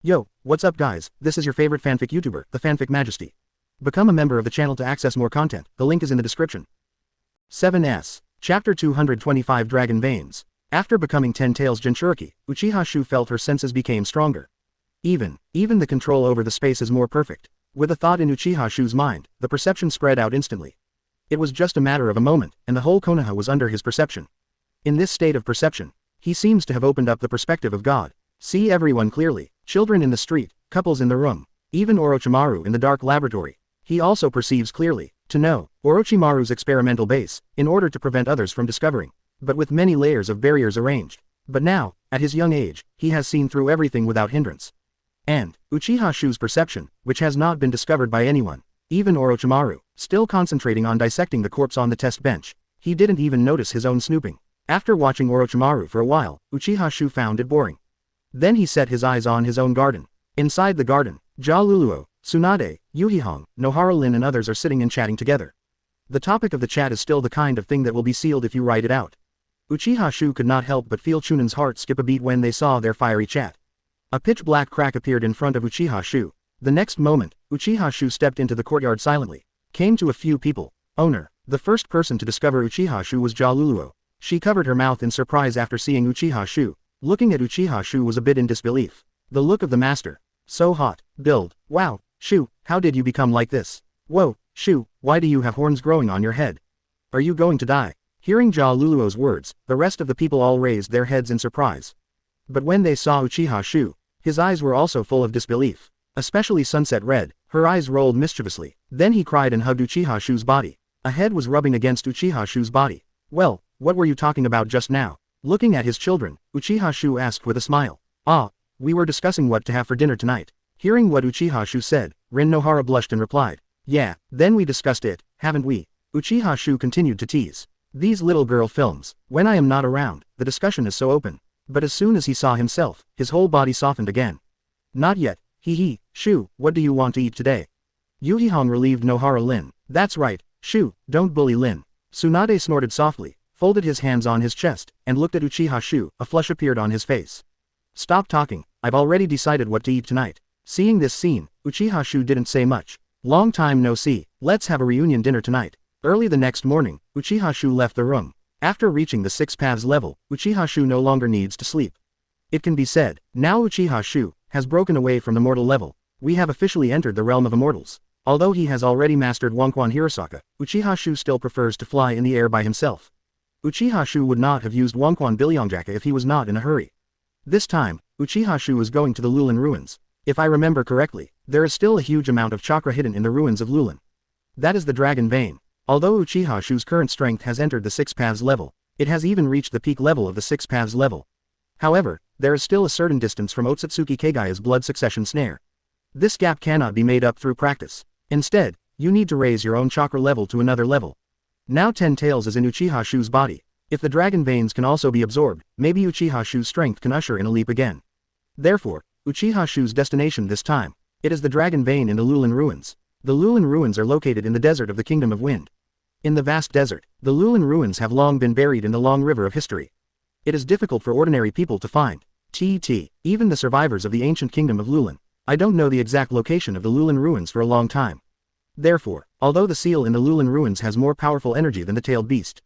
Yo, what's up guys, this is your favorite fanfic YouTuber, the Fanfic Majesty. Become a member of the channel to access more content, the link is in the description. 7s. Chapter 225 Dragon Veins. After becoming 10 Tails Jinchuriki, Uchiha Xiu felt her senses became stronger. Even the control over the space is more perfect. With a thought in Uchiha Xiu's mind, the perception spread out instantly. It was just a matter of a moment, and the whole Konoha was under his perception. In this state of perception, he seems to have opened up the perspective of God. See everyone clearly, children in the street, couples in the room, even Orochimaru in the dark laboratory. He also perceives clearly, to know, Orochimaru's experimental base, in order to prevent others from discovering, but with many layers of barriers arranged. But now, at his young age, he has seen through everything without hindrance. And, Uchiha Xiu's perception, which has not been discovered by anyone, even Orochimaru, still concentrating on dissecting the corpse on the test bench, he didn't even notice his own snooping. After watching Orochimaru for a while, Uchiha Xiu found it boring. Then he set his eyes on his own garden. Inside the garden, Ja Luluo, Tsunade, Yuhihong, Nohara Lin and others are sitting and chatting together. The topic of the chat is still the kind of thing that will be sealed if you write it out. Uchiha Xiu could not help but feel Chunan's heart skip a beat when they saw their fiery chat. A pitch-black crack appeared in front of Uchiha Xiu. The next moment, Uchiha Xiu stepped into the courtyard silently, came to a few people. Owner. The first person to discover Uchiha Xiu was Ja Luluo. She covered her mouth in surprise after seeing Uchiha Xiu. Looking at Uchiha Xiu was a bit in disbelief. The look of the master. So hot. Build. Wow. Xiu, how did you become like this? Whoa, Xiu, why do you have horns growing on your head? Are you going to die? Hearing Ja Luluo's words, the rest of the people all raised their heads in surprise. But when they saw Uchiha Xiu, his eyes were also full of disbelief. Especially Sunset Red, her eyes rolled mischievously. Then he cried and hugged Uchiha Xiu's body. A head was rubbing against Uchiha Xiu's body. Well, what were you talking about just now? Looking at his children, Uchiha Xiu asked with a smile. Ah, we were discussing what to have for dinner tonight. Hearing what Uchiha Xiu said, Rin Nohara blushed and replied. Yeah, then we discussed it, haven't we? Uchiha Xiu continued to tease. These little girl films, when I am not around, the discussion is so open. But as soon as he saw himself, his whole body softened again. Not yet, hee, Xiu, what do you want to eat today? Yuhihong relieved Nohara Lin. That's right, Xiu, don't bully Lin. Tsunade snorted softly, folded his hands on his chest, and looked at Uchiha Xiu. A flush appeared on his face. Stop talking, I've already decided what to eat tonight. Seeing this scene, Uchiha Xiu didn't say much. Long time no see, let's have a reunion dinner tonight. Early the next morning, Uchiha Xiu left the room. After reaching the 6 paths level, Uchiha Xiu no longer needs to sleep. It can be said, now Uchiha Xiu has broken away from the mortal level. We have officially entered the realm of immortals. Although he has already mastered Wonkwan Hirosaka, Uchiha Xiu still prefers to fly in the air by himself. Uchiha Xiu would not have used Wonkwan Bilyangjaka if he was not in a hurry. This time, Uchiha Xiu is going to the Lulin ruins. If I remember correctly, there is still a huge amount of chakra hidden in the ruins of Lulin. That is the Dragon Vein. Although Uchiha Xiu's current strength has entered the 6 paths level, it has even reached the peak level of the 6 paths level. However, there is still a certain distance from Ōtsutsuki Kagaya's blood succession snare. This gap cannot be made up through practice. Instead, you need to raise your own chakra level to another level. Now 10 Tails is in Uchiha Xiu's body. If the dragon veins can also be absorbed, maybe Uchiha Xiu's strength can usher in a leap again. Therefore, Uchiha Xiu's destination this time, it is the dragon vein in the Lulin ruins. The Lulin ruins are located in the desert of the Kingdom of Wind. In the vast desert, the Lulin ruins have long been buried in the long river of history. It is difficult for ordinary people to find. Even the survivors of the ancient Kingdom of Lulin. I don't know the exact location of the Lulin ruins for a long time. Therefore, although the seal in the Lulin ruins has more powerful energy than the tailed beast.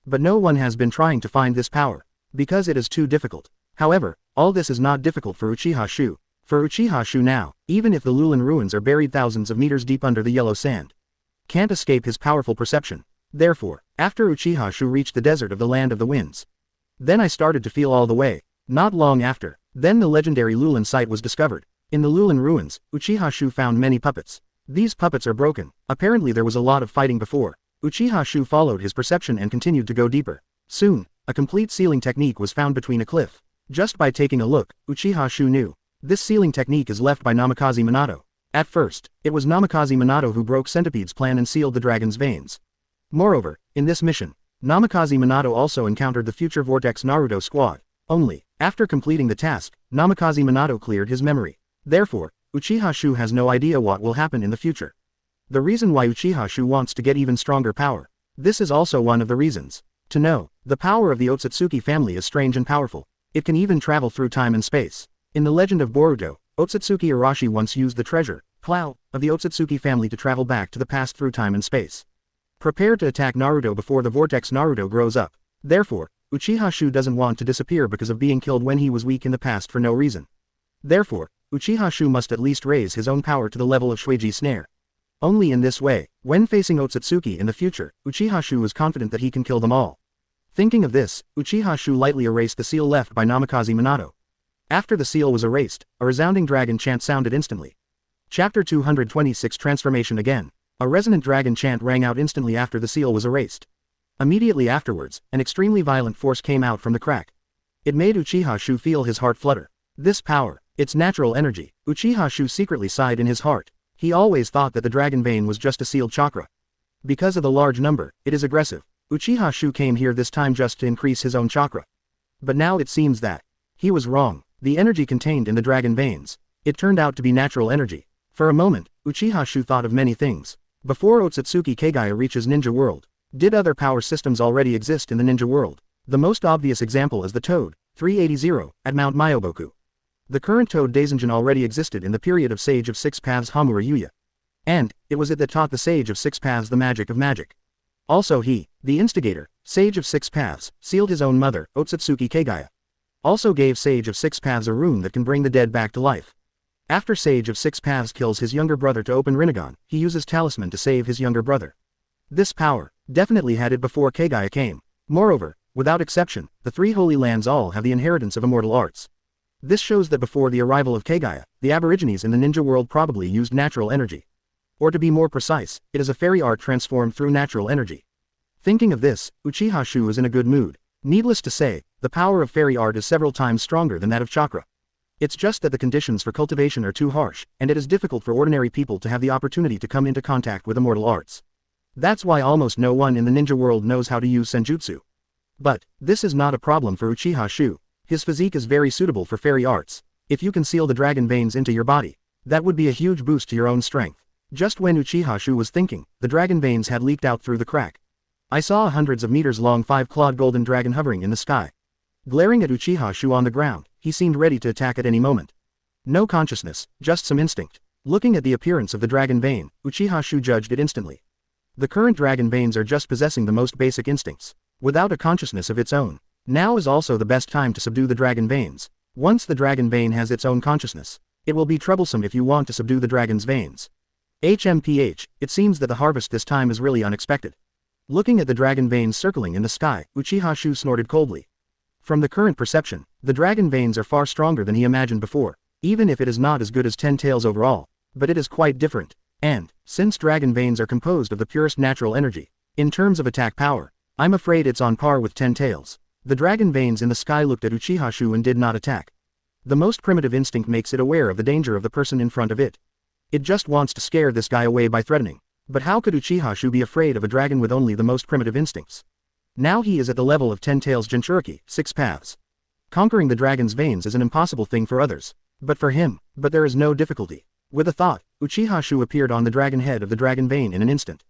But no one has been trying to find this power, because it is too difficult. However, all this is not difficult for Uchiha Xiu. For Uchiha Xiu now, even if the Lulin ruins are buried thousands of meters deep under the yellow sand, can't escape his powerful perception. Therefore, after Uchiha Xiu reached the desert of the land of the winds, then I started to feel all the way. Not long after, then the legendary Lulin site was discovered. In the Lulin ruins, Uchiha Xiu found many puppets. These puppets are broken. Apparently there was a lot of fighting before. Uchiha Xiu followed his perception and continued to go deeper. Soon, a complete sealing technique was found between a cliff. Just by taking a look, Uchiha Xiu knew. This sealing technique is left by Namikaze Minato. At first, it was Namikaze Minato who broke Centipede's plan and sealed the dragon's veins. Moreover, in this mission, Namikaze Minato also encountered the future Vortex Naruto squad. Only, after completing the task, Namikaze Minato cleared his memory. Therefore, Uchiha Xiu has no idea what will happen in the future. The reason why Uchiha Xiu wants to get even stronger power. This is also one of the reasons. To know, the power of the Ōtsutsuki family is strange and powerful. It can even travel through time and space. In the legend of Boruto, Ōtsutsuki Arashi once used the treasure, plow, of the Ōtsutsuki family to travel back to the past through time and space. Prepare to attack Naruto before the vortex Naruto grows up. Therefore, Uchiha Xiu doesn't want to disappear because of being killed when he was weak in the past for no reason. Therefore, Uchiha Xiu must at least raise his own power to the level of Shueiji snare. Only in this way, when facing Ōtsutsuki in the future, Uchiha Xiu is confident that he can kill them all. Thinking of this, Uchiha Xiu lightly erased the seal left by Namikaze Minato. After the seal was erased, a resounding dragon chant sounded instantly. Chapter 226 Transformation Again. A resonant dragon chant rang out instantly after the seal was erased. Immediately afterwards, an extremely violent force came out from the crack. It made Uchiha Xiu feel his heart flutter. This power, its natural energy. Uchiha Xiu secretly sighed in his heart. He always thought that the dragon vein was just a sealed chakra. Because of the large number, it is aggressive. Uchiha Xiu came here this time just to increase his own chakra. But now it seems that he was wrong. The energy contained in the dragon veins, it turned out to be natural energy. For a moment, Uchiha Xiu thought of many things. Before Ōtsutsuki Kagaya reaches ninja world, did other power systems already exist in the ninja world? The most obvious example is the Toad, 380, at Mount Myoboku. The current Toad Daisonjin already existed in the period of Sage of Six Paths Hamura Yuya. And, it was it that taught the Sage of Six Paths the magic of magic. Also he, the instigator, Sage of Six Paths, sealed his own mother, Ōtsutsuki Kagaya. Also gave Sage of Six Paths a rune that can bring the dead back to life. After Sage of Six Paths kills his younger brother to open Rinnegan, he uses talisman to save his younger brother. This power, definitely had it before Kagaya came. Moreover, without exception, the three holy lands all have the inheritance of immortal arts. This shows that before the arrival of Kagaya, the aborigines in the ninja world probably used natural energy. Or to be more precise, it is a fairy art transformed through natural energy. Thinking of this, Uchiha Xiu is in a good mood. Needless to say, the power of fairy art is several times stronger than that of chakra. It's just that the conditions for cultivation are too harsh, and it is difficult for ordinary people to have the opportunity to come into contact with immortal arts. That's why almost no one in the ninja world knows how to use senjutsu. But, this is not a problem for Uchiha Xiu. His physique is very suitable for fairy arts. If you can seal the dragon veins into your body, that would be a huge boost to your own strength. Just when Uchiha Xiu was thinking, the dragon veins had leaked out through the crack. I saw a hundreds of meters long 5-clawed golden dragon hovering in the sky. Glaring at Uchiha Xiu on the ground, he seemed ready to attack at any moment. No consciousness, just some instinct. Looking at the appearance of the dragon vein, Uchiha Xiu judged it instantly. The current dragon veins are just possessing the most basic instincts, without a consciousness of its own. Now is also the best time to subdue the dragon veins. Once the dragon vein has its own consciousness, it will be troublesome if you want to subdue the dragon's veins. HMPH, it seems that the harvest this time is really unexpected. Looking at the dragon veins circling in the sky, Uchiha Xiu snorted coldly. From the current perception, the dragon veins are far stronger than he imagined before, even if it is not as good as 10 tails overall, but it is quite different. And, since dragon veins are composed of the purest natural energy, in terms of attack power, I'm afraid it's on par with 10 tails. The dragon veins in the sky looked at Uchiha Xiu and did not attack. The most primitive instinct makes it aware of the danger of the person in front of it. It just wants to scare this guy away by threatening. But how could Uchiha Xiu be afraid of a dragon with only the most primitive instincts? Now he is at the level of 10 tails Jinchuriki, 6 paths. Conquering the dragon's veins is an impossible thing for others. But for him, there is no difficulty. With a thought, Uchiha Xiu appeared on the dragon head of the dragon vein in an instant.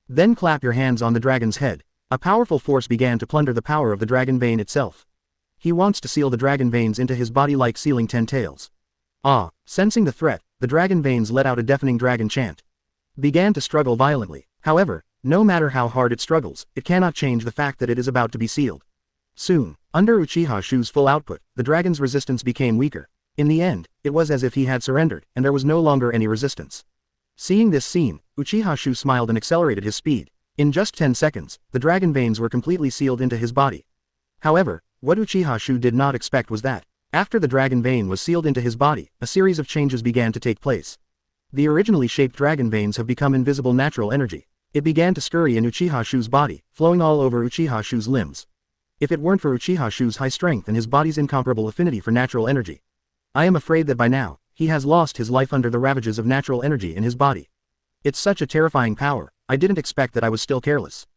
Then clap your hands on the dragon's head. A powerful force began to plunder the power of the dragon vein itself. He wants to seal the dragon veins into his body like sealing 10 tails. Sensing the threat, the dragon veins let out a deafening dragon chant. Began to struggle violently. However, no matter how hard it struggles, it cannot change the fact that it is about to be sealed. Soon, under Uchiha Xiu's full output, the dragon's resistance became weaker. In the end, it was as if he had surrendered, and there was no longer any resistance. Seeing this scene, Uchiha Xiu smiled and accelerated his speed. In just 10 seconds, the dragon veins were completely sealed into his body. However, what Uchiha Xiu did not expect was that, after the dragon vein was sealed into his body, a series of changes began to take place. The originally shaped dragon veins have become invisible natural energy. It began to scurry in Uchiha Xiu's body, flowing all over Uchiha Xiu's limbs. If it weren't for Uchiha Xiu's high strength and his body's incomparable affinity for natural energy, I am afraid that by now, he has lost his life under the ravages of natural energy in his body. It's such a terrifying power, I didn't expect that I was still careless.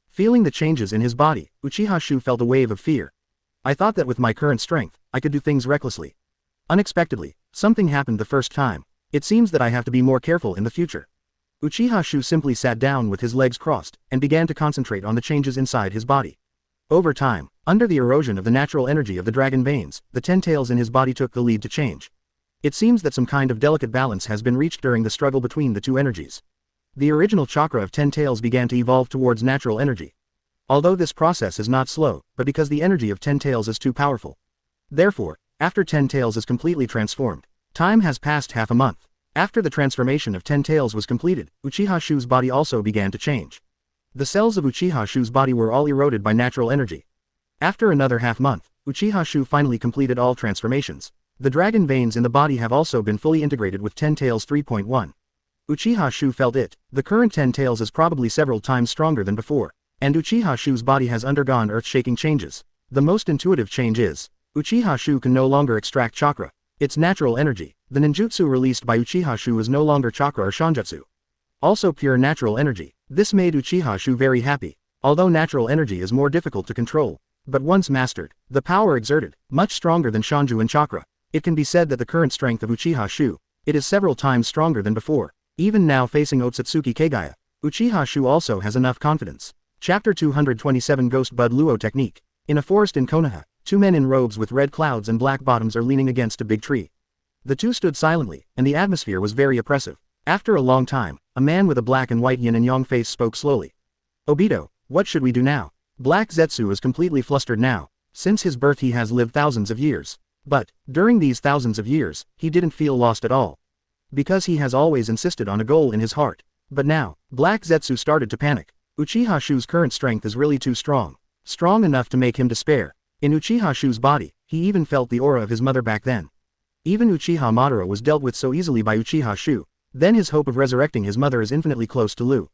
Feeling the changes in his body, Uchiha Xiu felt a wave of fear. I thought that with my current strength, I could do things recklessly. Unexpectedly, something happened the first time. It seems that I have to be more careful in the future. Uchiha Xiu simply sat down with his legs crossed, and began to concentrate on the changes inside his body. Over time, under the erosion of the natural energy of the dragon veins, the 10 tails in his body took the lead to change. It seems that some kind of delicate balance has been reached during the struggle between the two energies. The original chakra of 10 tails began to evolve towards natural energy. Although this process is not slow, but because the energy of 10 tails is too powerful. Therefore, after 10 tails is completely transformed, time has passed half a month. After the transformation of 10 tails was completed, Uchiha Xiu's body also began to change. The cells of Uchiha Xiu's body were all eroded by natural energy. After another half month, Uchiha Xiu finally completed all transformations. The dragon veins in the body have also been fully integrated with 10 tails 3.1. Uchiha Xiu felt it. The current 10 tails is probably several times stronger than before, and Uchiha Xiu's body has undergone earth-shaking changes. The most intuitive change is, Uchiha Xiu can no longer extract chakra. It's natural energy. The ninjutsu released by Uchiha Xiu is no longer chakra or shanjutsu. Also pure natural energy. This made Uchiha Xiu very happy. Although natural energy is more difficult to control, but once mastered, the power exerted, much stronger than shanju and chakra. It can be said that the current strength of Uchiha Xiu, it is several times stronger than before. Even now facing Ōtsutsuki Kagaya, Uchiha Xiu also has enough confidence. Chapter 227 Ghost Bud Luo Technique. In a forest in Konoha, two men in robes with red clouds and black bottoms are leaning against a big tree. The two stood silently, and the atmosphere was very oppressive. After a long time, a man with a black and white yin and yang face spoke slowly. Obito, what should we do now? Black Zetsu is completely flustered now. Since his birth he has lived thousands of years. But, during these thousands of years, he didn't feel lost at all. Because he has always insisted on a goal in his heart. But now, Black Zetsu started to panic. Uchiha Xiu's current strength is really too strong. Strong enough to make him despair. In Uchiha Xiu's body, he even felt the aura of his mother back then. Even Uchiha Madara was dealt with so easily by Uchiha Xiu. Then his hope of resurrecting his mother is infinitely close to Lu.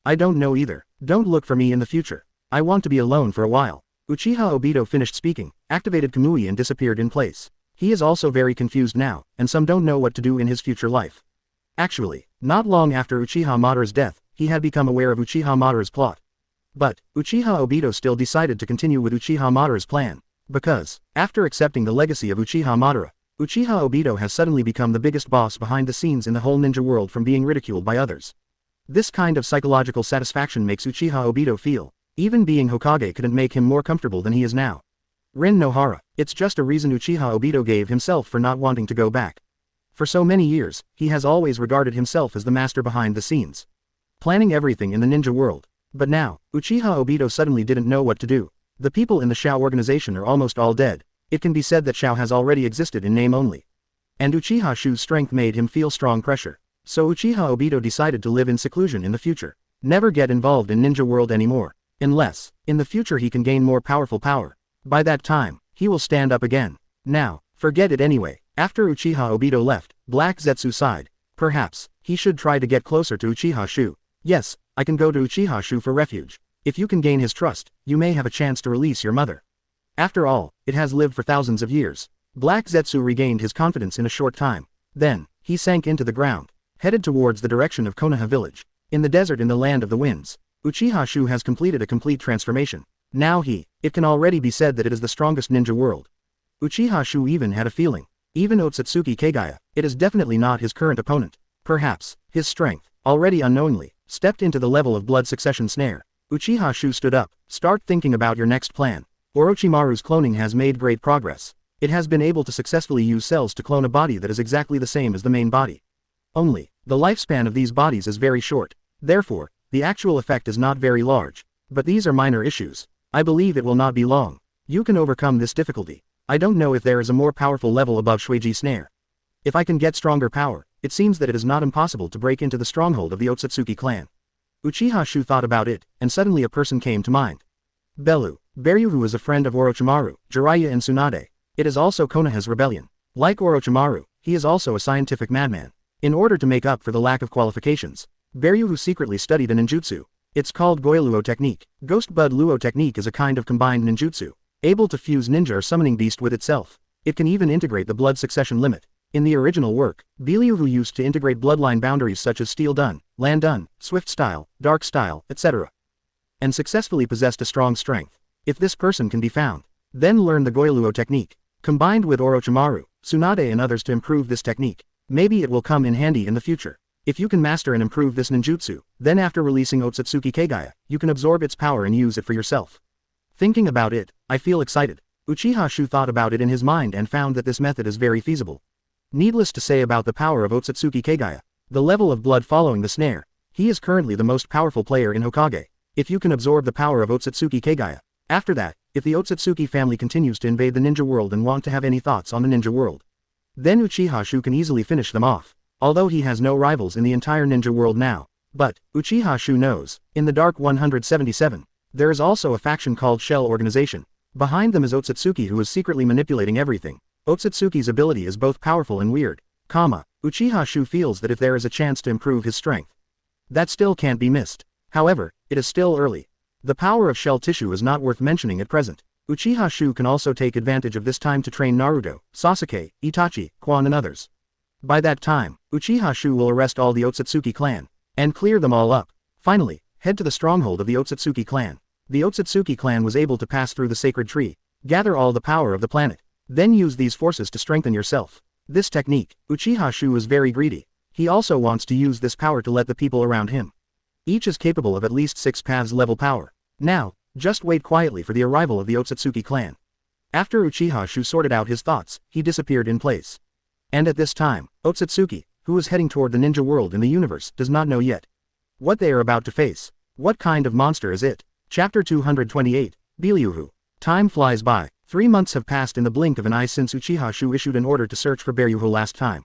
I don't know either. Don't look for me in the future. I want to be alone for a while. Uchiha Obito finished speaking, activated Kamui and disappeared in place. He is also very confused now, and some don't know what to do in his future life. Actually, not long after Uchiha Madara's death, he had become aware of Uchiha Madara's plot. But, Uchiha Obito still decided to continue with Uchiha Madara's plan. Because, after accepting the legacy of Uchiha Madara, Uchiha Obito has suddenly become the biggest boss behind the scenes in the whole ninja world from being ridiculed by others. This kind of psychological satisfaction makes Uchiha Obito feel, even being Hokage couldn't make him more comfortable than he is now. Rin no Hara, it's just a reason Uchiha Obito gave himself for not wanting to go back. For so many years, he has always regarded himself as the master behind the scenes, planning everything in the ninja world. But now, Uchiha Obito suddenly didn't know what to do. The people in the Xiao organization are almost all dead. It can be said that Xiao has already existed in name only. And Uchiha Xiu's strength made him feel strong pressure. So Uchiha Obito decided to live in seclusion in the future. Never get involved in ninja world anymore. Unless, in the future he can gain more powerful power. By that time, he will stand up again. Now, forget it anyway. After Uchiha Obito left, Black Zetsu sighed. Perhaps, he should try to get closer to Uchiha Xiu. Yes, I can go to Uchiha Xiu for refuge. If you can gain his trust, you may have a chance to release your mother. After all, it has lived for thousands of years. Black Zetsu regained his confidence in a short time. Then, he sank into the ground, headed towards the direction of Konoha village. In the desert in the land of the winds, Uchiha Xiu has completed a complete transformation. Now it can already be said that it is the strongest ninja world. Uchiha Xiu even had a feeling. Even Ōtsutsuki Kagaya, it is definitely not his current opponent. Perhaps, his strength, already unknowingly, stepped into the level of blood succession snare. Uchiha Xiu stood up. Start thinking about your next plan. Orochimaru's cloning has made great progress. It has been able to successfully use cells to clone a body that is exactly the same as the main body. Only, the lifespan of these bodies is very short. Therefore, the actual effect is not very large. But these are minor issues. I believe it will not be long. You can overcome this difficulty. I don't know if there is a more powerful level above Shueiji snare. If I can get stronger power, it seems that it is not impossible to break into the stronghold of the Ōtsutsuki clan. Uchiha Xiu thought about it, and suddenly a person came to mind. Bellu. Beryu, who is a friend of Orochimaru, Jiraiya and Tsunade. It is also Konoha's rebellion. Like Orochimaru, he is also a scientific madman. In order to make up for the lack of qualifications, Beryu who secretly studied a ninjutsu. It's called Goiluo technique. Ghost Bud Luo technique is a kind of combined ninjutsu, able to fuse ninja or summoning beast with itself. It can even integrate the blood succession limit. In the original work, Beryu who used to integrate bloodline boundaries such as Steel Dun, Land Dun, Swift Style, Dark Style, etc. and successfully possessed a strong strength. If this person can be found, then learn the Goiluo technique, combined with Orochimaru, Tsunade and others to improve this technique. Maybe it will come in handy in the future. If you can master and improve this ninjutsu, then after releasing Ōtsutsuki Kagaya, you can absorb its power and use it for yourself. Thinking about it, I feel excited. Uchiha Xiu thought about it in his mind and found that this method is very feasible. Needless to say about the power of Ōtsutsuki Kagaya. The level of blood following the snare. He is currently the most powerful player in Hokage. If you can absorb the power of Ōtsutsuki Kagaya. After that, if the Ōtsutsuki family continues to invade the ninja world and want to have any thoughts on the ninja world, then Uchiha Xiu can easily finish them off. Although he has no rivals in the entire ninja world now. But, Uchiha Xiu knows, in the Dark 177, there is also a faction called Shell Organization. Behind them is Ōtsutsuki, who is secretly manipulating everything. Ōtsutsuki's ability is both powerful and weird. Uchiha Xiu feels that if there is a chance to improve his strength, that still can't be missed. However, it is still early. The power of shell tissue is not worth mentioning at present. Uchiha Xiu can also take advantage of this time to train Naruto, Sasuke, Itachi, Quan and others. By that time, Uchiha Xiu will arrest all the Ōtsutsuki clan, and clear them all up. Finally, head to the stronghold of the Ōtsutsuki clan. The Ōtsutsuki clan was able to pass through the sacred tree, gather all the power of the planet, then use these forces to strengthen yourself. This technique, Uchiha Xiu is very greedy. He also wants to use this power to let the people around him. Each is capable of at least 6 paths level power. Now, just wait quietly for the arrival of the Ōtsutsuki clan. After Uchiha Xiu sorted out his thoughts, he disappeared in place. And at this time, Ōtsutsuki, who is heading toward the ninja world in the universe, does not know yet what they are about to face. What kind of monster is it? Chapter 228, Beryuhu. Time flies by. 3 months have passed in the blink of an eye since Uchiha Xiu issued an order to search for Beryuhu last time.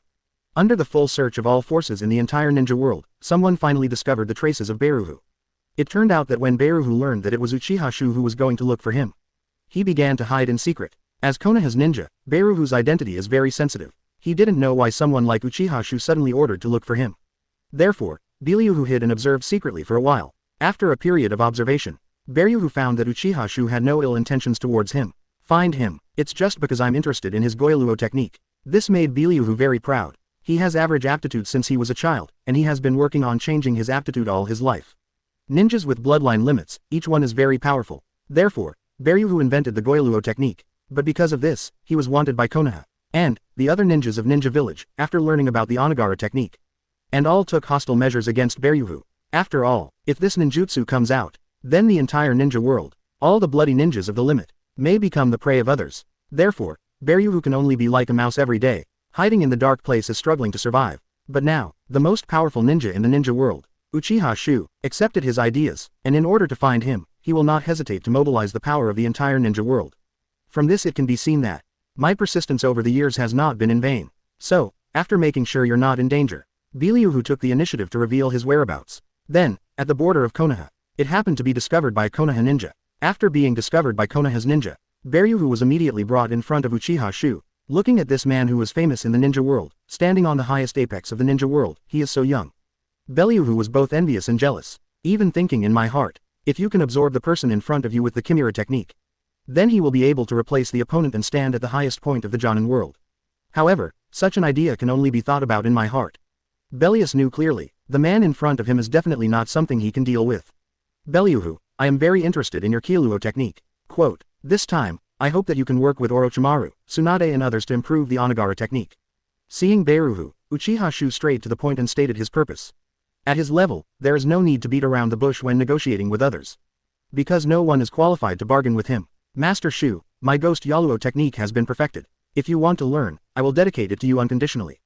Under the full search of all forces in the entire ninja world, someone finally discovered the traces of Beryuhu. It turned out that when Beryuhu learned that it was Uchiha Xiu who was going to look for him, he began to hide in secret. As Konoha's ninja, Beryuhu's identity is very sensitive. He didn't know why someone like Uchiha Xiu suddenly ordered to look for him. Therefore, Beryuhu hid and observed secretly for a while. After a period of observation, Beryuhu found that Uchiha Xiu had no ill intentions towards him. Find him. It's just because I'm interested in his Goryuo technique. This made Beryuhu very proud. He has average aptitude since he was a child, and he has been working on changing his aptitude all his life. Ninjas with bloodline limits, each one is very powerful. Therefore, Beryuhu invented the Goryuo technique. But because of this, he was wanted by Konoha and the other ninjas of Ninja Village, after learning about the Onigara technique. And all took hostile measures against Beryuhu. After all, if this ninjutsu comes out, then the entire ninja world, all the bloody ninjas of the limit, may become the prey of others. Therefore, Beryuhu can only be like a mouse every day, hiding in the dark places struggling to survive. But now, the most powerful ninja in the ninja world, Uchiha Xiu, accepted his ideas, and in order to find him, he will not hesitate to mobilize the power of the entire ninja world. From this it can be seen that my persistence over the years has not been in vain. So, after making sure you're not in danger, Beryuhu took the initiative to reveal his whereabouts. Then, at the border of Konoha, it happened to be discovered by Konoha ninja. After being discovered by Konoha's ninja, Beryuhu was immediately brought in front of Uchiha Xiu. Looking at this man who was famous in the ninja world, standing on the highest apex of the ninja world, he is so young. Beryuhu was both envious and jealous, even thinking in my heart, if you can absorb the person in front of you with the Chimera technique, then he will be able to replace the opponent and stand at the highest point of the Jonin world. However, such an idea can only be thought about in my heart. Beryuhu knew clearly, the man in front of him is definitely not something he can deal with. Beryuhu, I am very interested in your Kyoruo technique. Quote, this time, I hope that you can work with Orochimaru, Tsunade and others to improve the Onigara technique. Seeing Beryuhu, Uchiha Xiu straight to the point and stated his purpose. At his level, there is no need to beat around the bush when negotiating with others. Because no one is qualified to bargain with him. Master Xiu, my Ghost Yaluo technique has been perfected. If you want to learn, I will dedicate it to you unconditionally.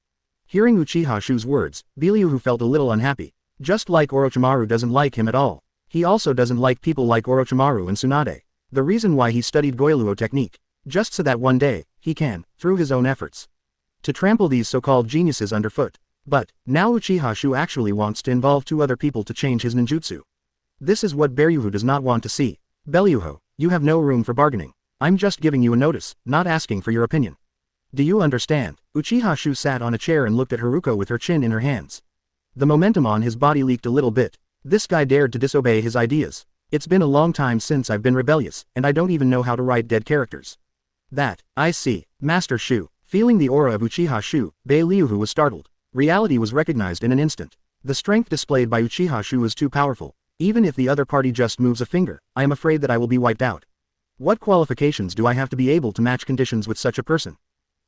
Hearing Uchiha Xiu's words, Beryuhu felt a little unhappy. Just like Orochimaru doesn't like him at all. He also doesn't like people like Orochimaru and Tsunade. The reason why he studied Goryuo technique, just so that one day, he can, through his own efforts, to trample these so-called geniuses underfoot. But, now Uchiha Xiu actually wants to involve 2 other people to change his ninjutsu. This is what Beryuhu does not want to see. Beryuhu, you have no room for bargaining. I'm just giving you a notice, not asking for your opinion. Do you understand? Uchiha Xiu sat on a chair and looked at Haruko with her chin in her hands. The momentum on his body leaked a little bit. This guy dared to disobey his ideas. It's been a long time since I've been rebellious, and I don't even know how to write dead characters. That, I see. Master Xiu. Feeling the aura of Uchiha Xiu, Beryuhu was startled. Reality was recognized in an instant. The strength displayed by Uchiha Xiu is too powerful. Even if the other party just moves a finger, I am afraid that I will be wiped out. What qualifications do I have to be able to match conditions with such a person?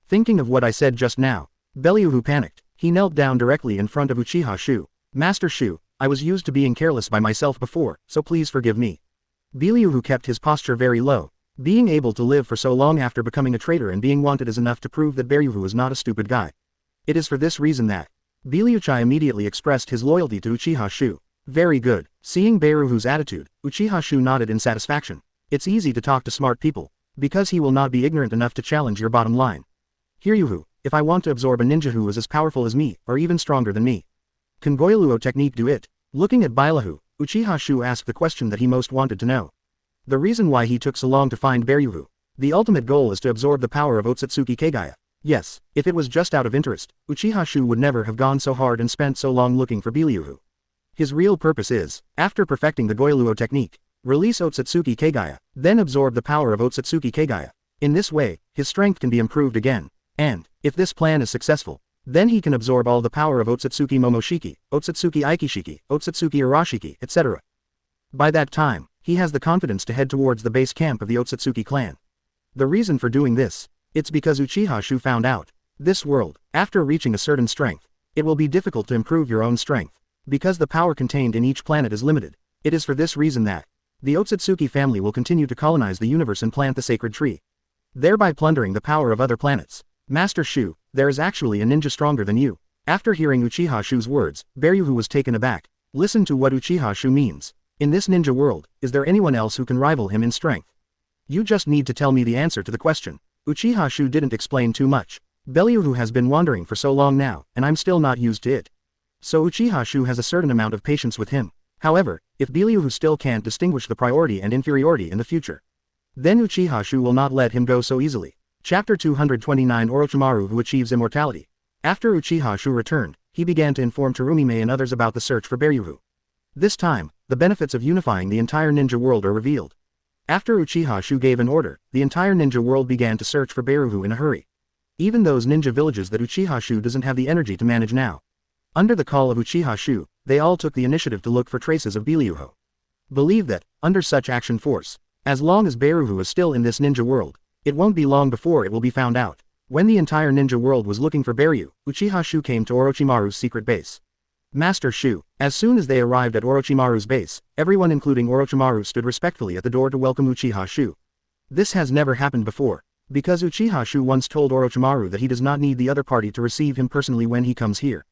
Thinking of what I said just now, Beryuhu panicked. He knelt down directly in front of Uchiha Xiu. Master Xiu, I was used to being careless by myself before, so please forgive me. Beryuhu kept his posture very low. Being able to live for so long after becoming a traitor and being wanted is enough to prove that Beryuhu is not a stupid guy. It is for this reason that Uchiha immediately expressed his loyalty to Uchiha Xiu. Very good. Seeing Beiruhu's attitude, Uchiha Xiu nodded in satisfaction. It's easy to talk to smart people, because he will not be ignorant enough to challenge your bottom line. Hiryuhu, if I want to absorb a ninja who is as powerful as me, or even stronger than me, can Goryuo technique do it? Looking at Beiruhu, Uchiha Xiu asked the question that he most wanted to know. The reason why he took so long to find Beiruhu. The ultimate goal is to absorb the power of Ōtsutsuki Kagaya. Yes, if it was just out of interest, Uchiha Xiu would never have gone so hard and spent so long looking for Beiruhu. His real purpose is, after perfecting the Goryuo technique, release Ōtsutsuki Kagaya, then absorb the power of Ōtsutsuki Kagaya. In this way, his strength can be improved again. And, if this plan is successful, then he can absorb all the power of Ōtsutsuki Momoshiki, Ōtsutsuki Aikishiki, Ōtsutsuki Arashiki, etc. By that time, he has the confidence to head towards the base camp of the Ōtsutsuki clan. The reason for doing this, it's because Uchiha Xiu found out. This world, after reaching a certain strength, it will be difficult to improve your own strength, because the power contained in each planet is limited. It is for this reason that the Ōtsutsuki family will continue to colonize the universe and plant the sacred tree, thereby plundering the power of other planets. Master Xiu, there is actually a ninja stronger than you. After hearing Uchiha Xiu's words, Beiruhu was taken aback. Listen to what Uchiha Xiu means. In this ninja world, is there anyone else who can rival him in strength? You just need to tell me the answer to the question. Uchiha Xiu didn't explain too much. Beiruhu has been wandering for so long now, and I'm still not used to it. So Uchiha Xiu has a certain amount of patience with him. However, if Beiruhu still can't distinguish the priority and inferiority in the future, then Uchiha Xiu will not let him go so easily. Chapter 229 Orochimaru who achieves immortality. After Uchiha Xiu returned, he began to inform Terumime and others about the search for Beiruhu. This time, the benefits of unifying the entire ninja world are revealed. After Uchiha Xiu gave an order, the entire ninja world began to search for Beiruhu in a hurry. Even those ninja villages that Uchiha Xiu doesn't have the energy to manage now. Under the call of Uchiha Xiu, they all took the initiative to look for traces of Beiruhu. Believe that, under such action force, as long as Beiruhu is still in this ninja world, it won't be long before it will be found out. When the entire ninja world was looking for Beiruhu, Uchiha Xiu came to Orochimaru's secret base. Master Xiu, as soon as they arrived at Orochimaru's base, everyone including Orochimaru stood respectfully at the door to welcome Uchiha Xiu. This has never happened before, because Uchiha Xiu once told Orochimaru that he does not need the other party to receive him personally when he comes here.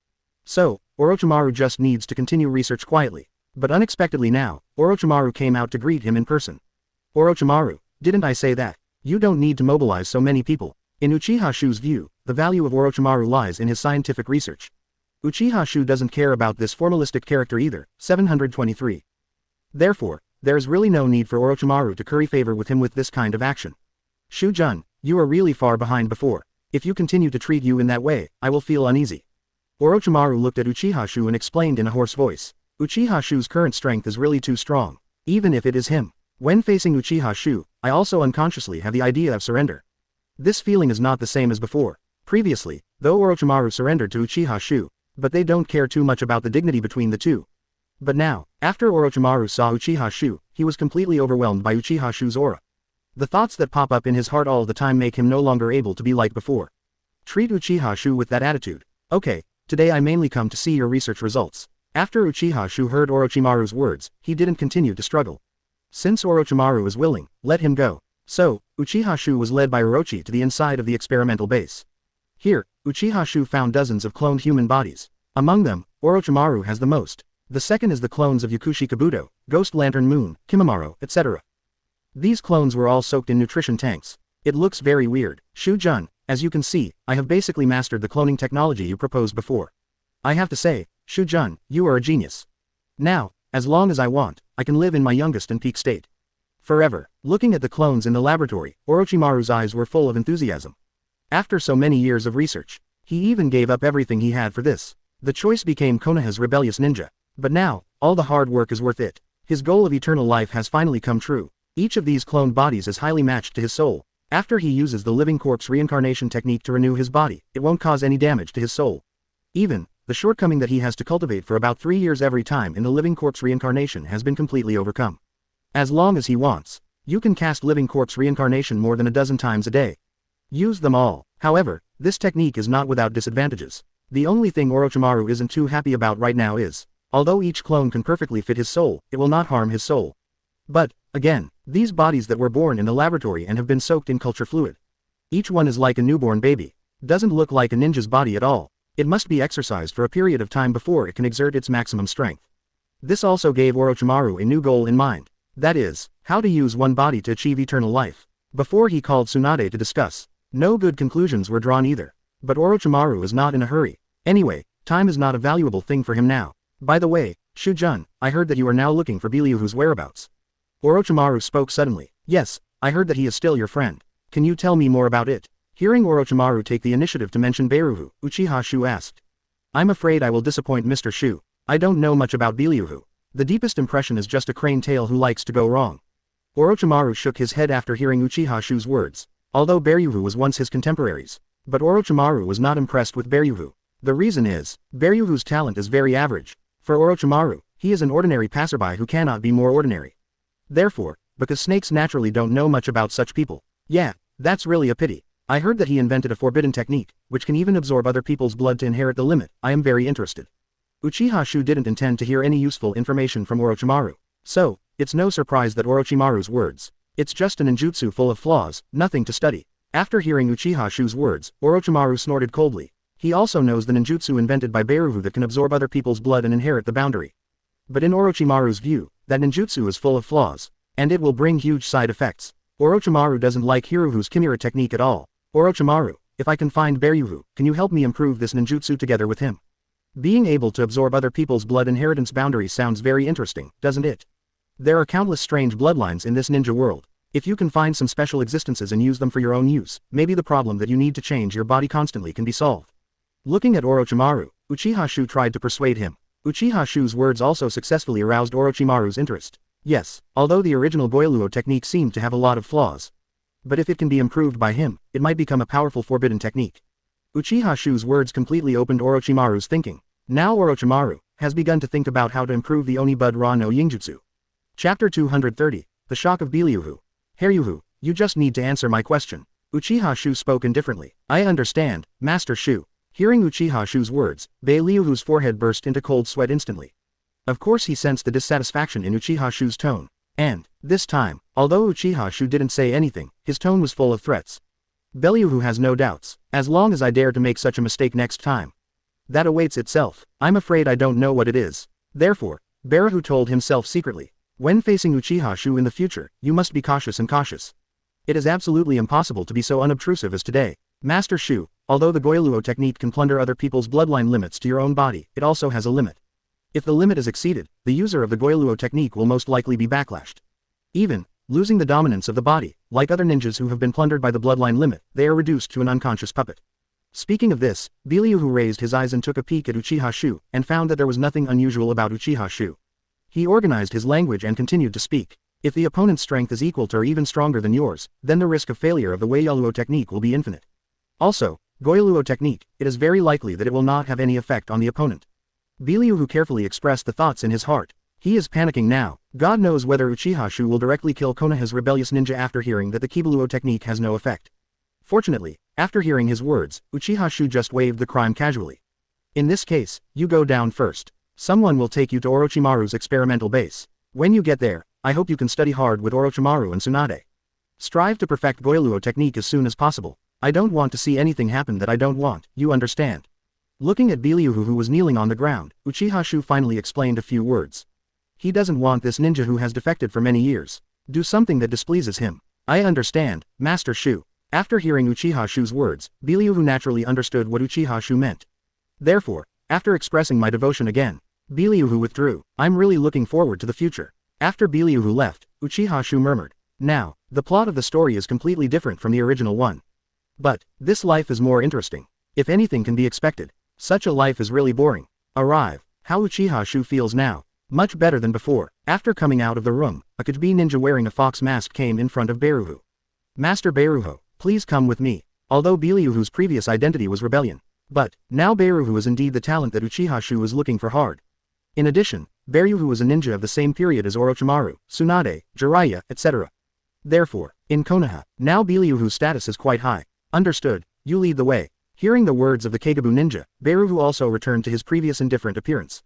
So, Orochimaru just needs to continue research quietly. But unexpectedly now, Orochimaru came out to greet him in person. Orochimaru, didn't I say that? You don't need to mobilize so many people. In Uchiha Xiu's view, the value of Orochimaru lies in his scientific research. Uchiha Xiu doesn't care about this formalistic character either. 723. Therefore, there is really no need for Orochimaru to curry favor with him with this kind of action. Xiu-jun, you are really far behind before. If you continue to treat you in that way, I will feel uneasy. Orochimaru looked at Uchiha Xiu and explained in a hoarse voice. Uchiha Xiu's current strength is really too strong, even if it is him. When facing Uchiha Xiu, I also unconsciously have the idea of surrender. This feeling is not the same as before. Previously, though Orochimaru surrendered to Uchiha Xiu, but they don't care too much about the dignity between the two. But now, after Orochimaru saw Uchiha Xiu, he was completely overwhelmed by Uchiha Xiu's aura. The thoughts that pop up in his heart all the time make him no longer able to be like before. Treat Uchiha Xiu with that attitude. Okay, today I mainly come to see your research results. After Uchiha Xiu heard Orochimaru's words, he didn't continue to struggle. Since Orochimaru is willing, let him go. So, Uchiha Xiu was led by Orochi to the inside of the experimental base. Here, Uchiha Xiu found dozens of cloned human bodies. Among them, Orochimaru has the most. The second is the clones of Yakushi Kabuto, Ghost Lantern Moon, Kimimaro, etc. These clones were all soaked in nutrition tanks. It looks very weird. Xiu-jun, as you can see, I have basically mastered the cloning technology you proposed before. I have to say, Xiu-jun, you are a genius. Now, as long as I want, I can live in my youngest and peak state. Forever. Looking at the clones in the laboratory, Orochimaru's eyes were full of enthusiasm. After so many years of research, he even gave up everything he had for this. The choice became Konoha's rebellious ninja. But now, all the hard work is worth it. His goal of eternal life has finally come true. Each of these cloned bodies is highly matched to his soul. After he uses the living corpse reincarnation technique to renew his body, it won't cause any damage to his soul. Even, the shortcoming that he has to cultivate for about 3 years every time in the living corpse reincarnation has been completely overcome. As long as he wants, you can cast living corpse reincarnation more than a dozen times a day. Use them all. However, this technique is not without disadvantages. The only thing Orochimaru isn't too happy about right now is, although each clone can perfectly fit his soul, it will not harm his soul. But, again, these bodies that were born in the laboratory and have been soaked in culture fluid. Each one is like a newborn baby. Doesn't look like a ninja's body at all. It must be exercised for a period of time before it can exert its maximum strength. This also gave Orochimaru a new goal in mind. That is, how to use one body to achieve eternal life. Before he called Tsunade to discuss. No good conclusions were drawn either. But Orochimaru is not in a hurry. Anyway, time is not a valuable thing for him now. By the way, Shu-jun, I heard that you are now looking for Beliuhu's whereabouts. Orochimaru spoke suddenly. Yes, I heard that he is still your friend. Can you tell me more about it? Hearing Orochimaru take the initiative to mention Beiruhu, Uchiha Xiu asked. I'm afraid I will disappoint Mr. Xiu. I don't know much about Beliuhu. The deepest impression is just a crane tail who likes to go wrong. Orochimaru shook his head after hearing Uchiha Xiu's words. Although Beiruhu was once his contemporaries. But Orochimaru was not impressed with Beiruhu. The reason is, Beiruhu's talent is very average. For Orochimaru, he is an ordinary passerby who cannot be more ordinary. Therefore, because snakes naturally don't know much about such people. Yeah, that's really a pity. I heard that he invented a forbidden technique, which can even absorb other people's blood to inherit the limit. I am very interested. Uchiha Xiu didn't intend to hear any useful information from Orochimaru. So, it's no surprise that Orochimaru's words. It's just a ninjutsu full of flaws, nothing to study. After hearing Uchiha Xiu's words, Orochimaru snorted coldly. He also knows the ninjutsu invented by Beiruhu that can absorb other people's blood and inherit the boundary. But in Orochimaru's view, that ninjutsu is full of flaws. And it will bring huge side effects. Orochimaru doesn't like Hiruhu's Chimera technique at all. Orochimaru, if I can find Beiruhu, can you help me improve this ninjutsu together with him? Being able to absorb other people's blood inheritance boundaries sounds very interesting, doesn't it? There are countless strange bloodlines in this ninja world. If you can find some special existences and use them for your own use, maybe the problem that you need to change your body constantly can be solved. Looking at Orochimaru, Uchiha Xiu tried to persuade him. Uchiha Xiu's words also successfully aroused Orochimaru's interest. Yes, although the original Goiluo technique seemed to have a lot of flaws. But if it can be improved by him, it might become a powerful forbidden technique. Uchiha Xiu's words completely opened Orochimaru's thinking. Now Orochimaru has begun to think about how to improve the Oni-Bud Ra no Yinjutsu. Chapter 230, The Shock of Beliuhu. Haryuhu, you just need to answer my question. Uchiha Xiu spoke indifferently. I understand, Master Xiu. Hearing Uchiha Xiu's words, Beliuhu's forehead burst into cold sweat instantly. Of course he sensed the dissatisfaction in Uchiha Xiu's tone. And, this time, although Uchiha Xiu didn't say anything, his tone was full of threats. Beliuhu has no doubts, as long as I dare to make such a mistake next time. That awaits itself. I'm afraid I don't know what it is. Therefore, Beiruhu told himself secretly. When facing Uchiha Xiu in the future, you must be cautious and cautious. It is absolutely impossible to be so unobtrusive as today. Master Xiu, although the Goiluo technique can plunder other people's bloodline limits to your own body, it also has a limit. If the limit is exceeded, the user of the Goiluo technique will most likely be backlashed. Even, losing the dominance of the body, like other ninjas who have been plundered by the bloodline limit, they are reduced to an unconscious puppet. Speaking of this, Beliuhu raised his eyes and took a peek at Uchiha Xiu, and found that there was nothing unusual about Uchiha Xiu. He organized his language and continued to speak. If the opponent's strength is equal to or even stronger than yours, then the risk of failure of the Goiluo technique will be infinite. Also, Goiluo technique, it is very likely that it will not have any effect on the opponent. Beliuhu carefully expressed the thoughts in his heart. He is panicking now. God knows whether Uchiha Xiu will directly kill Konoha's rebellious ninja after hearing that the Kibaluo technique has no effect. Fortunately, after hearing his words, Uchiha Xiu just waved the crime casually. In this case, you go down first. Someone will take you to Orochimaru's experimental base. When you get there, I hope you can study hard with Orochimaru and Tsunade. Strive to perfect Goiluo technique as soon as possible. I don't want to see anything happen that I don't want, you understand. Looking at Beliuhu who was kneeling on the ground, Uchiha Xiu finally explained a few words. He doesn't want this ninja who has defected for many years. Do something that displeases him. I understand, Master Xiu. After hearing Uchiha Xiu's words, Beliuhu naturally understood what Uchiha Xiu meant. Therefore, after expressing my devotion again, Beliuhu withdrew. I'm really looking forward to the future. After Beliuhu left, Uchiha Xiu murmured. Now, the plot of the story is completely different from the original one. But, this life is more interesting. If anything can be expected, such a life is really boring. Arrive. How Uchiha Xiu feels now. Much better than before. After coming out of the room, a Kajbi ninja wearing a fox mask came in front of Beiruhu. Master Beiruhu, please come with me. Although Beliuhu's previous identity was rebellion. But, now Beiruhu is indeed the talent that Uchiha Xiu was looking for hard. In addition, Beiruhu was a ninja of the same period as Orochimaru, Tsunade, Jiraiya, etc. Therefore, in Konoha, now Beliuhu's status is quite high. Understood, you lead the way. Hearing the words of the Kagabu ninja, Beiruhu also returned to his previous indifferent appearance.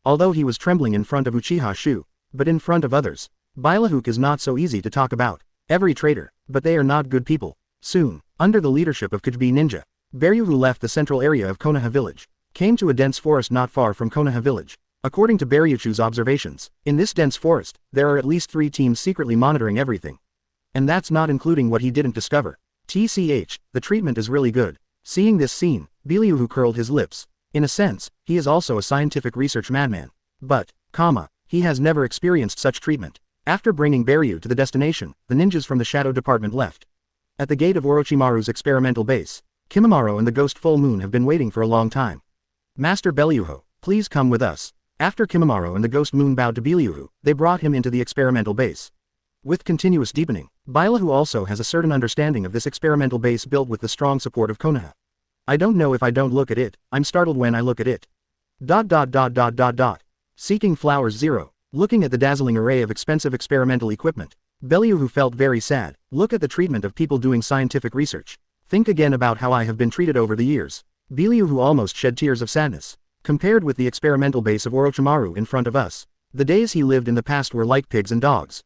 Although he was trembling in front of Uchiha Xiu, but in front of others, Bylahuk is not so easy to talk about. Every traitor, but they are not good people. Soon, under the leadership of Kajbi ninja, Beryuhu left the central area of Konoha village, came to a dense forest not far from Konoha village. According to Beryuchu's observations, in this dense forest, there are at least 3 teams secretly monitoring everything. And that's not including what he didn't discover. TCH, the treatment is really good. Seeing this scene, Beryuhu curled his lips. In a sense, he is also a scientific research madman. But, he has never experienced such treatment. After bringing Beryu to the destination, the ninjas from the Shadow Department left. At the gate of Orochimaru's experimental base, Kimimaro and the Ghost Full Moon have been waiting for a long time. Master Beryuhu, please come with us. After Kimimaro and the Ghost Moon bowed to Beryuhu, they brought him into the experimental base. With continuous deepening, Beryuhu also has a certain understanding of this experimental base built with the strong support of Konoha. I don't know if I don't look at it, I'm startled when I look at it. ... Seeking Flowers 0. Looking at the dazzling array of expensive experimental equipment, Beryuhu felt very sad. Look at the treatment of people doing scientific research. Think again about how I have been treated over the years. Beryuhu almost shed tears of sadness. Compared with the experimental base of Orochimaru in front of us, the days he lived in the past were like pigs and dogs.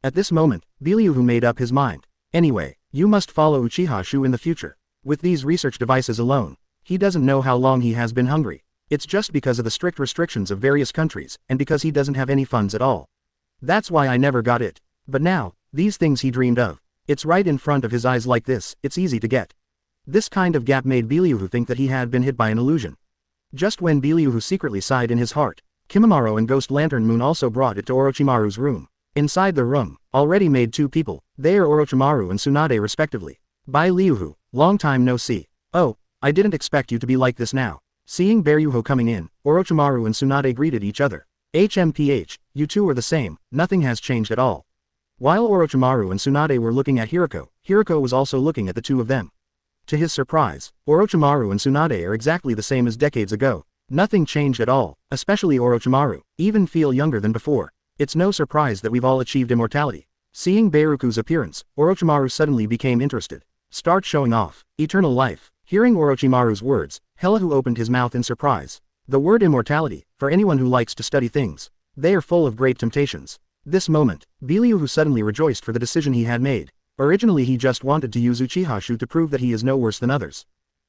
At this moment, Beryuhu made up his mind. Anyway, you must follow Uchiha Xiu in the future. With these research devices alone, he doesn't know how long he has been hungry. It's just because of the strict restrictions of various countries, and because he doesn't have any funds at all. That's why I never got it. But now, these things he dreamed of. It's right in front of his eyes like this, it's easy to get. This kind of gap made Beryuhu think that he had been hit by an illusion. Just when Beryuhu secretly sighed in his heart, Kimimaro and Ghost Lantern Moon also brought it to Orochimaru's room. Inside the room, already made 2 people, they are Orochimaru and Tsunade respectively. By Ryuhu, long time no see. Oh, I didn't expect you to be like this now. Seeing Beryuhu coming in, Orochimaru and Tsunade greeted each other. HMPH, you two are the same, nothing has changed at all. While Orochimaru and Tsunade were looking at Hiriko, Hiriko was also looking at the 2 of them. To his surprise, Orochimaru and Tsunade are exactly the same as decades ago. Nothing changed at all, especially Orochimaru, even feel younger than before. It's no surprise that we've all achieved immortality. Seeing Beryuku's appearance, Orochimaru suddenly became interested. Start showing off. Eternal life. Hearing Orochimaru's words, Hellahu opened his mouth in surprise. The word immortality, for anyone who likes to study things, they are full of great temptations. This moment, Beryuhu suddenly rejoiced for the decision he had made. Originally he just wanted to use Uchiha Xiu to prove that he is no worse than others.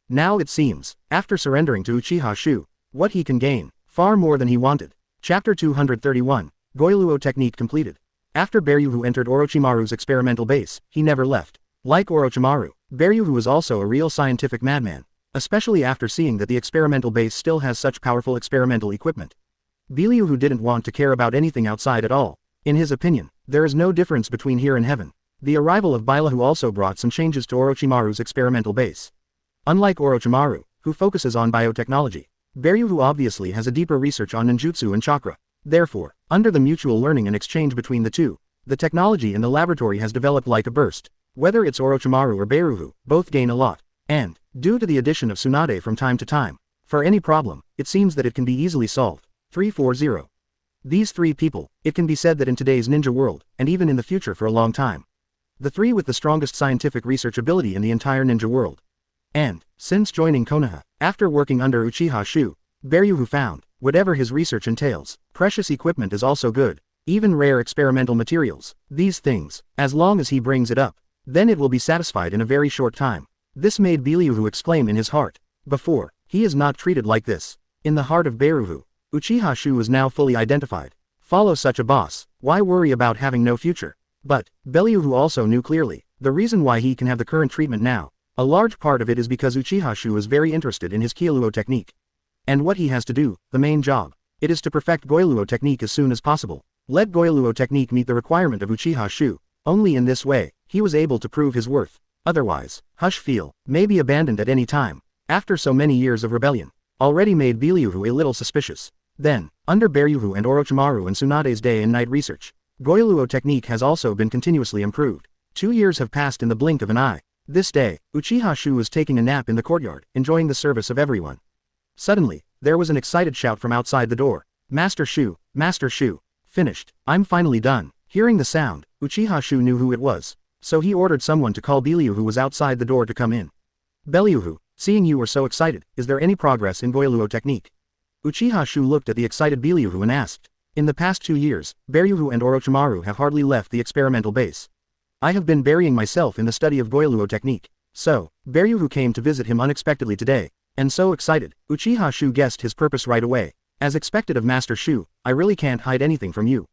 Now it seems, after surrendering to Uchiha Xiu, what he can gain, far more than he wanted. Chapter 231, Goiluo Technique completed. After Beryuhu entered Orochimaru's experimental base, he never left. Like Orochimaru, Beryuhu is also a real scientific madman, especially after seeing that the experimental base still has such powerful experimental equipment. Beryuhu didn't want to care about anything outside at all. In his opinion, there is no difference between here and heaven. The arrival of Beryuhu also brought some changes to Orochimaru's experimental base. Unlike Orochimaru, who focuses on biotechnology, Beryuhu obviously has a deeper research on ninjutsu and chakra. Therefore, under the mutual learning and exchange between the 2, the technology in the laboratory has developed like a burst. Whether it's Orochimaru or Beryuhu, both gain a lot. And, due to the addition of Tsunade from time to time, for any problem, it seems that it can be easily solved. 340. These 3 people, it can be said that in today's ninja world, and even in the future for a long time, the 3 with the strongest scientific research ability in the entire ninja world. And, since joining Konoha, after working under Uchiha Xiu, Beryuhu found, whatever his research entails, precious equipment is also good, even rare experimental materials. These things, as long as he brings it up, then it will be satisfied in a very short time. This made Beryuhu exclaim in his heart. Before, he is not treated like this. In the heart of Beryuhu, Uchiha Xiu is now fully identified. Follow such a boss, why worry about having no future? But, Beryuhu also knew clearly, the reason why he can have the current treatment now. A large part of it is because Uchiha Xiu is very interested in his Goiluo technique. And what he has to do, the main job, it is to perfect Goiluo technique as soon as possible. Let Goiluo technique meet the requirement of Uchiha Xiu. Only in this way, he was able to prove his worth. Otherwise, Hush Feel may be abandoned at any time. After so many years of rebellion, already made Beryuhu a little suspicious. Then, under Beryuhu and Orochimaru and Tsunade's day and night research, Goiluo technique has also been continuously improved. 2 years have passed in the blink of an eye. This day, Uchiha Xiu was taking a nap in the courtyard, enjoying the service of everyone. Suddenly, there was an excited shout from outside the door. Master Xiu, finished. I'm finally done. Hearing the sound, Uchiha Xiu knew who it was. So he ordered someone to call Beryuhu who was outside the door to come in. Beryuhu, seeing you were so excited, is there any progress in Goiluo technique? Uchiha Xiu looked at the excited Beryuhu and asked. In the past 2 years, Beryuhu and Orochimaru have hardly left the experimental base. I have been burying myself in the study of Goiluo technique. So, Beryuhu came to visit him unexpectedly today, and so excited, Uchiha Xiu guessed his purpose right away. As expected of Master Xiu, I really can't hide anything from you.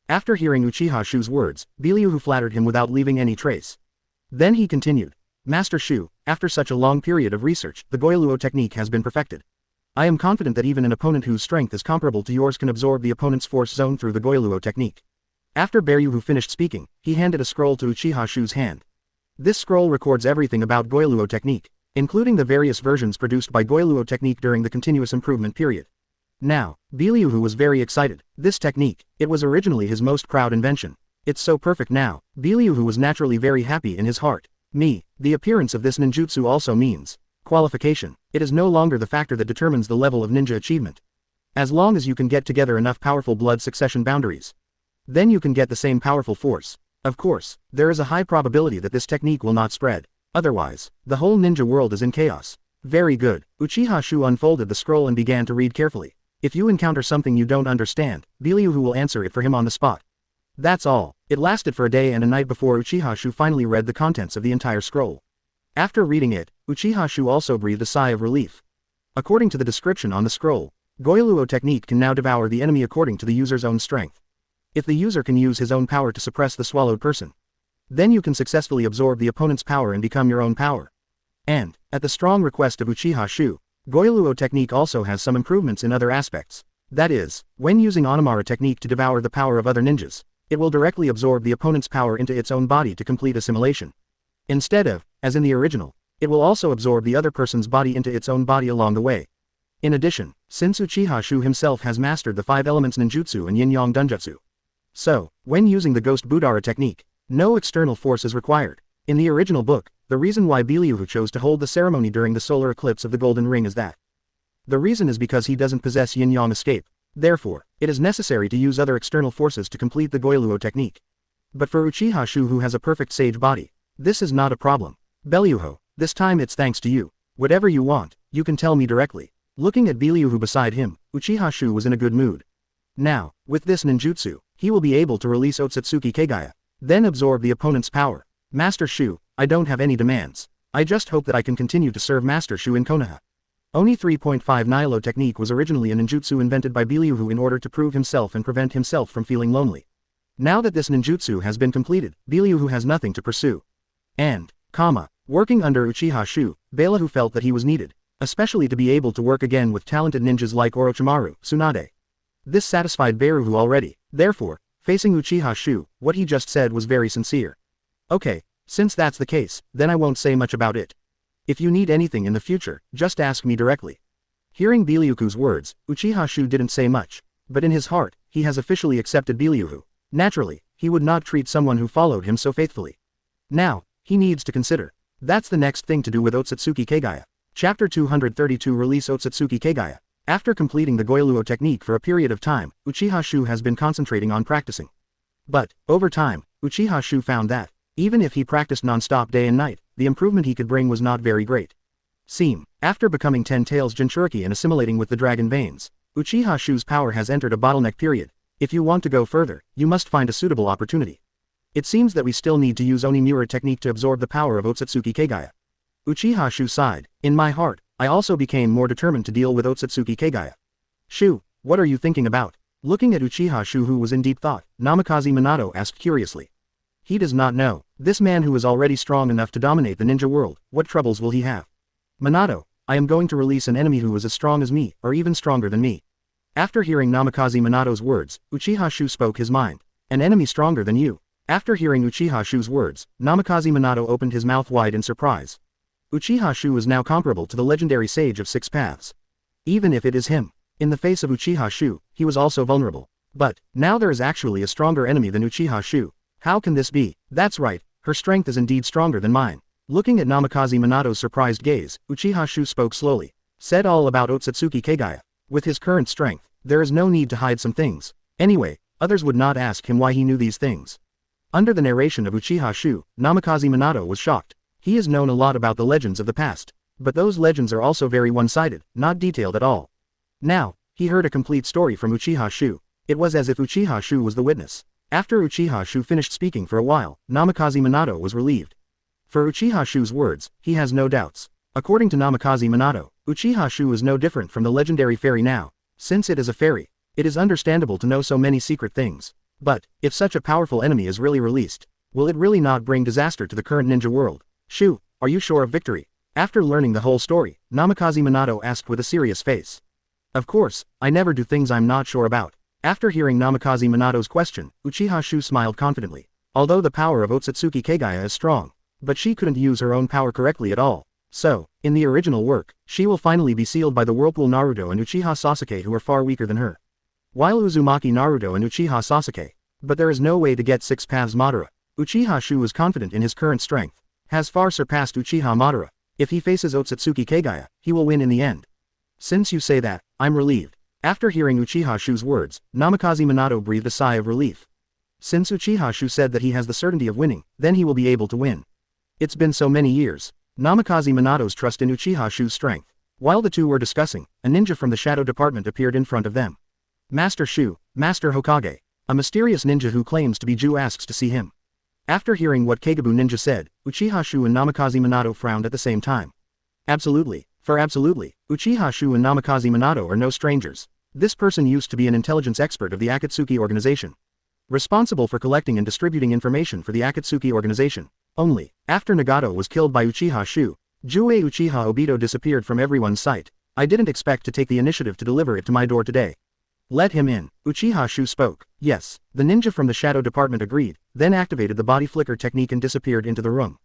After hearing Uchiha Xiu's words, Beryuhu flattered him without leaving any trace. Then he continued. Master Xiu, after such a long period of research, the Goiluo technique has been perfected. I am confident that even an opponent whose strength is comparable to yours can absorb the opponent's force zone through the Goiluo technique. After Beryuhu finished speaking, he handed a scroll to Uchiha Xiu's hand. This scroll records everything about Goiluo technique, including the various versions produced by Goiluo technique during the continuous improvement period. Now, Beryuhu was very excited. This technique, it was originally his most proud invention. It's so perfect now. Beryuhu was naturally very happy in his heart. The appearance of this ninjutsu also means qualification. It is no longer the factor that determines the level of ninja achievement. As long as you can get together enough powerful blood succession boundaries, then you can get the same powerful force. Of course, there is a high probability that this technique will not spread. Otherwise, the whole ninja world is in chaos. Very good. Uchiha Xiu unfolded the scroll and began to read carefully. If you encounter something you don't understand, Beryuhu will answer it for him on the spot. That's all. It lasted for a day and a night before Uchiha Xiu finally read the contents of the entire scroll. After reading it, Uchiha Xiu also breathed a sigh of relief. According to the description on the scroll, Goiluo technique can now devour the enemy according to the user's own strength. If the user can use his own power to suppress the swallowed person, then you can successfully absorb the opponent's power and become your own power. And, at the strong request of Uchiha Xiu, Goiluo technique also has some improvements in other aspects. That is, when using Onamara technique to devour the power of other ninjas, it will directly absorb the opponent's power into its own body to complete assimilation. Instead of, as in the original, it will also absorb the other person's body into its own body along the way. In addition, since Uchiha Xiu himself has mastered the 5 elements ninjutsu and yin-yang dunjutsu, so, when using the Ghost Budara technique, no external force is required. In the original book, the reason why Beryuhu chose to hold the ceremony during the solar eclipse of the Golden Ring is that the reason is because he doesn't possess yin-yang escape. Therefore, it is necessary to use other external forces to complete the Goiluo technique. But for Uchiha Xiu who has a perfect sage body, this is not a problem. Beryuhu, this time it's thanks to you. Whatever you want, you can tell me directly. Looking at Beryuhu beside him, Uchiha Xiu was in a good mood. Now, with this ninjutsu, he will be able to release Ōtsutsuki Kagaya, then absorb the opponent's power. Master Xiu, I don't have any demands. I just hope that I can continue to serve Master Xiu in Konoha. Oni 3.5 Nilo technique was originally a ninjutsu invented by Beryuhu in order to prove himself and prevent himself from feeling lonely. Now that this ninjutsu has been completed, Beryuhu has nothing to pursue. And, working under Uchiha Xiu, Beryuhu felt that he was needed, especially to be able to work again with talented ninjas like Orochimaru, Tsunade. This satisfied Beryuhu already. Therefore, facing Uchiha Xiu, what he just said was very sincere. Okay, since that's the case, then I won't say much about it. If you need anything in the future, just ask me directly. Hearing Beryuhu's words, Uchiha Xiu didn't say much, but in his heart, he has officially accepted Beryuhu. Naturally, he would not treat someone who followed him so faithfully. Now, he needs to consider. That's the next thing to do with Ōtsutsuki Kagaya. Chapter 232 Release Ōtsutsuki Kagaya. After completing the Goiluo technique for a period of time, Uchiha Xiu has been concentrating on practicing. But, over time, Uchiha Xiu found that, even if he practiced non-stop day and night, the improvement he could bring was not very great. After becoming 10 Tails Jinchuriki and assimilating with the dragon veins, Uchiha Xiu's power has entered a bottleneck period. If you want to go further, you must find a suitable opportunity. It seems that we still need to use Onimura technique to absorb the power of Ōtsutsuki Kagaya. Uchiha Xiu sighed. In my heart, I also became more determined to deal with Ōtsutsuki Kagaya. Xiu, what are you thinking about? Looking at Uchiha Xiu who was in deep thought, Namikaze Minato asked curiously. He does not know. This man who is already strong enough to dominate the ninja world, what troubles will he have? Minato, I am going to release an enemy who is as strong as me, or even stronger than me. After hearing Namikaze Minato's words, Uchiha Xiu spoke his mind. An enemy stronger than you. After hearing Uchiha Xiu's words, Namikaze Minato opened his mouth wide in surprise. Uchiha Xiu is now comparable to the legendary sage of 6 paths. Even if it is him. In the face of Uchiha Xiu, he was also vulnerable. But, now there is actually a stronger enemy than Uchiha Xiu. How can this be? That's right, her strength is indeed stronger than mine. Looking at Namikaze Minato's surprised gaze, Uchiha Xiu spoke slowly. Said all about Ōtsutsuki Kagaya. With his current strength, there is no need to hide some things. Anyway, others would not ask him why he knew these things. Under the narration of Uchiha Xiu, Namikaze Minato was shocked. He has known a lot about the legends of the past. But those legends are also very one-sided, not detailed at all. Now, he heard a complete story from Uchiha Xiu. It was as if Uchiha Xiu was the witness. After Uchiha Xiu finished speaking for a while, Namikaze Minato was relieved. For Uchiha Xiu's words, he has no doubts. According to Namikaze Minato, Uchiha Xiu is no different from the legendary fairy now. Since it is a fairy, it is understandable to know so many secret things. But, if such a powerful enemy is really released, will it really not bring disaster to the current ninja world? Xiu, are you sure of victory? After learning the whole story, Namikaze Minato asked with a serious face. Of course, I never do things I'm not sure about. After hearing Namikaze Minato's question, Uchiha Xiu smiled confidently. Although the power of Ōtsutsuki Kagaya is strong, but she couldn't use her own power correctly at all. So, in the original work, she will finally be sealed by the Whirlpool Naruto and Uchiha Sasuke, who are far weaker than her. While Uzumaki Naruto and Uchiha Sasuke, but there is no way to get 6 paths Madara. Uchiha Xiu is confident in his current strength, has far surpassed Uchiha Madara. If he faces Ōtsutsuki Kagaya, he will win in the end. Since you say that, I'm relieved. After hearing Uchiha Xiu's words, Namikaze Minato breathed a sigh of relief. Since Uchiha Xiu said that he has the certainty of winning, then he will be able to win. It's been so many years. Namikaze Minato's trust in Uchiha Xiu's strength. While the two were discussing, a ninja from the Shadow Department appeared in front of them. Master Xiu, Master Hokage. A mysterious ninja who claims to be Ju asks to see him. After hearing what Kagabu Ninja said, Uchiha Xiu and Namikaze Minato frowned at the same time. Absolutely, Uchiha Xiu and Namikaze Minato are no strangers. This person used to be an intelligence expert of the Akatsuki organization, responsible for collecting and distributing information for the Akatsuki organization. Only, after Nagato was killed by Uchiha Xiu, Jue Uchiha Obito disappeared from everyone's sight. I didn't expect to take the initiative to deliver it to my door today. Let him in, Uchiha Xiu spoke. Yes, the ninja from the Shadow Department agreed, then activated the body flicker technique and disappeared into the room.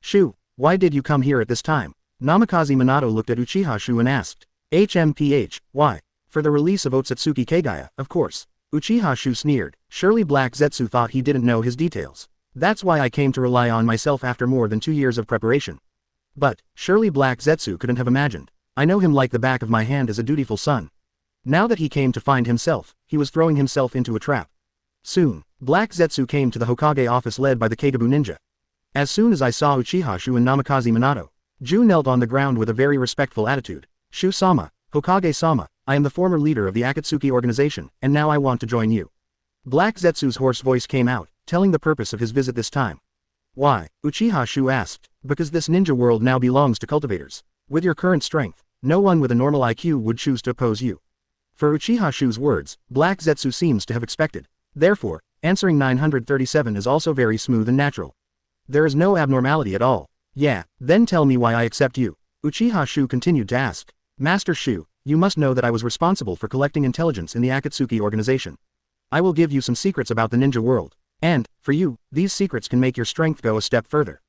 Xiu, why did you come here at this time? Namikaze Minato looked at Uchiha Xiu and asked. HMPH, why? For the release of Ōtsutsuki Kagaya, of course. Uchiha Xiu sneered. Surely Black Zetsu thought he didn't know his details. That's why I came to rely on myself after more than 2 years of preparation. But, surely Black Zetsu couldn't have imagined. I know him like the back of my hand as a dutiful son. Now that he came to find himself, he was throwing himself into a trap. Soon, Black Zetsu came to the Hokage office led by the Kagabu Ninja. As soon as I saw Uchiha Xiu and Namikaze Minato, Ju knelt on the ground with a very respectful attitude. Xiu-sama, Hokage-sama, I am the former leader of the Akatsuki organization, and now I want to join you. Black Zetsu's hoarse voice came out, telling the purpose of his visit this time. Why? Uchiha Xiu asked. Because this ninja world now belongs to cultivators. With your current strength, no one with a normal IQ would choose to oppose you. For Uchiha Xiu's words, Black Zetsu seems to have expected. Therefore, answering 937 is also very smooth and natural. There is no abnormality at all. Yeah, then tell me why I accept you. Uchiha Xiu continued to ask. Master Xiu, you must know that I was responsible for collecting intelligence in the Akatsuki organization. I will give you some secrets about the ninja world. And, for you, these secrets can make your strength go a step further.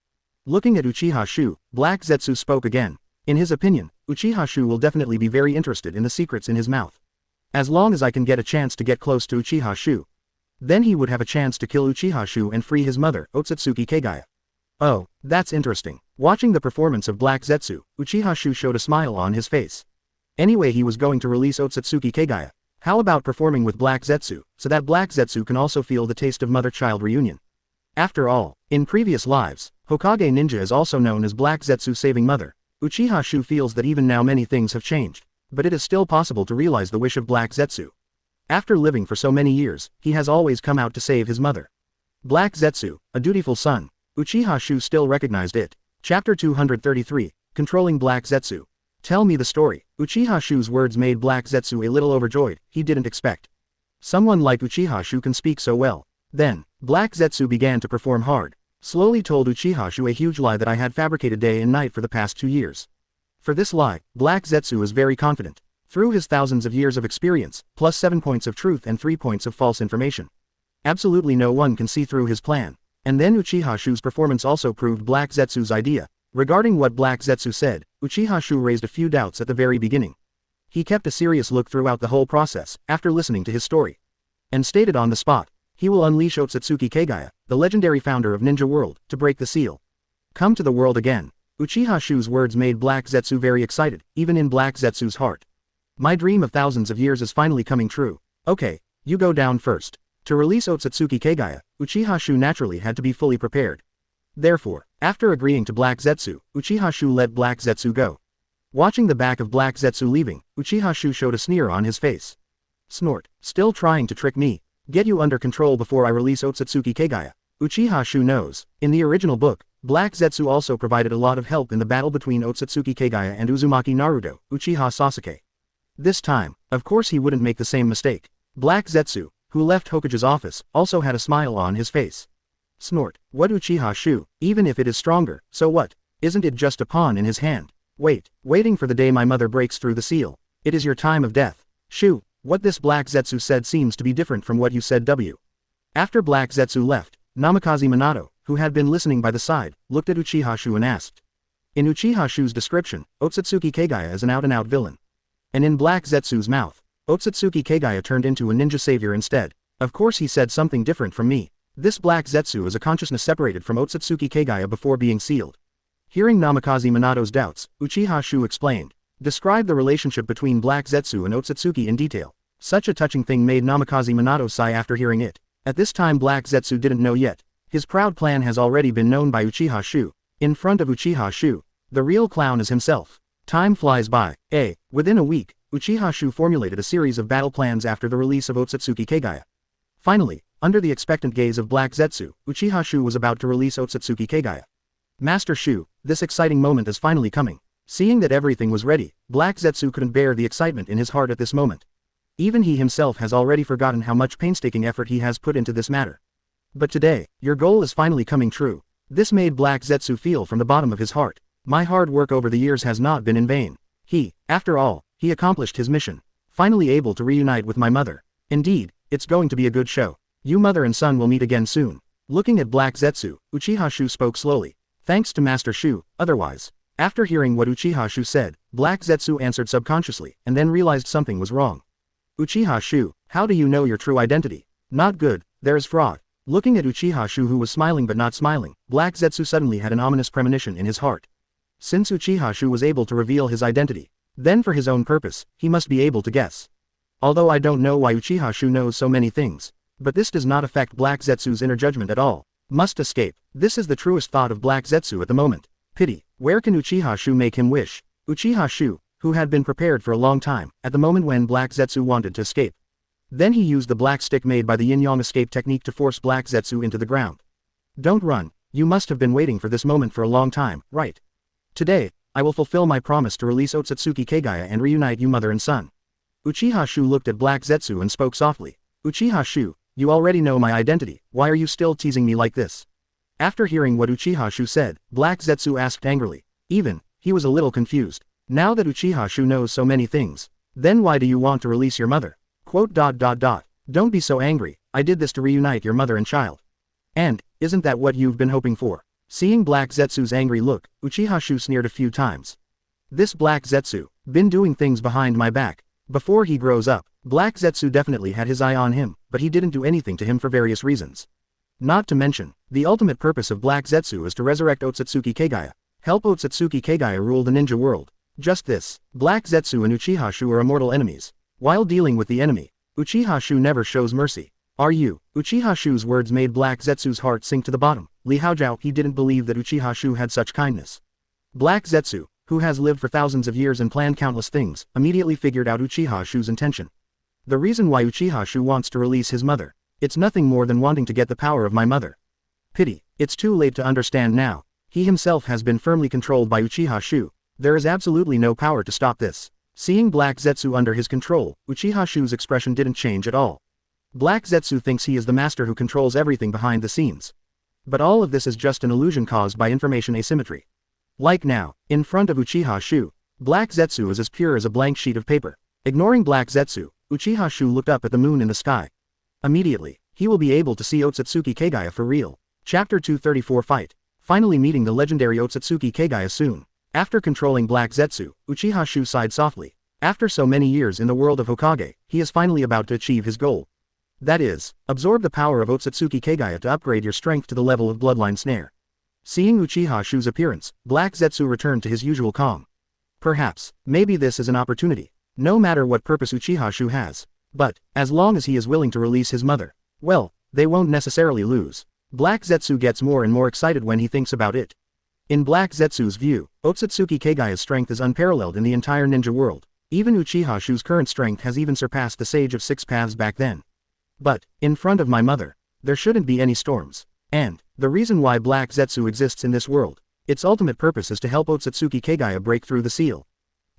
Looking at Uchiha Xiu, Black Zetsu spoke again. In his opinion, Uchiha Xiu will definitely be very interested in the secrets in his mouth. As long as I can get a chance to get close to Uchiha Xiu, then he would have a chance to kill Uchiha Xiu and free his mother, Ōtsutsuki Kagaya. Oh, that's interesting. Watching the performance of Black Zetsu, Uchiha Xiu showed a smile on his face. Anyway, he was going to release Ōtsutsuki Kagaya. How about performing with Black Zetsu, so that Black Zetsu can also feel the taste of mother-child reunion? After all, in previous lives, Hokage Ninja is also known as Black Zetsu saving mother. Uchiha Xiu feels that even now many things have changed, but it is still possible to realize the wish of Black Zetsu. After living for so many years, he has always come out to save his mother. Black Zetsu, a dutiful son. Uchiha Xiu still recognized it. Chapter 233, Controlling Black Zetsu. Tell me the story. Uchiha Xiu's words made Black Zetsu a little overjoyed. He didn't expect someone like Uchiha Xiu can speak so well. Then, Black Zetsu began to perform hard. Slowly told Uchiha Xiu a huge lie that I had fabricated day and night for the past 2 years. For this lie, Black Zetsu is very confident. Through his thousands of years of experience, plus 7 points of truth and 3 points of false information. Absolutely no one can see through his plan. And then Uchiha Xiu's performance also proved Black Zetsu's idea. Regarding what Black Zetsu said, Uchiha Xiu raised a few doubts at the very beginning. He kept a serious look throughout the whole process, after listening to his story. And stated on the spot, he will unleash Ōtsutsuki Kagaya, the legendary founder of Ninja World, to break the seal. Come to the world again. Uchiha Xiu's words made Black Zetsu very excited, even in Black Zetsu's heart. My dream of thousands of years is finally coming true. Okay, you go down first. To release Ōtsutsuki Kagaya, Uchiha Xiu naturally had to be fully prepared. Therefore, after agreeing to Black Zetsu, Uchiha Xiu let Black Zetsu go. Watching the back of Black Zetsu leaving, Uchiha Xiu showed a sneer on his face. Snort, still trying to trick me. Get you under control before I release Ōtsutsuki Kagaya. Uchiha Xiu knows. In the original book, Black Zetsu also provided a lot of help in the battle between Ōtsutsuki Kagaya and Uzumaki Naruto, Uchiha Sasuke. This time, of course he wouldn't make the same mistake. Black Zetsu, who left Hokage's office, also had a smile on his face. Snort. What Uchiha Xiu, even if it is stronger, so what? Isn't it just a pawn in his hand? Waiting for the day my mother breaks through the seal. It is your time of death. Xiu, what this Black Zetsu said seems to be different from what you said. After Black Zetsu left, Namikaze Minato, who had been listening by the side, looked at Uchiha Xiu and asked. In Uchiha Xiu's description, Ōtsutsuki Kagaya is an out-and-out villain. And in Black Zetsu's mouth, Ōtsutsuki Kagaya turned into a ninja savior instead. Of course he said something different from me. This Black Zetsu is a consciousness separated from Ōtsutsuki Kagaya before being sealed. Hearing Namikaze Minato's doubts, Uchiha Xiu explained. Describe the relationship between Black Zetsu and Ōtsutsuki in detail. Such a touching thing made Namikaze Minato sigh after hearing it. At this time Black Zetsu didn't know yet. His proud plan has already been known by Uchiha Xiu. In front of Uchiha Xiu, the real clown is himself. Time flies by. Within a week, Uchiha Xiu formulated a series of battle plans after the release of Ōtsutsuki Kagaya. Finally, under the expectant gaze of Black Zetsu, Uchiha Xiu was about to release Ōtsutsuki Kagaya. Master Xiu, this exciting moment is finally coming. Seeing that everything was ready, Black Zetsu couldn't bear the excitement in his heart at this moment. Even he himself has already forgotten how much painstaking effort he has put into this matter. But today, your goal is finally coming true. This made Black Zetsu feel from the bottom of his heart. My hard work over the years has not been in vain. After all, he accomplished his mission. Finally able to reunite with my mother. Indeed, it's going to be a good show. You mother and son will meet again soon. Looking at Black Zetsu, Uchiha Xiu spoke slowly. Thanks to Master Xiu, otherwise. After hearing what Uchiha Xiu said, Black Zetsu answered subconsciously, and then realized something was wrong. Uchiha Xiu, how do you know your true identity? Not good, there is fraud. Looking at Uchiha Xiu who was smiling but not smiling, Black Zetsu suddenly had an ominous premonition in his heart. Since Uchiha Xiu was able to reveal his identity, then for his own purpose, he must be able to guess. Although I don't know why Uchiha Xiu knows so many things. But this does not affect Black Zetsu's inner judgment at all. Must escape. This is the truest thought of Black Zetsu at the moment. Pity. Where can Uchiha Xiu make him wish? Uchiha Xiu, who had been prepared for a long time, at the moment when Black Zetsu wanted to escape. Then he used the black stick made by the yin-yang escape technique to force Black Zetsu into the ground. Don't run. You must have been waiting for this moment for a long time, right? Today, I will fulfill my promise to release Ōtsutsuki Kagaya and reunite you mother and son. Uchiha Xiu looked at Black Zetsu and spoke softly. Uchiha Xiu, you already know my identity, why are you still teasing me like this? After hearing what Uchiha Xiu said, Black Zetsu asked angrily. He was a little confused. Now that Uchiha Xiu knows so many things, then why do you want to release your mother? Don't be so angry, I did this to reunite your mother and child. And, isn't that what you've been hoping for? Seeing Black Zetsu's angry look, Uchiha Xiu sneered a few times. This Black Zetsu, been doing things behind my back. Before he grows up, Black Zetsu definitely had his eye on him, but he didn't do anything to him for various reasons. Not to mention, the ultimate purpose of Black Zetsu is to resurrect Ōtsutsuki Kagaya. Help Ōtsutsuki Kagaya rule the ninja world. Just this, Black Zetsu and Uchiha Xiu are immortal enemies. While dealing with the enemy, Uchiha Xiu never shows mercy. Uchiha Xiu's words made Black Zetsu's heart sink to the bottom. Li Haojiao, he didn't believe that Uchiha Xiu had such kindness. Black Zetsu, who has lived for thousands of years and planned countless things, immediately figured out Uchiha Xiu's intention. The reason why Uchiha Xiu wants to release his mother. It's nothing more than wanting to get the power of my mother. Pity, it's too late to understand now. He himself has been firmly controlled by Uchiha Xiu. There is absolutely no power to stop this. Seeing Black Zetsu under his control, Uchiha Xiu's expression didn't change at all. Black Zetsu thinks he is the master who controls everything behind the scenes. But all of this is just an illusion caused by information asymmetry. Like now, in front of Uchiha Xiu, Black Zetsu is as pure as a blank sheet of paper. Ignoring Black Zetsu, Uchiha Xiu looked up at the moon in the sky. Immediately, he will be able to see Ōtsutsuki Kagaya for real. Chapter 234 Fight. Finally meeting the legendary Ōtsutsuki Kagaya soon. After controlling Black Zetsu, Uchiha Xiu sighed softly. After so many years in the world of Hokage, he is finally about to achieve his goal. That is, absorb the power of Ōtsutsuki Kagaya to upgrade your strength to the level of Bloodline Snare. Seeing Uchiha Xiu's appearance, Black Zetsu returned to his usual calm. Perhaps, maybe this is an opportunity. No matter what purpose Uchiha Xiu has. But, as long as he is willing to release his mother, well, they won't necessarily lose. Black Zetsu gets more and more excited when he thinks about it. In Black Zetsu's view, Ōtsutsuki Kagaya's strength is unparalleled in the entire ninja world. Even Uchiha Xiu's current strength has even surpassed the Sage of Six Paths back then. But, in front of my mother, there shouldn't be any storms. And, The reason why Black Zetsu exists in this world. Its ultimate purpose is to help Ōtsutsuki Kagaya break through the seal.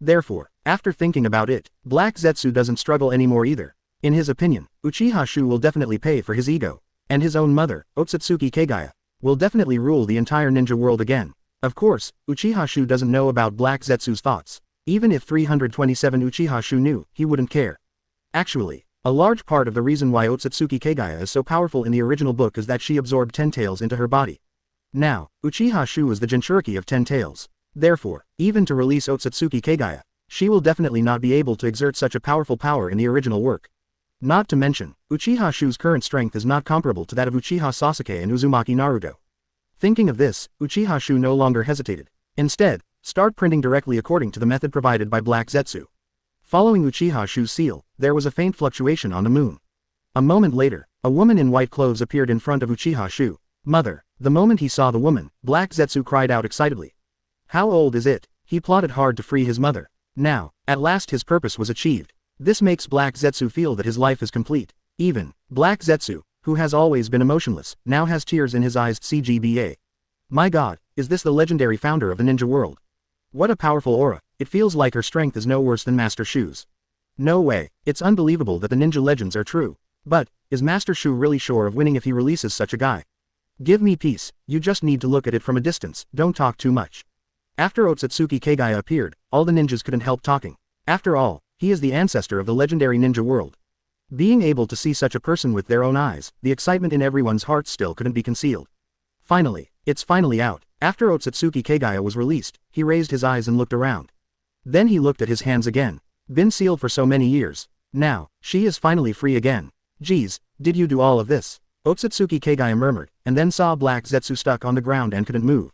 Therefore, after thinking about it, Black Zetsu doesn't struggle anymore either. In his opinion, Uchiha Xiu will definitely pay for his ego. And his own mother, Ōtsutsuki Kagaya, will definitely rule the entire ninja world again. Of course, Uchiha Xiu doesn't know about Black Zetsu's thoughts. Even if 327 Uchiha Xiu knew, he wouldn't care. Actually, a large part of the reason why Ōtsutsuki Kagaya is so powerful in the original book is that she absorbed 10 tails into her body. Now, Uchiha Xiu is the Jinchuriki of 10 tails. Therefore, even to release Ōtsutsuki Kagaya, she will definitely not be able to exert such a powerful power in the original work. Not to mention, Uchiha Xiu's current strength is not comparable to that of Uchiha Sasuke and Uzumaki Naruto. Thinking of this, Uchiha Xiu no longer hesitated. Instead, start printing directly according to the method provided by Black Zetsu. Following Uchiha Xiu's seal, there was a faint fluctuation on the moon. A moment later, a woman in white clothes appeared in front of Uchiha Xiu. Mother. The moment he saw the woman, Black Zetsu cried out excitedly. How old is it? He plotted hard to free his mother. Now, at last his purpose was achieved. This makes Black Zetsu feel that his life is complete. Even, Black Zetsu, who has always been emotionless, now has tears in his eyes. CGBA. My god, is this the legendary founder of the ninja world? What a powerful aura, it feels like her strength is no worse than Master Shu's. No way, it's unbelievable that the ninja legends are true. But, is Master Shu really sure of winning if he releases such a guy? Give me peace, you just need to look at it from a distance, don't talk too much. After Ōtsutsuki Kagaya appeared, all the ninjas couldn't help talking. After all, he is the ancestor of the legendary ninja world. Being able to see such a person with their own eyes, the excitement in everyone's hearts still couldn't be concealed. Finally, it's finally out. After Ōtsutsuki Kagaya was released, he raised his eyes and looked around. Then he looked at his hands again. Been sealed for so many years. Now, she is finally free again. Geez, did you do all of this? Ōtsutsuki Kagaya murmured, and then saw Black Zetsu stuck on the ground and couldn't move.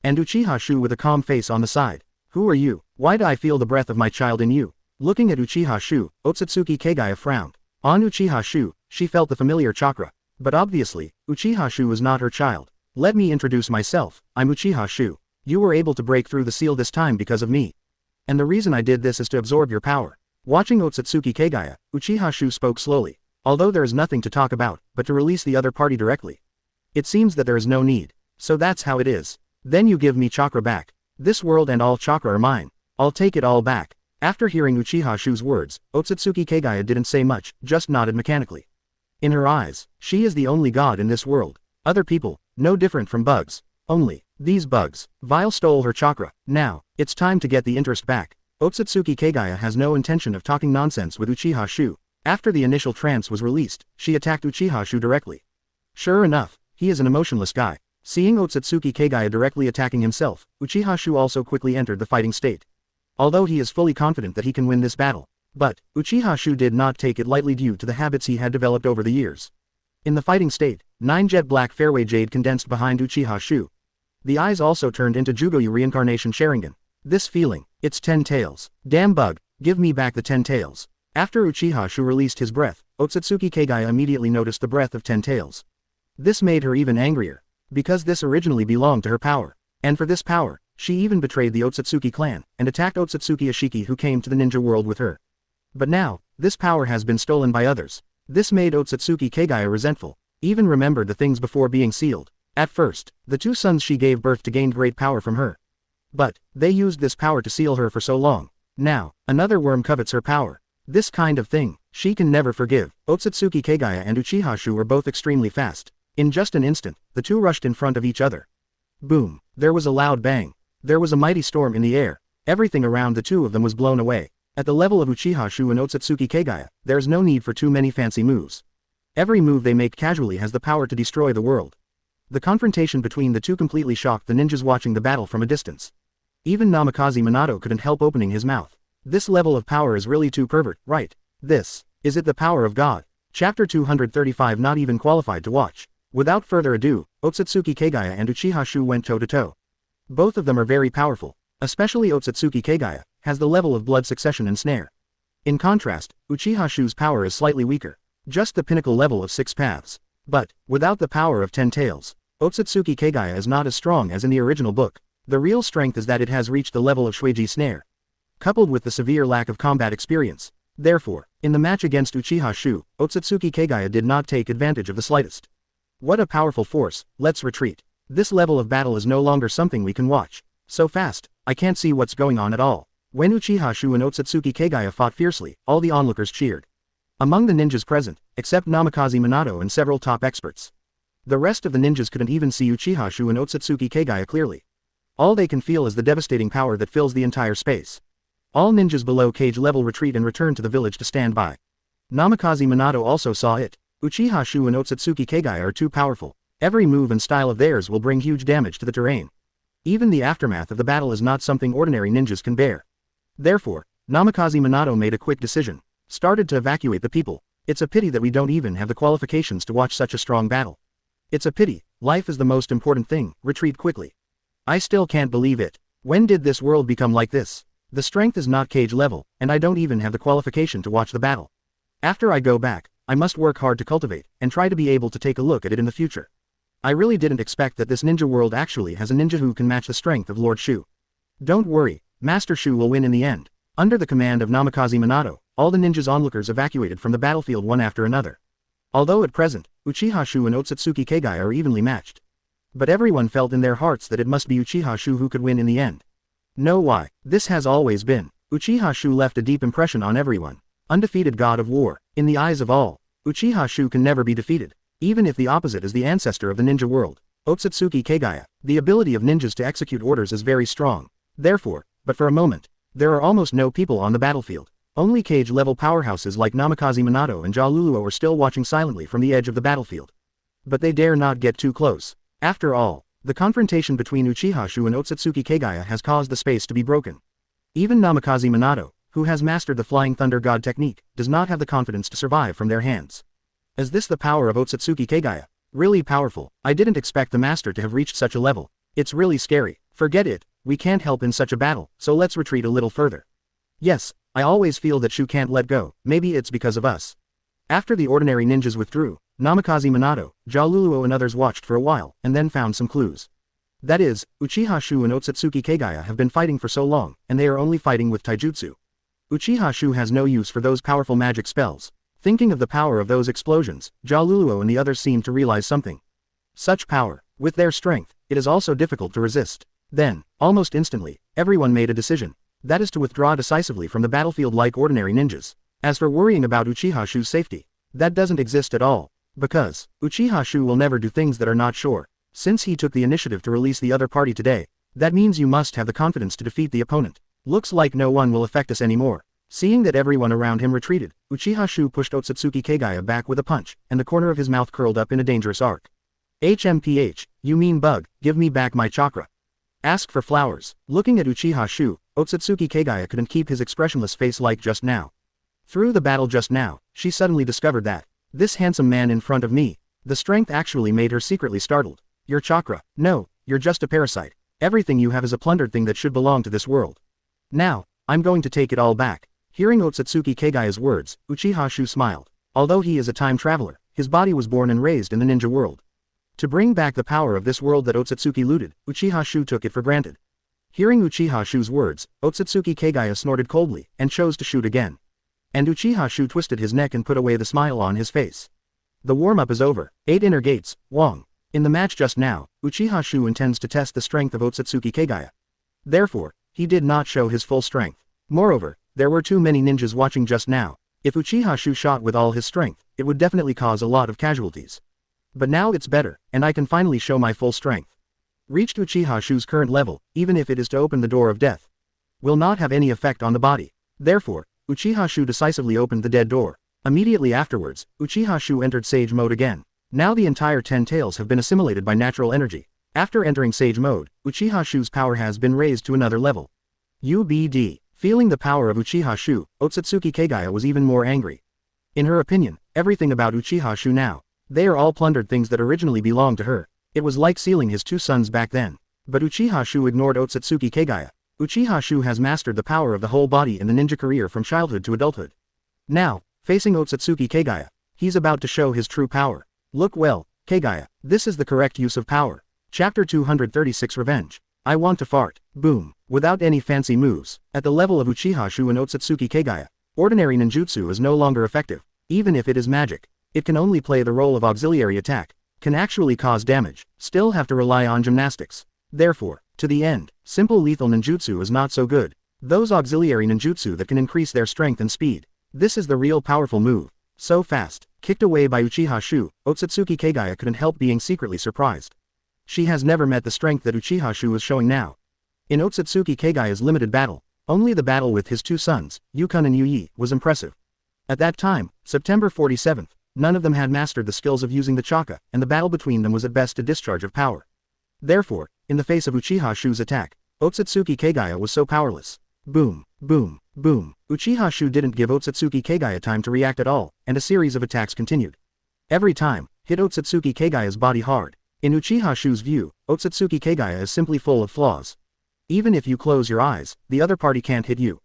And Uchiha Xiu with a calm face on the side. Who are you? Why do I feel the breath of my child in you? Looking at Uchiha Xiu, Ōtsutsuki Kagaya frowned. On Uchiha Xiu, she felt the familiar chakra. But obviously, Uchiha Xiu was not her child. Let me introduce myself, I'm Uchiha Xiu. You were able to break through the seal this time because of me. And the reason I did this is to absorb your power. Watching Ōtsutsuki Kagaya, Uchiha Xiu spoke slowly. Although there is nothing to talk about, but to release the other party directly. It seems that there is no need. So that's how it is. Then you give me chakra back. This world and all chakra are mine. I'll take it all back. After hearing Uchiha Xiu's words, Ōtsutsuki Kagaya didn't say much, just nodded mechanically. In her eyes, she is the only god in this world. Other people, no different from bugs. Only, these bugs. Vile stole her chakra. Now, it's time to get the interest back. Ōtsutsuki Kagaya has no intention of talking nonsense with Uchiha Xiu. After the initial trance was released, she attacked Uchiha Xiu directly. Sure enough, he is an emotionless guy. Seeing Ōtsutsuki Kagaya directly attacking himself, Uchiha Xiu also quickly entered the fighting state. Although he is fully confident that he can win this battle. But, Uchiha Xiu did not take it lightly due to the habits he had developed over the years. In the fighting state, 9 jet black fairway jade condensed behind Uchiha Xiu. The eyes also turned into Jugoyu reincarnation Sharingan. This feeling, it's 10 tails. Damn bug, give me back the 10 tails. After Uchiha Xiu released his breath, Ōtsutsuki Kagaya immediately noticed the breath of 10 tails. This made her even angrier. Because this originally belonged to her power. And for this power, she even betrayed the Ōtsutsuki clan, and attacked Ōtsutsuki Ashiki who came to the ninja world with her. But now, this power has been stolen by others. This made Ōtsutsuki Kagaya resentful, even remembered the things before being sealed. At first, the 2 sons she gave birth to gained great power from her. But, they used this power to seal her for so long. Now, another worm covets her power. This kind of thing, she can never forgive. Ōtsutsuki Kagaya and Uchiha Xiu were both extremely fast. In just an instant, the 2 rushed in front of each other. Boom, there was a loud bang. There was a mighty storm in the air. Everything around the 2 of them was blown away. At the level of Uchiha Xiu and Ōtsutsuki Kagaya, there is no need for too many fancy moves. Every move they make casually has the power to destroy the world. The confrontation between the 2 completely shocked the ninjas watching the battle from a distance. Even Namikaze Minato couldn't help opening his mouth. This level of power is really too pervert, right? This, is it the power of God? Chapter 235 not even qualified to watch. Without further ado, Ōtsutsuki Kagaya and Uchiha Xiu went toe to toe. Both of them are very powerful. Especially Ōtsutsuki Kagaya, has the level of blood succession and snare. In contrast, Uchiha Xiu's power is slightly weaker. Just the pinnacle level of 6 paths. But, without the power of 10 tails, Ōtsutsuki Kagaya is not as strong as in the original book. The real strength is that it has reached the level of Shueiji snare. Coupled with the severe lack of combat experience. Therefore, in the match against Uchiha Xiu, Ōtsutsuki Kagaya did not take advantage of the slightest. What a powerful force, let's retreat. This level of battle is no longer something we can watch. So fast, I can't see what's going on at all. When Uchiha Xiu and Ōtsutsuki Kagaya fought fiercely, all the onlookers cheered. Among the ninjas present, except Namikaze Minato and several top experts. The rest of the ninjas couldn't even see Uchiha Xiu and Ōtsutsuki Kagaya clearly. All they can feel is the devastating power that fills the entire space. All ninjas below cage level retreat and return to the village to stand by. Namikaze Minato also saw it. Uchiha Xiu and Ōtsutsuki Kagaya are too powerful. Every move and style of theirs will bring huge damage to the terrain. Even the aftermath of the battle is not something ordinary ninjas can bear. Therefore, Namikaze Minato made a quick decision. Started to evacuate the people. It's a pity that we don't even have the qualifications to watch such a strong battle. It's a pity, life is the most important thing, retreat quickly. I still can't believe it. When did this world become like this? The strength is not cage level, and I don't even have the qualification to watch the battle. After I go back, I must work hard to cultivate, and try to be able to take a look at it in the future. I really didn't expect that this ninja world actually has a ninja who can match the strength of Lord Xiu. Don't worry, Master Xiu will win in the end. Under the command of Namikaze Minato, all the ninjas onlookers evacuated from the battlefield one after another. Although at present, Uchiha Xiu and Ōtsutsuki Kagaya are evenly matched. But everyone felt in their hearts that it must be Uchiha Xiu who could win in the end. Know why? This has always been. Uchiha Xiu left a deep impression on everyone. Undefeated god of war. In the eyes of all, Uchiha Xiu can never be defeated. Even if the opposite is the ancestor of the ninja world, Ōtsutsuki Kagaya. The ability of ninjas to execute orders is very strong. Therefore, but for a moment, there are almost no people on the battlefield. Only cage-level powerhouses like Namikaze Minato and Jaluluo are still watching silently from the edge of the battlefield. But they dare not get too close. After all, the confrontation between Uchiha Xiu and Ōtsutsuki Kagaya has caused the space to be broken. Even Namikaze Minato, who has mastered the Flying Thunder God technique, does not have the confidence to survive from their hands. Is this the power of Ōtsutsuki Kagaya? Really powerful. I didn't expect the master to have reached such a level. It's really scary. Forget it, we can't help in such a battle, so let's retreat a little further. Yes, I always feel that Xiu can't let go, maybe it's because of us. After the ordinary ninjas withdrew, Namikaze Minato, Jaluluo and others watched for a while, and then found some clues. That is, Uchiha Xiu and Ōtsutsuki Kagaya have been fighting for so long, and they are only fighting with taijutsu. Uchiha Xiu has no use for those powerful magic spells. Thinking of the power of those explosions, Jaluluo and the others seemed to realize something. Such power, with their strength, it is also difficult to resist. Then, almost instantly, everyone made a decision. That is to withdraw decisively from the battlefield like ordinary ninjas. As for worrying about Uchiha Xiu's safety, that doesn't exist at all. Because, Uchiha Xiu will never do things that are not sure. Since he took the initiative to release the other party today, that means you must have the confidence to defeat the opponent. Looks like no one will affect us anymore. Seeing that everyone around him retreated, Uchiha Xiu pushed Ōtsutsuki Kagaya back with a punch, and the corner of his mouth curled up in a dangerous arc. HMPH, you mean bug, give me back my chakra. Ask for flowers. Looking at Uchiha Xiu, Ōtsutsuki Kagaya couldn't keep his expressionless face like just now. Through the battle just now, she suddenly discovered that, this handsome man in front of me, the strength actually made her secretly startled. Your chakra, no, you're just a parasite. Everything you have is a plundered thing that should belong to this world. Now, I'm going to take it all back. Hearing Ōtsutsuki Kagaya's words, Uchiha Xiu smiled. Although he is a time traveler, his body was born and raised in the ninja world. To bring back the power of this world that Ōtsutsuki looted, Uchiha Xiu took it for granted. Hearing Uchiha Xiu's words, Ōtsutsuki Kagaya snorted coldly, and chose to shoot again. And Uchiha Xiu twisted his neck and put away the smile on his face. The warm-up is over. 8 inner gates, Wong. In the match just now, Uchiha Xiu intends to test the strength of Ōtsutsuki Kagaya. Therefore, he did not show his full strength. Moreover, there were too many ninjas watching just now. If Uchiha Xiu shot with all his strength, it would definitely cause a lot of casualties. But now it's better, and I can finally show my full strength. Reached Uchiha Xiu's current level, even if it is to open the door of death, will not have any effect on the body. Therefore, Uchiha Xiu decisively opened the dead door. Immediately afterwards, Uchiha Xiu entered Sage mode again. Now the entire 10 tails have been assimilated by natural energy. After entering Sage mode, Uchiha Xiu's power has been raised to another level. UBD. Feeling the power of Uchiha Xiu, Ōtsutsuki Kagaya was even more angry. In her opinion, everything about Uchiha Xiu now, they are all plundered things that originally belonged to her. It was like sealing his 2 sons back then. But Uchiha Xiu ignored Ōtsutsuki Kagaya. Uchiha Xiu has mastered the power of the whole body in the ninja career from childhood to adulthood. Now, facing Ōtsutsuki Kagaya, he's about to show his true power. Look well, Kagaya, this is the correct use of power. Chapter 236 Revenge. I want to fart. Boom. Without any fancy moves, at the level of Uchiha Xiu and Ōtsutsuki Kagaya, ordinary ninjutsu is no longer effective. Even if it is magic, it can only play the role of auxiliary attack. can actually cause damage, still have to rely on gymnastics. Therefore, to the end, simple lethal ninjutsu is not so good. Those auxiliary ninjutsu that can increase their strength and speed. This is the real powerful move. So fast, kicked away by Uchiha Xiu, Ōtsutsuki Kagaya couldn't help being secretly surprised. She has never met the strength that Uchiha Xiu was showing now. In Ōtsutsuki Kagaya's limited battle, only the battle with his two sons, Yukun and Yuyi, was impressive. At that time, September 47th, none of them had mastered the skills of using the Chakra, and the battle between them was at best a discharge of power. Therefore, in the face of Uchiha Xiu's attack, Ōtsutsuki Kagaya was so powerless. Boom, boom, boom. Uchiha Xiu didn't give Ōtsutsuki Kagaya time to react at all, and a series of attacks continued. Every time, hit Ōtsutsuki Kagaya's body hard. In Uchiha Xiu's view, Ōtsutsuki Kagaya is simply full of flaws. Even if you close your eyes, the other party can't hit you.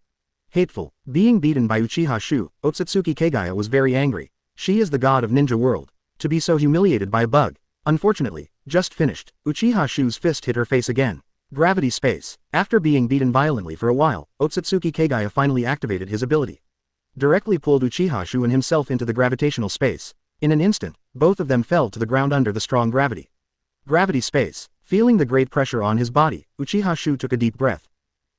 Hateful. Being beaten by Uchiha Xiu, Ōtsutsuki Kagaya was very angry. She is the god of ninja world. To be so humiliated by a bug. Unfortunately, just finished. Uchiha Xiu's fist hit her face again. Gravity space. After being beaten violently for a while, Ōtsutsuki Kagaya finally activated his ability. Directly pulled Uchiha Xiu and himself into the gravitational space. In an instant, both of them fell to the ground under the strong gravity. Gravity space. Feeling the great pressure on his body, Uchiha Xiu took a deep breath.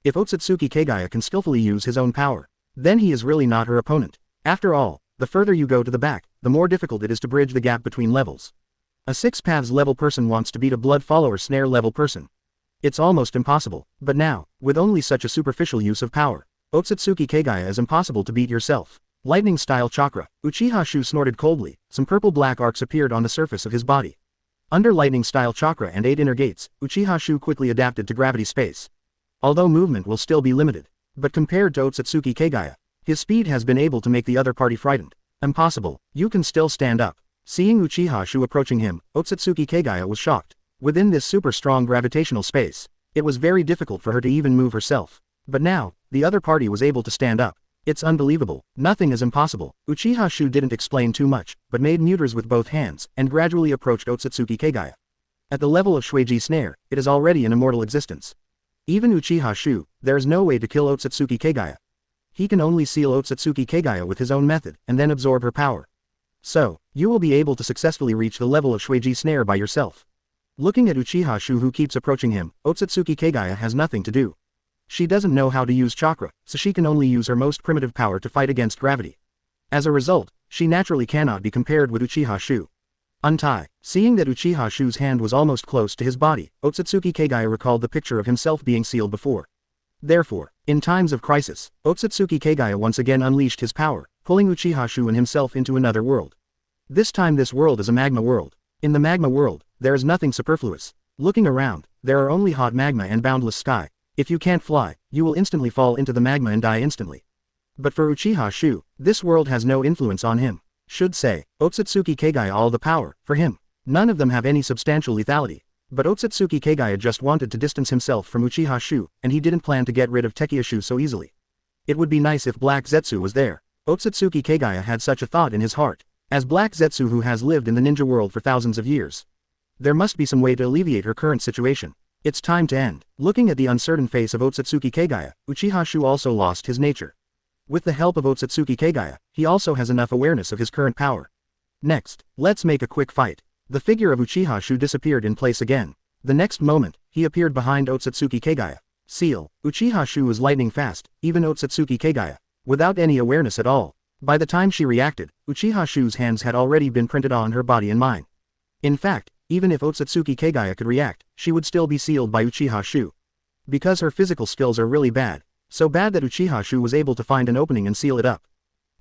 If Ōtsutsuki Kagaya can skillfully use his own power, then he is really not her opponent. After all, the further you go to the back, the more difficult it is to bridge the gap between levels. A 6 paths level person wants to beat a blood follower snare level person. It's almost impossible, but now, with only such a superficial use of power, Ōtsutsuki Kagaya is impossible to beat yourself. Lightning style chakra. Uchiha Xiu snorted coldly, some purple-black arcs appeared on the surface of his body. Under lightning style chakra and 8 inner gates, Uchiha Xiu quickly adapted to gravity space. Although movement will still be limited, but compared to Ōtsutsuki Kagaya, his speed has been able to make the other party frightened. Impossible, you can still stand up. Seeing Uchiha Xiu approaching him, Ōtsutsuki Kagaya was shocked. Within this super strong gravitational space, it was very difficult for her to even move herself. But now, the other party was able to stand up. It's unbelievable. Nothing is impossible. Uchiha Xiu didn't explain too much, but made neuters with both hands, and gradually approached Ōtsutsuki Kagaya. At the level of Shueiji snare, it is already an immortal existence. Even Uchiha Xiu, there is no way to kill Ōtsutsuki Kagaya. He can only seal Ōtsutsuki Kagaya with his own method, and then absorb her power. So, you will be able to successfully reach the level of Shueiji snare by yourself. Looking at Uchiha Xiu who keeps approaching him, Ōtsutsuki Kagaya has nothing to do. She doesn't know how to use chakra, so she can only use her most primitive power to fight against gravity. As a result, she naturally cannot be compared with Uchiha Xiu. Untie. Seeing that Uchiha Xiu's hand was almost close to his body, Ōtsutsuki Kagaya recalled the picture of himself being sealed before. Therefore, in times of crisis, Ōtsutsuki Kagaya once again unleashed his power, pulling Uchiha Xiu and himself into another world. This time this world is a magma world. In the magma world, there is nothing superfluous. Looking around, there are only hot magma and boundless sky. If you can't fly, you will instantly fall into the magma and die instantly. But for Uchiha Xiu, this world has no influence on him. Should say, Ōtsutsuki Kagaya all the power, for him. None of them have any substantial lethality. But Ōtsutsuki Kagaya just wanted to distance himself from Uchiha Xiu, and he didn't plan to get rid of Tekiya Xiu so easily. It would be nice if Black Zetsu was there. Ōtsutsuki Kagaya had such a thought in his heart. As Black Zetsu who has lived in the ninja world for thousands of years. There must be some way to alleviate her current situation. It's time to end. Looking at the uncertain face of Ōtsutsuki Kagaya, Uchiha Xiu also lost his nature. With the help of Ōtsutsuki Kagaya, he also has enough awareness of his current power. Next, let's make a quick fight. The figure of Uchiha Xiu disappeared in place again. The next moment, he appeared behind Ōtsutsuki Kagaya. Seal. Uchiha Xiu was lightning fast, even Ōtsutsuki Kagaya. Without any awareness at all. By the time she reacted, Uchiha Xiu's hands had already been printed on her body and mind. In fact, even if Ōtsutsuki Kagaya could react, she would still be sealed by Uchiha Xiu. Because her physical skills are really bad. So bad that Uchiha Xiu was able to find an opening and seal it up.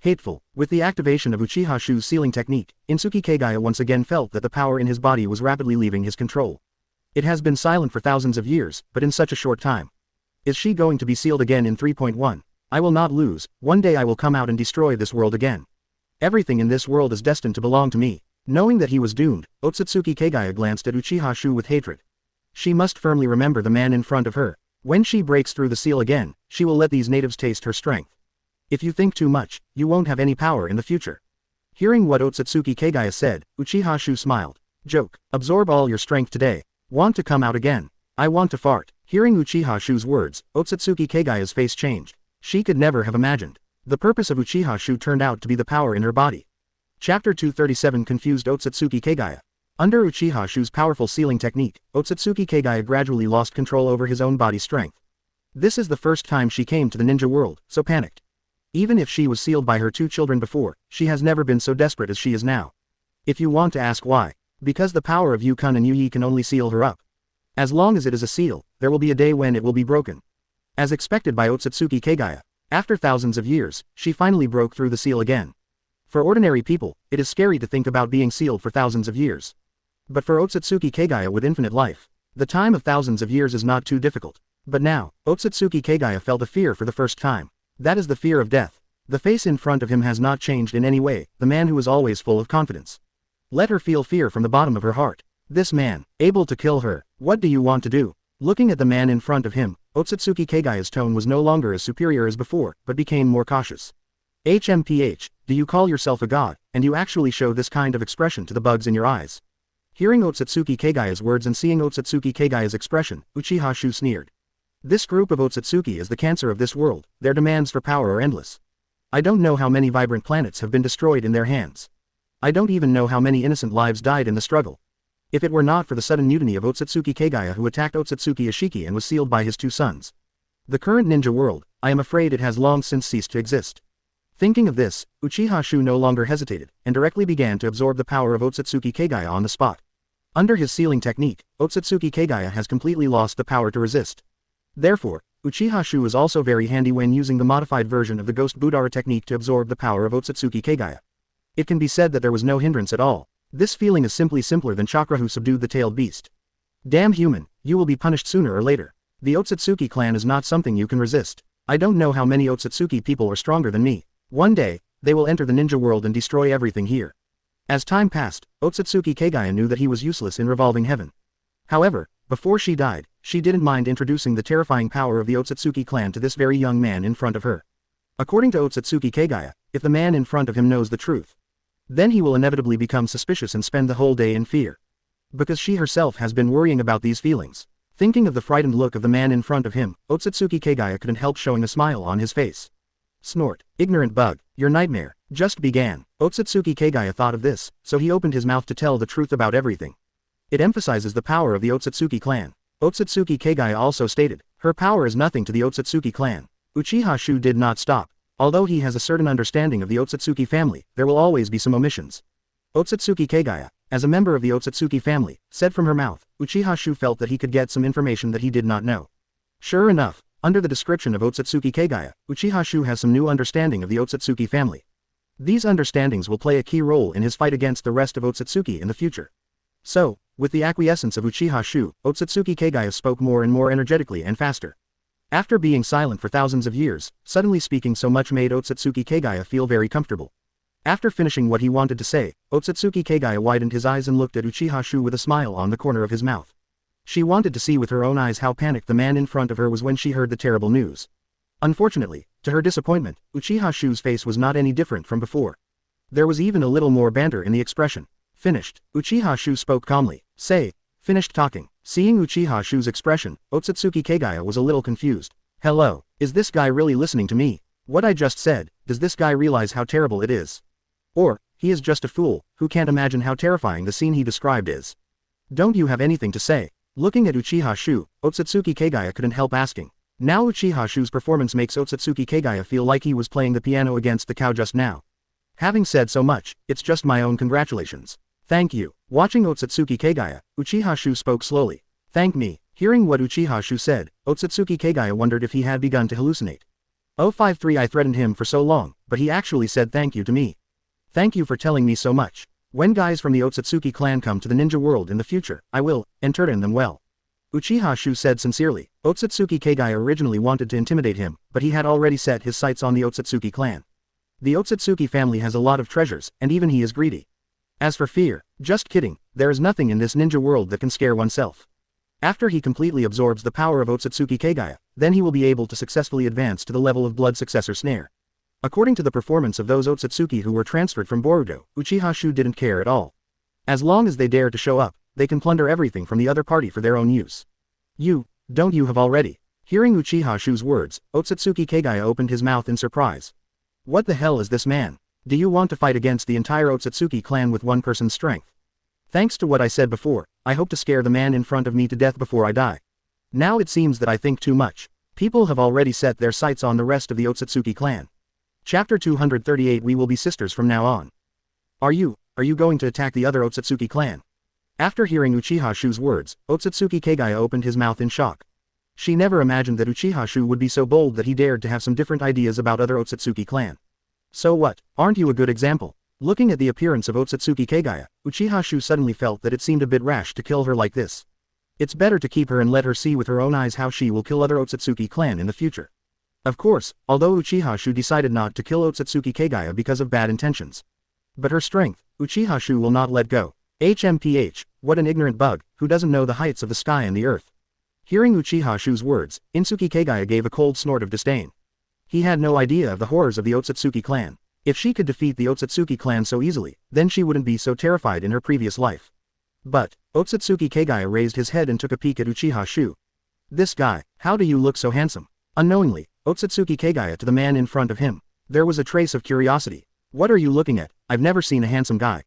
Hateful. With the activation of Uchiha Xiu's sealing technique, Ōtsutsuki Kagaya once again felt that the power in his body was rapidly leaving his control. It has been silent for thousands of years, but in such a short time. Is she going to be sealed again in 3.1? I will not lose. One day I will come out and destroy this world again. Everything in this world is destined to belong to me. Knowing that he was doomed, Ōtsutsuki Kagaya glanced at Uchiha Xiu with hatred. She must firmly remember the man in front of her. When she breaks through the seal again, she will let these natives taste her strength. If you think too much, you won't have any power in the future. Hearing what Ōtsutsuki Kagaya said, Uchiha Xiu smiled. Joke. Absorb all your strength today. Want to come out again? I want to fart. Hearing Uchiha Xiu's words, Ōtsutsuki Kagaya's face changed. She could never have imagined. The purpose of Uchiha Xiu turned out to be the power in her body. Chapter 237 confused Ōtsutsuki Kagaya. Under Uchiha Xiu's powerful sealing technique, Ōtsutsuki Kagaya gradually lost control over his own body strength. This is the first time she came to the ninja world, so panicked. Even if she was sealed by her 2 children before, she has never been so desperate as she is now. If you want to ask why, because the power of Yukun and Yuyi can only seal her up. As long as it is a seal, there will be a day when it will be broken. As expected by Ōtsutsuki Kagaya, after thousands of years, she finally broke through the seal again. For ordinary people, it is scary to think about being sealed for thousands of years. But for Ōtsutsuki Kagaya with infinite life, the time of thousands of years is not too difficult. But now, Ōtsutsuki Kagaya felt a fear for the first time. That is the fear of death. The face in front of him has not changed in any way, the man who is always full of confidence. Let her feel fear from the bottom of her heart. This man, able to kill her, what do you want to do? Looking at the man in front of him, Ōtsutsuki Kagaya's tone was no longer as superior as before, but became more cautious. HMPH, do you call yourself a god, and you actually show this kind of expression to the bugs in your eyes? Hearing Ōtsutsuki Kagaya's words and seeing Ōtsutsuki Kagaya's expression, Uchiha Xiu sneered. This group of Ōtsutsuki is the cancer of this world, their demands for power are endless. I don't know how many vibrant planets have been destroyed in their hands. I don't even know how many innocent lives died in the struggle. If it were not for the sudden mutiny of Ōtsutsuki Kagaya who attacked Ōtsutsuki Ashiki and was sealed by his 2 sons. The current ninja world, I am afraid it has long since ceased to exist. Thinking of this, Uchiha Xiu no longer hesitated, and directly began to absorb the power of Ōtsutsuki Kagaya on the spot. Under his sealing technique, Ōtsutsuki Kagaya has completely lost the power to resist. Therefore, Uchiha Xiu is also very handy when using the modified version of the Ghost Budara technique to absorb the power of Ōtsutsuki Kagaya. It can be said that there was no hindrance at all. This feeling is simply simpler than Chakra who subdued the tailed beast. Damn human, you will be punished sooner or later. The Ōtsutsuki clan is not something you can resist. I don't know how many Ōtsutsuki people are stronger than me. One day, they will enter the ninja world and destroy everything here. As time passed, Ōtsutsuki Kagaya knew that he was useless in revolving heaven. However, before she died, she didn't mind introducing the terrifying power of the Ōtsutsuki clan to this very young man in front of her. According to Ōtsutsuki Kagaya, if the man in front of him knows the truth, then he will inevitably become suspicious and spend the whole day in fear. Because she herself has been worrying about these feelings. Thinking of the frightened look of the man in front of him, Ōtsutsuki Kagaya couldn't help showing a smile on his face. Snort, ignorant bug, your nightmare just began. Ōtsutsuki Kagaya thought of this, so he opened his mouth to tell the truth about everything. It emphasizes the power of the Ōtsutsuki clan. Ōtsutsuki Kagaya also stated, her power is nothing to the Ōtsutsuki clan. Uchiha Xiu did not stop. Although he has a certain understanding of the Ōtsutsuki family, there will always be some omissions. Ōtsutsuki Kagaya, as a member of the Ōtsutsuki family, said from her mouth, Uchiha Xiu felt that he could get some information that he did not know. Sure enough, under the description of Ōtsutsuki Kagaya, Uchiha Xiu has some new understanding of the Ōtsutsuki family. These understandings will play a key role in his fight against the rest of Ōtsutsuki in the future. So, with the acquiescence of Uchiha Xiu, Ōtsutsuki Kagaya spoke more and more energetically and faster. After being silent for thousands of years, suddenly speaking so much made Ōtsutsuki Kagaya feel very comfortable. After finishing what he wanted to say, Ōtsutsuki Kagaya widened his eyes and looked at Uchiha Xiu with a smile on the corner of his mouth. She wanted to see with her own eyes how panicked the man in front of her was when she heard the terrible news. Unfortunately, to her disappointment, Uchiha Xiu's face was not any different from before. There was even a little more banter in the expression. Finished, Uchiha Xiu spoke calmly. Say, finished talking. Seeing Uchiha Xiu's expression, Ōtsutsuki Kagaya was a little confused. Hello, is this guy really listening to me? What I just said, does this guy realize how terrible it is? Or, he is just a fool, who can't imagine how terrifying the scene he described is. Don't you have anything to say? Looking at Uchiha Xiu, Ōtsutsuki Kagaya couldn't help asking. Now Uchiha Xiu's performance makes Ōtsutsuki Kagaya feel like he was playing the piano against the cow just now. Having said so much, it's just my own congratulations. Thank you. Watching Ōtsutsuki Kagaya, Uchiha Xiu spoke slowly. Thank me. Hearing what Uchiha Xiu said, Ōtsutsuki Kagaya wondered if he had begun to hallucinate. 053 I threatened him for so long, but he actually said thank you to me. Thank you for telling me so much. When guys from the Ōtsutsuki clan come to the ninja world in the future, I will entertain them well. Uchiha Xiu said sincerely. Ōtsutsuki Kagaya originally wanted to intimidate him, but he had already set his sights on the Ōtsutsuki clan. The Ōtsutsuki family has a lot of treasures, and even he is greedy. As for fear, just kidding, there is nothing in this ninja world that can scare oneself. After he completely absorbs the power of Ōtsutsuki Kagaya, then he will be able to successfully advance to the level of blood successor snare. According to the performance of those Ōtsutsuki who were transferred from Boruto, Uchiha Xiu didn't care at all. As long as they dare to show up, they can plunder everything from the other party for their own use. Don't you have already? Hearing Uchiha Xiu's words, Ōtsutsuki Kagaya opened his mouth in surprise. What the hell is this man? Do you want to fight against the entire Ōtsutsuki clan with one person's strength? Thanks to what I said before, I hope to scare the man in front of me to death before I die. Now it seems that I think too much. People have already set their sights on the rest of the Ōtsutsuki clan. Chapter 238 We will be sisters from now on. Are you going to attack the other Ōtsutsuki clan? After hearing Uchiha Xiu's words, Ōtsutsuki Kagaya opened his mouth in shock. She never imagined that Uchiha Xiu would be so bold that he dared to have some different ideas about other Ōtsutsuki clan. So what, aren't you a good example? Looking at the appearance of Ōtsutsuki Kagaya, Uchiha Xiu suddenly felt that it seemed a bit rash to kill her like this. It's better to keep her and let her see with her own eyes how she will kill other Ōtsutsuki clan in the future. Of course, although Uchiha Xiu decided not to kill Ōtsutsuki Kagaya because of bad intentions. But her strength, Uchiha Xiu will not let go. HMPH, what an ignorant bug, who doesn't know the heights of the sky and the earth. Hearing Uchiha Xiu's words, Insuki Kagaya gave a cold snort of disdain. He had no idea of the horrors of the Ōtsutsuki clan. If she could defeat the Ōtsutsuki clan so easily, then she wouldn't be so terrified in her previous life. But, Ōtsutsuki Kagaya raised his head and took a peek at Uchiha Xiu. This guy, how do you look so handsome? Unknowingly, Ōtsutsuki Kagaya to the man in front of him. There was a trace of curiosity. What are you looking at? I've never seen a handsome guy.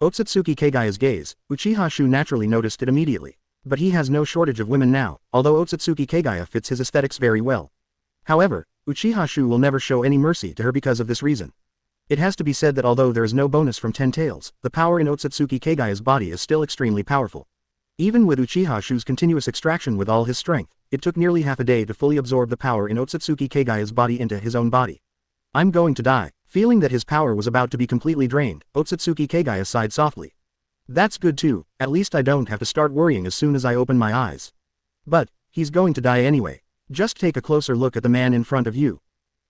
Ōtsutsuki Kagaya's gaze, Uchiha Xiu naturally noticed it immediately. But he has no shortage of women now, although Ōtsutsuki Kagaya fits his aesthetics very well. However, Uchiha Xiu will never show any mercy to her because of this reason. It has to be said that although there is no bonus from 10 tails, the power in Ōtsutsuki Kagaya's body is still extremely powerful. Even with Uchiha Xiu's continuous extraction with all his strength, it took nearly half a day to fully absorb the power in Ōtsutsuki Kagaya's body into his own body. I'm going to die. Feeling that his power was about to be completely drained, Ōtsutsuki Kagaya sighed softly. That's good too, at least I don't have to start worrying as soon as I open my eyes. But, he's going to die anyway. Just take a closer look at the man in front of you.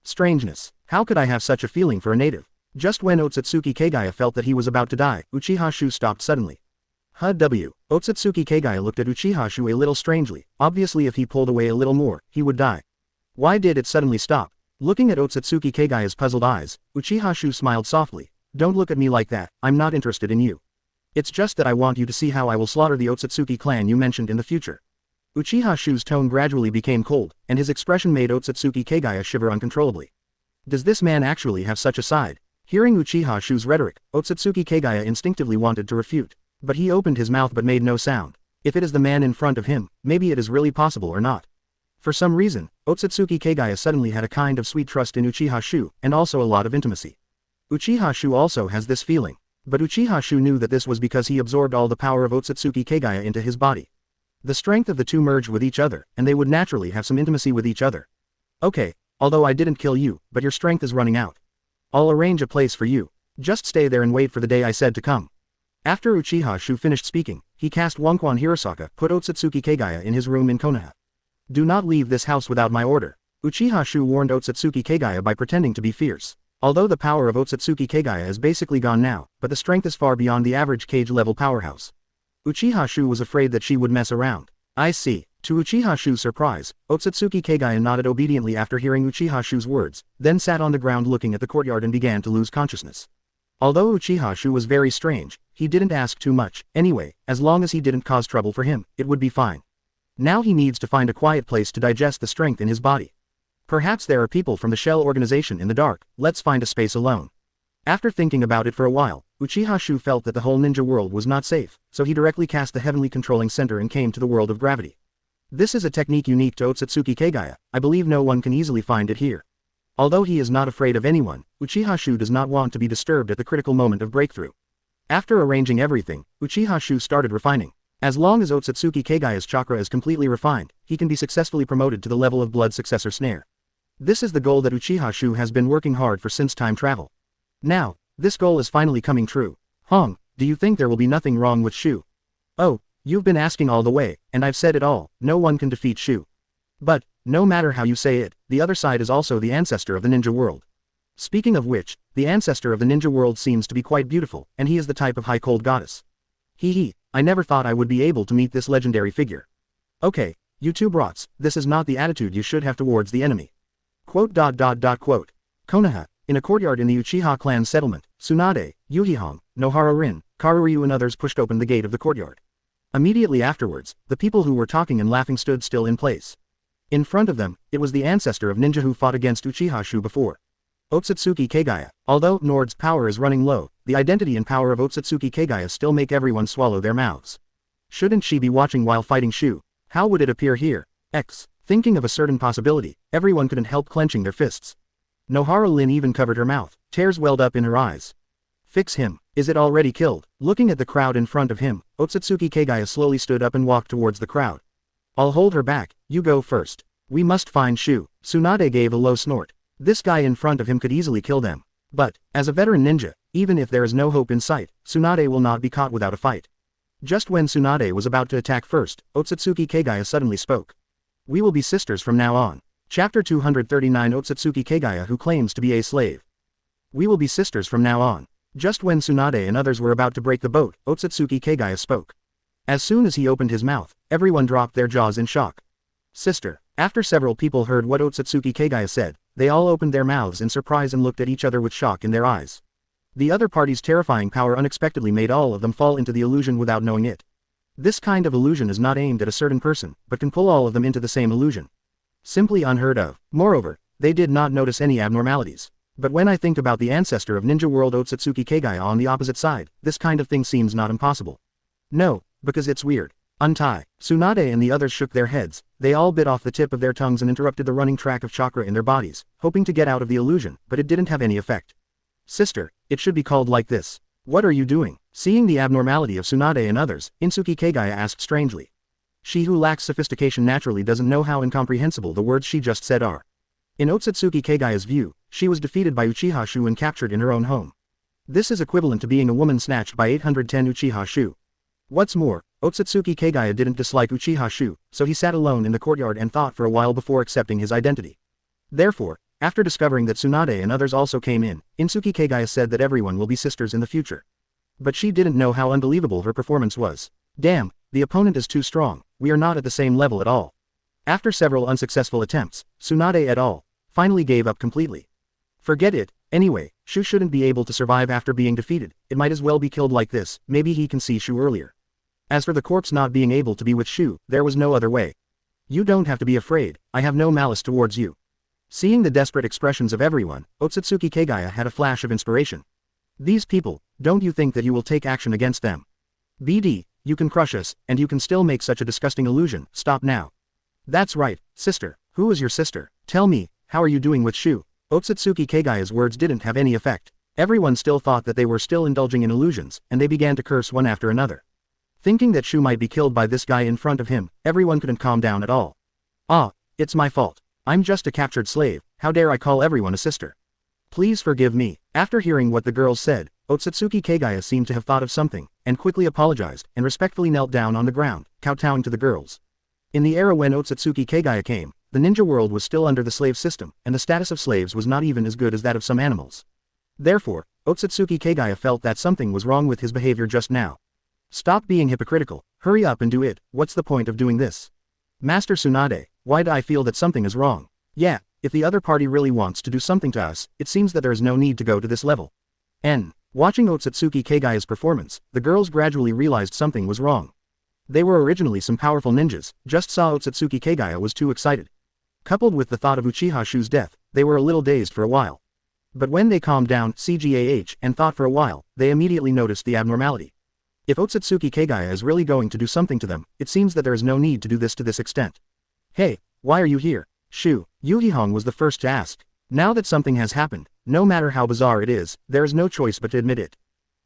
Strangeness. How could I have such a feeling for a native? Just when Ōtsutsuki Kagaya felt that he was about to die, Uchiha Xiu stopped suddenly. Ōtsutsuki Kagaya looked at Uchiha Xiu a little strangely. Obviously if he pulled away a little more, he would die. Why did it suddenly stop? Looking at Ōtsutsuki Kagaya's puzzled eyes, Uchiha Xiu smiled softly. Don't look at me like that, I'm not interested in you. It's just that I want you to see how I will slaughter the Ōtsutsuki clan you mentioned in the future. Uchiha Xiu's tone gradually became cold, and his expression made Ōtsutsuki Kagaya shiver uncontrollably. Does this man actually have such a side? Hearing Uchiha Xiu's rhetoric, Ōtsutsuki Kagaya instinctively wanted to refute. But he opened his mouth but made no sound. If it is the man in front of him, maybe it is really possible or not. For some reason, Ōtsutsuki Kagaya suddenly had a kind of sweet trust in Uchiha Xiu, and also a lot of intimacy. Uchiha Xiu also has this feeling. But Uchiha Xiu knew that this was because he absorbed all the power of Ōtsutsuki Kagaya into his body. The strength of the two merged with each other, and they would naturally have some intimacy with each other. Okay, although I didn't kill you, but your strength is running out. I'll arrange a place for you. Just stay there and wait for the day I said to come. After Uchiha Xiu finished speaking, he cast Wonkwan Hirosaka, put Ōtsutsuki Kagaya in his room in Konoha. Do not leave this house without my order. Uchiha Xiu warned Ōtsutsuki Kagaya by pretending to be fierce. Although the power of Ōtsutsuki Kagaya is basically gone now, but the strength is far beyond the average cage-level powerhouse. Uchiha Xiu was afraid that she would mess around. I see. To Uchiha Xiu's surprise, Ōtsutsuki Kagaya nodded obediently after hearing Uchiha Xiu's words, then sat on the ground looking at the courtyard and began to lose consciousness. Although Uchiha Xiu was very strange, he didn't ask too much. Anyway, as long as he didn't cause trouble for him, it would be fine. Now he needs to find a quiet place to digest the strength in his body. Perhaps there are people from the Shell organization in the dark, let's find a space alone. After thinking about it for a while, Uchiha Xiu felt that the whole ninja world was not safe, so he directly cast the heavenly controlling center and came to the world of gravity. This is a technique unique to Ōtsutsuki Kagaya, I believe no one can easily find it here. Although he is not afraid of anyone, Uchiha Xiu does not want to be disturbed at the critical moment of breakthrough. After arranging everything, Uchiha Xiu started refining. As long as Ōtsutsuki Kagaya's chakra is completely refined, he can be successfully promoted to the level of blood successor snare. This is the goal that Uchiha Xiu has been working hard for since time travel. Now, this goal is finally coming true. Hong, do you think there will be nothing wrong with Xiu? Oh, you've been asking all the way, and I've said it all, no one can defeat Xiu. But, no matter how you say it, the other side is also the ancestor of the ninja world. Speaking of which, the ancestor of the ninja world seems to be quite beautiful, and he is the type of high cold goddess. Hee, I never thought I would be able to meet this legendary figure. Okay, you two brats, this is not the attitude you should have towards the enemy. Konoha, in a courtyard in the Uchiha clan settlement, Tsunade, Yuhihong, Nohara Rin, Karuryu and others pushed open the gate of the courtyard. Immediately afterwards, the people who were talking and laughing stood still in place. In front of them, it was the ancestor of ninja who fought against Uchiha Xiu before. Ōtsutsuki Kagaya. Although Nord's power is running low, the the identity and power of Ōtsutsuki Kagaya still make everyone swallow their mouths. Shouldn't she be watching while fighting Xiu? How would it appear here? Thinking of a certain possibility, everyone couldn't help clenching their fists. Nohara Lin even covered her mouth, tears welled up in her eyes. Fix him. Is it already killed? Looking at the crowd in front of him, Ōtsutsuki Kagaya slowly stood up and walked towards the crowd. I'll hold her back, you go first. We must find Xiu. Tsunade gave a low snort. This guy in front of him could easily kill them. But, as a veteran ninja, even if there is no hope in sight, Tsunade will not be caught without a fight. Just when Tsunade was about to attack first, Ōtsutsuki Kagaya suddenly spoke. We will be sisters from now on. Chapter 239 Ōtsutsuki Kagaya who claims to be a slave. We will be sisters from now on. Just when Tsunade and others were about to break the boat, Ōtsutsuki Kagaya spoke. As soon as he opened his mouth, everyone dropped their jaws in shock. Sister. After several people heard what Ōtsutsuki Kagaya said, they all opened their mouths in surprise and looked at each other with shock in their eyes. The other party's terrifying power unexpectedly made all of them fall into the illusion without knowing it. This kind of illusion is not aimed at a certain person, but can pull all of them into the same illusion. Simply unheard of. Moreover, they did not notice any abnormalities. But when I think about the ancestor of Ninja World Ōtsutsuki Kagaya on the opposite side, this kind of thing seems not impossible. No, because it's weird. Untie. Tsunade and the others shook their heads, they all bit off the tip of their tongues and interrupted the running track of chakra in their bodies, hoping to get out of the illusion, but it didn't have any effect. Sister, it should be called like this. What are you doing? Seeing the abnormality of Tsunade and others, Ōtsutsuki Kagaya asked strangely. She who lacks sophistication naturally doesn't know how incomprehensible the words she just said are. In Ōtsutsuki Kagaya's view, she was defeated by Uchiha Xiu and captured in her own home. This is equivalent to being a woman snatched by 810 Uchiha Xiu. What's more, Ōtsutsuki Kagaya didn't dislike Uchiha Xiu, so he sat alone in the courtyard and thought for a while before accepting his identity. Therefore, after discovering that Tsunade and others also came in, Ōtsutsuki Kagaya said that everyone will be sisters in the future. But she didn't know how unbelievable her performance was. Damn, the opponent is too strong, we are not at the same level at all. After several unsuccessful attempts, Tsunade et al. Finally gave up completely. Forget it, anyway, Xiu shouldn't be able to survive after being defeated, it might as well be killed like this, maybe he can see Xiu earlier. As for the corpse not being able to be with Xiu, there was no other way. You don't have to be afraid, I have no malice towards you. Seeing the desperate expressions of everyone, Ōtsutsuki Kagaya had a flash of inspiration. These people, don't you think that you will take action against them? BD, you can crush us, and you can still make such a disgusting illusion, stop now. That's right, sister, who is your sister? Tell me, how are you doing with Xiu? Ōtsutsuki Kagaya's words didn't have any effect. Everyone still thought that they were still indulging in illusions, and they began to curse one after another. Thinking that Xiu might be killed by this guy in front of him, everyone couldn't calm down at all. Ah, it's my fault. I'm just a captured slave, how dare I call everyone a sister? Please forgive me. After hearing what the girls said, Ōtsutsuki Kagaya seemed to have thought of something, and quickly apologized, and respectfully knelt down on the ground, kowtowing to the girls. In the era when Ōtsutsuki Kagaya came, the ninja world was still under the slave system, and the status of slaves was not even as good as that of some animals. Therefore, Ōtsutsuki Kagaya felt that something was wrong with his behavior just now. Stop being hypocritical, hurry up and do it, what's the point of doing this? Master Tsunade, why do I feel that something is wrong? Yeah, if the other party really wants to do something to us, it seems that there is no need to go to this level. Watching Ōtsutsuki Kagaya's performance, the girls gradually realized something was wrong. They were originally some powerful ninjas, just saw Ōtsutsuki Kagaya was too excited. Coupled with the thought of Uchiha Xiu's death, they were a little dazed for a while. But when they calmed down, and thought for a while, they immediately noticed the abnormality. If Ōtsutsuki Kagaya is really going to do something to them, it seems that there is no need to do this to this extent. Hey, why are you here? Xiu, Yuhihong was the first to ask. Now that something has happened, no matter how bizarre it is, there is no choice but to admit it.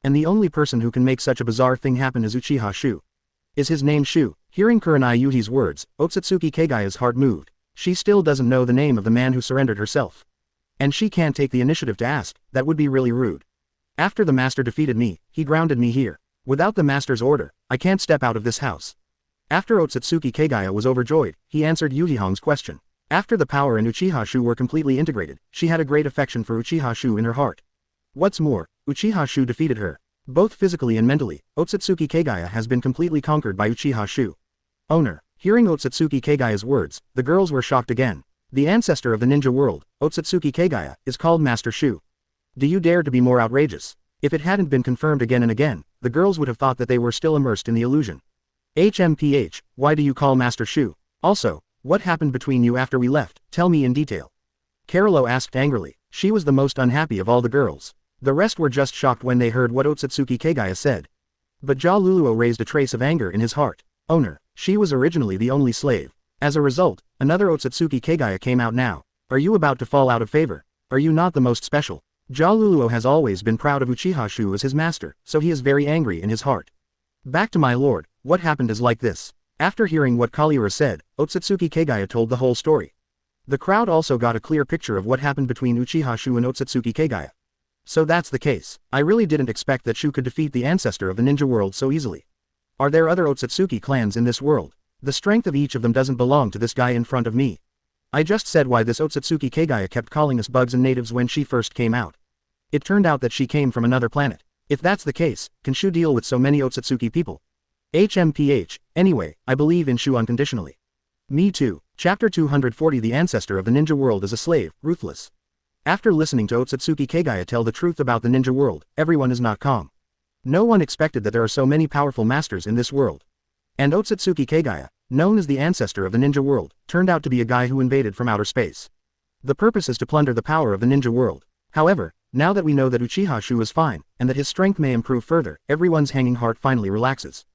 And the only person who can make such a bizarre thing happen is Uchiha Xiu. Is his name Xiu? Hearing Kurenai Yuhi's words, Ōtsutsuki Kagaya's heart moved. She still doesn't know the name of the man who surrendered herself. And she can't take the initiative to ask, that would be really rude. After the master defeated me, he grounded me here. Without the master's order, I can't step out of this house. After Ōtsutsuki Kagaya was overjoyed, he answered Yuhihong's question. After the power and Uchiha Xiu were completely integrated, she had a great affection for Uchiha Xiu in her heart. What's more, Uchiha Xiu defeated her. Both physically and mentally, Ōtsutsuki Kagaya has been completely conquered by Uchiha Xiu. Owner. Hearing Ōtsutsuki Kagaya's words, the girls were shocked again. The ancestor of the ninja world, Ōtsutsuki Kagaya, is called Master Xiu. Do you dare to be more outrageous? If it hadn't been confirmed again and again, the girls would have thought that they were still immersed in the illusion. HMPH, why do you call Master Xiu? Also, what happened between you after we left, tell me in detail. Carolo asked angrily. She was the most unhappy of all the girls. The rest were just shocked when they heard what Ōtsutsuki Kagaya said. But Ja Luluo raised a trace of anger in his heart. Owner, she was originally the only slave. As a result, another Ōtsutsuki Kagaya came out now. Are you about to fall out of favor? Are you not the most special? Ja Luluo has always been proud of Uchiha Xiu as his master, so he is very angry in his heart. Back to my lord, what happened is like this. After hearing what Kalyura said, Ōtsutsuki Kagaya told the whole story. The crowd also got a clear picture of what happened between Uchiha Xiu and Ōtsutsuki Kagaya. So that's the case. I really didn't expect that Xiu could defeat the ancestor of the ninja world so easily. Are there other Ōtsutsuki clans in this world? The strength of each of them doesn't belong to this guy in front of me. I just said why this Ōtsutsuki Kagaya kept calling us bugs and natives when she first came out. It turned out that she came from another planet. If that's the case, can Xiu deal with so many Ōtsutsuki people? HMPH, anyway, I believe in Xiu unconditionally. Me too. Chapter 240 The ancestor of the ninja world is a slave, ruthless. After listening to Ōtsutsuki Kagaya tell the truth about the ninja world, everyone is not calm. No one expected that there are so many powerful masters in this world. And Ōtsutsuki Kagaya, known as the ancestor of the ninja world, turned out to be a guy who invaded from outer space. The purpose is to plunder the power of the ninja world. However, now that we know that Uchiha Xiu is fine, and that his strength may improve further, everyone's hanging heart finally relaxes.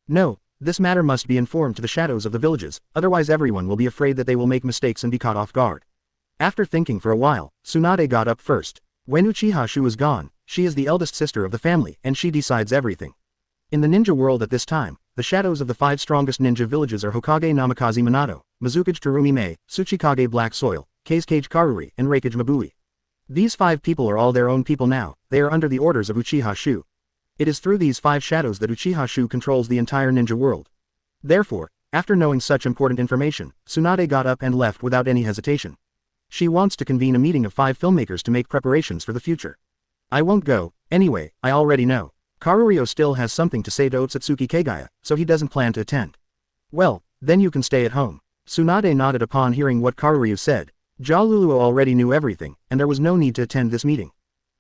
No, this matter must be informed to the shadows of the villages, otherwise everyone will be afraid that they will make mistakes and be caught off guard. After thinking for a while, Tsunade got up first. When Uchiha Xiu is gone, she is the eldest sister of the family, and she decides everything. In the ninja world at this time, the shadows of the 5 strongest ninja villages are Hokage Namikaze Minato, Mizukage Terumi Mei, Tsuchikage Black Soil, Kazekage Karuri, and Reikage Mabui. These 5 people are all their own people now, they are under the orders of Uchiha Xiu. It is through these 5 shadows that Uchiha Xiu controls the entire ninja world. Therefore, after knowing such important information, Tsunade got up and left without any hesitation. She wants to convene a meeting of 5 filmmakers to make preparations for the future. I won't go, anyway, I already know. Karurio still has something to say to Ōtsutsuki Kagaya, so he doesn't plan to attend. Well, then you can stay at home. Tsunade nodded upon hearing what Karurio said. Ja Luluo already knew everything, and there was no need to attend this meeting.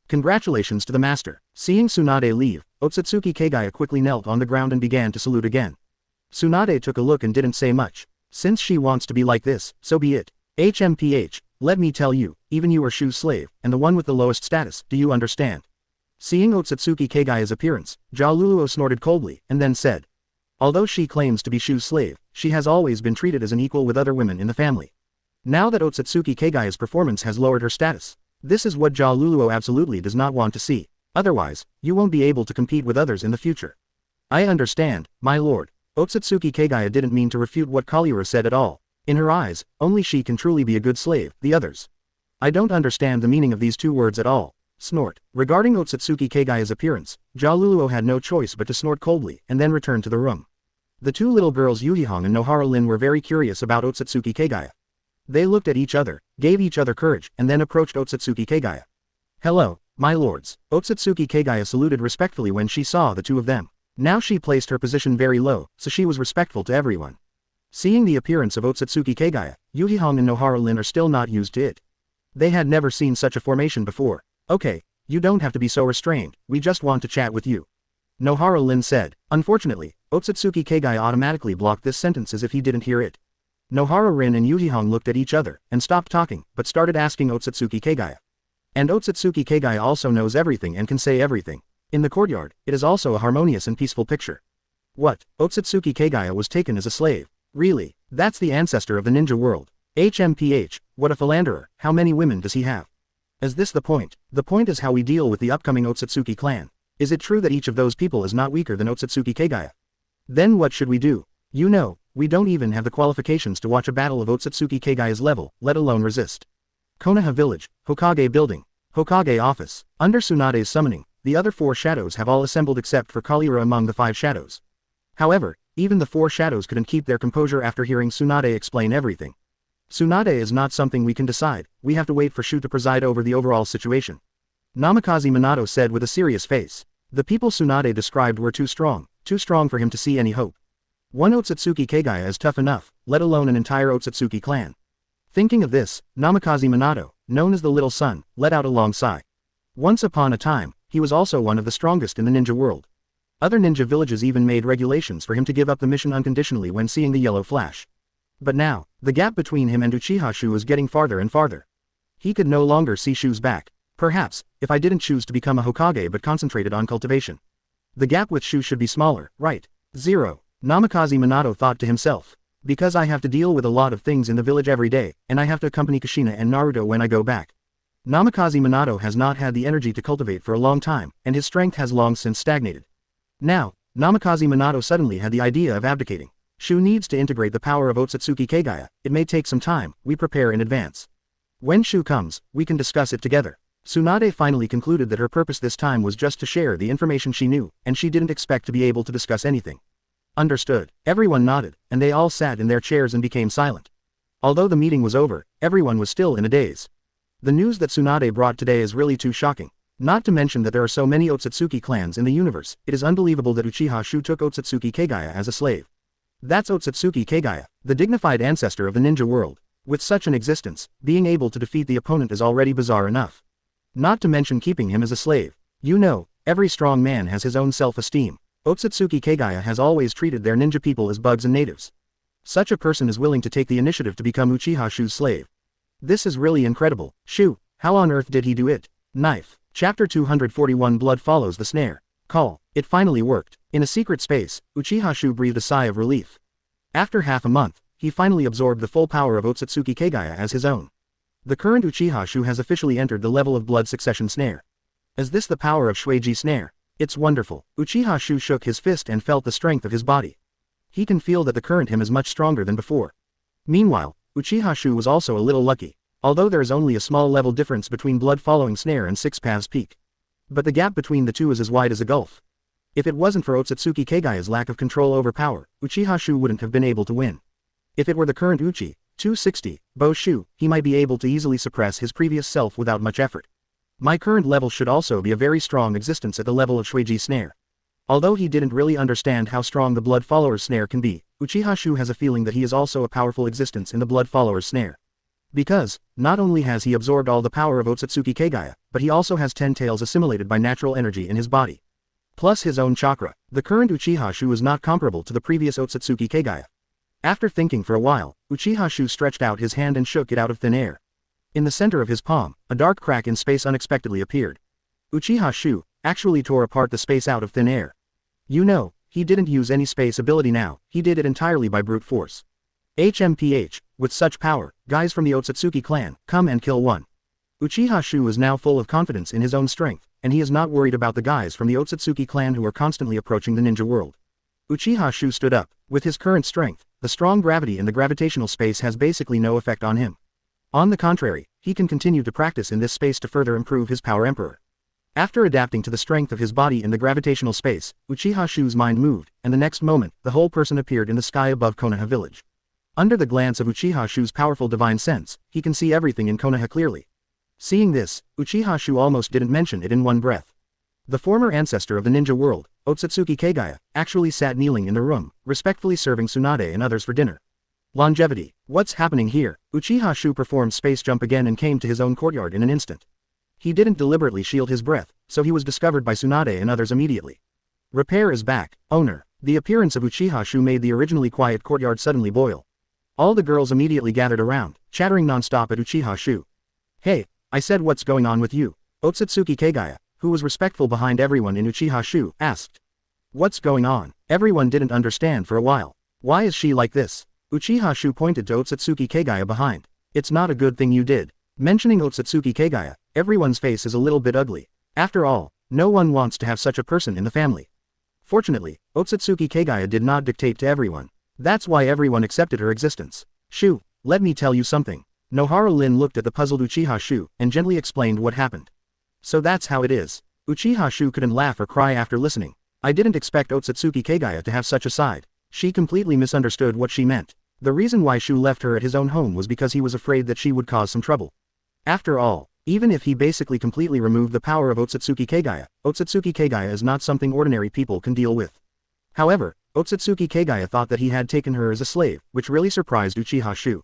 Congratulations to the master. Seeing Tsunade leave, Ōtsutsuki Kagaya quickly knelt on the ground and began to salute again. Tsunade took a look and didn't say much. Since she wants to be like this, so be it. HMPH, let me tell you, even you are Xiu's slave, and the one with the lowest status, do you understand? Seeing Ōtsutsuki Kagaya's appearance, Ja Luluo snorted coldly, and then said. Although she claims to be Xiu's slave, she has always been treated as an equal with other women in the family. Now that Ōtsutsuki Kagaya's performance has lowered her status, this is what Ja Luluo absolutely does not want to see. Otherwise, you won't be able to compete with others in the future. I understand, my lord. Ōtsutsuki Kagaya didn't mean to refute what Kalyura said at all. In her eyes, only she can truly be a good slave, the others. I don't understand the meaning of these 2 words at all. Snort. Regarding Ōtsutsuki Kagaya's appearance, Ja Luluo had no choice but to snort coldly and then return to the room. The 2 little girls Yuhihong and Nohara Lin were very curious about Ōtsutsuki Kagaya. They looked at each other, gave each other courage, and then approached Ōtsutsuki Kagaya. Hello, my lords. Ōtsutsuki Kagaya saluted respectfully when she saw the 2 of them. Now she placed her position very low, so she was respectful to everyone. Seeing the appearance of Ōtsutsuki Kagaya, Yuhihong and Nohara Lin are still not used to it. They had never seen such a formation before. Okay, you don't have to be so restrained, we just want to chat with you. Nohara Lin said. Unfortunately, Ōtsutsuki Kagaya automatically blocked this sentence as if he didn't hear it. Nohara Rin and Yuhihong looked at each other, and stopped talking, but started asking Ōtsutsuki Kagaya. And Ōtsutsuki Kagaya also knows everything and can say everything. In the courtyard, it is also a harmonious and peaceful picture. What? Ōtsutsuki Kagaya was taken as a slave. Really? That's the ancestor of the ninja world. HMPH, what a philanderer, how many women does he have? Is this the point? The point is how we deal with the upcoming Ōtsutsuki clan. Is it true that each of those people is not weaker than Ōtsutsuki Kagaya? Then what should we do? You know, we don't even have the qualifications to watch a battle of Ōtsutsuki Kagaya's level, let alone resist. Konoha Village, Hokage Building, Hokage Office. Under Tsunade's summoning, the other 4 shadows have all assembled except for Kalyura among the 5 shadows. However, even the 4 shadows couldn't keep their composure after hearing Tsunade explain everything. Tsunade is not something we can decide, we have to wait for Xiu to preside over the overall situation. Namikaze Minato said with a serious face. The people Tsunade described were too strong for him to see any hope. One Ōtsutsuki Kagaya is tough enough, let alone an entire Ōtsutsuki clan. Thinking of this, Namikaze Minato, known as the Little Sun, let out a long sigh. Once upon a time, he was also one of the strongest in the ninja world. Other ninja villages even made regulations for him to give up the mission unconditionally when seeing the yellow flash. But now, the gap between him and Uchiha Xiu is getting farther and farther. He could no longer see Xiu's back. Perhaps, if I didn't choose to become a Hokage but concentrated on cultivation. The gap with Xiu should be smaller, right? 0. Namikaze Minato thought to himself. Because I have to deal with a lot of things in the village every day, and I have to accompany Kushina and Naruto when I go back. Namikaze Minato has not had the energy to cultivate for a long time, and his strength has long since stagnated. Now, Namikaze Minato suddenly had the idea of abdicating. Xiu needs to integrate the power of Ōtsutsuki Kagaya. It may take some time, we prepare in advance. When Xiu comes, we can discuss it together. Tsunade finally concluded that her purpose this time was just to share the information she knew, and she didn't expect to be able to discuss anything. Understood. Everyone nodded, and they all sat in their chairs and became silent. Although the meeting was over, everyone was still in a daze. The news that Tsunade brought today is really too shocking. Not to mention that there are so many Ōtsutsuki clans in the universe, it is unbelievable that Uchiha Xiu took Ōtsutsuki Kagaya as a slave. That's Ōtsutsuki Kagaya, the dignified ancestor of the ninja world. With such an existence, being able to defeat the opponent is already bizarre enough. Not to mention keeping him as a slave. You know, every strong man has his own self-esteem. Ōtsutsuki Kagaya has always treated their ninja people as bugs and natives. Such a person is willing to take the initiative to become Uchiha Xiu's slave. This is really incredible. Xiu, how on earth did he do it? Knife. Chapter 241 Blood follows the snare. Call. It finally worked. In a secret space, Uchiha Xiu breathed a sigh of relief. After half a month, he finally absorbed the full power of Ōtsutsuki Kagaya as his own. The current Uchiha Xiu has officially entered the level of blood succession snare. Is this the power of Shueiji snare? It's wonderful. Uchiha Xiu shook his fist and felt the strength of his body. He can feel that the current him is much stronger than before. Meanwhile, Uchiha Xiu was also a little lucky, although there is only a small level difference between blood following snare and Six Paths Peak. But the gap between the two is as wide as a gulf. If it wasn't for Ōtsutsuki Kagaya's lack of control over power, Uchiha Xiu wouldn't have been able to win. If it were the current Uchi, 260, Bo Xiu, he might be able to easily suppress his previous self without much effort. My current level should also be a very strong existence at the level of Shueiji snare. Although he didn't really understand how strong the blood follower's snare can be, Uchiha Xiu has a feeling that he is also a powerful existence in the blood follower's snare. Because, not only has he absorbed all the power of Ōtsutsuki Kagaya, but he also has 10 tails assimilated by natural energy in his body. Plus his own chakra. The current Uchiha Xiu is not comparable to the previous Ōtsutsuki Kagaya. After thinking for a while, Uchiha Xiu stretched out his hand and shook it out of thin air. In the center of his palm, a dark crack in space unexpectedly appeared. Uchiha Xiu actually tore apart the space out of thin air. You know, he didn't use any space ability now, he did it entirely by brute force. HMPH, with such power, guys from the Ōtsutsuki clan, come and kill one. Uchiha Xiu is now full of confidence in his own strength, and he is not worried about the guys from the Ōtsutsuki clan who are constantly approaching the ninja world. Uchiha Xiu stood up. With his current strength, the strong gravity in the gravitational space has basically no effect on him. On the contrary, he can continue to practice in this space to further improve his power emperor. After adapting to the strength of his body in the gravitational space, Uchiha Xiu's mind moved, and the next moment, the whole person appeared in the sky above Konoha village. Under the glance of Uchiha Xiu's powerful divine sense, he can see everything in Konoha clearly. Seeing this, Uchiha Xiu almost didn't mention it in one breath. The former ancestor of the ninja world, Ōtsutsuki Kagaya, actually sat kneeling in the room, respectfully serving Tsunade and others for dinner. Longevity. What's happening here? Uchiha Xiu performed space jump again and came to his own courtyard in an instant. He didn't deliberately shield his breath, so he was discovered by Tsunade and others immediately. Repair is back, owner. The appearance of Uchiha Xiu made the originally quiet courtyard suddenly boil. All the girls immediately gathered around, chattering non-stop at Uchiha Xiu. Hey, I said what's going on with you? Ōtsutsuki Kagaya, who was respectful behind everyone in Uchiha Xiu, asked. What's going on? Everyone didn't understand for a while. Why is she like this? Uchiha Xiu pointed to Ōtsutsuki Kagaya behind. It's not a good thing you did. Mentioning Ōtsutsuki Kagaya, everyone's face is a little bit ugly. After all, no one wants to have such a person in the family. Fortunately, Ōtsutsuki Kagaya did not dictate to everyone. That's why everyone accepted her existence. Xiu, let me tell you something. Nohara Lin looked at the puzzled Uchiha Xiu and gently explained what happened. So that's how it is. Uchiha Xiu couldn't laugh or cry after listening. I didn't expect Ōtsutsuki Kagaya to have such a side. She completely misunderstood what she meant. The reason why Xiu left her at his own home was because he was afraid that she would cause some trouble. After all, even if he basically completely removed the power of Ōtsutsuki Kagaya is not something ordinary people can deal with. However, Ōtsutsuki Kagaya thought that he had taken her as a slave, which really surprised Uchiha Xiu.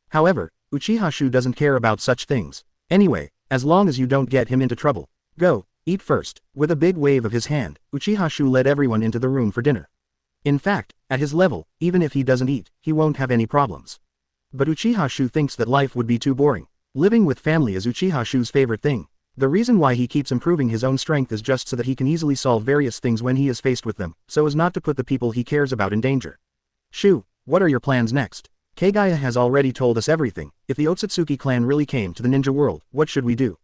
However, Uchiha Xiu doesn't care about such things. Anyway, as long as you don't get him into trouble. Go, eat first. With a big wave of his hand, Uchiha Xiu led everyone into the room for dinner. In fact, at his level, even if he doesn't eat, he won't have any problems. But Uchiha Xiu thinks that life would be too boring. Living with family is Uchiha Xiu's favorite thing. The reason why he keeps improving his own strength is just so that he can easily solve various things when he is faced with them, so as not to put the people he cares about in danger. Xiu, what are your plans next? Kagaya has already told us everything. If the Ōtsutsuki clan really came to the ninja world, what should we do?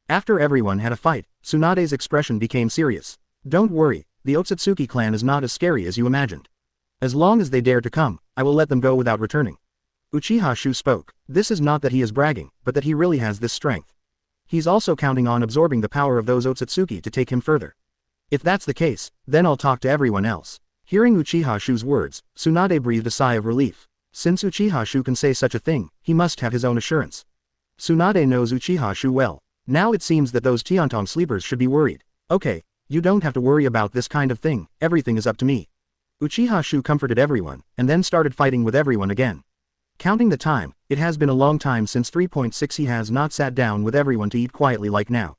After everyone had a fight, Tsunade's expression became serious. Don't worry, the Ōtsutsuki clan is not as scary as you imagined. As long as they dare to come, I will let them go without returning. Uchiha Xiu spoke. This is not that he is bragging, but that he really has this strength. He's also counting on absorbing the power of those Ōtsutsuki to take him further. If that's the case, then I'll talk to everyone else. Hearing Uchiha Xiu's words, Tsunade breathed a sigh of relief. Since Uchiha Xiu can say such a thing, he must have his own assurance. Tsunade knows Uchiha Xiu well. Now it seems that those Tiantong sleepers should be worried. Okay, you don't have to worry about this kind of thing, everything is up to me. Uchiha Xiu comforted everyone, and then started fighting with everyone again. Counting the time, it has been a long time since 3.6 he has not sat down with everyone to eat quietly like now.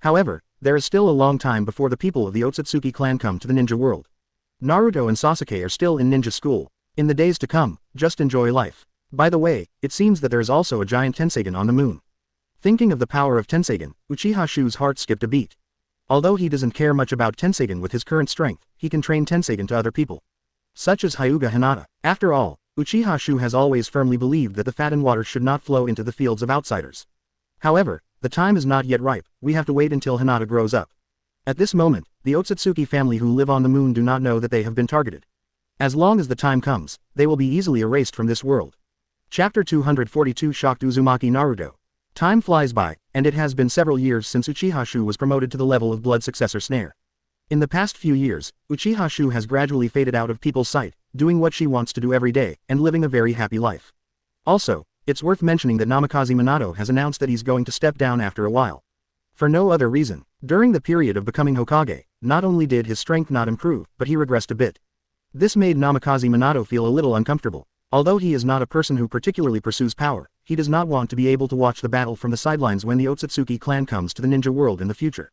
However, there is still a long time before the people of the Ōtsutsuki clan come to the ninja world. Naruto and Sasuke are still in ninja school. In the days to come, just enjoy life. By the way, it seems that there is also a giant Tenseigan on the moon. Thinking of the power of Tenseigan, Uchiha Xiu's heart skipped a beat. Although he doesn't care much about Tenseigan with his current strength, he can train Tenseigan to other people. Such as Hyuga Hinata. After all, Uchiha Xiu has always firmly believed that the fattened water should not flow into the fields of outsiders. However, the time is not yet ripe, we have to wait until Hinata grows up. At this moment, the Ōtsutsuki family who live on the moon do not know that they have been targeted. As long as the time comes, they will be easily erased from this world. Chapter 242 Shocked Uzumaki Naruto. Time flies by, and it has been several years since Uchiha Xiu was promoted to the level of Blood Successor Snare. In the past few years, Uchiha Xiu has gradually faded out of people's sight, doing what she wants to do every day, and living a very happy life. Also, it's worth mentioning that Namikaze Minato has announced that he's going to step down after a while. For no other reason, during the period of becoming Hokage, not only did his strength not improve, but he regressed a bit. This made Namikaze Minato feel a little uncomfortable. Although he is not a person who particularly pursues power, he does not want to be able to watch the battle from the sidelines when the Ōtsutsuki clan comes to the ninja world in the future.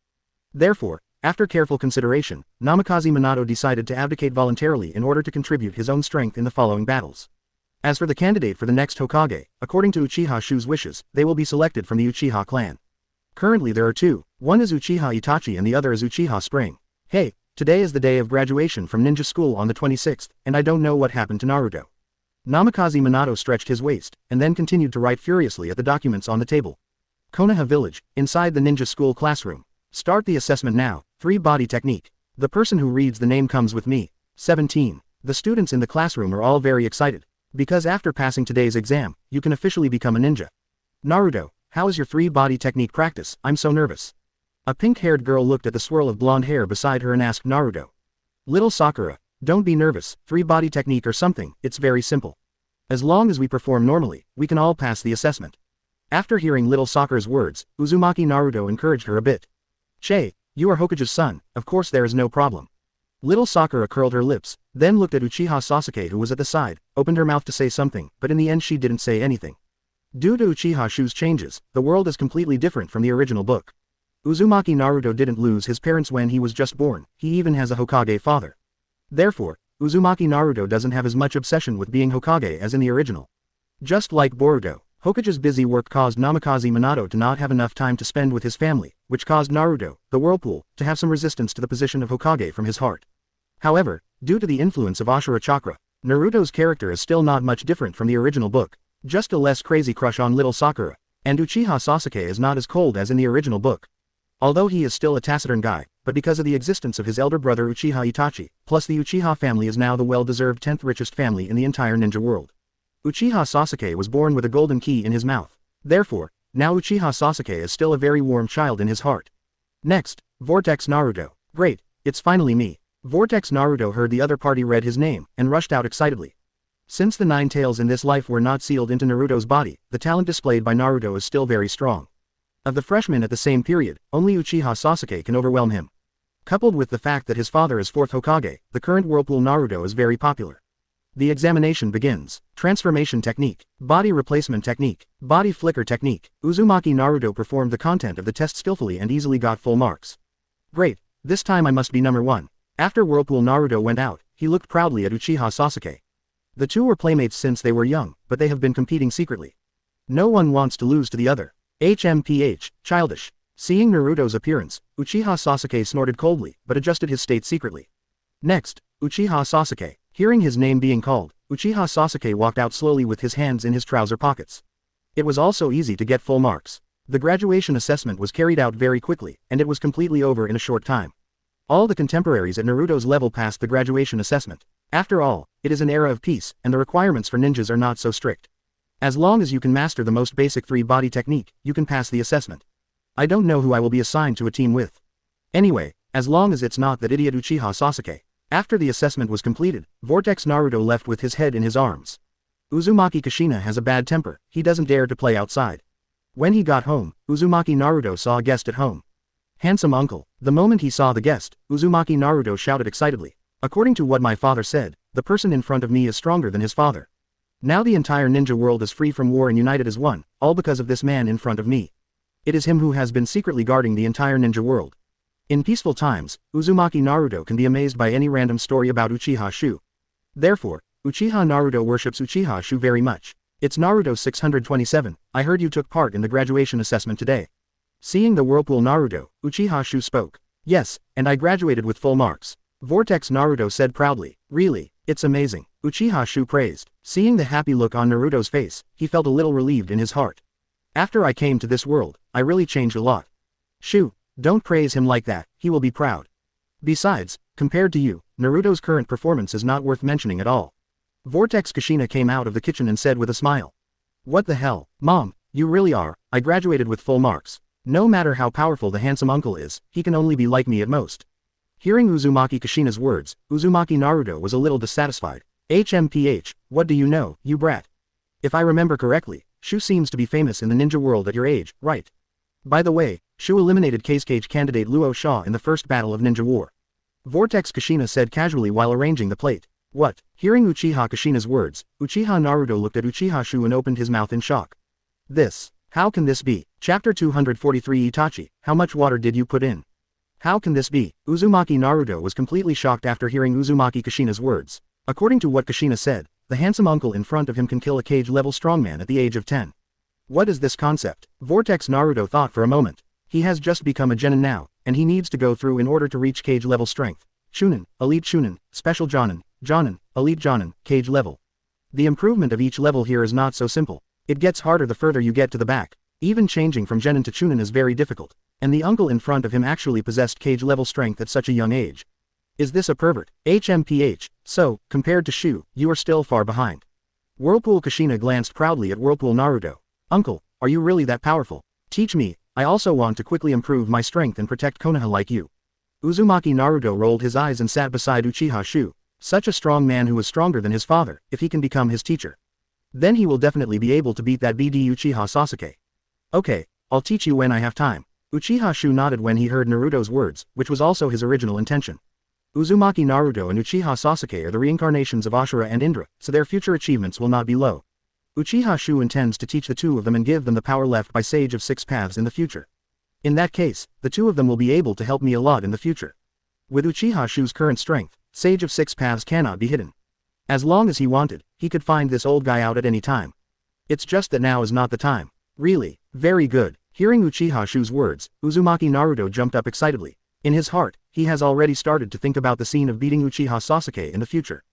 Therefore, after careful consideration, Namikaze Minato decided to abdicate voluntarily in order to contribute his own strength in the following battles. As for the candidate for the next Hokage, according to Uchiha Xiu's wishes, they will be selected from the Uchiha clan. Currently there are two, one is Uchiha Itachi and the other is Uchiha Spring. Hey, today is the day of graduation from ninja school on the 26th, and I don't know what happened to Naruto. Namikaze Minato stretched his waist, and then continued to write furiously at the documents on the table. Konoha village, inside the ninja school classroom. Start the assessment now, 3 body technique. The person who reads the name comes with me. 17. The students in the classroom are all very excited. Because after passing today's exam, you can officially become a ninja. Naruto, how is your 3 body technique practice? I'm so nervous. A pink-haired girl looked at the swirl of blonde hair beside her and asked Naruto. Little Sakura, don't be nervous, 3 body technique or something, it's very simple. As long as we perform normally, we can all pass the assessment. After hearing little Sakura's words, Uzumaki Naruto encouraged her a bit. Che, you are Hokage's son, of course there is no problem. Little Sakura curled her lips, then looked at Uchiha Sasuke who was at the side, opened her mouth to say something, but in the end she didn't say anything. Due to Uchiha Xiu's changes, the world is completely different from the original book. Uzumaki Naruto didn't lose his parents when he was just born, he even has a Hokage father. Therefore, Uzumaki Naruto doesn't have as much obsession with being Hokage as in the original. Just like Boruto, Hokage's busy work caused Namikaze Minato to not have enough time to spend with his family, which caused Naruto, the whirlpool, to have some resistance to the position of Hokage from his heart. However, due to the influence of Ashura Chakra, Naruto's character is still not much different from the original book, just a less crazy crush on little Sakura, and Uchiha Sasuke is not as cold as in the original book. Although he is still a taciturn guy, but because of the existence of his elder brother Uchiha Itachi, plus the Uchiha family is now the well-deserved 10th richest family in the entire ninja world. Uchiha Sasuke was born with a golden key in his mouth. Therefore, now Uchiha Sasuke is still a very warm child in his heart. Next, Vortex Naruto. Great, it's finally me. Vortex Naruto heard the other party read his name, and rushed out excitedly. Since the 9 tails in this life were not sealed into Naruto's body, the talent displayed by Naruto is still very strong. Of the freshmen at the same period, only Uchiha Sasuke can overwhelm him. Coupled with the fact that his father is 4th Hokage, the current whirlpool Naruto is very popular. The examination begins. Transformation technique, body replacement technique, body flicker technique. Uzumaki Naruto performed the content of the test skillfully and easily got full marks. Great, this time I must be number 1. After whirlpool Naruto went out, he looked proudly at Uchiha Sasuke. The two were playmates since they were young, but they have been competing secretly. No one wants to lose to the other. HMPH, childish. Seeing Naruto's appearance, Uchiha Sasuke snorted coldly, but adjusted his state secretly. Next, Uchiha Sasuke. Hearing his name being called, Uchiha Sasuke walked out slowly with his hands in his trouser pockets. It was also easy to get full marks. The graduation assessment was carried out very quickly, and it was completely over in a short time. All the contemporaries at Naruto's level passed the graduation assessment. After all, it is an era of peace, and the requirements for ninjas are not so strict. As long as you can master the most basic three-body technique, you can pass the assessment. I don't know who I will be assigned to a team with. Anyway, as long as it's not that idiot Uchiha Sasuke. After the assessment was completed, Vortex Naruto left with his head in his arms. Uzumaki Kushina has a bad temper, he doesn't dare to play outside. When he got home, Uzumaki Naruto saw a guest at home. Handsome uncle. The moment he saw the guest, Uzumaki Naruto shouted excitedly. According to what my father said, the person in front of me is stronger than his father. Now the entire ninja world is free from war and united as one, all because of this man in front of me. It is him who has been secretly guarding the entire ninja world. In peaceful times, Uzumaki Naruto can be amazed by any random story about Uchiha Xiu. Therefore, Uchiha Naruto worships Uchiha Xiu very much. It's Naruto 627, I heard you took part in the graduation assessment today. Seeing the whirlpool Naruto, Uchiha Xiu spoke. Yes, and I graduated with full marks. Vortex Naruto said proudly. Really, it's amazing. Uchiha Xiu praised. Seeing the happy look on Naruto's face, he felt a little relieved in his heart. After I came to this world, I really changed a lot. Xiu, don't praise him like that, he will be proud. Besides, compared to you, Naruto's current performance is not worth mentioning at all. Vortex Kushina came out of the kitchen and said with a smile. What the hell, Mom, you really are, I graduated with full marks. No matter how powerful the handsome uncle is, he can only be like me at most. Hearing Uzumaki Kushina's words, Uzumaki Naruto was a little dissatisfied. HMPH, what do you know, you brat? If I remember correctly, Xiu seems to be famous in the ninja world at your age, right? By the way, Xiu eliminated Cage candidate Luo Sha in the first battle of Ninja War. Vortex Kushina said casually while arranging the plate. What? Hearing Uchiha Kushina's words, Uchiha Naruto looked at Uchiha Xiu and opened his mouth in shock. This. How can this be? Chapter 243 Itachi, how much water did you put in? How can this be? Uzumaki Naruto was completely shocked after hearing Uzumaki Kushina's words. According to what Kushina said, the handsome uncle in front of him can kill a cage-level strongman at the age of 10. What is this concept? Vortex Naruto thought for a moment. He has just become a genin now, and he needs to go through in order to reach cage-level strength. Chunin, Elite Chunin, Special Jonin, Jonin, Elite Jonin, cage level. The improvement of each level here is not so simple. It gets harder the further you get to the back. Even changing from genin to chunin is very difficult, and the uncle in front of him actually possessed cage-level strength at such a young age. Is this a pervert? HMPH, so, compared to Xiu, you are still far behind. Whirlpool Kushina glanced proudly at Whirlpool Naruto. Uncle, are you really that powerful? Teach me, I also want to quickly improve my strength and protect Konoha like you. Uzumaki Naruto rolled his eyes and sat beside Uchiha Xiu. Such a strong man who is stronger than his father, if he can become his teacher. Then he will definitely be able to beat that BD Uchiha Sasuke. Okay, I'll teach you when I have time. Uchiha Xiu nodded when he heard Naruto's words, which was also his original intention. Uzumaki Naruto and Uchiha Sasuke are the reincarnations of Ashura and Indra, so their future achievements will not be low. Uchiha Xiu intends to teach the two of them and give them the power left by Sage of Six Paths in the future. In that case, the two of them will be able to help me a lot in the future. With Uchiha Xiu's current strength, Sage of Six Paths cannot be hidden. As long as he wanted, he could find this old guy out at any time. It's just that now is not the time. Really, very good. Hearing Uchiha Xiu's words, Uzumaki Naruto jumped up excitedly. In his heart, he has already started to think about the scene of beating Uchiha Sasuke in the future.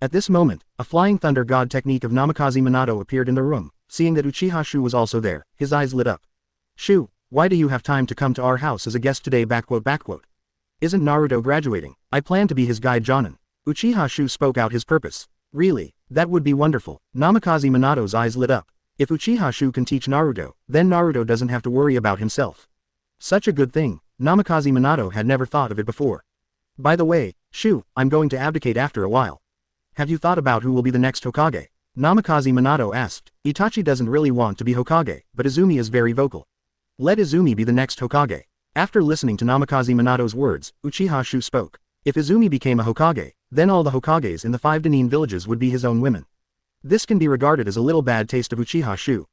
At this moment, a flying thunder god technique of Namikaze Minato appeared in the room. Seeing that Uchiha Xiu was also there, his eyes lit up. Xiu, why do you have time to come to our house as a guest today? Isn't Naruto graduating? I plan to be his guide Jonin. Uchiha Xiu spoke out his purpose. Really, that would be wonderful. Namikaze Minato's eyes lit up. If Uchiha Xiu can teach Naruto, then Naruto doesn't have to worry about himself. Such a good thing. Namikaze Minato had never thought of it before. By the way, Xiu, I'm going to abdicate after a while. Have you thought about who will be the next Hokage? Namikaze Minato asked. Itachi doesn't really want to be Hokage, but Izumi is very vocal. Let Izumi be the next Hokage. After listening to Namikaze Minato's words, Uchiha Xiu spoke. If Izumi became a Hokage, then all the Hokages in the 5 Dainin villages would be his own women. This can be regarded as a little bad taste of Uchiha Xiu.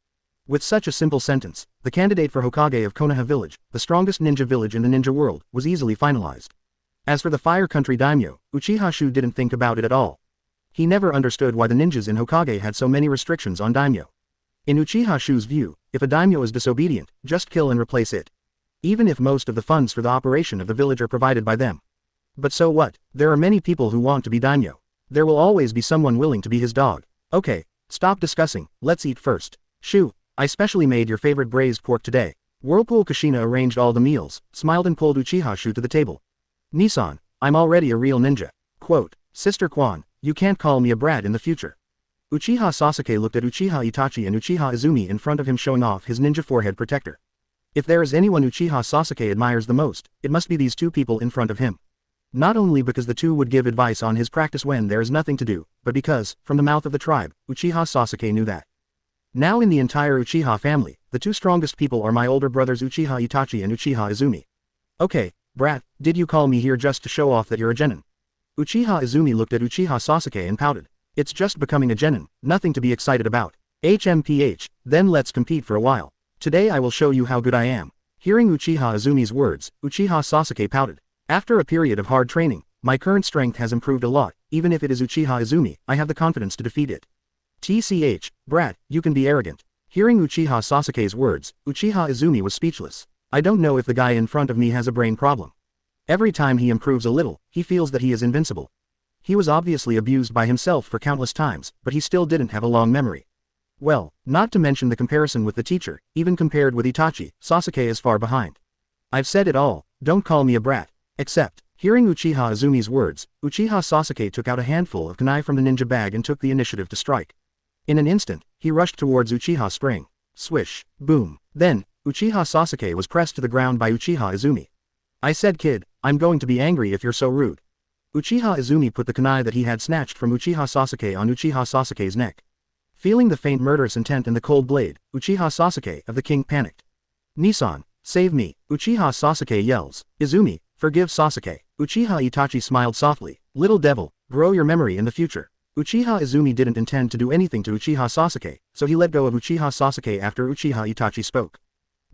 With such a simple sentence, the candidate for Hokage of Konoha village, the strongest ninja village in the ninja world, was easily finalized. As for the Fire Country daimyo, Uchiha Xiu didn't think about it at all. He never understood why the ninjas in Hokage had so many restrictions on daimyo. In Uchiha Xiu's view, if a daimyo is disobedient, just kill and replace it. even if most of the funds for the operation of the village are provided by them. But so what? There are many people who want to be daimyo. There will always be someone willing to be his dog. Okay, stop discussing, let's eat first. Xiu, I specially made your favorite braised pork today. Whirlpool Kushina arranged all the meals, smiled and pulled Uchiha Xiu to the table. Nissan, I'm already a real ninja. Quote, Sister Quan, you can't call me a brat in the future. Uchiha Sasuke looked at Uchiha Itachi and Uchiha Izumi in front of him showing off his ninja forehead protector. If there is anyone Uchiha Sasuke admires the most, it must be these two people in front of him. Not only because the two would give advice on his practice when there is nothing to do, but because, from the mouth of the tribe, Uchiha Sasuke knew that. Now in the entire Uchiha family, the two strongest people are my older brothers Uchiha Itachi and Uchiha Izumi. Okay, brat, did you call me here just to show off that you're a genin? Uchiha Izumi looked at Uchiha Sasuke and pouted. It's just becoming a genin, nothing to be excited about. HMPH, then let's compete for a while. Today I will show you how good I am. Hearing Uchiha Izumi's words, Uchiha Sasuke pouted. After a period of hard training, my current strength has improved a lot, even if it is Uchiha Izumi, I have the confidence to defeat it. TCH, brat, you can be arrogant. Hearing Uchiha Sasuke's words, Uchiha Izumi was speechless. I don't know if the guy in front of me has a brain problem. Every time he improves a little, he feels that he is invincible. He was obviously abused by himself for countless times, but he still didn't have a long memory. Well, not to mention the comparison with the teacher, even compared with Itachi, Sasuke is far behind. I've said it all, don't call me a brat. Except, hearing Uchiha Izumi's words, Uchiha Sasuke took out a handful of kunai from the ninja bag and took the initiative to strike. In an instant, he rushed towards Uchiha Spring. Swish, boom. Then, Uchiha Sasuke was pressed to the ground by Uchiha Izumi. I said kid, I'm going to be angry if you're so rude. Uchiha Izumi put the kunai that he had snatched from Uchiha Sasuke on Uchiha Sasuke's neck. Feeling the faint murderous intent in the cold blade, Uchiha Sasuke of the king panicked. Nissan, save me, Uchiha Sasuke yells. Izumi, forgive Sasuke. Uchiha Itachi smiled softly. Little devil, grow your memory in the future. Uchiha Izumi didn't intend to do anything to Uchiha Sasuke, so he let go of Uchiha Sasuke after Uchiha Itachi spoke.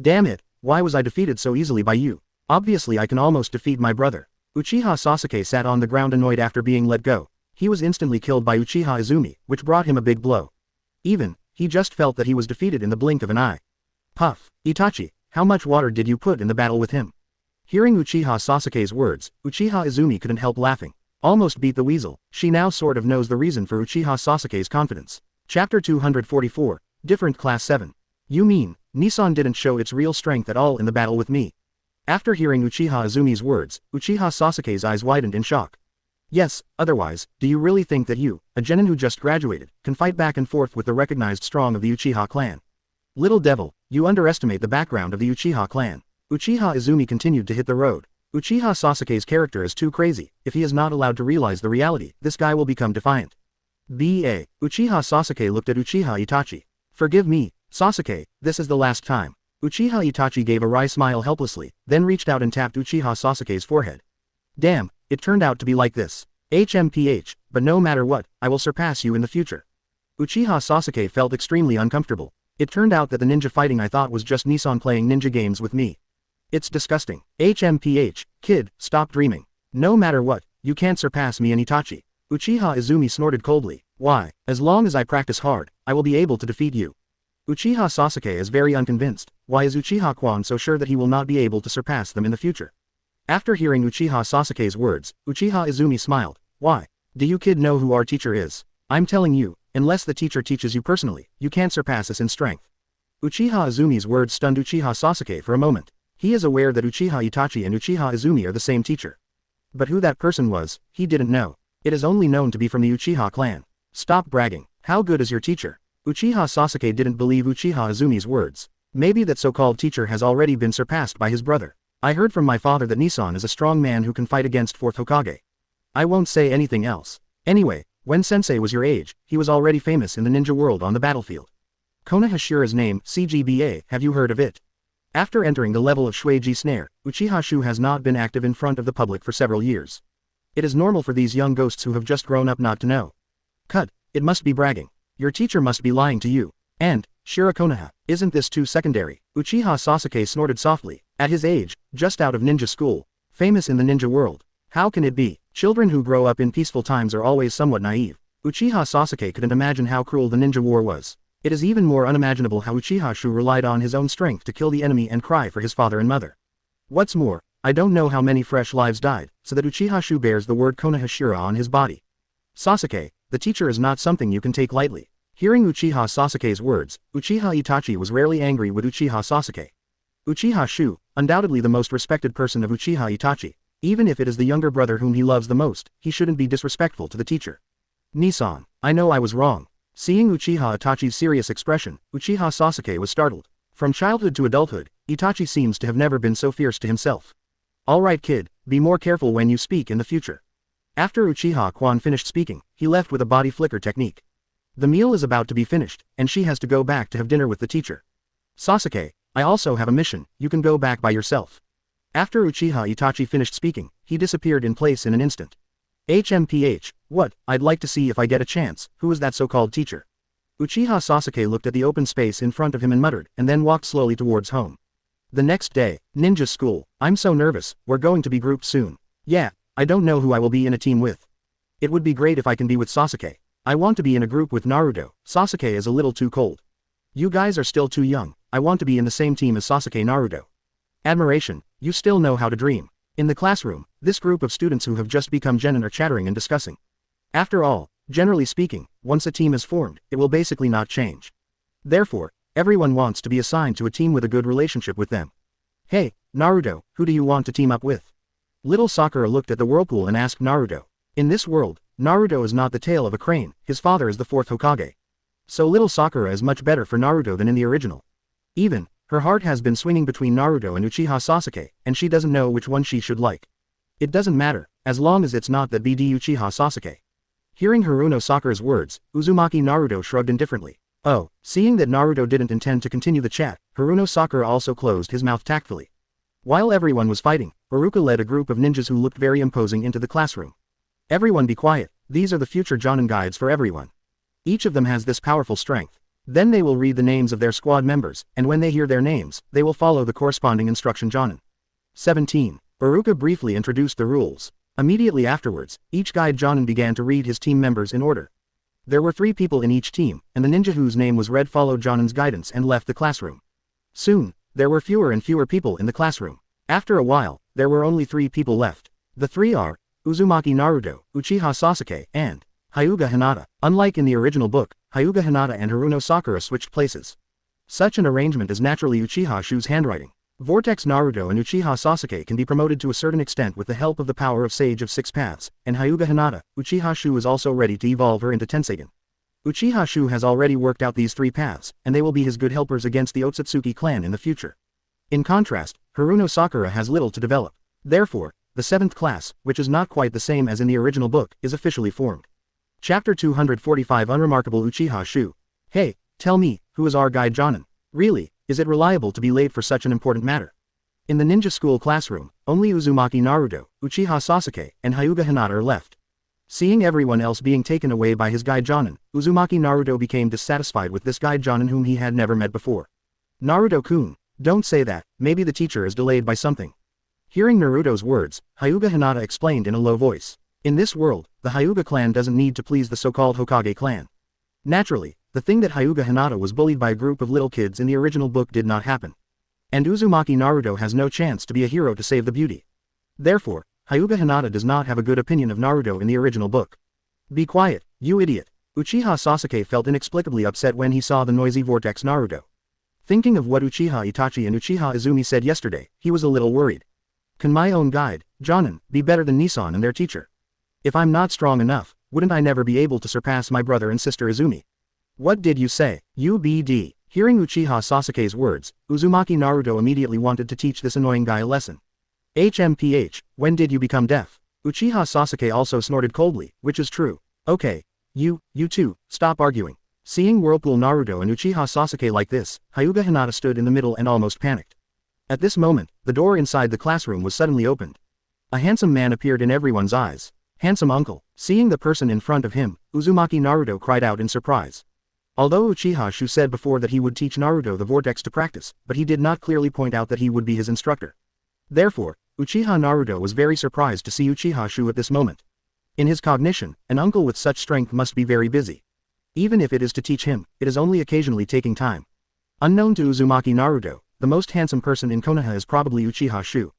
Damn it, why was I defeated so easily by you? Obviously I can almost defeat my brother. Uchiha Sasuke sat on the ground annoyed after being let go. He was instantly killed by Uchiha Izumi, which brought him a big blow. He just felt that he was defeated in the blink of an eye. Puff, Itachi, how much water did you put in the battle with him? Hearing Uchiha Sasuke's words, Uchiha Izumi couldn't help laughing. Almost beat the weasel, she now sort of knows the reason for Uchiha Sasuke's confidence. Chapter 244, Different Class 7. You mean, Nissan didn't show its real strength at all in the battle with me? After hearing Uchiha Izumi's words, Uchiha Sasuke's eyes widened in shock. Yes, otherwise, do you really think that you, a genin who just graduated, can fight back and forth with the recognized strong of the Uchiha clan? Little devil, you underestimate the background of the Uchiha clan. Uchiha Izumi continued to hit the road. Uchiha Sasuke's character is too crazy, if he is not allowed to realize the reality, this guy will become defiant. B.A. Uchiha Sasuke looked at Uchiha Itachi. Forgive me, Sasuke, this is the last time. Uchiha Itachi gave a wry smile helplessly, then reached out and tapped Uchiha Sasuke's forehead. Damn, it turned out to be like this. HMPH, but no matter what, I will surpass you in the future. Uchiha Sasuke felt extremely uncomfortable. It turned out that the ninja fighting I thought was just Nissan playing ninja games with me. It's disgusting. HMPH, kid, stop dreaming. No matter what, you can't surpass me and Itachi. Uchiha Izumi snorted coldly. Why, as long as I practice hard, I will be able to defeat you. Uchiha Sasuke is very unconvinced. Why is Uchiha Quan so sure that he will not be able to surpass them in the future? After hearing Uchiha Sasuke's words, Uchiha Izumi smiled. Why? Do you kid know who our teacher is? I'm telling you, unless the teacher teaches you personally, you can't surpass us in strength. Uchiha Izumi's words stunned Uchiha Sasuke for a moment. He is aware that Uchiha Itachi and Uchiha Izumi are the same teacher. But who that person was, he didn't know. It is only known to be from the Uchiha clan. Stop bragging. How good is your teacher? Uchiha Sasuke didn't believe Uchiha Izumi's words. Maybe that so-called teacher has already been surpassed by his brother. I heard from my father that Nissan is a strong man who can fight against 4th Hokage. I won't say anything else. Anyway, when Sensei was your age, he was already famous in the ninja world on the battlefield. Konoha Shira's name, CGBA, have you heard of it? After entering the level of Shueiji Snare, Uchiha Xiu has not been active in front of the public for several years. It is normal for these young ghosts who have just grown up not to know. Cut, it must be bragging. Your teacher must be lying to you. And, Shira Konoha, isn't this too secondary? Uchiha Sasuke snorted softly. At his age, just out of ninja school, famous in the ninja world. How can it be? Children who grow up in peaceful times are always somewhat naive. Uchiha Sasuke couldn't imagine how cruel the ninja war was. It is even more unimaginable how Uchiha Xiu relied on his own strength to kill the enemy and cry for his father and mother. What's more, I don't know how many fresh lives died, so that Uchiha Xiu bears the word Konoha on his body. Sasuke, the teacher is not something you can take lightly. Hearing Uchiha Sasuke's words, Uchiha Itachi was rarely angry with Uchiha Sasuke. Uchiha Xiu, undoubtedly the most respected person of Uchiha Itachi. Even if it is the younger brother whom he loves the most, he shouldn't be disrespectful to the teacher. Nissan, I know I was wrong. Seeing Uchiha Itachi's serious expression, Uchiha Sasuke was startled. From childhood to adulthood, Itachi seems to have never been so fierce to himself. Alright kid, be more careful when you speak in the future. After Uchiha Quan finished speaking, he left with a body flicker technique. The meal is about to be finished, and she has to go back to have dinner with the teacher. Sasuke, I also have a mission, you can go back by yourself. After Uchiha Itachi finished speaking, he disappeared in place in an instant. HMPH, what, I'd like to see if I get a chance, who is that so-called teacher? Uchiha Sasuke looked at the open space in front of him and muttered, and then walked slowly towards home. The next day, ninja school, I'm so nervous, we're going to be grouped soon. Yeah, I don't know who I will be in a team with. It would be great if I can be with Sasuke. I want to be in a group with Naruto, Sasuke is a little too cold. You guys are still too young, I want to be in the same team as Sasuke Naruto. Admiration, you still know how to dream. In the classroom, this group of students who have just become genin are chattering and discussing. After all, generally speaking, once a team is formed, it will basically not change. Therefore, everyone wants to be assigned to a team with a good relationship with them. Hey, Naruto, who do you want to team up with? Little Sakura looked at the whirlpool and asked Naruto. In this world, Naruto is not the tail of a crane, his father is the fourth Hokage. So little Sakura is much better for Naruto than in the original. Even, her heart has been swinging between Naruto and Uchiha Sasuke, and she doesn't know which one she should like. It doesn't matter, as long as it's not the BD Uchiha Sasuke. Hearing Haruno Sakura's words, Uzumaki Naruto shrugged indifferently. Oh, seeing that Naruto didn't intend to continue the chat, Haruno Sakura also closed his mouth tactfully. While everyone was fighting, Haruka led a group of ninjas who looked very imposing into the classroom. Everyone be quiet, these are the future Jonin guides for everyone. Each of them has this powerful strength. Then they will read the names of their squad members, and when they hear their names, they will follow the corresponding instruction Jonin. 17. Haruka briefly introduced the rules. Immediately afterwards, each guide Jonin began to read his team members in order. There were 3 people in each team, and the ninja whose name was read followed Jonin's guidance and left the classroom. Soon, there were fewer and fewer people in the classroom. After a while, there were only 3 people left. The 3 are Uzumaki Naruto, Uchiha Sasuke, and Hyuga Hinata. Unlike in the original book, Hyuga Hinata and Haruno Sakura switched places. Such an arrangement is naturally Uchiha Xiu's handwriting. Vortex Naruto and Uchiha Sasuke can be promoted to a certain extent with the help of the power of Sage of 6 Paths, and Hyuga Hinata, Uchiha Xiu is also ready to evolve her into Tenseigan. Uchiha Xiu has already worked out these 3 paths, and they will be his good helpers against the Ōtsutsuki clan in the future. In contrast, Haruno Sakura has little to develop. Therefore, the 7th class, which is not quite the same as in the original book, is officially formed. Chapter 245 Unremarkable Uchiha Xiu. Hey, tell me, who is our guide Jonin? Really, is it reliable to be late for such an important matter? In the ninja school classroom, only Uzumaki Naruto, Uchiha Sasuke, and Hyuga Hinata are left. Seeing everyone else being taken away by his guide Jonin, Uzumaki Naruto became dissatisfied with this guide Jonin whom he had never met before. Naruto-kun, don't say that, maybe the teacher is delayed by something. Hearing Naruto's words, Hyuga Hinata explained in a low voice. In this world, the Hyuga clan doesn't need to please the so-called Hokage clan. Naturally, the thing that Hyuga Hinata was bullied by a group of little kids in the original book did not happen. And Uzumaki Naruto has no chance to be a hero to save the beauty. Therefore, Hyuga Hinata does not have a good opinion of Naruto in the original book. Be quiet, you idiot. Uchiha Sasuke felt inexplicably upset when he saw the noisy vortex Naruto. Thinking of what Uchiha Itachi and Uchiha Izumi said yesterday, he was a little worried. Can my own guide, Jonin, be better than Nissan and their teacher? If I'm not strong enough, wouldn't I never be able to surpass my brother and sister Izumi? What did you say, UBD? Hearing Uchiha Sasuke's words, Uzumaki Naruto immediately wanted to teach this annoying guy a lesson. HMPH, when did you become deaf? Uchiha Sasuke also snorted coldly, which is true. Okay. You two, stop arguing. Seeing Whirlpool Naruto and Uchiha Sasuke like this, Hyuga Hinata stood in the middle and almost panicked. At this moment, the door inside the classroom was suddenly opened. A handsome man appeared in everyone's eyes. Handsome uncle. Seeing the person in front of him, Uzumaki Naruto cried out in surprise. Although Uchiha Xiu said before that he would teach Naruto the vortex to practice, but he did not clearly point out that he would be his instructor. Therefore, Uchiha Naruto was very surprised to see Uchiha Xiu at this moment. In his cognition, an uncle with such strength must be very busy. Even if it is to teach him, it is only occasionally taking time. Unknown to Uzumaki Naruto, the most handsome person in Konoha is probably Uchiha Xiu.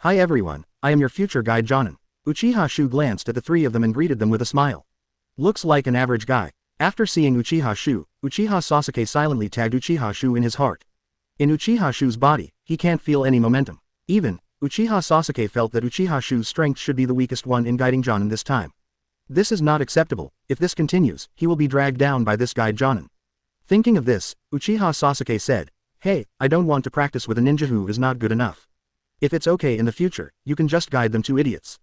Hi everyone, I am your future guide Jonin. Uchiha Xiu glanced at the three of them and greeted them with a smile. Looks like an average guy. After seeing Uchiha Xiu, Uchiha Sasuke silently tagged Uchiha Xiu in his heart. In Uchiha Xiu's body, he can't feel any momentum. Even, Uchiha Sasuke felt that Uchiha Xiu's strength should be the weakest one in guiding Jonin this time. This is not acceptable. If this continues, he will be dragged down by this guide Jonin. Thinking of this, Uchiha Sasuke said, "Hey, I don't want to practice with a ninja who is not good enough. If it's okay in the future, you can just guide them two idiots.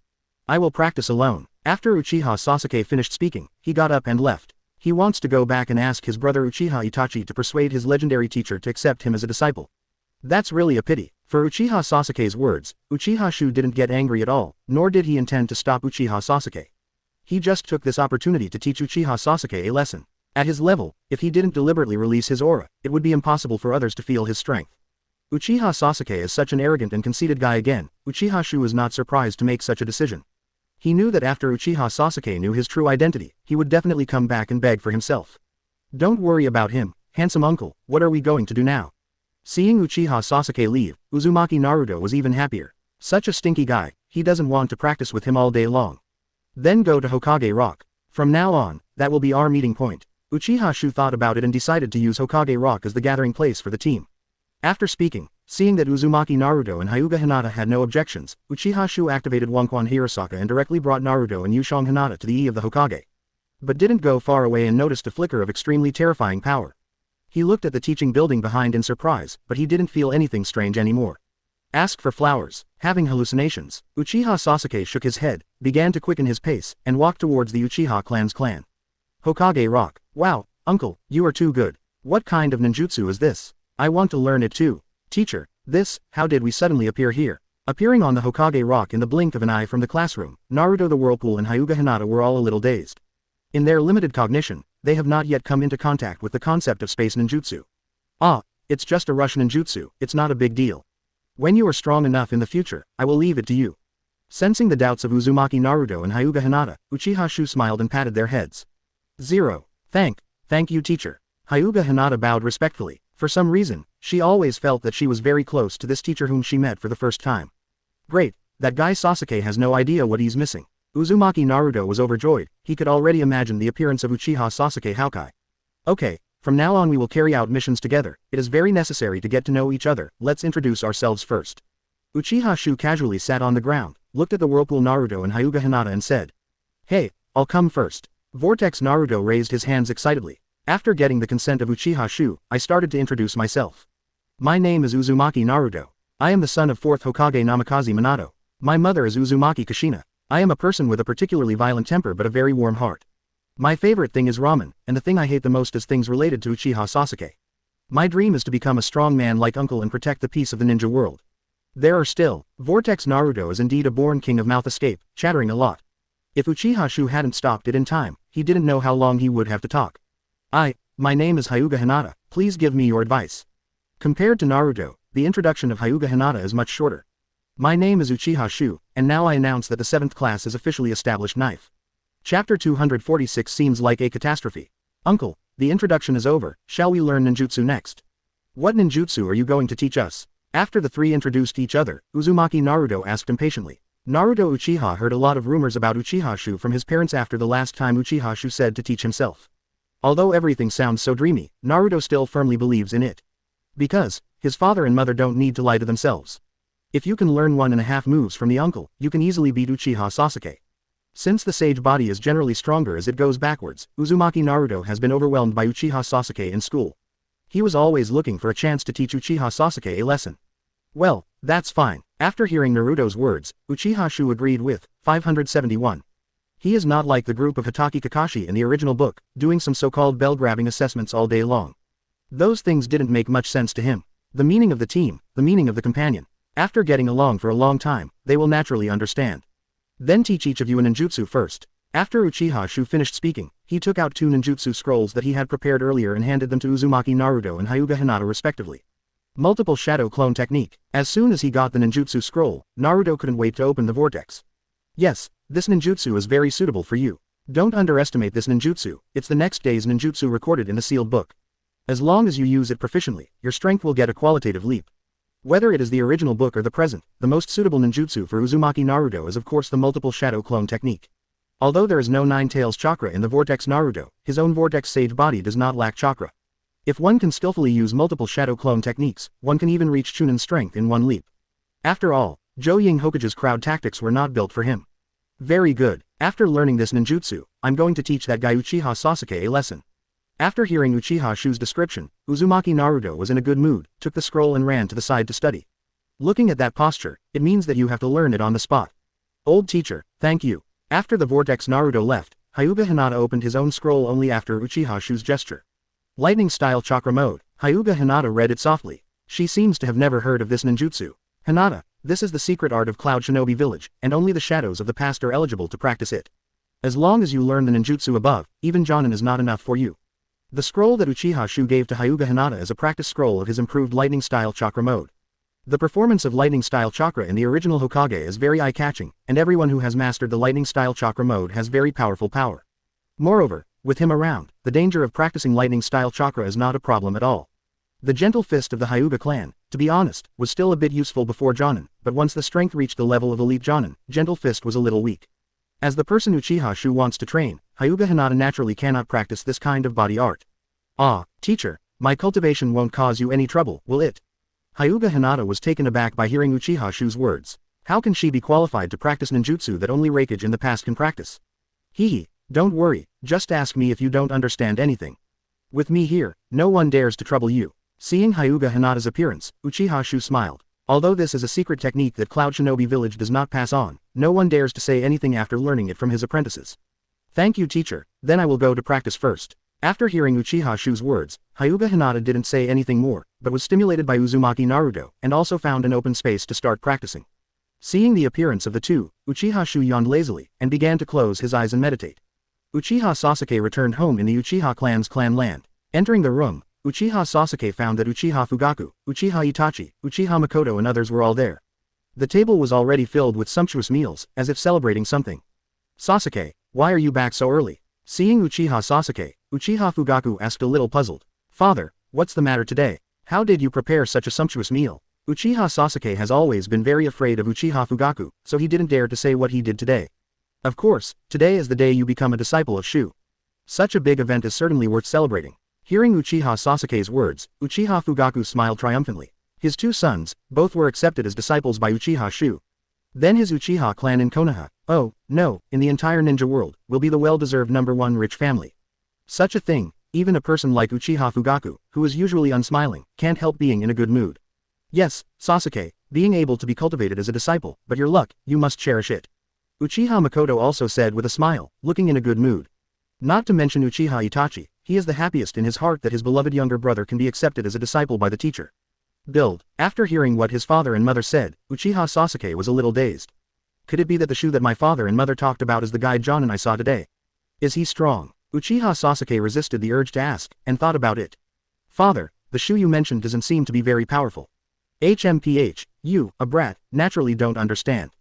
I will practice alone." After Uchiha Sasuke finished speaking, he got up and left. He wants to go back and ask his brother Uchiha Itachi to persuade his legendary teacher to accept him as a disciple. That's really a pity. For Uchiha Sasuke's words, Uchiha Xiu didn't get angry at all, nor did he intend to stop Uchiha Sasuke. He just took this opportunity to teach Uchiha Sasuke a lesson. At his level, if he didn't deliberately release his aura, it would be impossible for others to feel his strength. Uchiha Sasuke is such an arrogant and conceited guy again. Uchiha Xiu was not surprised to make such a decision. He knew that after Uchiha Sasuke knew his true identity, he would definitely come back and beg for himself. Don't worry about him, handsome uncle, what are we going to do now? Seeing Uchiha Sasuke leave, Uzumaki Naruto was even happier. Such a stinky guy, he doesn't want to practice with him all day long. Then go to Hokage Rock. From now on, that will be our meeting point. Uchiha Xiu thought about it and decided to use Hokage Rock as the gathering place for the team. After speaking, seeing that Uzumaki Naruto and Hyuga Hinata had no objections, Uchiha Xiu activated Wanquan Hirosaka and directly brought Naruto and Yushong Hinata to the E of the Hokage. But didn't go far away and noticed a flicker of extremely terrifying power. He looked at the teaching building behind in surprise, but he didn't feel anything strange anymore. Ask for flowers. Having hallucinations, Uchiha Sasuke shook his head, began to quicken his pace, and walked towards the Uchiha clan's clan. Hokage Rock. Wow, uncle, you are too good. What kind of ninjutsu is this? I want to learn it too. Teacher, how did we suddenly appear here? Appearing on the Hokage Rock in the blink of an eye from the classroom, Naruto the Whirlpool and Hyuga Hinata were all a little dazed. In their limited cognition, they have not yet come into contact with the concept of space ninjutsu. Ah, it's just a rush ninjutsu, it's not a big deal. When you are strong enough in the future, I will leave it to you. Sensing the doubts of Uzumaki Naruto and Hyuga Hinata, Uchiha Xiu smiled and patted their heads. Thank you teacher. Hyuga Hinata bowed respectfully. For some reason, she always felt that she was very close to this teacher whom she met for the first time. Great, that guy Sasuke has no idea what he's missing. Uzumaki Naruto was overjoyed, he could already imagine the appearance of Uchiha Sasuke Hokage. Okay, from now on we will carry out missions together, it is very necessary to get to know each other, let's introduce ourselves first. Uchiha Xiu casually sat on the ground, looked at the Whirlpool Naruto and Hyuga Hinata and said, "Hey, I'll come first." Vortex Naruto raised his hands excitedly. After getting the consent of Uchiha Xiu, I started to introduce myself. My name is Uzumaki Naruto. I am the son of 4th Hokage Namikaze Minato. My mother is Uzumaki Kushina. I am a person with a particularly violent temper but a very warm heart. My favorite thing is ramen, and the thing I hate the most is things related to Uchiha Sasuke. My dream is to become a strong man like uncle and protect the peace of the ninja world. There are still, Vortex Naruto is indeed a born king of mouth escape, chattering a lot. If Uchiha Xiu hadn't stopped it in time, he didn't know how long he would have to talk. My name is Hyuga Hinata, please give me your advice. Compared to Naruto, the introduction of Hyuga Hinata is much shorter. My name is Uchiha Xiu, and now I announce that the 7th class is officially established. Knife. Chapter 246 seems like a catastrophe. Uncle, the introduction is over, shall we learn ninjutsu next? What ninjutsu are you going to teach us? After the three introduced each other, Uzumaki Naruto asked impatiently. Naruto Uchiha heard a lot of rumors about Uchiha Xiu from his parents after the last time Uchiha Xiu said to teach himself. Although everything sounds so dreamy, Naruto still firmly believes in it. Because, his father and mother don't need to lie to themselves. If you can learn 1.5 moves from the uncle, you can easily beat Uchiha Sasuke. Since the sage body is generally stronger as it goes backwards, Uzumaki Naruto has been overwhelmed by Uchiha Sasuke in school. He was always looking for a chance to teach Uchiha Sasuke a lesson. Well, that's fine. After hearing Naruto's words, Uchiha Xiu agreed with 571. He is not like the group of Hitaki Kakashi in the original book, doing some so-called bell-grabbing assessments all day long. Those things didn't make much sense to him. The meaning of the team, the meaning of the companion. After getting along for a long time, they will naturally understand. Then teach each of you a ninjutsu first. After Uchiha Xiu finished speaking, he took out 2 ninjutsu scrolls that he had prepared earlier and handed them to Uzumaki Naruto and Hyuga Hinata respectively. Multiple shadow clone technique. As soon as he got the ninjutsu scroll, Naruto couldn't wait to open the vortex. Yes, this ninjutsu is very suitable for you. Don't underestimate this ninjutsu, it's the next day's ninjutsu recorded in the sealed book. As long as you use it proficiently, your strength will get a qualitative leap. Whether it is the original book or the present, the most suitable ninjutsu for Uzumaki Naruto is of course the multiple shadow clone technique. Although there is no Nine Tails chakra in the Vortex Naruto, his own Vortex Sage body does not lack chakra. If one can skillfully use multiple shadow clone techniques, one can even reach Chunin strength in one leap. After all, Joying Hokage's crowd tactics were not built for him. Very good. After learning this ninjutsu, I'm going to teach that guy Uchiha Sasuke a lesson. After hearing Uchiha Xiu's description, Uzumaki Naruto was in a good mood, took the scroll and ran to the side to study. Looking at that posture, it means that you have to learn it on the spot. Old teacher, thank you. After the Vortex Naruto left, Hyuga Hinata opened his own scroll only after Uchiha Xiu's gesture. Lightning style chakra mode. Hyuga Hinata read it softly. She seems to have never heard of this ninjutsu. Hinata, this is the secret art of Cloud Shinobi Village, and only the shadows of the past are eligible to practice it. As long as you learn the ninjutsu above, even Jonin is not enough for you. The scroll that Uchiha Xiu gave to Hyuga Hinata is a practice scroll of his improved lightning style chakra mode. The performance of lightning style chakra in the original Hokage is very eye-catching, and everyone who has mastered the lightning style chakra mode has very powerful power. Moreover, with him around, the danger of practicing lightning style chakra is not a problem at all. The gentle fist of the Hyuga clan, to be honest, was still a bit useful before Jonin, but once the strength reached the level of elite Jonin, gentle fist was a little weak. As the person Uchiha Xiu wants to train, Hyuga Hinata naturally cannot practice this kind of body art. Ah, teacher, my cultivation won't cause you any trouble, will it? Hyuga Hinata was taken aback by hearing Uchiha Xiu's words. How can she be qualified to practice ninjutsu that only Raikage in the past can practice? Hee, don't worry, just ask me if you don't understand anything. With me here, no one dares to trouble you. Seeing Hyuga Hinata's appearance, Uchiha Xiu smiled. Although this is a secret technique that Cloud Shinobi Village does not pass on, no one dares to say anything after learning it from his apprentices. Thank you teacher, then I will go to practice first. After hearing Uchiha Xiu's words, Hyuga Hinata didn't say anything more, but was stimulated by Uzumaki Naruto, and also found an open space to start practicing. Seeing the appearance of the two, Uchiha Xiu yawned lazily, and began to close his eyes and meditate. Uchiha Sasuke returned home in the Uchiha clan's clan land. Entering the room, Uchiha Sasuke found that Uchiha Fugaku, Uchiha Itachi, Uchiha Makoto and others were all there. The table was already filled with sumptuous meals, as if celebrating something. Sasuke, why are you back so early? Seeing Uchiha Sasuke, Uchiha Fugaku asked a little puzzled. Father, what's the matter today? How did you prepare such a sumptuous meal? Uchiha Sasuke has always been very afraid of Uchiha Fugaku, so he didn't dare to say what he did today. Of course, today is the day you become a disciple of Xiu. Such a big event is certainly worth celebrating. Hearing Uchiha Sasuke's words, Uchiha Fugaku smiled triumphantly. His two sons, both were accepted as disciples by Uchiha Xiu. Then his Uchiha clan in Konoha, oh, no, in the entire ninja world, will be the well-deserved #1 rich family. Such a thing, even a person like Uchiha Fugaku, who is usually unsmiling, can't help being in a good mood. Yes, Sasuke, being able to be cultivated as a disciple, but your luck, you must cherish it. Uchiha Makoto also said with a smile, looking in a good mood. Not to mention Uchiha Itachi, he is the happiest in his heart that his beloved younger brother can be accepted as a disciple by the teacher. After hearing what his father and mother said, Uchiha Sasuke was a little dazed. Could it be that the Xiu that my father and mother talked about is the guy Jonin I saw today? Is he strong? Uchiha Sasuke resisted the urge to ask, and thought about it. Father, the Xiu you mentioned doesn't seem to be very powerful. HMPH, you, a brat, naturally don't understand.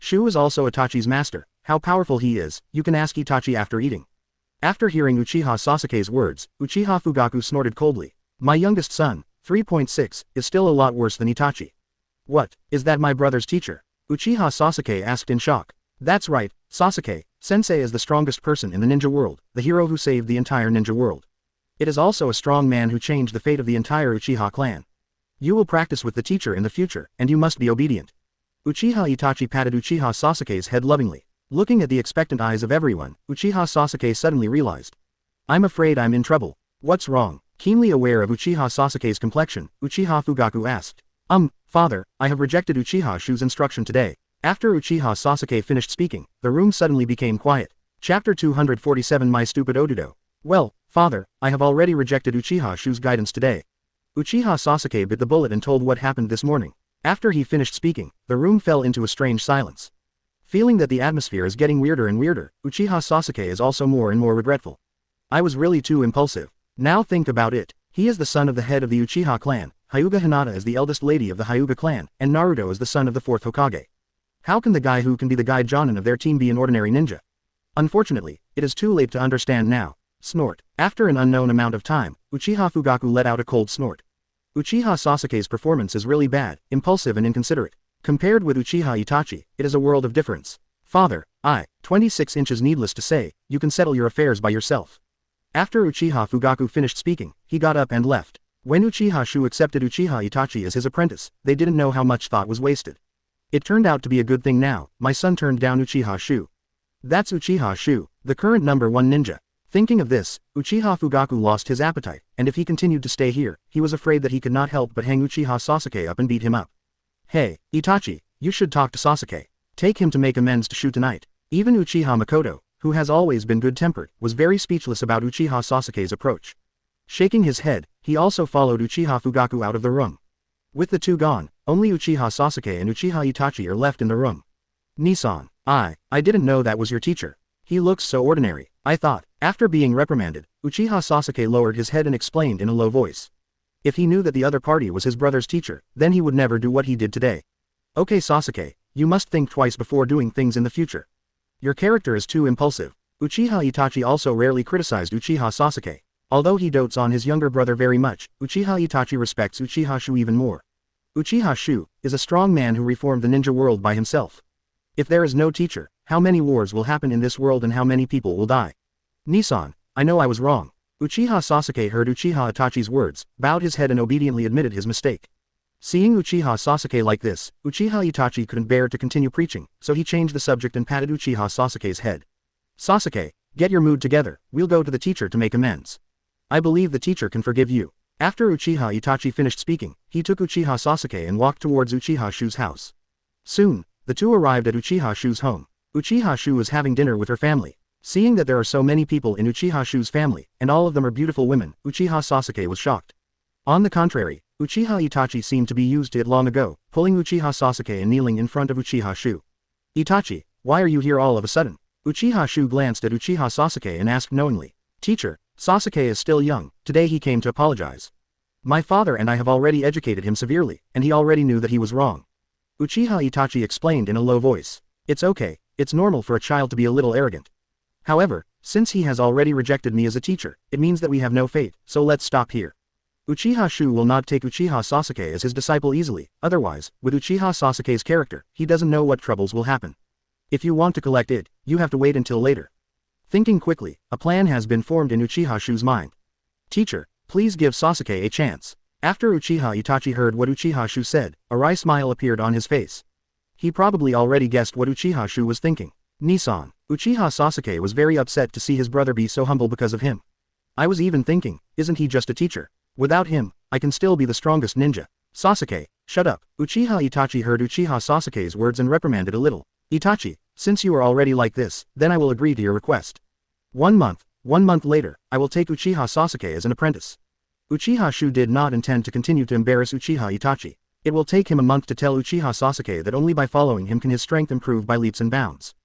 Xiu is also Itachi's master. How powerful he is, you can ask Itachi after eating. After hearing Uchiha Sasuke's words, Uchiha Fugaku snorted coldly. My youngest son, 3.6, is still a lot worse than Itachi. What, is that my brother's teacher? Uchiha Sasuke asked in shock. That's right, Sasuke, Sensei is the strongest person in the ninja world, the hero who saved the entire ninja world. It is also a strong man who changed the fate of the entire Uchiha clan. You will practice with the teacher in the future, and you must be obedient. Uchiha Itachi patted Uchiha Sasuke's head lovingly. Looking at the expectant eyes of everyone, Uchiha Sasuke suddenly realized. I'm afraid I'm in trouble. What's wrong? Keenly aware of Uchiha Sasuke's complexion, Uchiha Fugaku asked. Father, I have rejected Uchiha Xiu's instruction today. After Uchiha Sasuke finished speaking, the room suddenly became quiet. Chapter 247 My Stupid Odudo. Well, father, I have already rejected Uchiha Xiu's guidance today. Uchiha Sasuke bit the bullet and told what happened this morning. After he finished speaking, the room fell into a strange silence. Feeling that the atmosphere is getting weirder and weirder, Uchiha Sasuke is also more and more regretful. I was really too impulsive. Now think about it. He is the son of the head of the Uchiha clan, Hyuga Hinata is the eldest lady of the Hyuga clan, and Naruto is the son of the 4th Hokage. How can the guy who can be the guide Jonin of their team be an ordinary ninja? Unfortunately, it is too late to understand now. Snort. After an unknown amount of time, Uchiha Fugaku let out a cold snort. Uchiha Sasuke's performance is really bad, impulsive and inconsiderate. Compared with Uchiha Itachi, it is a world of difference. Father, 26 inches needless to say, you can settle your affairs by yourself. After Uchiha Fugaku finished speaking, he got up and left. When Uchiha Xiu accepted Uchiha Itachi as his apprentice, they didn't know how much thought was wasted. It turned out to be a good thing now, my son turned down Uchiha Xiu. That's Uchiha Xiu, the current #1 ninja. Thinking of this, Uchiha Fugaku lost his appetite, and if he continued to stay here, he was afraid that he could not help but hang Uchiha Sasuke up and beat him up. Hey, Itachi, you should talk to Sasuke. Take him to make amends to Xiu tonight. Even Uchiha Makoto, who has always been good-tempered, was very speechless about Uchiha Sasuke's approach. Shaking his head, he also followed Uchiha Fugaku out of the room. With the two gone, only Uchiha Sasuke and Uchiha Itachi are left in the room. Nissan, I didn't know that was your teacher. He looks so ordinary, I thought. After being reprimanded, Uchiha Sasuke lowered his head and explained in a low voice. If he knew that the other party was his brother's teacher, then he would never do what he did today. Okay Sasuke, you must think twice before doing things in the future. Your character is too impulsive. Uchiha Itachi also rarely criticized Uchiha Sasuke. Although he dotes on his younger brother very much, Uchiha Itachi respects Uchiha Xiu even more. Uchiha Xiu is a strong man who reformed the ninja world by himself. If there is no teacher, how many wars will happen in this world and how many people will die? Nissan, I know I was wrong. Uchiha Sasuke heard Uchiha Itachi's words, bowed his head and obediently admitted his mistake. Seeing Uchiha Sasuke like this, Uchiha Itachi couldn't bear to continue preaching, so he changed the subject and patted Uchiha Sasuke's head. Sasuke, get your mood together, we'll go to the teacher to make amends. I believe the teacher can forgive you. After Uchiha Itachi finished speaking, he took Uchiha Sasuke and walked towards Uchiha Xiu's house. Soon, the two arrived at Uchiha Xiu's home. Uchiha Xiu was having dinner with her family. Seeing that there are so many people in Uchiha Xiu's family, and all of them are beautiful women, Uchiha Sasuke was shocked. On the contrary, Uchiha Itachi seemed to be used to it long ago, pulling Uchiha Sasuke and kneeling in front of Uchiha Xiu. Itachi, why are you here all of a sudden? Uchiha Xiu glanced at Uchiha Sasuke and asked knowingly. Teacher, Sasuke is still young, today he came to apologize. My father and I have already educated him severely, and he already knew that he was wrong. Uchiha Itachi explained in a low voice. It's okay, it's normal for a child to be a little arrogant. However, since he has already rejected me as a teacher, it means that we have no fate, so let's stop here. Uchiha Xiu will not take Uchiha Sasuke as his disciple easily, otherwise, with Uchiha Sasuke's character, he doesn't know what troubles will happen. If you want to collect it, you have to wait until later. Thinking quickly, a plan has been formed in Uchiha Xiu's mind. Teacher, please give Sasuke a chance. After Uchiha Itachi heard what Uchiha Xiu said, a wry smile appeared on his face. He probably already guessed what Uchiha Xiu was thinking. Nissan, Uchiha Sasuke was very upset to see his brother be so humble because of him. I was even thinking, isn't he just a teacher? Without him, I can still be the strongest ninja. Sasuke, shut up. Uchiha Itachi heard Uchiha Sasuke's words and reprimanded a little. Itachi, since you are already like this, then I will agree to your request. 1 month later, I will take Uchiha Sasuke as an apprentice. Uchiha Xiu did not intend to continue to embarrass Uchiha Itachi. It will take him a month to tell Uchiha Sasuke that only by following him can his strength improve by leaps and bounds.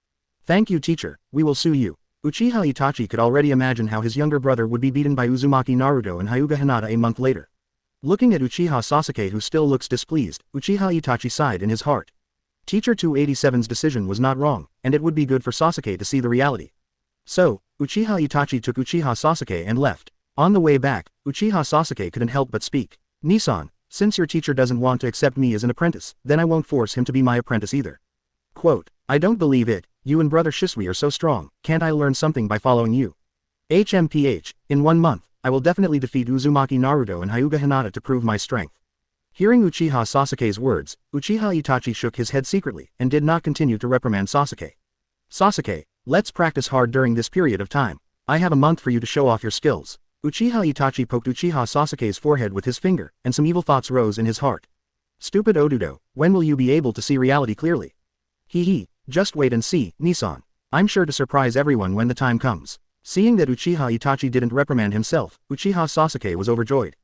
Thank you teacher, we will sue you. Uchiha Itachi could already imagine how his younger brother would be beaten by Uzumaki Naruto and Hyuga Hinata a month later. Looking at Uchiha Sasuke who still looks displeased, Uchiha Itachi sighed in his heart. Teacher 287's decision was not wrong, and it would be good for Sasuke to see the reality. So, Uchiha Itachi took Uchiha Sasuke and left. On the way back, Uchiha Sasuke couldn't help but speak. Nissan, since your teacher doesn't want to accept me as an apprentice, then I won't force him to be my apprentice either. Quote, I don't believe it, you and brother Shisui are so strong, can't I learn something by following you? HMPH, in 1 month, I will definitely defeat Uzumaki Naruto and Hyuga Hinata to prove my strength. Hearing Uchiha Sasuke's words, Uchiha Itachi shook his head secretly, and did not continue to reprimand Sasuke. Sasuke, let's practice hard during this period of time. I have a month for you to show off your skills. Uchiha Itachi poked Uchiha Sasuke's forehead with his finger, and some evil thoughts rose in his heart. Stupid Odudo, when will you be able to see reality clearly? Hee, just wait and see, Nissan. I'm sure to surprise everyone when the time comes. Seeing that Uchiha Itachi didn't reprimand himself, Uchiha Sasuke was overjoyed.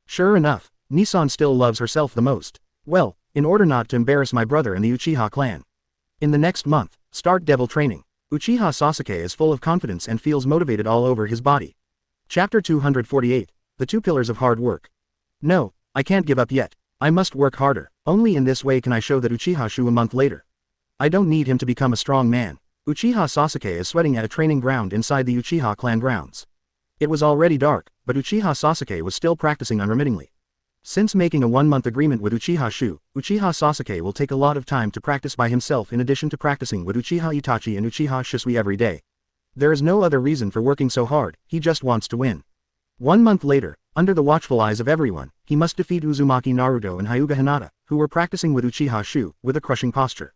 Sure enough, Nissan still loves herself the most. Well, in order not to embarrass my brother and the Uchiha clan. In the next month, start devil training. Uchiha Sasuke is full of confidence and feels motivated all over his body. Chapter 248, The Two Pillars of Hard Work. No, I can't give up yet. I must work harder. Only in this way can I show that Uchiha Xiu a month later. I don't need him to become a strong man. Uchiha Sasuke is sweating at a training ground inside the Uchiha clan grounds. It was already dark, but Uchiha Sasuke was still practicing unremittingly. Since making a 1-month agreement with Uchiha Xiu, Uchiha Sasuke will take a lot of time to practice by himself in addition to practicing with Uchiha Itachi and Uchiha Shisui every day. There is no other reason for working so hard, he just wants to win. 1 month later, under the watchful eyes of everyone, he must defeat Uzumaki Naruto and Hyuga Hinata, who were practicing with Uchiha Xiu, with a crushing posture.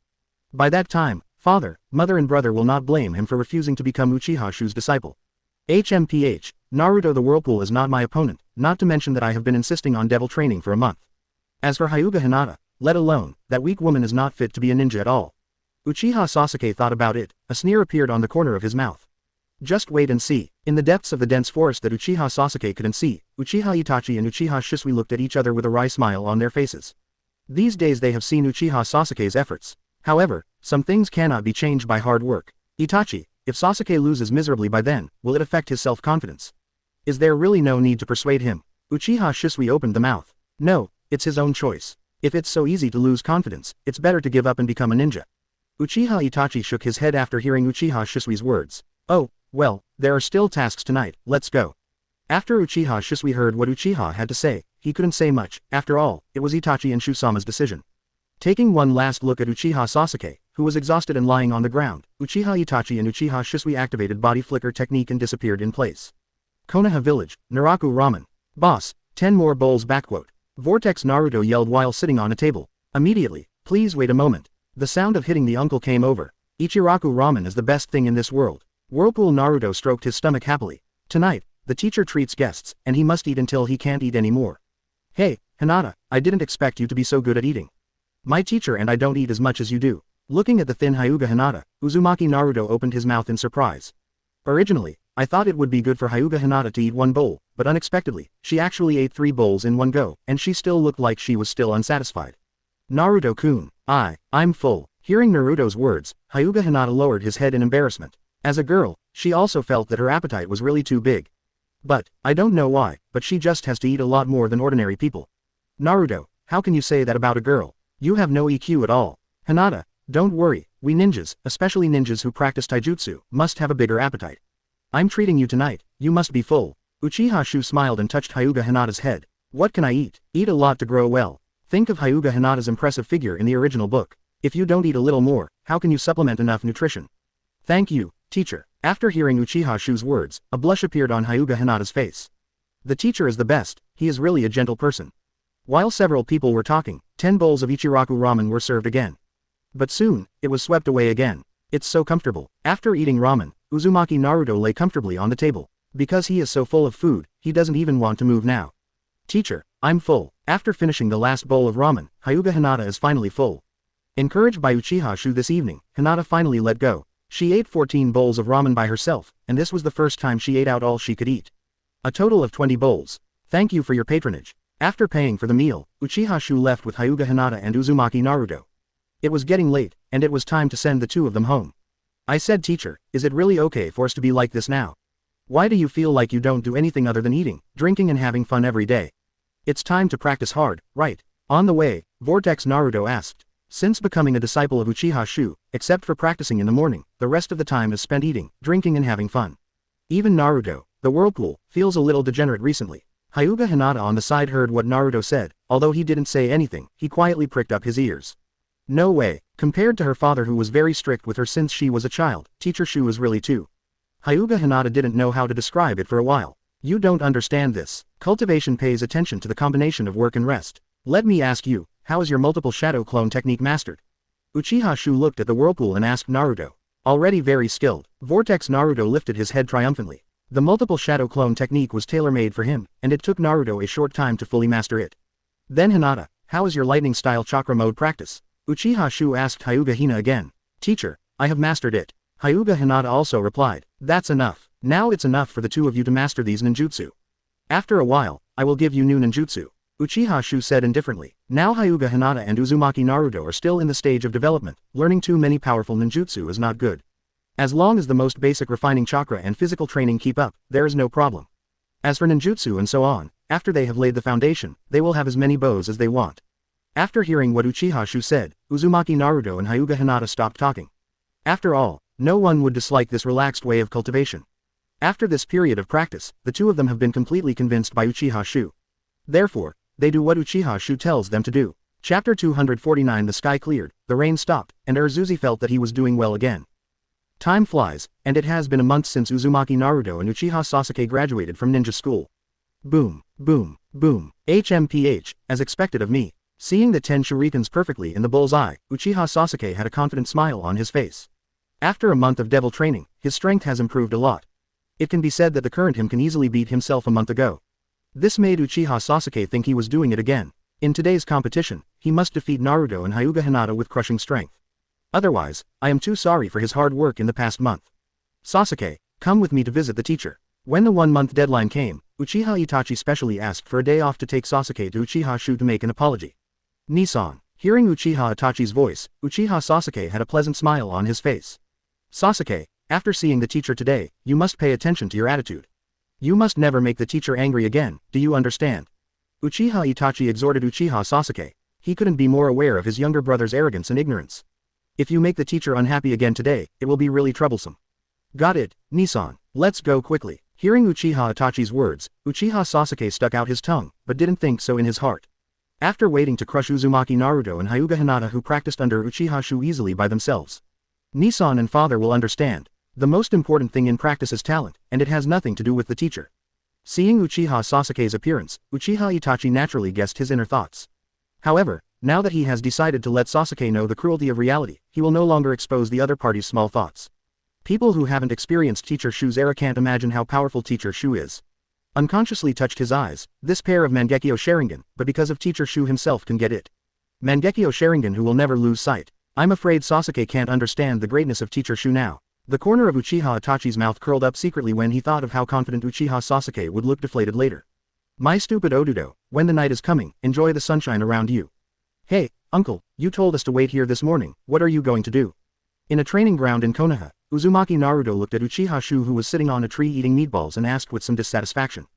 By that time, father, mother and brother will not blame him for refusing to become Uchiha Xiu's disciple. HMPH, Naruto the Whirlpool is not my opponent, not to mention that I have been insisting on devil training for a month. As for Hyuga Hinata, let alone, that weak woman is not fit to be a ninja at all. Uchiha Sasuke thought about it, a sneer appeared on the corner of his mouth. Just wait and see. In the depths of the dense forest that Uchiha Sasuke couldn't see, Uchiha Itachi and Uchiha Shisui looked at each other with a wry smile on their faces. These days they have seen Uchiha Sasuke's efforts. However, some things cannot be changed by hard work. Itachi, if Sasuke loses miserably by then, will it affect his self-confidence? Is there really no need to persuade him? Uchiha Shisui opened the mouth. No, it's his own choice. If it's so easy to lose confidence, it's better to give up and become a ninja. Uchiha Itachi shook his head after hearing Uchiha Shisui's words. Oh, well, there are still tasks tonight, let's go. After Uchiha Shisui heard what Uchiha had to say, he couldn't say much. After all, it was Itachi and Shusama's decision. Taking one last look at Uchiha Sasuke, who was exhausted and lying on the ground, Uchiha Itachi and Uchiha Shisui activated body flicker technique and disappeared in place. Konoha Village, Naraku Ramen. Boss, 10 more bowls backquote. Vortex Naruto yelled while sitting on a table. Immediately, please wait a moment. The sound of hitting the uncle came over. Ichiraku Ramen is the best thing in this world. Whirlpool Naruto stroked his stomach happily. Tonight, the teacher treats guests, and he must eat until he can't eat anymore. Hey, Hinata, I didn't expect you to be so good at eating. My teacher and I don't eat as much as you do. Looking at the thin Hyuga Hinata, Uzumaki Naruto opened his mouth in surprise. Originally, I thought it would be good for Hyuga Hinata to eat one bowl, but unexpectedly, she actually ate 3 bowls in one go, and she still looked like she was still unsatisfied. Naruto-kun, I'm full. Hearing Naruto's words, Hyuga Hinata lowered his head in embarrassment. As a girl, she also felt that her appetite was really too big. But, I don't know why, but she just has to eat a lot more than ordinary people. Naruto, how can you say that about a girl? You have no EQ at all. Hinata, don't worry, we ninjas, especially ninjas who practice taijutsu, must have a bigger appetite. I'm treating you tonight, you must be full. Uchiha Xiu smiled and touched Hyuga Hinata's head. What can I eat? Eat a lot to grow well. Think of Hyuga Hinata's impressive figure in the original book. If you don't eat a little more, how can you supplement enough nutrition? Thank you, teacher. After hearing Uchiha Xiu's words, a blush appeared on Hyuga Hinata's face. The teacher is the best, he is really a gentle person. While several people were talking, 10 bowls of Ichiraku ramen were served again. But soon, it was swept away again. It's so comfortable. After eating ramen, Uzumaki Naruto lay comfortably on the table. Because he is so full of food, he doesn't even want to move now. Teacher, I'm full. After finishing the last bowl of ramen, Hyuga Hinata is finally full. Encouraged by Uchiha Xiu this evening, Hinata finally let go. She ate 14 bowls of ramen by herself, and this was the first time she ate out all she could eat. A total of 20 bowls. Thank you for your patronage. After paying for the meal, Uchiha Xiu left with Hyuga Hinata and Uzumaki Naruto. It was getting late, and it was time to send the two of them home. I said, teacher, is it really okay for us to be like this now? Why do you feel like you don't do anything other than eating, drinking and having fun every day? It's time to practice hard, right? On the way, Vortex Naruto asked. Since becoming a disciple of Uchiha Xiu, except for practicing in the morning, the rest of the time is spent eating, drinking and having fun. Even Naruto, the Whirlpool, feels a little degenerate recently. Hyuga Hinata on the side heard what Naruto said, although he didn't say anything, he quietly pricked up his ears. No way, compared to her father who was very strict with her since she was a child, Teacher Xiu is really too. Hyuga Hinata didn't know how to describe it for a while. You don't understand this. Cultivation pays attention to the combination of work and rest. Let me ask you, how is your multiple shadow clone technique mastered? Uchiha Xiu looked at the Whirlpool and asked Naruto. Already very skilled, Vortex Naruto lifted his head triumphantly. The multiple shadow clone technique was tailor-made for him, and it took Naruto a short time to fully master it. Then Hinata, how is your lightning style chakra mode practice? Uchiha Xiu asked Hyuga Hina again. Teacher, I have mastered it. Hyuga Hinata also replied. That's enough. Now it's enough for the two of you to master these ninjutsu. After a while, I will give you new ninjutsu. Uchiha Xiu said indifferently. Now Hyuga Hinata and Uzumaki Naruto are still in the stage of development. Learning too many powerful ninjutsu is not good. As long as the most basic refining chakra and physical training keep up, there is no problem. As for ninjutsu and so on, after they have laid the foundation, they will have as many bows as they want. After hearing what Uchiha Xiu said, Uzumaki Naruto and Hyuga Hinata stopped talking. After all, no one would dislike this relaxed way of cultivation. After this period of practice, the two of them have been completely convinced by Uchiha Xiu. Therefore, they do what Uchiha Xiu tells them to do. Chapter 249. The sky cleared, the rain stopped, and Urzuzi felt that he was doing well again. Time flies, and it has been a month since Uzumaki Naruto and Uchiha Sasuke graduated from ninja school. Boom, boom, boom. HMPH, as expected of me. Seeing the 10 shurikens perfectly in the bull's eye, Uchiha Sasuke had a confident smile on his face. After a month of devil training, his strength has improved a lot. It can be said that the current him can easily beat himself a month ago. This made Uchiha Sasuke think he was doing it again. In today's competition, he must defeat Naruto and Hyuga Hinata with crushing strength. Otherwise, I am too sorry for his hard work in the past month. Sasuke, come with me to visit the teacher. When the 1-month deadline came, Uchiha Itachi specially asked for a day off to take Sasuke to Uchiha Xiu to make an apology. Nissan. Hearing Uchiha Itachi's voice, Uchiha Sasuke had a pleasant smile on his face. Sasuke, after seeing the teacher today, you must pay attention to your attitude. You must never make the teacher angry again, do you understand? Uchiha Itachi exhorted Uchiha Sasuke. He couldn't be more aware of his younger brother's arrogance and ignorance. If you make the teacher unhappy again today, it will be really troublesome. Got it, Nissan. Let's go quickly. Hearing Uchiha Itachi's words, Uchiha Sasuke stuck out his tongue, but didn't think so in his heart. After waiting to crush Uzumaki Naruto and Hyuga Hinata who practiced under Uchiha Xiu easily by themselves. Nissan and father will understand. The most important thing in practice is talent, and it has nothing to do with the teacher. Seeing Uchiha Sasuke's appearance, Uchiha Itachi naturally guessed his inner thoughts. However, now that he has decided to let Sasuke know the cruelty of reality, he will no longer expose the other party's small thoughts. People who haven't experienced Teacher Xiu's era can't imagine how powerful Teacher Xiu is. Unconsciously touched his eyes, this pair of Mangekyo Sharingan, but because of Teacher Xiu himself can get it. Mangekyo Sharingan who will never lose sight. I'm afraid Sasuke can't understand the greatness of Teacher Xiu now. The corner of Uchiha Itachi's mouth curled up secretly when he thought of how confident Uchiha Sasuke would look deflated later. My stupid Odudo, when the night is coming, enjoy the sunshine around you. Hey, uncle, you told us to wait here this morning, what are you going to do? In a training ground in Konoha, Uzumaki Naruto looked at Uchiha Xiu who was sitting on a tree eating meatballs and asked with some dissatisfaction.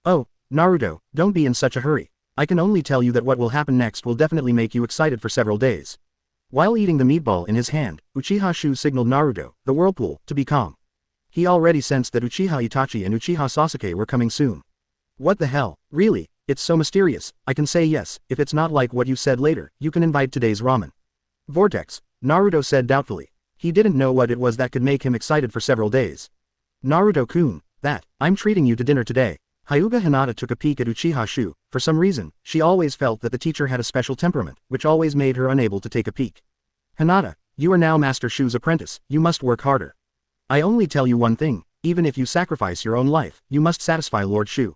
Oh, Naruto, don't be in such a hurry. I can only tell you that what will happen next will definitely make you excited for several days. While eating the meatball in his hand, Uchiha Xiu signaled Naruto, the whirlpool, to be calm. He already sensed that Uchiha Itachi and Uchiha Sasuke were coming soon. What the hell, really, it's so mysterious, I can say yes, if it's not like what you said later, you can invite today's ramen. Vortex, Naruto said doubtfully. He didn't know what it was that could make him excited for several days. Naruto-kun, I'm treating you to dinner today. Hyuga Hinata took a peek at Uchiha Xiu. For some reason, she always felt that the teacher had a special temperament, which always made her unable to take a peek. Hinata, you are now Master Xiu's apprentice, you must work harder. I only tell you one thing, even if you sacrifice your own life, you must satisfy Lord Xiu.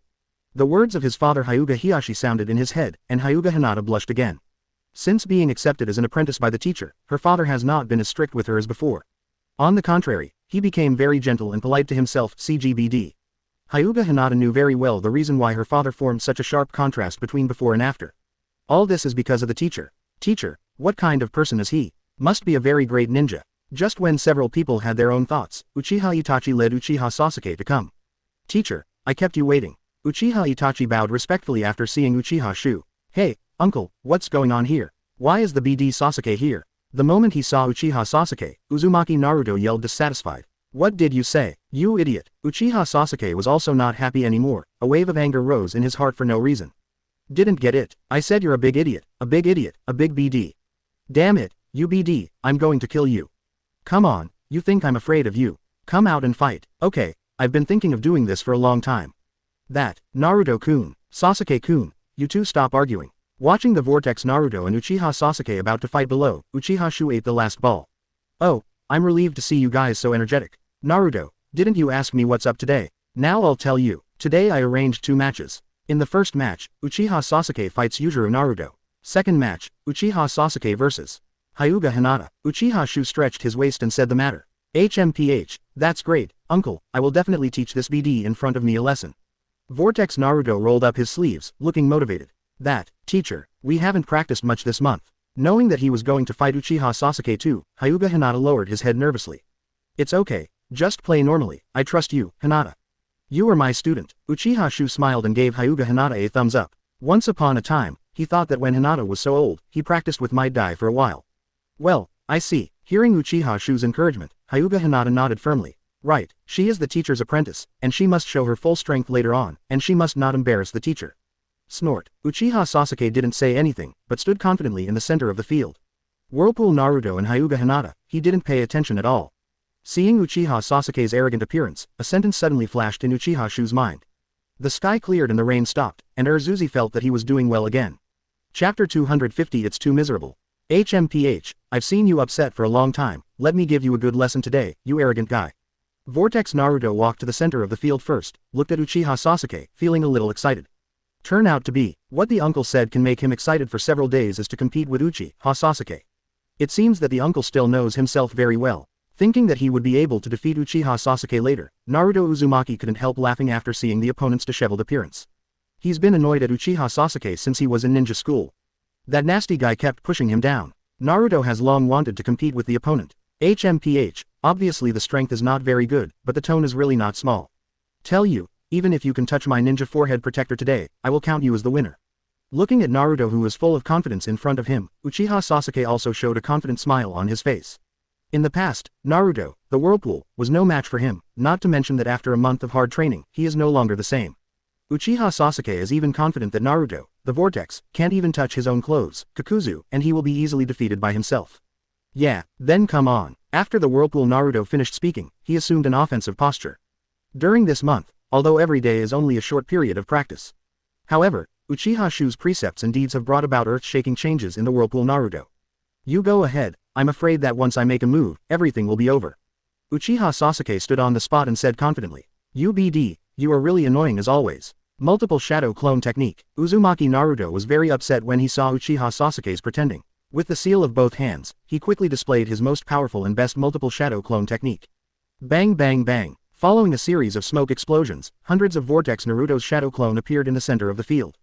The words of his father Hyuga Hiashi sounded in his head, and Hyuga Hinata blushed again. Since being accepted as an apprentice by the teacher, her father has not been as strict with her as before. On the contrary, he became very gentle and polite to himself, CGBD. Hyuga Hinata knew very well the reason why her father formed such a sharp contrast between before and after. All this is because of the teacher. Teacher, what kind of person is he? Must be a very great ninja. Just when several people had their own thoughts, Uchiha Itachi led Uchiha Sasuke to come. Teacher, I kept you waiting. Uchiha Itachi bowed respectfully after seeing Uchiha Xiu. Hey, uncle, what's going on here? Why is the BD Sasuke here? The moment he saw Uchiha Sasuke, Uzumaki Naruto yelled dissatisfied. What did you say, you idiot? Uchiha Sasuke was also not happy anymore, a wave of anger rose in his heart for no reason. Didn't get it, I said you're a big idiot, a big idiot, a big BD. Damn it, you BD, I'm going to kill you. Come on, you think I'm afraid of you. Come out and fight. Okay, I've been thinking of doing this for a long time. Naruto-kun, Sasuke-kun, you two stop arguing. Watching the vortex Naruto and Uchiha Sasuke about to fight below, Uchiha Xiu ate the last ball. Oh, I'm relieved to see you guys so energetic. Naruto, didn't you ask me what's up today? Now I'll tell you. Today I arranged 2 matches. In the first match, Uchiha Sasuke fights Yujiro Naruto. Second match, Uchiha Sasuke vs. Hyuga Hinata. Uchiha Xiu stretched his waist and said the matter. HMPH, that's great, uncle, I will definitely teach this BD in front of me a lesson. Vortex Naruto rolled up his sleeves, looking motivated. Teacher, we haven't practiced much this month. Knowing that he was going to fight Uchiha Sasuke too, Hyuga Hinata lowered his head nervously. It's okay, just play normally, I trust you, Hinata. You are my student. Uchiha Xiu smiled and gave Hyuga Hinata a thumbs up. Once upon a time, he thought that when Hinata was so old, he practiced with midair for a while. Well, I see. Hearing Uchiha Xiu's encouragement, Hyuga Hinata nodded firmly. Right, she is the teacher's apprentice, and she must show her full strength later on, and she must not embarrass the teacher. Snort. Uchiha Sasuke didn't say anything, but stood confidently in the center of the field. Whirlpool Naruto and Hyuga Hinata, he didn't pay attention at all. Seeing Uchiha Sasuke's arrogant appearance, a sentence suddenly flashed in Uchiha Xiu's mind. The sky cleared and the rain stopped, and Urzuzi felt that he was doing well again. Chapter 250 It's too miserable. HMPH, I've seen you upset for a long time, let me give you a good lesson today, you arrogant guy. Vortex Naruto walked to the center of the field first, looked at Uchiha Sasuke, feeling a little excited. Turn out to be, what the uncle said can make him excited for several days is to compete with Uchiha Sasuke. It seems that the uncle still knows himself very well. Thinking that he would be able to defeat Uchiha Sasuke later, Naruto Uzumaki couldn't help laughing after seeing the opponent's disheveled appearance. He's been annoyed at Uchiha Sasuke since he was in ninja school. That nasty guy kept pushing him down. Naruto has long wanted to compete with the opponent. HMPH, obviously the strength is not very good, but the tone is really not small. Tell you, even if you can touch my ninja forehead protector today, I will count you as the winner. Looking at Naruto who was full of confidence in front of him, Uchiha Sasuke also showed a confident smile on his face. In the past, Naruto, the Whirlpool, was no match for him, not to mention that after a month of hard training, he is no longer the same. Uchiha Sasuke is even confident that Naruto, the Vortex, can't even touch his own clothes, Kakuzu, and he will be easily defeated by himself. Yeah, then come on. After the Whirlpool Naruto finished speaking, he assumed an offensive posture. During this month, although every day is only a short period of practice. However, Uchiha Xiu's precepts and deeds have brought about earth-shaking changes in the Whirlpool Naruto. You go ahead, I'm afraid that once I make a move, everything will be over. Uchiha Sasuke stood on the spot and said confidently, UBD, you are really annoying as always. Multiple shadow clone technique. Uzumaki Naruto was very upset when he saw Uchiha Sasuke's pretending. With the seal of both hands, he quickly displayed his most powerful and best multiple shadow clone technique. Bang bang bang. Following a series of smoke explosions, hundreds of Vortex Naruto's shadow clone appeared in the center of the field.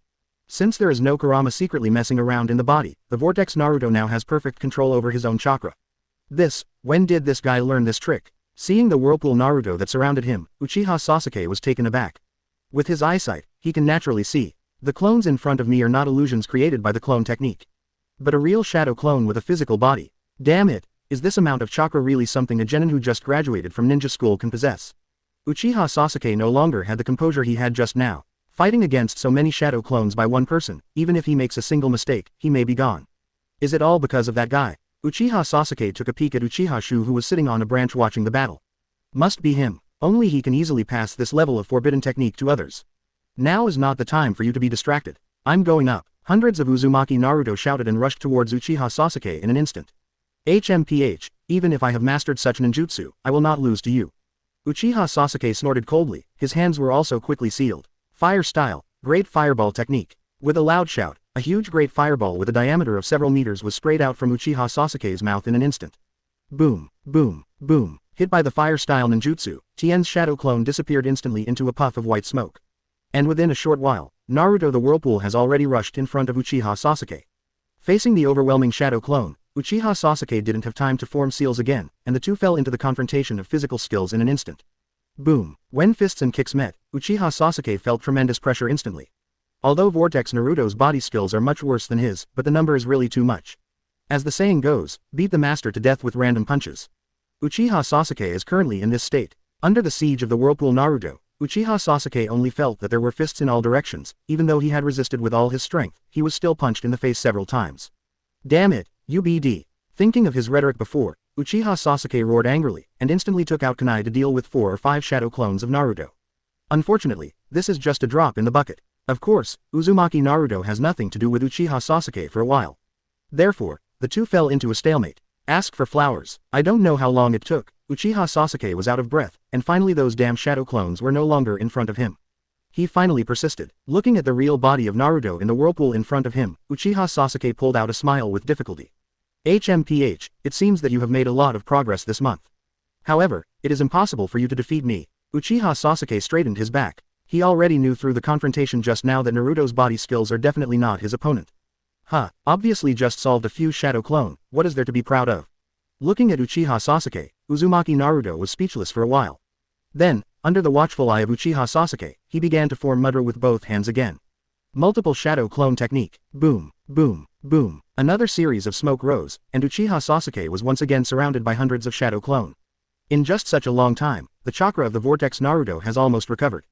Since there is no Kurama secretly messing around in the body, the Vortex Naruto now has perfect control over his own chakra. When did this guy learn this trick? Seeing the Whirlpool Naruto that surrounded him, Uchiha Sasuke was taken aback. With his eyesight, he can naturally see. The clones in front of me are not illusions created by the clone technique, but a real shadow clone with a physical body. Damn it, is this amount of chakra really something a genin who just graduated from ninja school can possess? Uchiha Sasuke no longer had the composure he had just now. Fighting against so many shadow clones by one person, even if he makes a single mistake, he may be gone. Is it all because of that guy? Uchiha Sasuke took a peek at Uchiha Xiu who was sitting on a branch watching the battle. Must be him. Only he can easily pass this level of forbidden technique to others. Now is not the time for you to be distracted. I'm going up. Hundreds of Uzumaki Naruto shouted and rushed towards Uchiha Sasuke in an instant. HMPH, even if I have mastered such ninjutsu, I will not lose to you. Uchiha Sasuke snorted coldly, his hands were also quickly sealed. Fire style, great fireball technique. With a loud shout, a huge great fireball with a diameter of several meters was sprayed out from Uchiha Sasuke's mouth in an instant. Boom, boom, boom. Hit by the fire style ninjutsu, Tien's shadow clone disappeared instantly into a puff of white smoke. And within a short while, Naruto the Whirlpool has already rushed in front of Uchiha Sasuke. Facing the overwhelming shadow clone, Uchiha Sasuke didn't have time to form seals again, and the two fell into the confrontation of physical skills in an instant. Boom. When fists and kicks met, Uchiha Sasuke felt tremendous pressure instantly. Although Vortex Naruto's body skills are much worse than his, but the number is really too much. As the saying goes, beat the master to death with random punches. Uchiha Sasuke is currently in this state. Under the siege of the Whirlpool Naruto, Uchiha Sasuke only felt that there were fists in all directions, even though he had resisted with all his strength, he was still punched in the face several times. Damn it, UBD. Thinking of his rhetoric before, Uchiha Sasuke roared angrily, and instantly took out kunai to deal with 4 or 5 shadow clones of Naruto. Unfortunately, this is just a drop in the bucket. Of course, Uzumaki Naruto has nothing to do with Uchiha Sasuke for a while. Therefore, the two fell into a stalemate. Ask for flowers. I don't know how long it took. Uchiha Sasuke was out of breath, and finally those damn shadow clones were no longer in front of him. He finally persisted. Looking at the real body of Naruto in the whirlpool in front of him, Uchiha Sasuke pulled out a smile with difficulty. HMPH, it seems that you have made a lot of progress this month. However, it is impossible for you to defeat me. Uchiha Sasuke straightened his back. He already knew through the confrontation just now that Naruto's body skills are definitely not his opponent. Obviously just solved a few shadow clone, what is there to be proud of? Looking at Uchiha Sasuke, Uzumaki Naruto was speechless for a while. Then, under the watchful eye of Uchiha Sasuke, he began to form Madara with both hands again. Multiple shadow clone technique. Boom, boom, boom. Another series of smoke rose, and Uchiha Sasuke was once again surrounded by hundreds of shadow clone. In just such a long time, the chakra of the Vortex Naruto has almost recovered.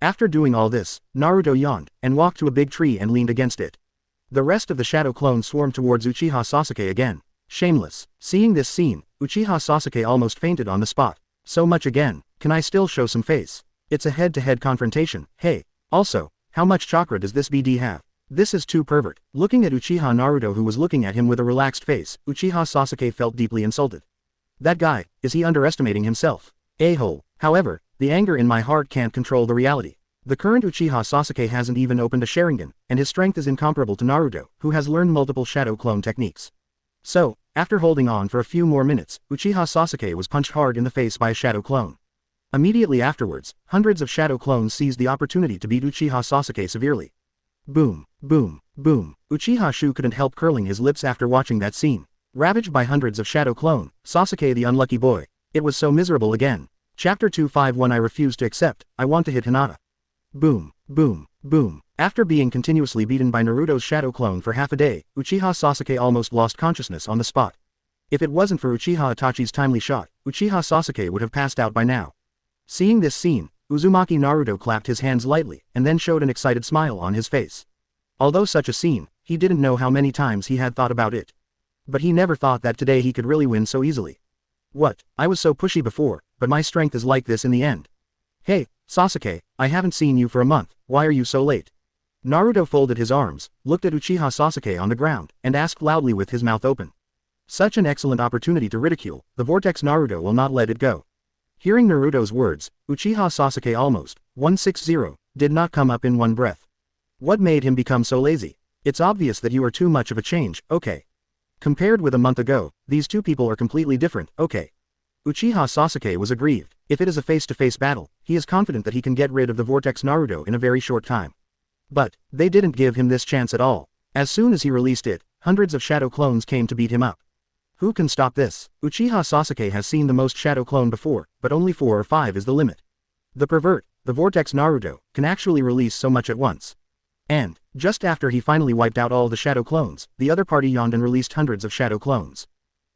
After doing all this, Naruto yawned, and walked to a big tree and leaned against it. The rest of the shadow clones swarmed towards Uchiha Sasuke again. Shameless. Seeing this scene, Uchiha Sasuke almost fainted on the spot. So much again, can I still show some face? It's a head-to-head confrontation, hey. Also, how much chakra does this BD have? This is too pervert. Looking at Uchiha Naruto who was looking at him with a relaxed face, Uchiha Sasuke felt deeply insulted. That guy, is he underestimating himself? A-hole. However, the anger in my heart can't control the reality. The current Uchiha Sasuke hasn't even opened a Sharingan, and his strength is incomparable to Naruto, who has learned multiple shadow clone techniques. So, after holding on for a few more minutes, Uchiha Sasuke was punched hard in the face by a shadow clone. Immediately afterwards, hundreds of shadow clones seized the opportunity to beat Uchiha Sasuke severely. Boom, boom, boom. Uchiha Xiu couldn't help curling his lips after watching that scene. Ravaged by hundreds of shadow clone, Sasuke the unlucky boy. It was so miserable again. Chapter 251 I refuse to accept, I want to hit Hinata. Boom, boom, boom. After being continuously beaten by Naruto's shadow clone for half a day, Uchiha Sasuke almost lost consciousness on the spot. If it wasn't for Uchiha Itachi's timely shot, Uchiha Sasuke would have passed out by now. Seeing this scene, Uzumaki Naruto clapped his hands lightly, and then showed an excited smile on his face. Although such a scene, he didn't know how many times he had thought about it. But he never thought that today he could really win so easily. What, I was so pushy before, but my strength is like this in the end. Hey, Sasuke, I haven't seen you for a month, why are you so late? Naruto folded his arms, looked at Uchiha Sasuke on the ground, and asked loudly with his mouth open. Such an excellent opportunity to ridicule, the vortex Naruto will not let it go. Hearing Naruto's words, Uchiha Sasuke almost, 160, did not come up in one breath. What made him become so lazy? It's obvious that you are too much of a change, okay. Compared with a month ago, these two people are completely different, okay. Uchiha Sasuke was aggrieved. If it is a face-to-face battle, he is confident that he can get rid of the vortex Naruto in a very short time. But, they didn't give him this chance at all. As soon as he released it, hundreds of shadow clones came to beat him up. Who can stop this? Uchiha Sasuke has seen the most shadow clone before, but only 4 or 5 is the limit. The pervert, the vortex Naruto, can actually release so much at once. And, just after he finally wiped out all the shadow clones, the other party yawned and released hundreds of shadow clones.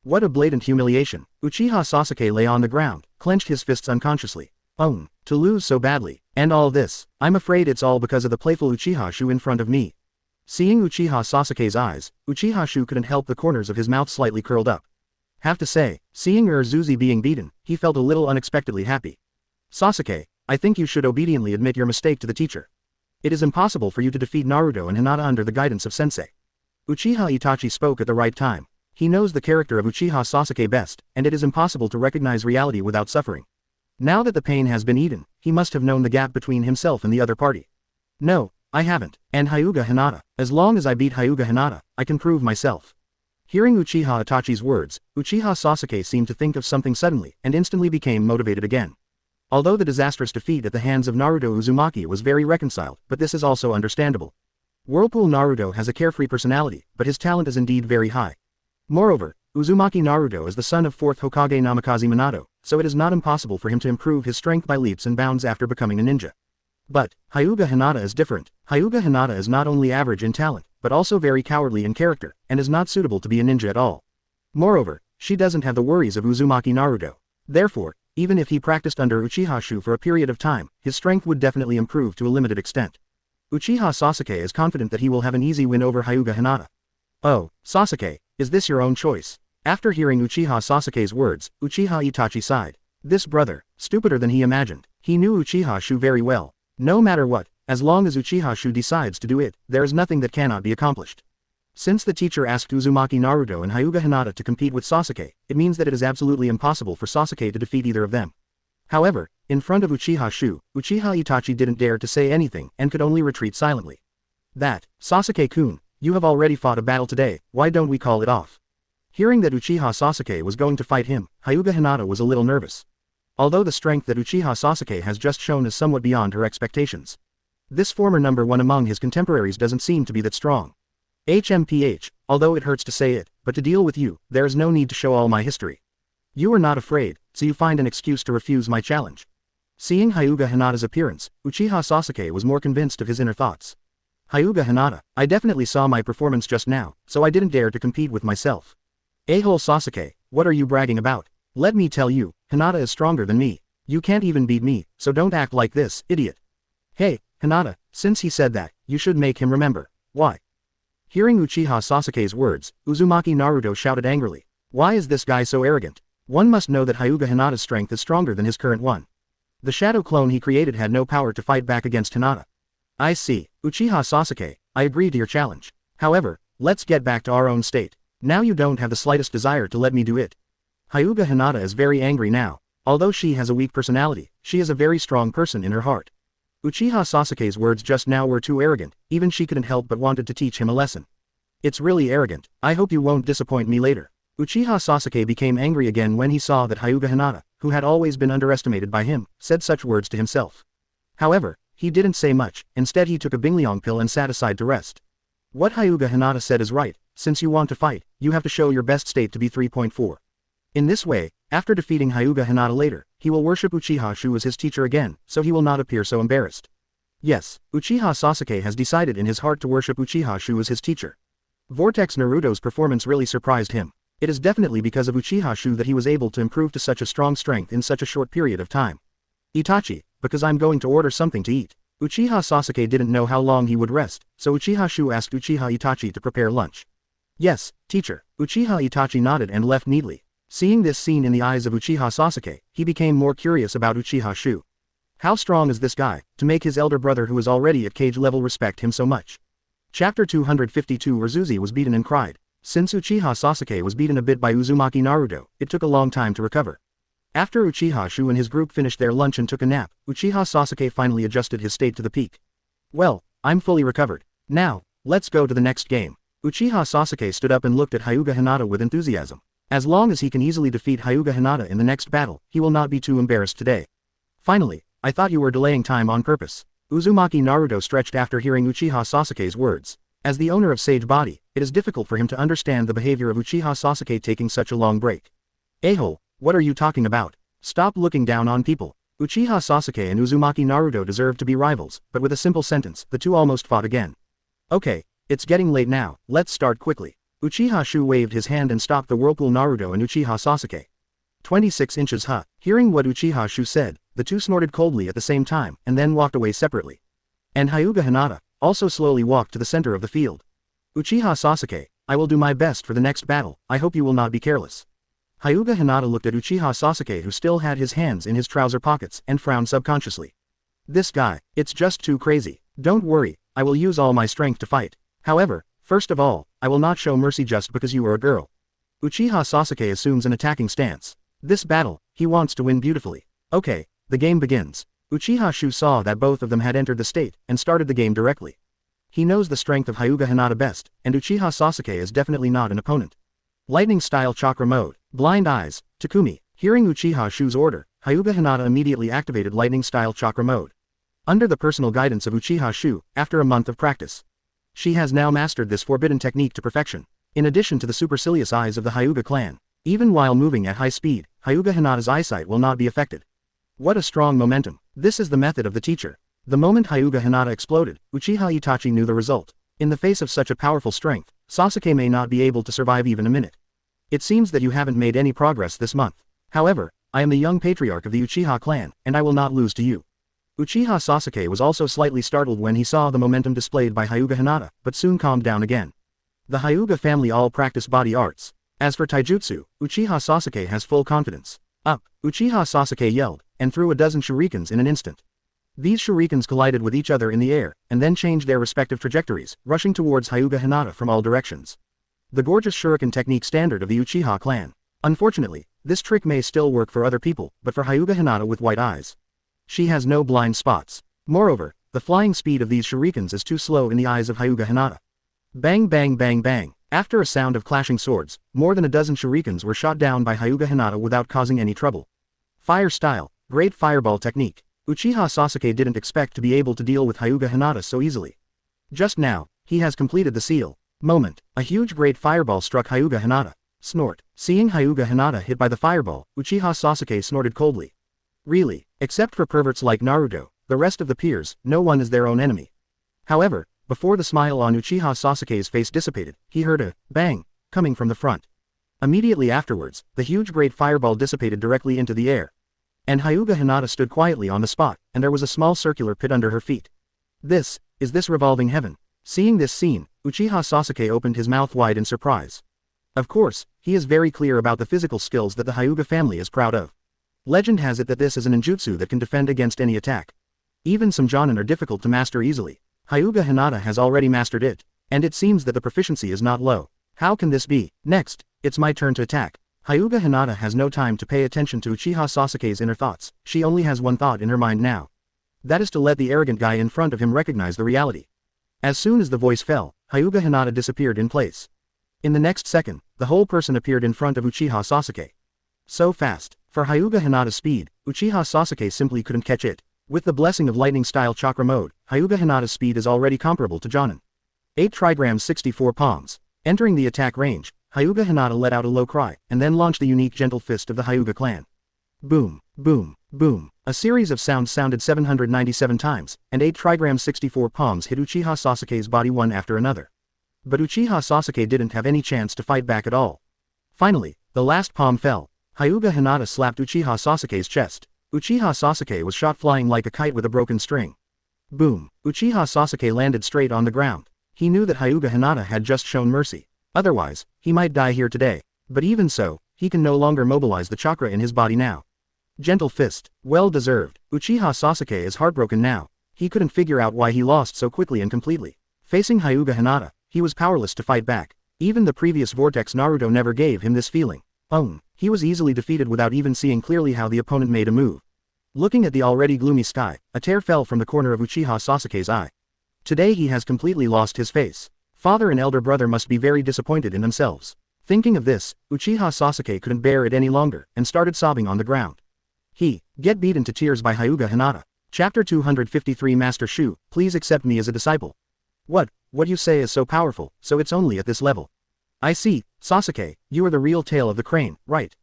What a blatant humiliation. Uchiha Sasuke lay on the ground, clenched his fists unconsciously. To lose so badly, and all this, I'm afraid it's all because of the playful Uchiha Xiu in front of me. Seeing Uchiha Sasuke's eyes, Uchiha Xiu couldn't help the corners of his mouth slightly curled up. Have to say, seeing Urzuzi being beaten, he felt a little unexpectedly happy. Sasuke, I think you should obediently admit your mistake to the teacher. It is impossible for you to defeat Naruto and Hinata under the guidance of sensei. Uchiha Itachi spoke at the right time. He knows the character of Uchiha Sasuke best, and it is impossible to recognize reality without suffering. Now that the pain has been eaten, he must have known the gap between himself and the other party. No, I haven't, and Hyuga Hinata, as long as I beat Hyuga Hinata, I can prove myself. Hearing Uchiha Itachi's words, Uchiha Sasuke seemed to think of something suddenly, and instantly became motivated again. Although the disastrous defeat at the hands of Naruto Uzumaki was very reconciled, but this is also understandable. Whirlpool Naruto has a carefree personality, but his talent is indeed very high. Moreover, Uzumaki Naruto is the son of 4th Hokage Namikaze Minato, so it is not impossible for him to improve his strength by leaps and bounds after becoming a ninja. But, Hyuga Hinata is different. Hyuga Hinata is not only average in talent, but also very cowardly in character, and is not suitable to be a ninja at all. Moreover, she doesn't have the worries of Uzumaki Naruto. Therefore, even if he practiced under Uchiha Xiu for a period of time, his strength would definitely improve to a limited extent. Uchiha Sasuke is confident that he will have an easy win over Hyuga Hinata. Oh, Sasuke, is this your own choice? After hearing Uchiha Sasuke's words, Uchiha Itachi sighed. This brother, stupider than he imagined. He knew Uchiha Xiu very well. No matter what, as long as Uchiha Xiu decides to do it, there is nothing that cannot be accomplished. Since the teacher asked Uzumaki Naruto and Hyuga Hinata to compete with Sasuke, it means that it is absolutely impossible for Sasuke to defeat either of them. However, in front of Uchiha Xiu, Uchiha Itachi didn't dare to say anything and could only retreat silently. That, Sasuke-kun, you have already fought a battle today, why don't we call it off? Hearing that Uchiha Sasuke was going to fight him, Hyuga Hinata was a little nervous. Although the strength that Uchiha Sasuke has just shown is somewhat beyond her expectations. This former number 1 among his contemporaries doesn't seem to be that strong. HMPH, although it hurts to say it, but to deal with you, there is no need to show all my history. You are not afraid, so you find an excuse to refuse my challenge. Seeing Hyuga Hinata's appearance, Uchiha Sasuke was more convinced of his inner thoughts. Hyuga Hinata, I definitely saw my performance just now, so I didn't dare to compete with myself. A-hole Sasuke, what are you bragging about? Let me tell you, Hinata is stronger than me. You can't even beat me, so don't act like this, idiot. Hey, Hinata, since he said that, you should make him remember. Why? Hearing Uchiha Sasuke's words, Uzumaki Naruto shouted angrily. Why is this guy so arrogant? One must know that Hyuga Hinata's strength is stronger than his current one. The shadow clone he created had no power to fight back against Hinata. I see, Uchiha Sasuke, I agree to your challenge. However, let's get back to our own state. Now you don't have the slightest desire to let me do it. Hyuga Hinata is very angry now. Although she has a weak personality, she is a very strong person in her heart. Uchiha Sasuke's words just now were too arrogant, even she couldn't help but wanted to teach him a lesson. It's really arrogant, I hope you won't disappoint me later. Uchiha Sasuke became angry again when he saw that Hyuga Hinata, who had always been underestimated by him, said such words to himself. However, he didn't say much, instead he took a Bingliang pill and sat aside to rest. What Hyuga Hinata said is right, since you want to fight, you have to show your best state to be 3.4. In this way, after defeating Hyuga Hinata later, he will worship Uchiha Xiu as his teacher again, so he will not appear so embarrassed. Yes, Uchiha Sasuke has decided in his heart to worship Uchiha Xiu as his teacher. Vortex Naruto's performance really surprised him. It is definitely because of Uchiha Xiu that he was able to improve to such a strong strength in such a short period of time. Itachi, because I'm going to order something to eat. Uchiha Sasuke didn't know how long he would rest, so Uchiha Xiu asked Uchiha Itachi to prepare lunch. Yes, teacher, Uchiha Itachi nodded and left neatly. Seeing this scene in the eyes of Uchiha Sasuke, he became more curious about Uchiha Xiu. How strong is this guy, to make his elder brother who is already at cage level respect him so much? Chapter 252 Razuzi was beaten and cried. Since Uchiha Sasuke was beaten a bit by Uzumaki Naruto, it took a long time to recover. After Uchiha Xiu and his group finished their lunch and took a nap, Uchiha Sasuke finally adjusted his state to the peak. Well, I'm fully recovered. Now, let's go to the next game. Uchiha Sasuke stood up and looked at Hyuga Hinata with enthusiasm. As long as he can easily defeat Hyuga Hinata in the next battle, he will not be too embarrassed today. Finally, I thought you were delaying time on purpose. Uzumaki Naruto stretched after hearing Uchiha Sasuke's words. As the owner of Sage Body, it is difficult for him to understand the behavior of Uchiha Sasuke taking such a long break. A-hole, what are you talking about? Stop looking down on people. Uchiha Sasuke and Uzumaki Naruto deserve to be rivals, but with a simple sentence, the two almost fought again. Okay, it's getting late now, let's start quickly. Uchiha Xiu waved his hand and stopped the whirlpool Naruto and Uchiha Sasuke. 26 inches huh? Hearing what Uchiha Xiu said, the two snorted coldly at the same time, and then walked away separately. And Hyuga Hinata also slowly walked to the center of the field. Uchiha Sasuke, I will do my best for the next battle, I hope you will not be careless. Hyuga Hinata looked at Uchiha Sasuke who still had his hands in his trouser pockets and frowned subconsciously. This guy, it's just too crazy. Don't worry, I will use all my strength to fight. However, first of all, I will not show mercy just because you are a girl. Uchiha Sasuke assumes an attacking stance. This battle, he wants to win beautifully. Okay, the game begins. Uchiha Xiu saw that both of them had entered the state and started the game directly. He knows the strength of Hyuga Hinata best, and Uchiha Sasuke is definitely not an opponent. Lightning style chakra mode, blind eyes, Takumi. Hearing Uchiha Xiu's order, Hyuga Hinata immediately activated lightning style chakra mode. Under the personal guidance of Uchiha Xiu, after a month of practice, she has now mastered this forbidden technique to perfection. In addition to the supercilious eyes of the Hyuga clan, even while moving at high speed, Hyuga Hinata's eyesight will not be affected. What a strong momentum. This is the method of the teacher. The moment Hyuga Hinata exploded, Uchiha Itachi knew the result. In the face of such a powerful strength, Sasuke may not be able to survive even a minute. It seems that you haven't made any progress this month. However, I am the young patriarch of the Uchiha clan, and I will not lose to you. Uchiha Sasuke was also slightly startled when he saw the momentum displayed by Hyuga Hinata, but soon calmed down again. The Hyuga family all practice body arts. As for taijutsu, Uchiha Sasuke has full confidence. Up, Uchiha Sasuke yelled, and threw a dozen shurikens in an instant. These shurikens collided with each other in the air, and then changed their respective trajectories, rushing towards Hyuga Hinata from all directions. The gorgeous shuriken technique standard of the Uchiha clan. Unfortunately, this trick may still work for other people, but for Hyuga Hinata with white eyes, she has no blind spots. Moreover, the flying speed of these shurikens is too slow in the eyes of Hyuga Hinata. Bang bang bang bang. After a sound of clashing swords, more than a dozen shurikens were shot down by Hyuga Hinata without causing any trouble. Fire style, great fireball technique. Uchiha Sasuke didn't expect to be able to deal with Hyuga Hinata so easily. Just now, he has completed the seal. Moment, a huge great fireball struck Hyuga Hinata. Snort. Seeing Hyuga Hinata hit by the fireball, Uchiha Sasuke snorted coldly. Really, except for perverts like Naruto, the rest of the peers, no one is their own enemy. However, before the smile on Uchiha Sasuke's face dissipated, he heard a bang coming from the front. Immediately afterwards, the huge great fireball dissipated directly into the air. And Hyuga Hinata stood quietly on the spot, and there was a small circular pit under her feet. Is this revolving heaven? Seeing this scene, Uchiha Sasuke opened his mouth wide in surprise. Of course, he is very clear about the physical skills that the Hyuga family is proud of. Legend has it that this is an ninjutsu that can defend against any attack. Even some jonin are difficult to master easily. Hyuga Hinata has already mastered it, and it seems that the proficiency is not low. How can this be? Next, it's my turn to attack. Hyuga Hinata has no time to pay attention to Uchiha Sasuke's inner thoughts. She only has one thought in her mind now. That is to let the arrogant guy in front of him recognize the reality. As soon as the voice fell, Hyuga Hinata disappeared in place. In the next second, the whole person appeared in front of Uchiha Sasuke. So fast. For Hyuga Hinata's speed, Uchiha Sasuke simply couldn't catch it. With the blessing of lightning-style chakra mode, Hyuga Hinata's speed is already comparable to jonin. 8 trigrams 64 palms. Entering the attack range, Hyuga Hinata let out a low cry, and then launched the unique gentle fist of the Hyuga clan. Boom, boom, boom. A series of sounds sounded 797 times, and 8 trigrams 64 palms hit Uchiha Sasuke's body one after another. But Uchiha Sasuke didn't have any chance to fight back at all. Finally, the last palm fell. Hyuga Hinata slapped Uchiha Sasuke's chest. Uchiha Sasuke was shot flying like a kite with a broken string. Boom. Uchiha Sasuke landed straight on the ground. He knew that Hyuga Hinata had just shown mercy. Otherwise, he might die here today. But even so, he can no longer mobilize the chakra in his body now. Gentle fist. Well deserved. Uchiha Sasuke is heartbroken now. He couldn't figure out why he lost so quickly and completely. Facing Hyuga Hinata, he was powerless to fight back. Even the previous Vortex Naruto never gave him this feeling. He was easily defeated without even seeing clearly how the opponent made a move. Looking at the already gloomy sky, a tear fell from the corner of Uchiha Sasuke's eye. Today he has completely lost his face. Father and elder brother must be very disappointed in themselves. Thinking of this, Uchiha Sasuke couldn't bear it any longer, and started sobbing on the ground. Get beaten to tears by Hyuga Hinata. Chapter 253 Master Shu, please accept me as a disciple. What you say is so powerful, so it's only at this level. I see, Sasuke, you are the real tail of the crane, right?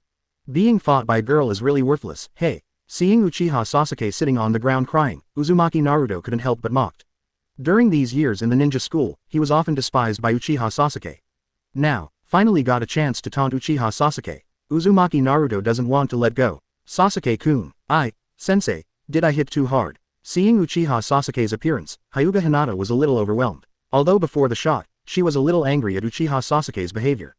Being fought by a girl is really worthless, hey. Seeing Uchiha Sasuke sitting on the ground crying, Uzumaki Naruto couldn't help but mocked. During these years in the ninja school, he was often despised by Uchiha Sasuke. Now, finally got a chance to taunt Uchiha Sasuke. Uzumaki Naruto doesn't want to let go. Sasuke-kun, sensei, did I hit too hard? Seeing Uchiha Sasuke's appearance, Hyuga Hinata was a little overwhelmed. Although before the shot, she was a little angry at Uchiha Sasuke's behavior.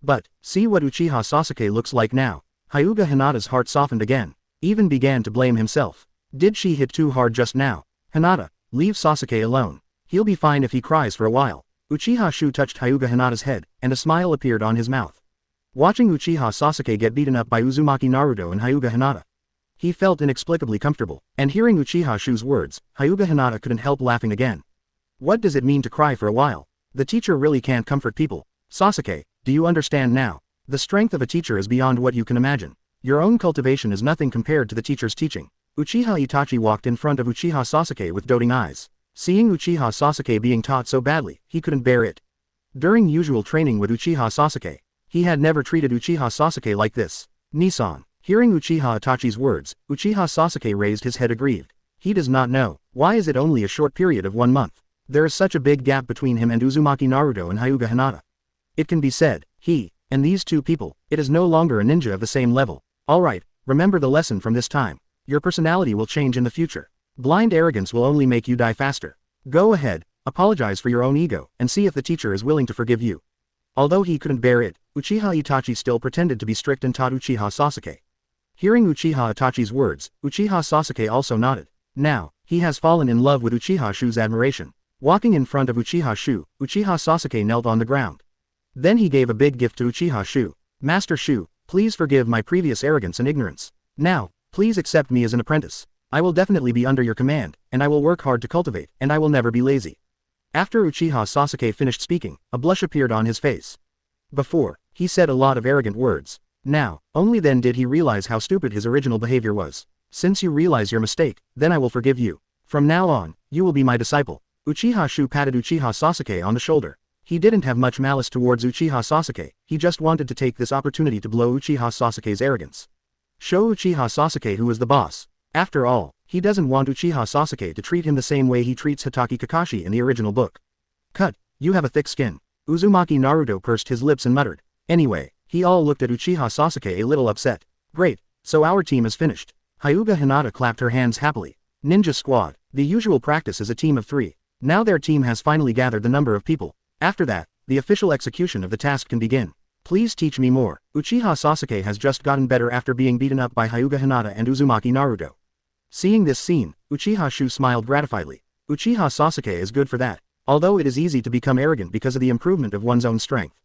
But, see what Uchiha Sasuke looks like now. Hyuga Hinata's heart softened again. Even began to blame himself. Did she hit too hard just now? Hinata, leave Sasuke alone. He'll be fine if he cries for a while. Uchiha Xiu touched Hyuga Hinata's head, and a smile appeared on his mouth. Watching Uchiha Sasuke get beaten up by Uzumaki Naruto and Hyuga Hinata, he felt inexplicably comfortable, and hearing Uchiha Xiu's words, Hyuga Hinata couldn't help laughing again. What does it mean to cry for a while? The teacher really can't comfort people. Sasuke, do you understand now? The strength of a teacher is beyond what you can imagine. Your own cultivation is nothing compared to the teacher's teaching. Uchiha Itachi walked in front of Uchiha Sasuke with doting eyes. Seeing Uchiha Sasuke being taught so badly, he couldn't bear it. During usual training with Uchiha Sasuke, he had never treated Uchiha Sasuke like this. Nissan. Hearing Uchiha Itachi's words, Uchiha Sasuke raised his head aggrieved. He does not know. Why is it only a short period of 1 month? There is such a big gap between him and Uzumaki Naruto and Hyuga Hinata. It can be said, he, and these two people, it is no longer a ninja of the same level. Alright, remember the lesson from this time. Your personality will change in the future. Blind arrogance will only make you die faster. Go ahead, apologize for your own ego, and see if the teacher is willing to forgive you. Although he couldn't bear it, Uchiha Itachi still pretended to be strict and taught Uchiha Sasuke. Hearing Uchiha Itachi's words, Uchiha Sasuke also nodded. Now, he has fallen in love with Uchiha Xiu's admiration. Walking in front of Uchiha Xiu, Uchiha Sasuke knelt on the ground. Then he gave a big gift to Uchiha Xiu. Master Xiu, please forgive my previous arrogance and ignorance. Now, please accept me as an apprentice. I will definitely be under your command, and I will work hard to cultivate, and I will never be lazy. After Uchiha Sasuke finished speaking, a blush appeared on his face. Before, he said a lot of arrogant words. Now, only then did he realize how stupid his original behavior was. Since you realize your mistake, then I will forgive you. From now on, you will be my disciple. Uchiha Xiu patted Uchiha Sasuke on the shoulder. He didn't have much malice towards Uchiha Sasuke, he just wanted to take this opportunity to blow Uchiha Sasuke's arrogance. Show Uchiha Sasuke who is the boss. After all, he doesn't want Uchiha Sasuke to treat him the same way he treats Hitaki Kakashi in the original book. Cut, you have a thick skin. Uzumaki Naruto pursed his lips and muttered. Anyway, he all looked at Uchiha Sasuke a little upset. Great, so our team is finished. Hyuga Hinata clapped her hands happily. Ninja squad. The usual practice is a team of 3. Now their team has finally gathered the number of people. After that, the official execution of the task can begin. Please teach me more. Uchiha Sasuke has just gotten better after being beaten up by Hyuga Hinata and Uzumaki Naruto. Seeing this scene, Uchiha Xiu smiled gratifiedly. Uchiha Sasuke is good for that, although it is easy to become arrogant because of the improvement of one's own strength.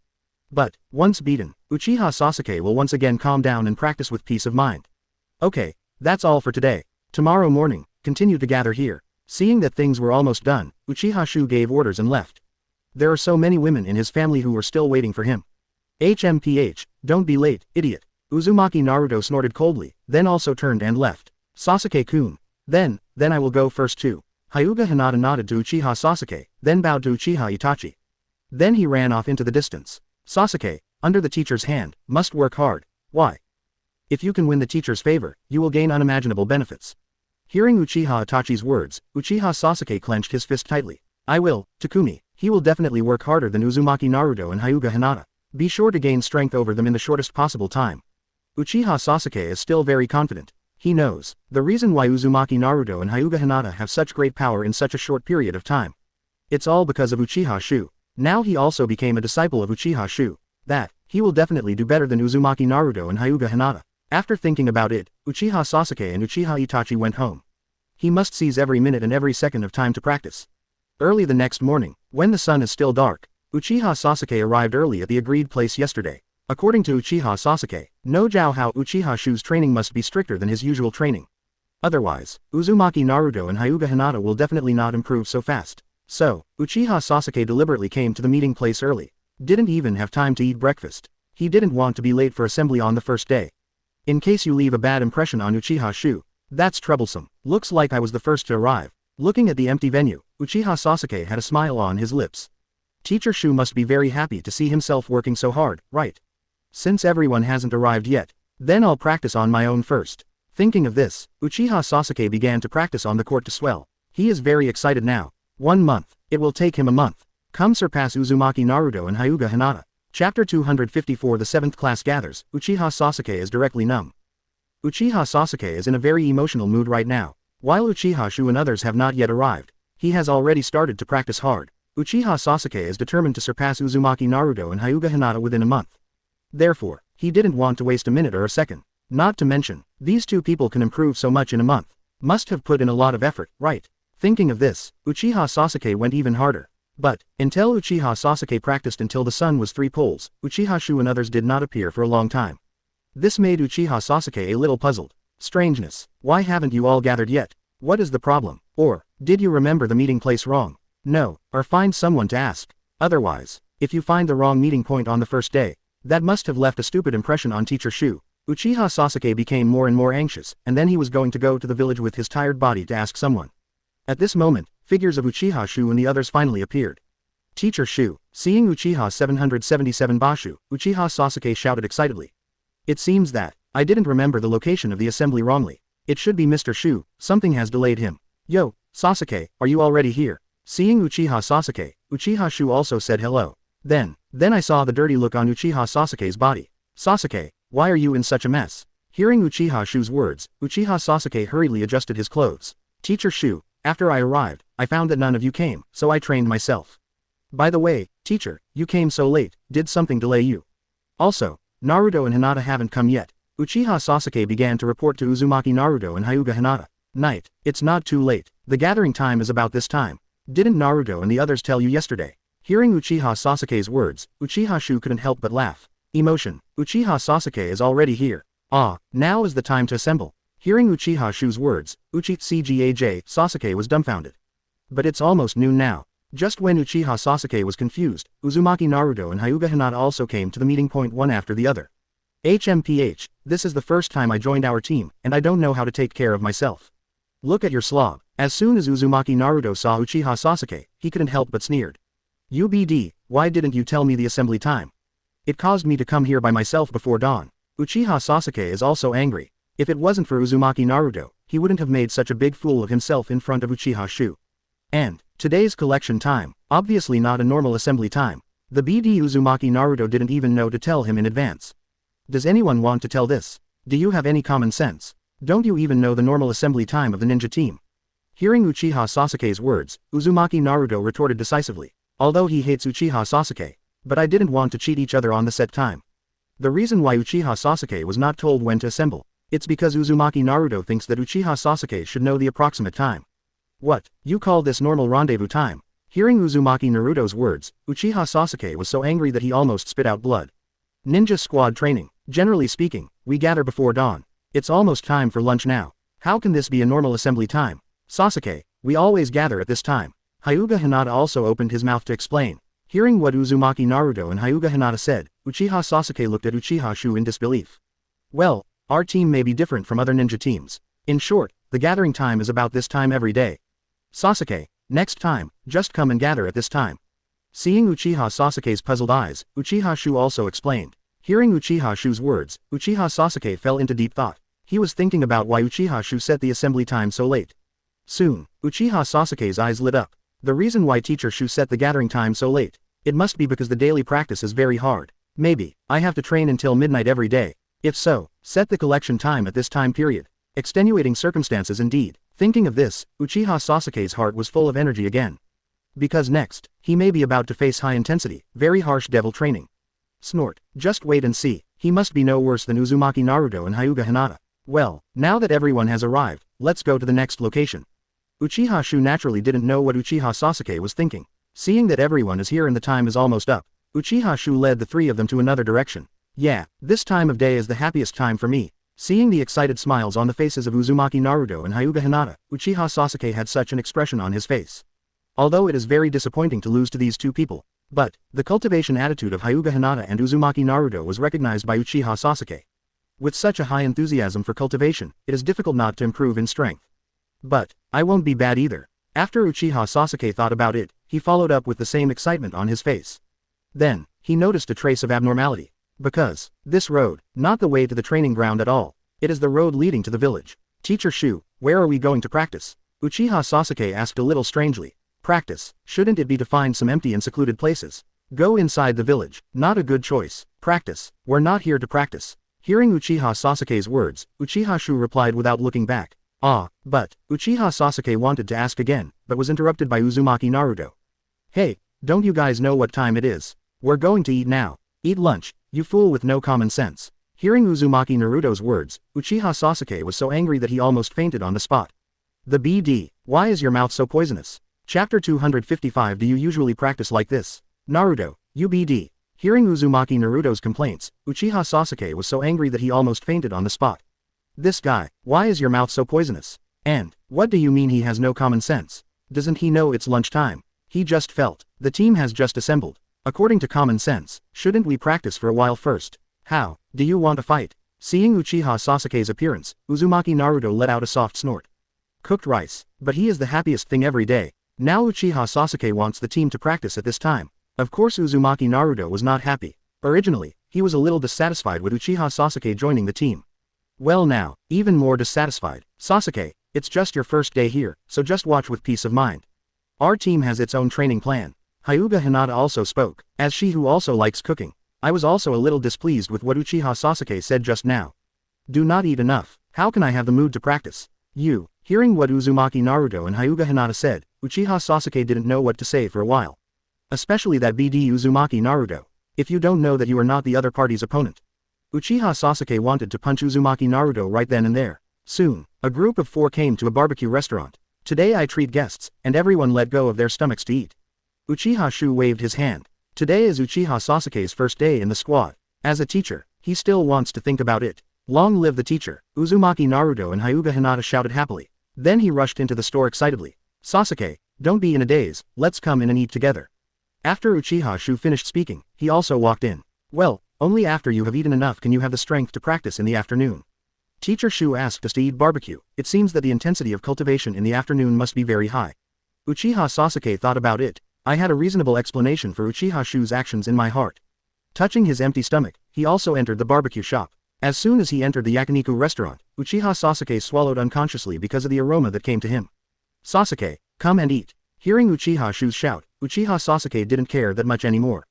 But, once beaten, Uchiha Sasuke will once again calm down and practice with peace of mind. Okay, that's all for today. Tomorrow morning, continue to gather here. Seeing that things were almost done, Uchiha Xiu gave orders and left. There are so many women in his family who were still waiting for him. HMPH, don't be late, idiot. Uzumaki Naruto snorted coldly, then also turned and left. Sasuke-kun. Then I will go first too. Hyuga Hinata nodded to Uchiha Sasuke, then bowed to Uchiha Itachi. Then he ran off into the distance. Sasuke, under the teacher's hand, must work hard. Why? If you can win the teacher's favor, you will gain unimaginable benefits. Hearing Uchiha Itachi's words, Uchiha Sasuke clenched his fist tightly. I will, Takumi. He will definitely work harder than Uzumaki Naruto and Hyuga Hinata. Be sure to gain strength over them in the shortest possible time. Uchiha Sasuke is still very confident. He knows the reason why Uzumaki Naruto and Hyuga Hinata have such great power in such a short period of time. It's all because of Uchiha Xiu. Now he also became a disciple of Uchiha Xiu. That, he will definitely do better than Uzumaki Naruto and Hyuga Hinata. After thinking about it, Uchiha Sasuke and Uchiha Itachi went home. He must seize every minute and every second of time to practice. Early the next morning, when the sun is still dark, Uchiha Sasuke arrived early at the agreed place yesterday. According to Uchiha Sasuke, no doubt how Uchiha Xiu's training must be stricter than his usual training. Otherwise, Uzumaki Naruto and Hyuga Hinata will definitely not improve so fast. So, Uchiha Sasuke deliberately came to the meeting place early. Didn't even have time to eat breakfast. He didn't want to be late for assembly on the first day. In case you leave a bad impression on Uchiha Xiu, that's troublesome. Looks like I was the first to arrive. Looking at the empty venue, Uchiha Sasuke had a smile on his lips. Teacher Xiu must be very happy to see himself working so hard, right? Since everyone hasn't arrived yet, then I'll practice on my own first. Thinking of this, Uchiha Sasuke began to practice on the court to swell. He is very excited now. 1 month. It will take him a month. Come surpass Uzumaki Naruto and Hyuga Hinata. Chapter 254 The 7th class gathers. Uchiha Sasuke is directly numb. Uchiha Sasuke is in a very emotional mood right now. While Uchiha Xiu and others have not yet arrived, he has already started to practice hard. Uchiha Sasuke is determined to surpass Uzumaki Naruto and Hyuga Hinata within a month. Therefore, he didn't want to waste a minute or a second. Not to mention, these two people can improve so much in a month. Must have put in a lot of effort, right? Thinking of this, Uchiha Sasuke went even harder. But, until Uchiha Sasuke practiced until the sun was 3 poles, Uchiha Xiu and others did not appear for a long time. This made Uchiha Sasuke a little puzzled. Strangeness. Why haven't you all gathered yet? What is the problem? Or, did you remember the meeting place wrong? No, or find someone to ask. Otherwise, if you find the wrong meeting point on the first day, that must have left a stupid impression on Teacher Xiu. Uchiha Sasuke became more and more anxious, and then he was going to go to the village with his tired body to ask someone. At this moment, figures of Uchiha Xiu and the others finally appeared. Teacher Xiu, seeing Uchiha 777 Bashu, Uchiha Sasuke shouted excitedly. It seems that, I didn't remember the location of the assembly wrongly. It should be Mr. Xiu, something has delayed him. Yo, Sasuke, are you already here? Seeing Uchiha Sasuke, Uchiha Xiu also said hello. Then I saw the dirty look on Uchiha Sasuke's body. Sasuke, why are you in such a mess? Hearing Uchiha Xiu's words, Uchiha Sasuke hurriedly adjusted his clothes. Teacher Xiu, after I arrived, I found that none of you came, so I trained myself. By the way, teacher, you came so late, did something delay you? Also, Naruto and Hinata haven't come yet. Uchiha Sasuke began to report to Uzumaki Naruto and Hyuga Hinata. Night, it's not too late. The gathering time is about this time. Didn't Naruto and the others tell you yesterday? Hearing Uchiha Sasuke's words, Uchiha Xiu couldn't help but laugh. Emotion. Uchiha Sasuke is already here. Ah, now is the time to assemble. Hearing Uchiha Xiu's words, Uchiha Sasuke was dumbfounded. But it's almost noon now. Just when Uchiha Sasuke was confused, Uzumaki Naruto and Hyuga Hinata also came to the meeting point one after the other. HMPH, this is the first time I joined our team, and I don't know how to take care of myself. Look at your slob. As soon as Uzumaki Naruto saw Uchiha Sasuke, he couldn't help but sneered. UBD, why didn't you tell me the assembly time? It caused me to come here by myself before dawn. Uchiha Sasuke is also angry. If it wasn't for Uzumaki Naruto, he wouldn't have made such a big fool of himself in front of Uchiha Xiu. And, today's collection time, obviously not a normal assembly time. The BD Uzumaki Naruto didn't even know to tell him in advance. Does anyone want to tell this? Do you have any common sense? Don't you even know the normal assembly time of the ninja team? Hearing Uchiha Sasuke's words, Uzumaki Naruto retorted decisively. Although he hates Uchiha Sasuke, but I didn't want to cheat each other on the set time. The reason why Uchiha Sasuke was not told when to assemble, it's because Uzumaki Naruto thinks that Uchiha Sasuke should know the approximate time. What, you call this normal rendezvous time? Hearing Uzumaki Naruto's words, Uchiha Sasuke was so angry that he almost spit out blood. Ninja squad training. Generally speaking, we gather before dawn. It's almost time for lunch now. How can this be a normal assembly time? Sasuke, we always gather at this time. Hyuga Hinata also opened his mouth to explain. Hearing what Uzumaki Naruto and Hyuga Hinata said, Uchiha Sasuke looked at Uchiha Xiu in disbelief. Well, our team may be different from other ninja teams. In short, the gathering time is about this time every day. Sasuke, next time, just come and gather at this time. Seeing Uchiha Sasuke's puzzled eyes, Uchiha Xiu also explained. Hearing Uchiha Xiu's words, Uchiha Sasuke fell into deep thought. He was thinking about why Uchiha Xiu set the assembly time so late. Soon, Uchiha Sasuke's eyes lit up. The reason why Teacher Xiu set the gathering time so late. It must be because the daily practice is very hard. Maybe, I have to train until midnight every day. If so, set the collection time at this time period. Extenuating circumstances indeed. Thinking of this, Uchiha Sasuke's heart was full of energy again. Because next, he may be about to face high-intensity, very harsh devil training. Snort, just wait and see, he must be no worse than Uzumaki Naruto and Hyuga Hinata. Well, now that everyone has arrived, let's go to the next location. Uchiha Xiu naturally didn't know what Uchiha Sasuke was thinking. Seeing that everyone is here and the time is almost up, Uchiha Xiu led the three of them to another direction. Yeah, this time of day is the happiest time for me. Seeing the excited smiles on the faces of Uzumaki Naruto and Hyuga Hinata, Uchiha Sasuke had such an expression on his face. Although it is very disappointing to lose to these two people, but, the cultivation attitude of Hyuga Hinata and Uzumaki Naruto was recognized by Uchiha Sasuke. With such a high enthusiasm for cultivation, it is difficult not to improve in strength. But, I won't be bad either. After Uchiha Sasuke thought about it, he followed up with the same excitement on his face. Then, he noticed a trace of abnormality. Because, this road, not the way to the training ground at all. It is the road leading to the village. Teacher Xiu, where are we going to practice? Uchiha Sasuke asked a little strangely. Practice, shouldn't it be to find some empty and secluded places? Go inside the village, not a good choice. Practice, we're not here to practice. Hearing Uchiha Sasuke's words, Uchiha Xiu replied without looking back. But, Uchiha Sasuke wanted to ask again, but was interrupted by Uzumaki Naruto. Hey, don't you guys know what time it is? We're going to eat now. Eat lunch, you fool with no common sense. Hearing Uzumaki Naruto's words, Uchiha Sasuke was so angry that he almost fainted on the spot. The BD, why is your mouth so poisonous? Chapter 255. Do you usually practice like this? Naruto, you BD. Hearing Uzumaki Naruto's complaints, Uchiha Sasuke was so angry that he almost fainted on the spot. This guy, why is your mouth so poisonous? And, what do you mean he has no common sense? Doesn't he know it's lunchtime? He just felt, the team has just assembled. According to common sense, shouldn't we practice for a while first? How, do you want to fight? Seeing Uchiha Sasuke's appearance, Uzumaki Naruto let out a soft snort. Cooked rice, but he is the happiest thing every day. Now Uchiha Sasuke wants the team to practice at this time. Of course Uzumaki Naruto was not happy. Originally, he was a little dissatisfied with Uchiha Sasuke joining the team. Well now, even more dissatisfied. Sasuke, it's just your first day here, so just watch with peace of mind. Our team has its own training plan. Hyuga Hinata also spoke, as she who also likes cooking. I was also a little displeased with what Uchiha Sasuke said just now. Do not eat enough, how can I have the mood to practice? You, hearing what Uzumaki Naruto and Hyuga Hinata said, Uchiha Sasuke didn't know what to say for a while. Especially that BD Uzumaki Naruto. If you don't know that you are not the other party's opponent. Uchiha Sasuke wanted to punch Uzumaki Naruto right then and there. Soon, a group of 4 came to a barbecue restaurant. Today I treat guests, and everyone let go of their stomachs to eat. Uchiha Xiu waved his hand. Today is Uchiha Sasuke's first day in the squad. As a teacher, he still wants to think about it. Long live the teacher, Uzumaki Naruto and Hyuga Hinata shouted happily. Then he rushed into the store excitedly. Sasuke, don't be in a daze, let's come in and eat together. After Uchiha Xiu finished speaking, he also walked in. Well, only after you have eaten enough can you have the strength to practice in the afternoon. Teacher Xiu asked us to eat barbecue. It seems that the intensity of cultivation in the afternoon must be very high. Uchiha Sasuke thought about it. I had a reasonable explanation for Uchiha Xiu's actions in my heart. Touching his empty stomach, he also entered the barbecue shop. As soon as he entered the yakiniku restaurant, Uchiha Sasuke swallowed unconsciously because of the aroma that came to him. Sasuke, come and eat. Hearing Uchiha Xiu's shout, Uchiha Sasuke didn't care that much anymore.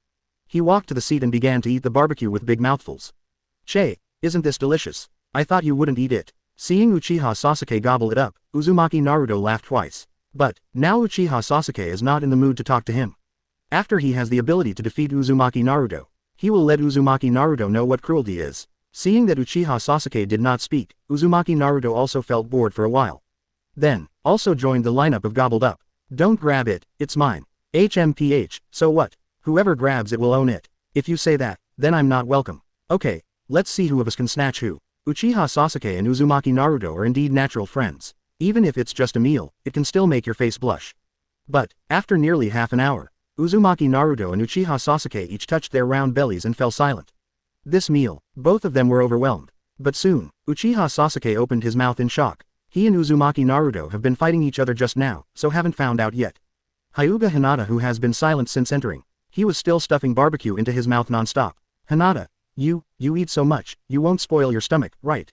He walked to the seat and began to eat the barbecue with big mouthfuls. Che, isn't this delicious? I thought you wouldn't eat it. Seeing Uchiha Sasuke gobble it up, Uzumaki Naruto laughed twice. But, now Uchiha Sasuke is not in the mood to talk to him. After he has the ability to defeat Uzumaki Naruto, he will let Uzumaki Naruto know what cruelty is. Seeing that Uchiha Sasuke did not speak, Uzumaki Naruto also felt bored for a while. Then, also joined the lineup of gobbled up. Don't grab it, it's mine. HMPH, so what? Whoever grabs it will own it. If you say that, then I'm not welcome. Okay, let's see who of us can snatch who. Uchiha Sasuke and Uzumaki Naruto are indeed natural friends. Even if it's just a meal, it can still make your face blush. But, after nearly half an hour, Uzumaki Naruto and Uchiha Sasuke each touched their round bellies and fell silent. This meal, both of them were overwhelmed. But soon, Uchiha Sasuke opened his mouth in shock. He and Uzumaki Naruto have been fighting each other just now, so haven't found out yet. Hyuga Hinata, who has been silent since entering, he was still stuffing barbecue into his mouth non-stop. Hinata, you eat so much, you won't spoil your stomach, right?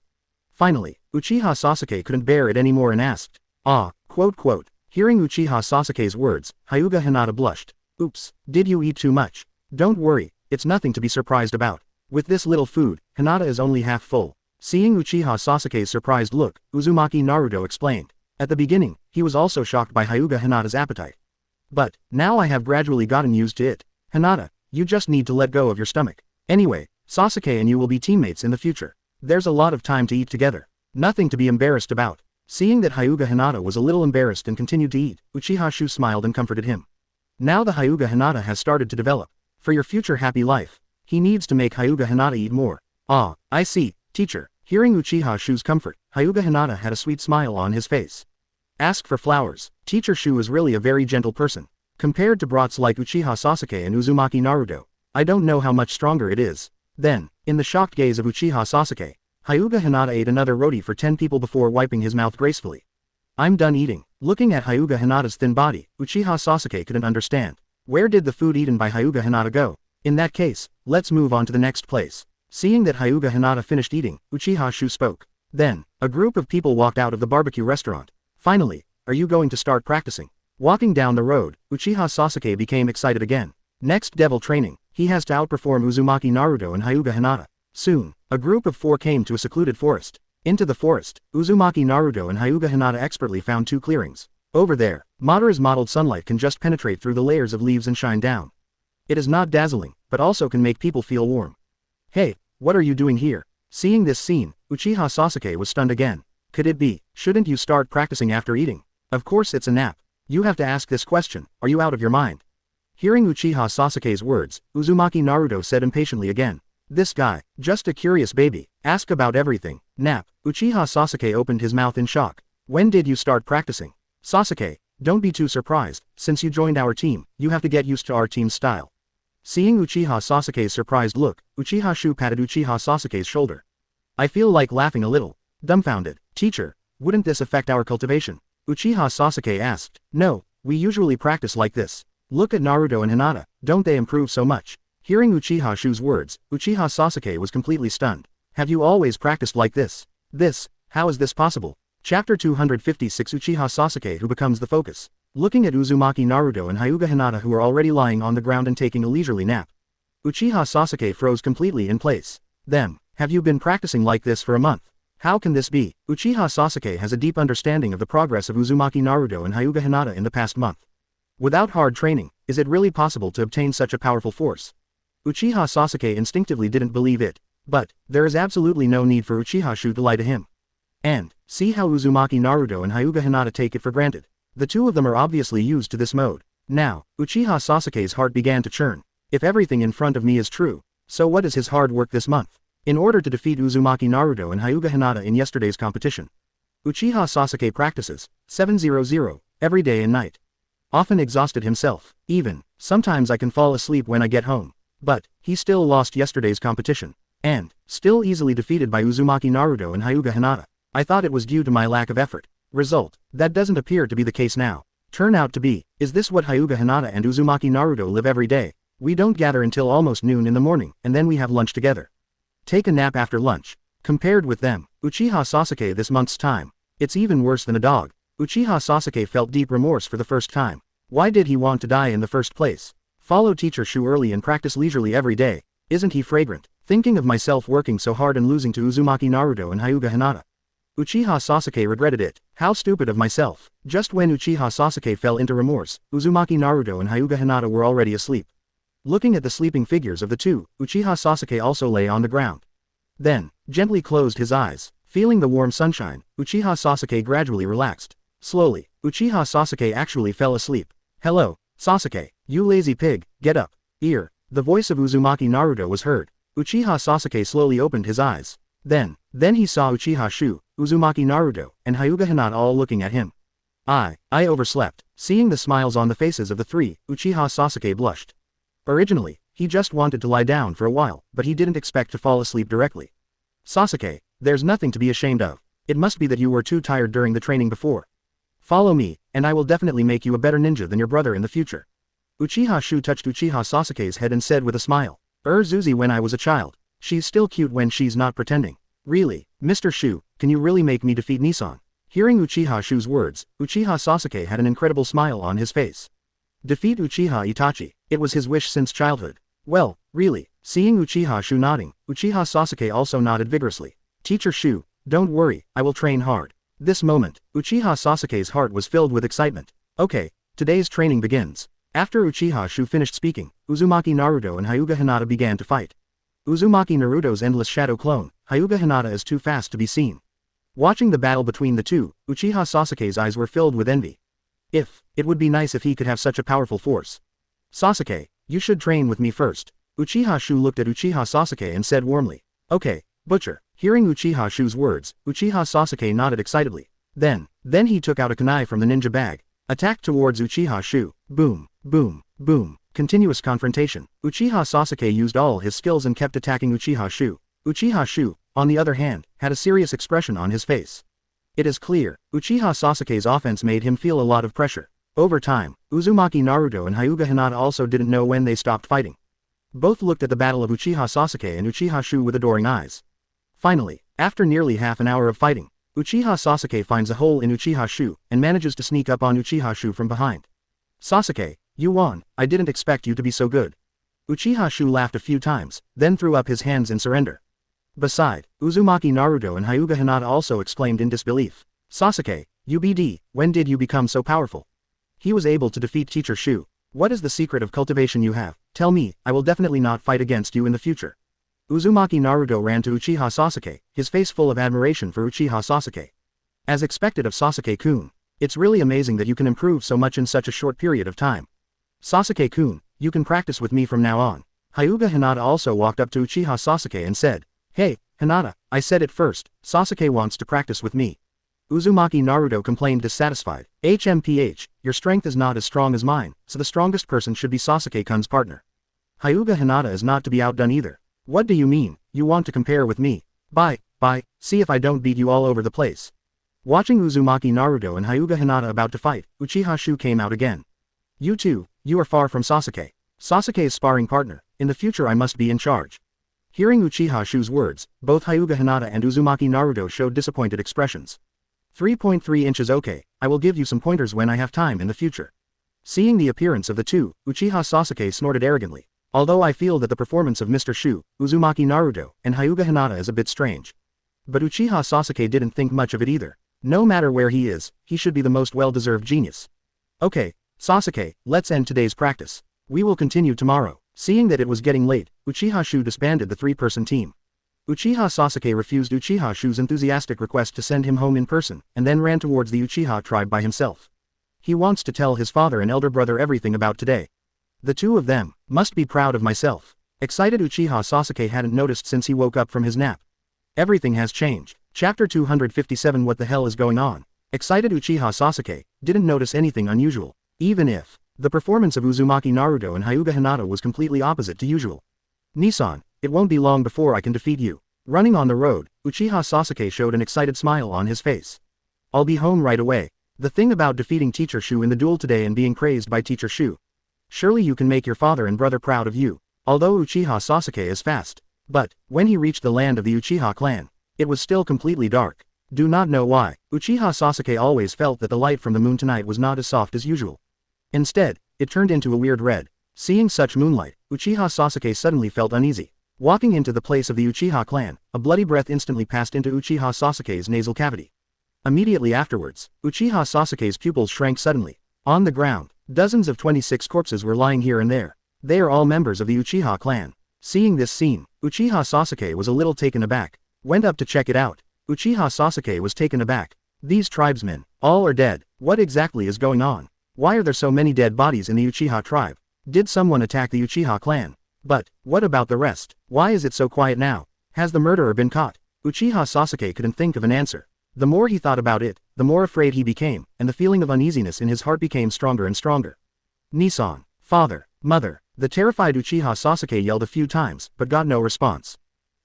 Finally, Uchiha Sasuke couldn't bear it anymore and asked. Hearing Uchiha Sasuke's words, Hyuga Hinata blushed. Oops, did you eat too much? Don't worry, it's nothing to be surprised about. With this little food, Hinata is only half full. Seeing Uchiha Sasuke's surprised look, Uzumaki Naruto explained. At the beginning, he was also shocked by Hyuga Hinata's appetite. But, now I have gradually gotten used to it. Hinata, you just need to let go of your stomach. Anyway, Sasuke and you will be teammates in the future. There's a lot of time to eat together. Nothing to be embarrassed about. Seeing that Hyuga Hinata was a little embarrassed and continued to eat, Uchiha Xiu smiled and comforted him. Now the Hyuga Hinata has started to develop. For your future happy life, he needs to make Hyuga Hinata eat more. Ah, I see, teacher. Hearing Uchiha Xiu's comfort, Hyuga Hinata had a sweet smile on his face. Ask for flowers. Teacher Xiu is really a very gentle person. Compared to brats like Uchiha Sasuke and Uzumaki Naruto, I don't know how much stronger it is. Then, in the shocked gaze of Uchiha Sasuke, Hyuga Hinata ate another roti for 10 people before wiping his mouth gracefully. I'm done eating. Looking at Hyuga Hinata's thin body, Uchiha Sasuke couldn't understand. Where did the food eaten by Hyuga Hinata go? In that case, let's move on to the next place. Seeing that Hyuga Hinata finished eating, Uchiha Xiu spoke. Then, a group of people walked out of the barbecue restaurant. Finally, are you going to start practicing? Walking down the road, Uchiha Sasuke became excited again. Next devil training, he has to outperform Uzumaki Naruto and Hyuga Hinata. Soon, a group of 4 came to a secluded forest. Into the forest, Uzumaki Naruto and Hyuga Hinata expertly found 2 clearings. Over there, Madara's mottled sunlight can just penetrate through the layers of leaves and shine down. It is not dazzling, but also can make people feel warm. Hey, what are you doing here? Seeing this scene, Uchiha Sasuke was stunned again. Could it be, shouldn't you start practicing after eating? Of course it's a nap. You have to ask this question, are you out of your mind? Hearing Uchiha Sasuke's words, Uzumaki Naruto said impatiently again. This guy, just a curious baby, ask about everything. Nap. Uchiha Sasuke opened his mouth in shock. When did you start practicing? Sasuke, don't be too surprised, since you joined our team, you have to get used to our team's style. Seeing Uchiha Sasuke's surprised look, Uchiha Xiu patted Uchiha Sasuke's shoulder. I feel like laughing a little. Dumbfounded. Teacher, wouldn't this affect our cultivation? Uchiha Sasuke asked. No, we usually practice like this. Look at Naruto and Hinata, don't they improve so much? Hearing Uchiha Xiu's words, Uchiha Sasuke was completely stunned. Have you always practiced like this? How is this possible? Chapter 256 Uchiha Sasuke who becomes the focus. Looking at Uzumaki Naruto and Hyuga Hinata who are already lying on the ground and taking a leisurely nap. Uchiha Sasuke froze completely in place. Them, have you been practicing like this for a month? How can this be? Uchiha Sasuke has a deep understanding of the progress of Uzumaki Naruto and Hyuga Hinata in the past month. Without hard training, is it really possible to obtain such a powerful force? Uchiha Sasuke instinctively didn't believe it. But, there is absolutely no need for Uchiha Xiu to lie to him. And, see how Uzumaki Naruto and Hyuga Hinata take it for granted. The 2 of them are obviously used to this mode. Now, Uchiha Sasuke's heart began to churn. If everything in front of me is true, so what is his hard work this month? In order to defeat Uzumaki Naruto and Hyuga Hinata in yesterday's competition. Uchiha Sasuke practices, 700, every day and night. Often exhausted himself. Sometimes I can fall asleep when I get home. But, he still lost yesterday's competition. And, still easily defeated by Uzumaki Naruto and Hyuga Hinata. I thought it was due to my lack of effort. Result, that doesn't appear to be the case now. Turn out to be, is this what Hyuga Hinata and Uzumaki Naruto live every day? We don't gather until almost noon in the morning, and then we have lunch together. Take a nap after lunch. Compared with them, Uchiha Sasuke this month's time, it's even worse than a dog. Uchiha Sasuke felt deep remorse for the first time. Why did he want to die in the first place? Follow Teacher Xiu early and practice leisurely every day. Isn't he fragrant? Thinking of myself working so hard and losing to Uzumaki Naruto and Hyuga Hinata. Uchiha Sasuke regretted it. How stupid of myself. Just when Uchiha Sasuke fell into remorse, Uzumaki Naruto and Hyuga Hinata were already asleep. Looking at the sleeping figures of the two, Uchiha Sasuke also lay on the ground. Then, gently closed his eyes. Feeling the warm sunshine, Uchiha Sasuke gradually relaxed. Slowly, Uchiha Sasuke actually fell asleep. Hello, Sasuke, you lazy pig, get up. Ear. The voice of Uzumaki Naruto was heard. Uchiha Sasuke slowly opened his eyes. Then he saw Uchiha Xiu, Uzumaki Naruto, and Hyuga Hinata all looking at him. I overslept. Seeing the smiles on the faces of the three, Uchiha Sasuke blushed. Originally, he just wanted to lie down for a while, but he didn't expect to fall asleep directly. Sasuke, there's nothing to be ashamed of. It must be that you were too tired during the training before. Follow me, and I will definitely make you a better ninja than your brother in the future. Uchiha Xiu touched Uchiha Sasuke's head and said with a smile. Zuzi, when I was a child. She's still cute when she's not pretending. Really, Mr. Xiu, can you really make me defeat Nissan? Hearing Uchiha Xiu's words, Uchiha Sasuke had an incredible smile on his face. Defeat Uchiha Itachi, it was his wish since childhood. Well, really, seeing Uchiha Xiu nodding, Uchiha Sasuke also nodded vigorously. Teacher Xiu, don't worry, I will train hard. This moment, Uchiha Sasuke's heart was filled with excitement. Okay, today's training begins. After Uchiha Xiu finished speaking, Uzumaki Naruto and Hyuga Hinata began to fight. Uzumaki Naruto's endless shadow clone, Hyuga Hinata is too fast to be seen. Watching the battle between the two, Uchiha Sasuke's eyes were filled with envy. It would be nice if he could have such a powerful force. Sasuke, you should train with me first. Uchiha Xiu looked at Uchiha Sasuke and said warmly. Okay, butcher. Hearing Uchiha Xiu's words, Uchiha Sasuke nodded excitedly. Then he took out a kunai from the ninja bag. Attacked towards Uchiha Xiu. Boom, boom, boom. Continuous confrontation. Uchiha Sasuke used all his skills and kept attacking Uchiha Xiu. Uchiha Xiu, on the other hand, had a serious expression on his face. It is clear, Uchiha Sasuke's offense made him feel a lot of pressure. Over time, Uzumaki Naruto and Hyuga Hinata also didn't know when they stopped fighting. Both looked at the battle of Uchiha Sasuke and Uchiha Xiu with adoring eyes. Finally, after nearly half an hour of fighting, Uchiha Sasuke finds a hole in Uchiha Xiu and manages to sneak up on Uchiha Xiu from behind. Sasuke, you won, I didn't expect you to be so good. Uchiha Xiu laughed a few times, then threw up his hands in surrender. Beside, Uzumaki Naruto and Hyuga Hinata also exclaimed in disbelief. Sasuke, you BD, when did you become so powerful? He was able to defeat Teacher Xiu. What is the secret of cultivation you have? Tell me, I will definitely not fight against you in the future. Uzumaki Naruto ran to Uchiha Sasuke, his face full of admiration for Uchiha Sasuke. As expected of Sasuke-kun. It's really amazing that you can improve so much in such a short period of time. Sasuke-kun, you can practice with me from now on. Hyuga Hinata also walked up to Uchiha Sasuke and said. Hey, Hinata, I said it first, Sasuke wants to practice with me. Uzumaki Naruto complained dissatisfied. HMPH, your strength is not as strong as mine, so the strongest person should be Sasuke-kun's partner. Hyuga Hinata is not to be outdone either. What do you mean, you want to compare with me? Bye, see if I don't beat you all over the place. Watching Uzumaki Naruto and Hyuga Hinata about to fight, Uchiha Xiu came out again. You two, you are far from Sasuke. Sasuke's sparring partner, in the future I must be in charge. Hearing Uchiha Xiu's words, both Hyuga Hinata and Uzumaki Naruto showed disappointed expressions. 3.3 inches okay, I will give you some pointers when I have time in the future. Seeing the appearance of the two, Uchiha Sasuke snorted arrogantly. Although I feel that the performance of Mr. Xiu, Uzumaki Naruto, and Hyuga Hinata is a bit strange. But Uchiha Sasuke didn't think much of it either. No matter where he is, he should be the most well-deserved genius. Okay, Sasuke, let's end today's practice. We will continue tomorrow. Seeing that it was getting late, Uchiha Xiu disbanded the three-person team. Uchiha Sasuke refused Uchiha Xiu's enthusiastic request to send him home in person, and then ran towards the Uchiha tribe by himself. He wants to tell his father and elder brother everything about today. The two of them must be proud of myself. Excited Uchiha Sasuke hadn't noticed since he woke up from his nap. Everything has changed. Chapter 257 What the hell is going on? Excited Uchiha Sasuke didn't notice anything unusual, even if the performance of Uzumaki Naruto and Hyuga Hinata was completely opposite to usual. Nissan, it won't be long before I can defeat you. Running on the road, Uchiha Sasuke showed an excited smile on his face. I'll be home right away. The thing about defeating Teacher Xiu in the duel today and being praised by Teacher Xiu. Surely you can make your father and brother proud of you. Although Uchiha Sasuke is fast. But, when he reached the land of the Uchiha clan, it was still completely dark. Do not know why, Uchiha Sasuke always felt that the light from the moon tonight was not as soft as usual. Instead, it turned into a weird red. Seeing such moonlight, Uchiha Sasuke suddenly felt uneasy. Walking into the place of the Uchiha clan, a bloody breath instantly passed into Uchiha Sasuke's nasal cavity. Immediately afterwards, Uchiha Sasuke's pupils shrank suddenly. On the ground, dozens of 26 corpses were lying here and there. They are all members of the Uchiha clan. Seeing this scene, Uchiha Sasuke was a little taken aback. Went up to check it out. Uchiha Sasuke was taken aback. These tribesmen, all are dead. What exactly is going on? Why are there so many dead bodies in the Uchiha tribe? Did someone attack the Uchiha clan? But, what about the rest? Why is it so quiet now? Has the murderer been caught? Uchiha Sasuke couldn't think of an answer. The more he thought about it, the more afraid he became, and the feeling of uneasiness in his heart became stronger and stronger. Nissan, father, mother. The terrified Uchiha Sasuke yelled a few times, but got no response.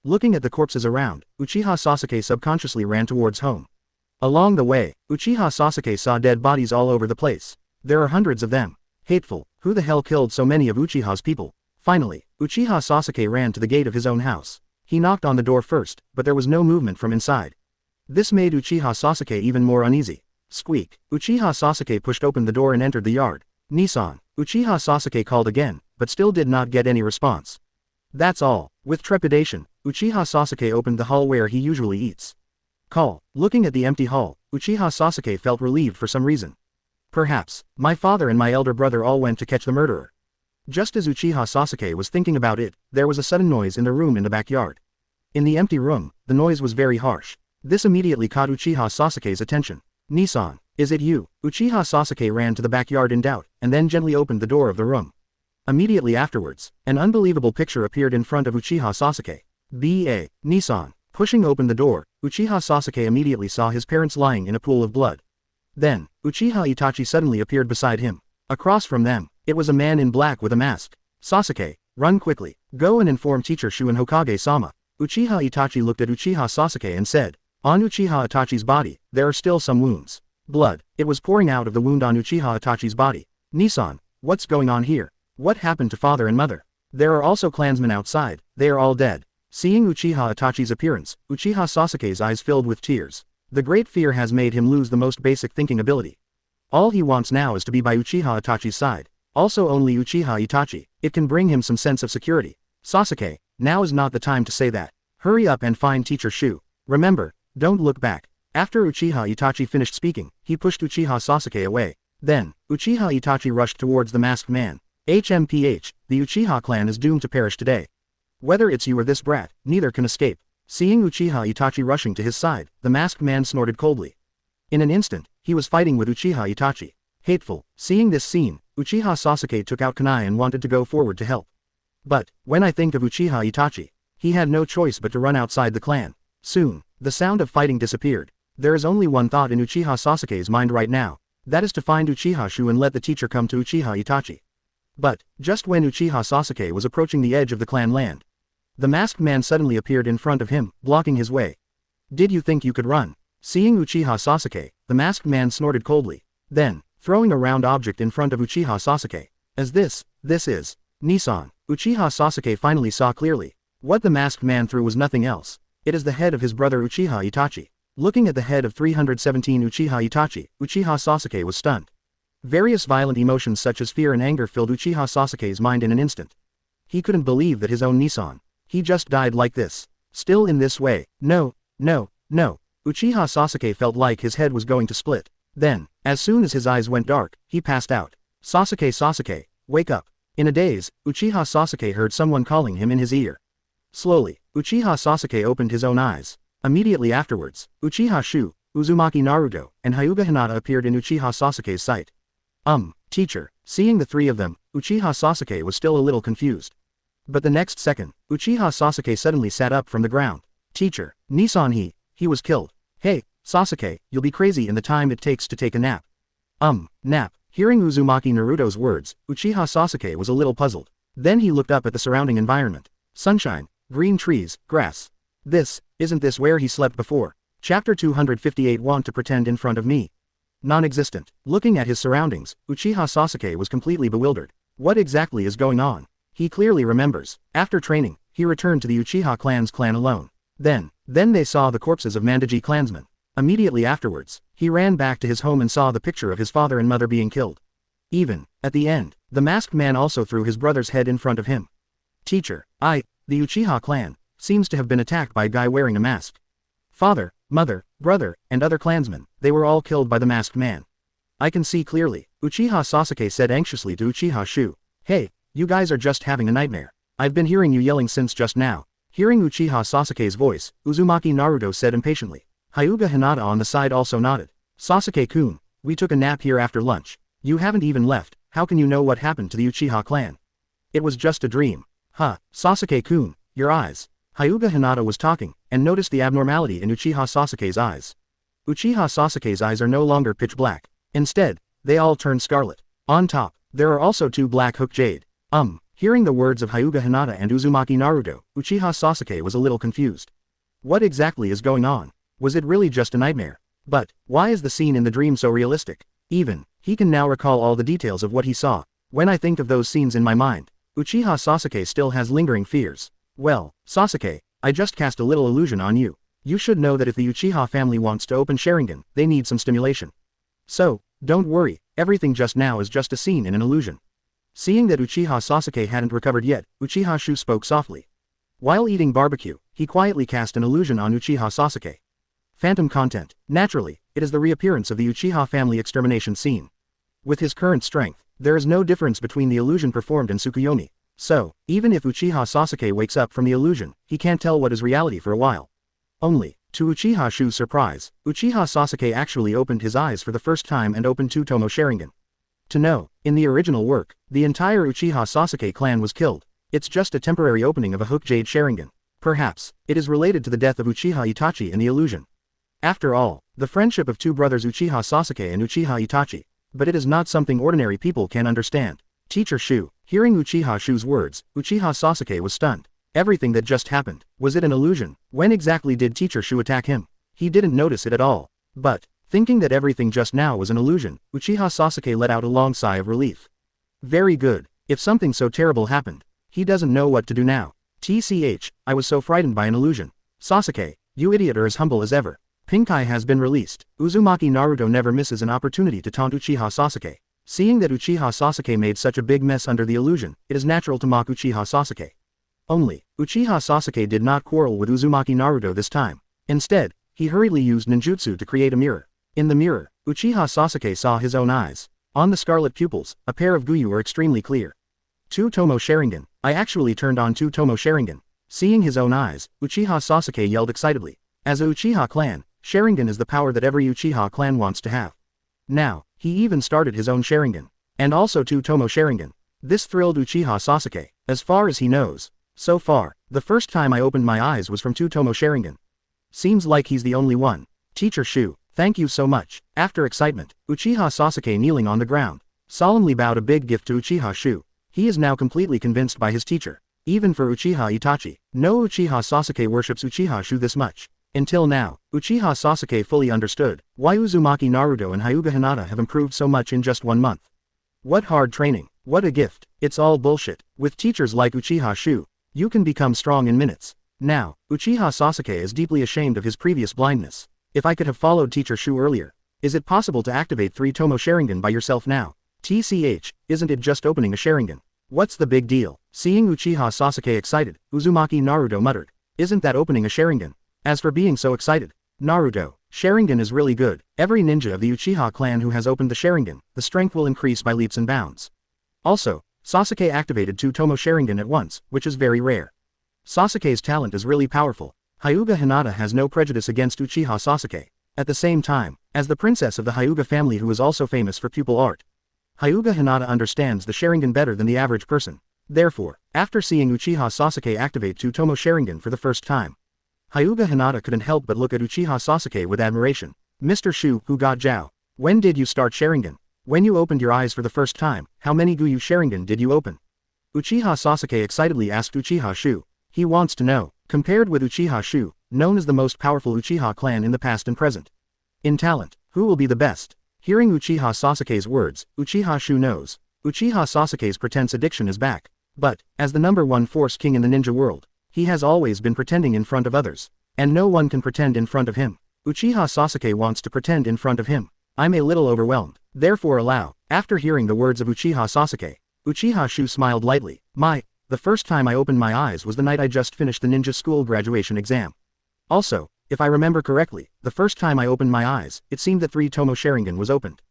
Looking at the corpses around, Uchiha Sasuke subconsciously ran towards home. Along the way, Uchiha Sasuke saw dead bodies all over the place. There are hundreds of them. Hateful, who the hell killed so many of Uchiha's people? Finally, Uchiha Sasuke ran to the gate of his own house. He knocked on the door first, but there was no movement from inside. This made Uchiha Sasuke even more uneasy. Squeak. Uchiha Sasuke pushed open the door and entered the yard. Nissan. Uchiha Sasuke called again, but still did not get any response. That's all. With trepidation, Uchiha Sasuke opened the hall where he usually eats. Call. Looking at the empty hall, Uchiha Sasuke felt relieved for some reason. Perhaps, my father and my elder brother all went to catch the murderer. Just as Uchiha Sasuke was thinking about it, there was a sudden noise in the room in the backyard. In the empty room, the noise was very harsh. This immediately caught Uchiha Sasuke's attention. Nissan, is it you? Uchiha Sasuke ran to the backyard in doubt, and then gently opened the door of the room. Immediately afterwards, an unbelievable picture appeared in front of Uchiha Sasuke. B.A. Nissan. Pushing open the door, Uchiha Sasuke immediately saw his parents lying in a pool of blood. Then, Uchiha Itachi suddenly appeared beside him. Across from them, it was a man in black with a mask. Sasuke, run quickly. Go and inform Teacher Xiu and Hokage-sama. Uchiha Itachi looked at Uchiha Sasuke and said, on Uchiha Itachi's body, there are still some wounds. Blood, it was pouring out of the wound on Uchiha Itachi's body. Nissan, what's going on here? What happened to father and mother? There are also clansmen outside, they are all dead. Seeing Uchiha Itachi's appearance, Uchiha Sasuke's eyes filled with tears. The great fear has made him lose the most basic thinking ability. All he wants now is to be by Uchiha Itachi's side. Also only Uchiha Itachi, it can bring him some sense of security. Sasuke, now is not the time to say that. Hurry up and find Teacher Xiu. Remember, don't look back. After Uchiha Itachi finished speaking, he pushed Uchiha Sasuke away. Then, Uchiha Itachi rushed towards the masked man. HMPH, the Uchiha clan is doomed to perish today. Whether it's you or this brat, neither can escape. Seeing Uchiha Itachi rushing to his side, the masked man snorted coldly. In an instant, he was fighting with Uchiha Itachi. Hateful. Seeing this scene, Uchiha Sasuke took out kunai and wanted to go forward to help. But, when I think of Uchiha Itachi, he had no choice but to run outside the clan. Soon, the sound of fighting disappeared. There is only one thought in Uchiha Sasuke's mind right now. That is to find Uchiha Xiu and let the teacher come to Uchiha Itachi. But, just when Uchiha Sasuke was approaching the edge of the clan land, the masked man suddenly appeared in front of him, blocking his way. Did you think you could run? Seeing Uchiha Sasuke, the masked man snorted coldly. Then, throwing a round object in front of Uchiha Sasuke. As this is Nissan. Uchiha Sasuke finally saw clearly. What the masked man threw was nothing else. It is the head of his brother Uchiha Itachi. Looking at the head of 317 Uchiha Itachi, Uchiha Sasuke was stunned. Various violent emotions such as fear and anger filled Uchiha Sasuke's mind in an instant. He couldn't believe that his own Nissan. He just died like this. Still in this way. No. Uchiha Sasuke felt like his head was going to split. Then, as soon as his eyes went dark, he passed out. Sasuke, wake up. In a daze, Uchiha Sasuke heard someone calling him in his ear. Slowly, Uchiha Sasuke opened his own eyes. Immediately afterwards, Uchiha Xiu, Uzumaki Naruto, and Hyuga Hinata appeared in Uchiha Sasuke's sight. Teacher. Seeing the three of them, Uchiha Sasuke was still a little confused. But the next second, Uchiha Sasuke suddenly sat up from the ground. Teacher, Nissan he was killed. Hey, Sasuke, you'll be crazy in the time it takes to take a nap. Nap. Hearing Uzumaki Naruto's words, Uchiha Sasuke was a little puzzled. Then he looked up at the surrounding environment. Sunshine, green trees, grass. Isn't this where he slept before? Chapter 258 Want to pretend in front of me. Non-existent. Looking at his surroundings, Uchiha Sasuke was completely bewildered. What exactly is going on? He clearly remembers. After training, he returned to the Uchiha clan alone. Then they saw the corpses of Mandaji clansmen. Immediately afterwards, he ran back to his home and saw the picture of his father and mother being killed. Even, at the end, the masked man also threw his brother's head in front of him. Teacher, The Uchiha clan seems to have been attacked by a guy wearing a mask. Father, mother, brother, and other clansmen, they were all killed by the masked man. I can see clearly, Uchiha Sasuke said anxiously to Uchiha Xiu. Hey, you guys are just having a nightmare. I've been hearing you yelling since just now. Hearing Uchiha Sasuke's voice, Uzumaki Naruto said impatiently. Hyuga Hinata on the side also nodded. Sasuke-kun, we took a nap here after lunch. You haven't even left, how can you know what happened to the Uchiha clan? It was just a dream. Huh, Sasuke-kun, your eyes. Hyuga Hinata was talking, and noticed the abnormality in Uchiha Sasuke's eyes. Uchiha Sasuke's eyes are no longer pitch black. Instead, they all turn scarlet. On top, there are also 2 black hook jade. Hearing the words of Hyuga Hinata and Uzumaki Naruto, Uchiha Sasuke was a little confused. What exactly is going on? Was it really just a nightmare? But, why is the scene in the dream so realistic? Even, he can now recall all the details of what he saw. When I think of those scenes in my mind, Uchiha Sasuke still has lingering fears. Well, Sasuke, I just cast a little illusion on you. You should know that if the Uchiha family wants to open Sharingan, they need some stimulation. So, don't worry, everything just now is just a scene in an illusion. Seeing that Uchiha Sasuke hadn't recovered yet, Uchiha Xiu spoke softly. While eating barbecue, he quietly cast an illusion on Uchiha Sasuke. Phantom content. Naturally, it is the reappearance of the Uchiha family extermination scene. With his current strength, there is no difference between the illusion performed in Tsukuyomi. So, even if Uchiha Sasuke wakes up from the illusion, he can't tell what is reality for a while. Only, to Uchiha Xiu's surprise, Uchiha Sasuke actually opened his eyes for the first time and opened 2 Tomoe Sharingan. To know, in the original work, the entire Uchiha Sasuke clan was killed. It's just a temporary opening of a hook jade Sharingan. Perhaps, it is related to the death of Uchiha Itachi in the illusion. After all, the friendship of 2 brothers Uchiha Sasuke and Uchiha Itachi. But it is not something ordinary people can understand. Teacher Xiu, hearing Uchiha Xiu's words, Uchiha Sasuke was stunned. Everything that just happened, was it an illusion? When exactly did Teacher Xiu attack him? He didn't notice it at all. But, thinking that everything just now was an illusion, Uchiha Sasuke let out a long sigh of relief. Very good, if something so terrible happened, he doesn't know what to do now. TCH, I was so frightened by an illusion. Sasuke, you idiot are as humble as ever. Pinkai has been released. Uzumaki Naruto never misses an opportunity to taunt Uchiha Sasuke. Seeing that Uchiha Sasuke made such a big mess under the illusion, it is natural to mock Uchiha Sasuke. Only, Uchiha Sasuke did not quarrel with Uzumaki Naruto this time. Instead, he hurriedly used ninjutsu to create a mirror. In the mirror, Uchiha Sasuke saw his own eyes. On the scarlet pupils, a pair of Guyu were extremely clear. 2 Tomoe Sharingan. I actually turned on 2 Tomoe Sharingan. Seeing his own eyes, Uchiha Sasuke yelled excitedly. As a Uchiha clan, Sharingan is the power that every Uchiha clan wants to have. Now, he even started his own Sharingan. And also 2 Tomoe Sharingan. This thrilled Uchiha Sasuke, as far as he knows. So far, the first time I opened my eyes was from 2 Tomoe Sharingan. Seems like he's the only one. Teacher Xiu, thank you so much. After excitement, Uchiha Sasuke kneeling on the ground, solemnly bowed a big gift to Uchiha Xiu. He is now completely convinced by his teacher. Even for Uchiha Itachi, no Uchiha Sasuke worships Uchiha Xiu this much. Until now, Uchiha Sasuke fully understood why Uzumaki Naruto and Hyuga Hinata have improved so much in just 1 month. What hard training, what a gift, it's all bullshit. With teachers like Uchiha Xiu, you can become strong in minutes. Now, Uchiha Sasuke is deeply ashamed of his previous blindness. If I could have followed Teacher Xiu earlier. Is it possible to activate 3 Tomoe Sharingan by yourself now? TCH, isn't it just opening a Sharingan? What's the big deal? Seeing Uchiha Sasuke excited, Uzumaki Naruto muttered. Isn't that opening a Sharingan? As for being so excited, Naruto, Sharingan is really good. Every ninja of the Uchiha clan who has opened the Sharingan, the strength will increase by leaps and bounds. Also, Sasuke activated 2 Tomoe Sharingan at once, which is very rare. Sasuke's talent is really powerful. Hyuga Hinata has no prejudice against Uchiha Sasuke. At the same time, as the princess of the Hyuga family who is also famous for pupil art, Hyuga Hinata understands the Sharingan better than the average person. Therefore, after seeing Uchiha Sasuke activate 2 Tomoe Sharingan for the first time, Hyuga Hinata couldn't help but look at Uchiha Sasuke with admiration. Mr. Xiu, who got Jiao? When did you start Sharingan? When you opened your eyes for the first time, how many Guyu Sharingan did you open? Uchiha Sasuke excitedly asked Uchiha Xiu. He wants to know, compared with Uchiha Xiu, known as the most powerful Uchiha clan in the past and present. In talent, who will be the best? Hearing Uchiha Sasuke's words, Uchiha Xiu knows. Uchiha Sasuke's pretense addiction is back. But, as the #1 force king in the ninja world, he has always been pretending in front of others. And no one can pretend in front of him. Uchiha Sasuke wants to pretend in front of him. I'm a little overwhelmed. Therefore allow. After hearing the words of Uchiha Sasuke, Uchiha Xiu smiled lightly. the first time I opened my eyes was the night I just finished the ninja school graduation exam. Also, if I remember correctly, the first time I opened my eyes, it seemed that 3 Tomoe Sharingan was opened.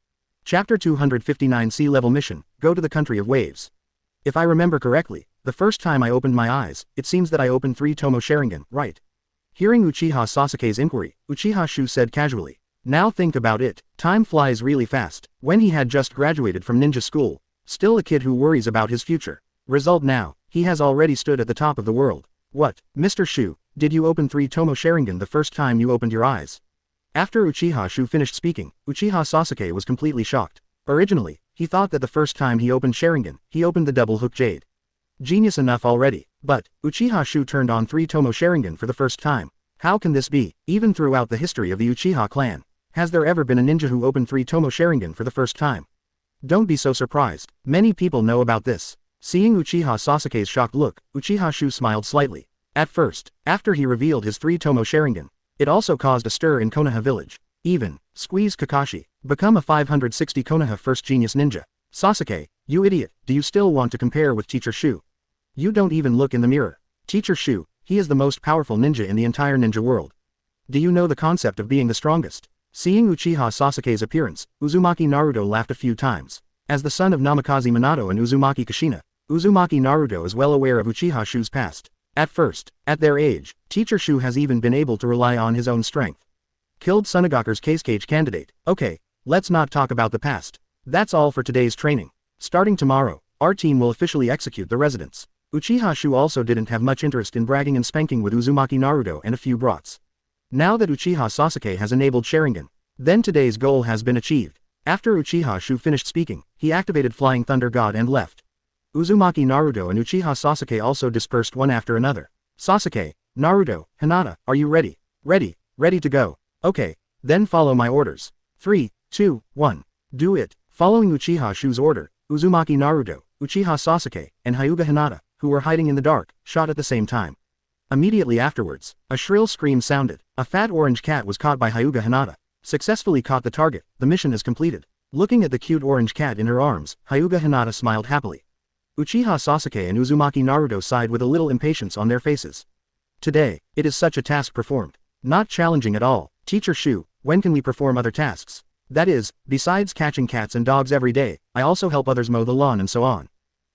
Chapter 259 Sea Level Mission, Go to the Country of Waves. If I remember correctly, the first time I opened my eyes, it seems that I opened 3 Tomoe Sharingan, right? Hearing Uchiha Sasuke's inquiry, Uchiha Xiu said casually. Now think about it, time flies really fast. When he had just graduated from ninja school, still a kid who worries about his future. Result now, he has already stood at the top of the world. What, Mr. Xiu, did you open 3 Tomoe Sharingan the first time you opened your eyes? After Uchiha Xiu finished speaking, Uchiha Sasuke was completely shocked. Originally, he thought that the first time he opened Sharingan, he opened the double hook jade. Genius enough already, but, Uchiha Xiu turned on 3 Tomoe Sharingan for the first time. How can this be? Even throughout the history of the Uchiha clan, has there ever been a ninja who opened 3 Tomoe Sharingan for the first time? Don't be so surprised, many people know about this. Seeing Uchiha Sasuke's shocked look, Uchiha Xiu smiled slightly. At first, after he revealed his 3 Tomoe Sharingan, it also caused a stir in Konoha village. Even, squeeze Kakashi, become a 560 Konoha first genius ninja. Sasuke, you idiot, do you still want to compare with Teacher Xiu? You don't even look in the mirror. Teacher Xiu, he is the most powerful ninja in the entire ninja world. Do you know the concept of being the strongest? Seeing Uchiha Sasuke's appearance, Uzumaki Naruto laughed a few times. As the son of Namikaze Minato and Uzumaki Kushina, Uzumaki Naruto is well aware of Uchiha Xiu's past. At first, at their age, Teacher Xiu has even been able to rely on his own strength. Killed Sunagaku's case candidate. Okay, let's not talk about the past. That's all for today's training. Starting tomorrow, our team will officially execute the residents. Uchiha Xiu also didn't have much interest in bragging and spanking with Uzumaki Naruto and a few brats. Now that Uchiha Sasuke has enabled Sharingan, then today's goal has been achieved. After Uchiha Xiu finished speaking, he activated Flying Thunder God and left. Uzumaki Naruto and Uchiha Sasuke also dispersed one after another. Sasuke, Naruto, Hinata, are you ready? Ready to go. Okay, then follow my orders. 3, 2, 1. Do it. Following Uchiha Xiu's order, Uzumaki Naruto, Uchiha Sasuke, and Hyuga Hinata, who were hiding in the dark, shot at the same time. Immediately afterwards, a shrill scream sounded. A fat orange cat was caught by Hyuga Hinata. Successfully caught the target, the mission is completed. Looking at the cute orange cat in her arms, Hyuga Hinata smiled happily. Uchiha Sasuke and Uzumaki Naruto sighed with a little impatience on their faces. Today, it is such a task performed. Not challenging at all. Teacher Xiu, when can we perform other tasks? That is, besides catching cats and dogs every day, I also help others mow the lawn and so on.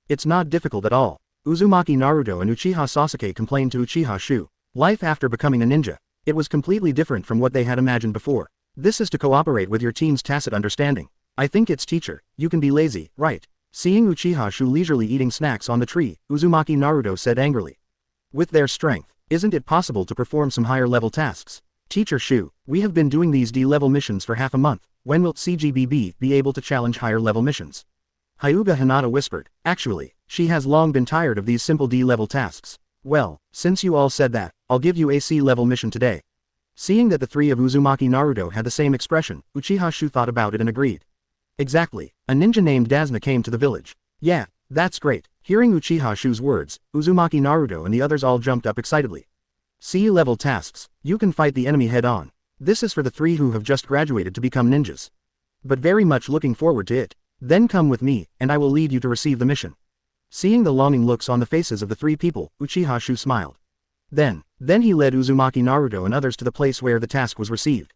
It's not difficult at all. Uzumaki Naruto and Uchiha Sasuke complained to Uchiha Xiu. Life after becoming a ninja. It was completely different from what they had imagined before. This is to cooperate with your team's tacit understanding. I think it's teacher, you can be lazy, right? Seeing Uchiha Xiu leisurely eating snacks on the tree, Uzumaki Naruto said angrily. With their strength, isn't it possible to perform some higher level tasks? Teacher Xiu, we have been doing these D-level missions for half a month. When will CGBB be able to challenge higher level missions? Hyuga Hinata whispered. Actually, she has long been tired of these simple D-level tasks. Well, since you all said that, I'll give you a C-level mission today. Seeing that the three of Uzumaki Naruto had the same expression, Uchiha Xiu thought about it and agreed. Exactly, a ninja named Dazna came to the village. Yeah, that's great. Hearing Uchiha Xiu's words, Uzumaki Naruto and the others all jumped up excitedly. C-level tasks, you can fight the enemy head-on. This is for the 3 who have just graduated to become ninjas. But very much looking forward to it. Then come with me, and I will lead you to receive the mission. Seeing the longing looks on the faces of the 3 people, Uchiha Xiu smiled. Then he led Uzumaki Naruto and others to the place where the task was received.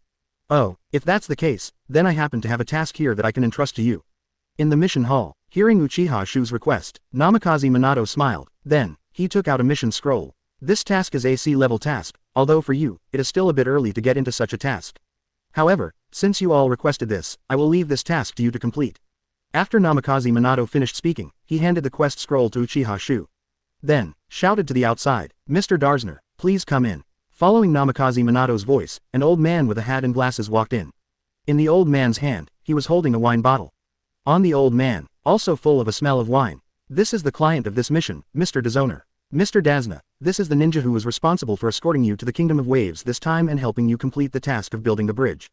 Oh, if that's the case, then I happen to have a task here that I can entrust to you. In the mission hall, hearing Uchiha Xiu's request, Namikaze Minato smiled. Then, he took out a mission scroll. This task is a C-level task, although for you, it is still a bit early to get into such a task. However, since you all requested this, I will leave this task to you to complete. After Namikaze Minato finished speaking, he handed the quest scroll to Uchiha Xiu. Then, shouted to the outside, Mr. Darzner, please come in. Following Namikaze Minato's voice, an old man with a hat and glasses walked in. In the old man's hand, he was holding a wine bottle. On the old man, also full of a smell of wine. This is the client of this mission, Mr. Dazner. Mr. Dazna, this is the ninja who was responsible for escorting you to the Kingdom of Waves this time and helping you complete the task of building the bridge.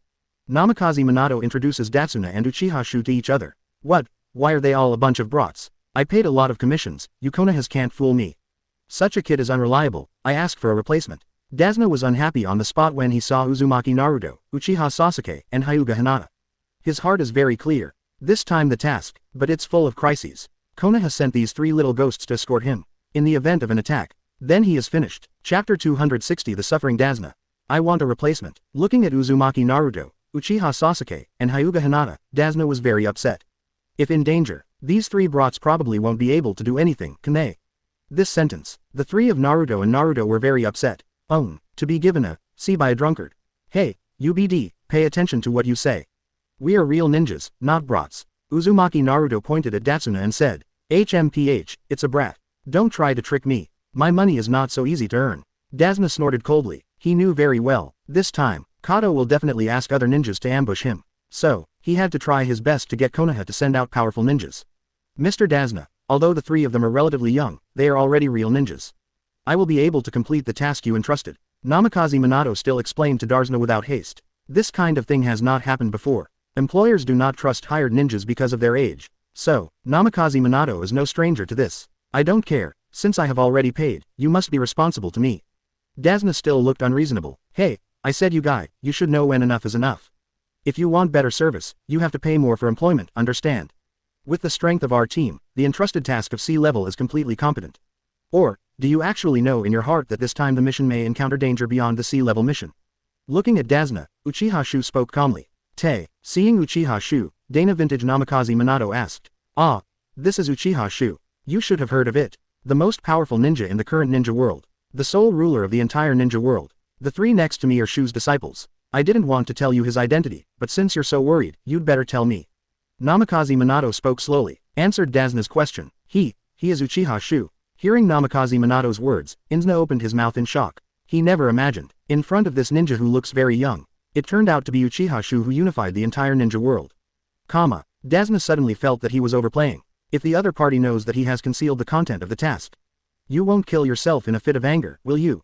Namikaze Minato introduces Datsuna and Uchiha Xiu to each other. What? Why are they all a bunch of brats? I paid a lot of commissions, you Konohas can't fool me. Such a kid is unreliable, I ask for a replacement. Dazna was unhappy on the spot when he saw Uzumaki Naruto, Uchiha Sasuke, and Hyuga Hinata. His heart is very clear. This time the task, but it's full of crises. Konoha sent these 3 little ghosts to escort him. in the event of an attack. Then he is finished. Chapter 260 The Suffering Dazna. I want a replacement. Looking at Uzumaki Naruto, Uchiha Sasuke, and Hyuga Hinata, Dazna was very upset. If in danger, these three brats probably won't be able to do anything, can they? This sentence, the three of Naruto and Naruto were very upset. To be given a C by a drunkard. Hey, UBD, pay attention to what you say. We are real ninjas, not brats. Uzumaki Naruto pointed at Datsuna and said, HMPH, it's a brat. Don't try to trick me. My money is not so easy to earn. Dazna snorted coldly. He knew very well, this time, Kato will definitely ask other ninjas to ambush him. So, he had to try his best to get Konoha to send out powerful ninjas. Mr. Dazna, although the three of them are relatively young, they are already real ninjas. I will be able to complete the task you entrusted. Namikaze Minato still explained to Dazna without haste. This kind of thing has not happened before. Employers do not trust hired ninjas because of their age. So, Namikaze Minato is no stranger to this. I don't care, since I have already paid, you must be responsible to me. Dazna still looked unreasonable. Hey, I said you should know when enough is enough. If you want better service, you have to pay more for employment, understand? With the strength of our team, the entrusted task of sea level is completely competent. Or, do you actually know in your heart that this time the mission may encounter danger beyond the sea level mission? Looking at Dazna, Uchiha Xiu spoke calmly. Seeing Uchiha Xiu, Dana Vintage Namikaze Minato asked. This is Uchiha Xiu. You should have heard of it. The most powerful ninja in the current ninja world. The sole ruler of the entire ninja world. The three next to me are Xiu's disciples. I didn't want to tell you his identity, but since you're so worried, you'd better tell me. Namikaze Minato spoke slowly, answered Dazna's question. He is Uchiha Xiu. Hearing Namikaze Minato's words, Inzna opened his mouth in shock. He never imagined, in front of this ninja who looks very young, it turned out to be Uchiha Xiu who unified the entire ninja world. Dazna suddenly felt that he was overplaying. If the other party knows that he has concealed the content of the task, you won't kill yourself in a fit of anger, will you?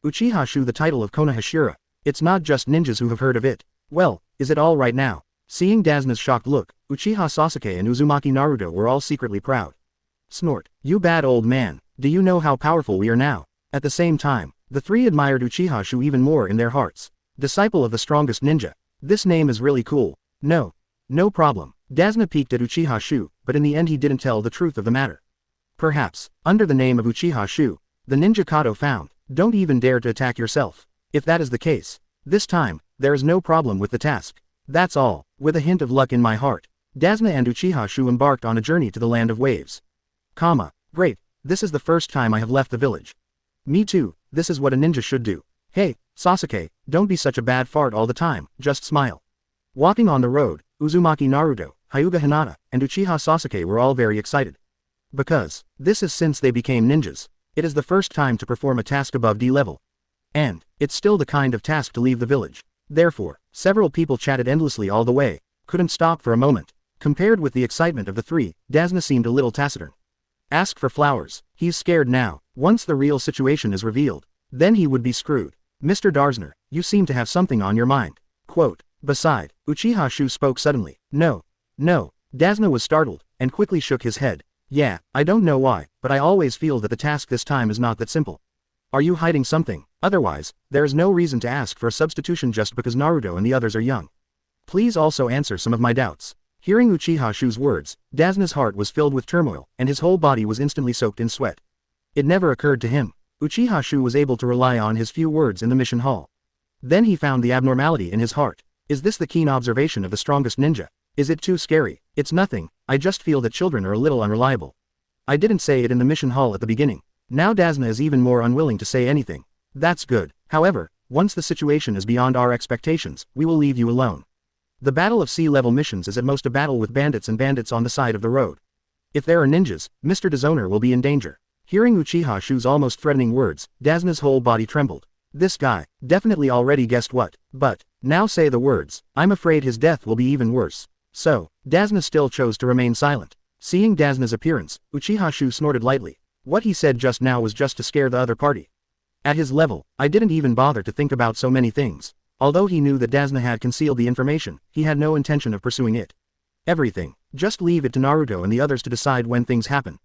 Uchiha Xiu, the title of Konoha Shira. It's not just ninjas who have heard of it. Well, is it all right now? Seeing Dazna's shocked look, Uchiha Sasuke and Uzumaki Naruto were all secretly proud. Snort. You bad old man, do you know how powerful we are now? At the same time, the three admired Uchiha Xiu even more in their hearts. Disciple of the strongest ninja. This name is really cool. No problem. Dazna peeked at Uchiha Xiu, but in the end he didn't tell the truth of the matter. Perhaps, under the name of Uchiha Xiu, the ninja Kato found, don't even dare to attack yourself. If that is the case, this time, there is no problem with the task. That's all, with a hint of luck in my heart. Dazna and Uchiha Xiu embarked on a journey to the land of waves. Great, this is the first time I have left the village. Me too, this is what a ninja should do. Hey, Sasuke, don't be such a bad fart all the time, just smile. Walking on the road, Uzumaki Naruto, Hyuga Hinata, and Uchiha Sasuke were all very excited. Because, this is since they became ninjas. It is the first time to perform a task above D level. And, it's still the kind of task to leave the village. Therefore, several people chatted endlessly all the way, couldn't stop for a moment. Compared with the excitement of the three, Dazna seemed a little taciturn. Ask for flowers, he's scared now. Once the real situation is revealed, then he would be screwed. Mr. Darzner, you seem to have something on your mind. Beside, Uchiha Xiu spoke suddenly. No. Dazna was startled, and quickly shook his head. Yeah, I don't know why, but I always feel that the task this time is not that simple. Are you hiding something? Otherwise, there is no reason to ask for a substitution just because Naruto and the others are young. Please also answer some of my doubts. Hearing Uchiha Xiu's words, Dazna's heart was filled with turmoil, and his whole body was instantly soaked in sweat. It never occurred to him. Uchiha Xiu was able to rely on his few words in the mission hall. Then he found the abnormality in his heart. Is this the keen observation of the strongest ninja? Is it too scary? It's nothing, I just feel that children are a little unreliable. I didn't say it in the mission hall at the beginning. Now Dazna is even more unwilling to say anything. That's good. However, once the situation is beyond our expectations, we will leave you alone. The battle of sea-level missions is at most a battle with bandits and bandits on the side of the road. If there are ninjas, Mr. Dishonor will be in danger. Hearing Uchiha Xiu's almost threatening words, Dazna's whole body trembled. This guy, definitely already guessed what, but, now say the words, I'm afraid his death will be even worse. So, Dazna still chose to remain silent. Seeing Dazna's appearance, Uchiha Xiu snorted lightly. What he said just now was just to scare the other party. At his level, I didn't even bother to think about so many things. Although he knew that Dazna had concealed the information, he had no intention of pursuing it. Everything, just leave it to Naruto and the others to decide when things happen.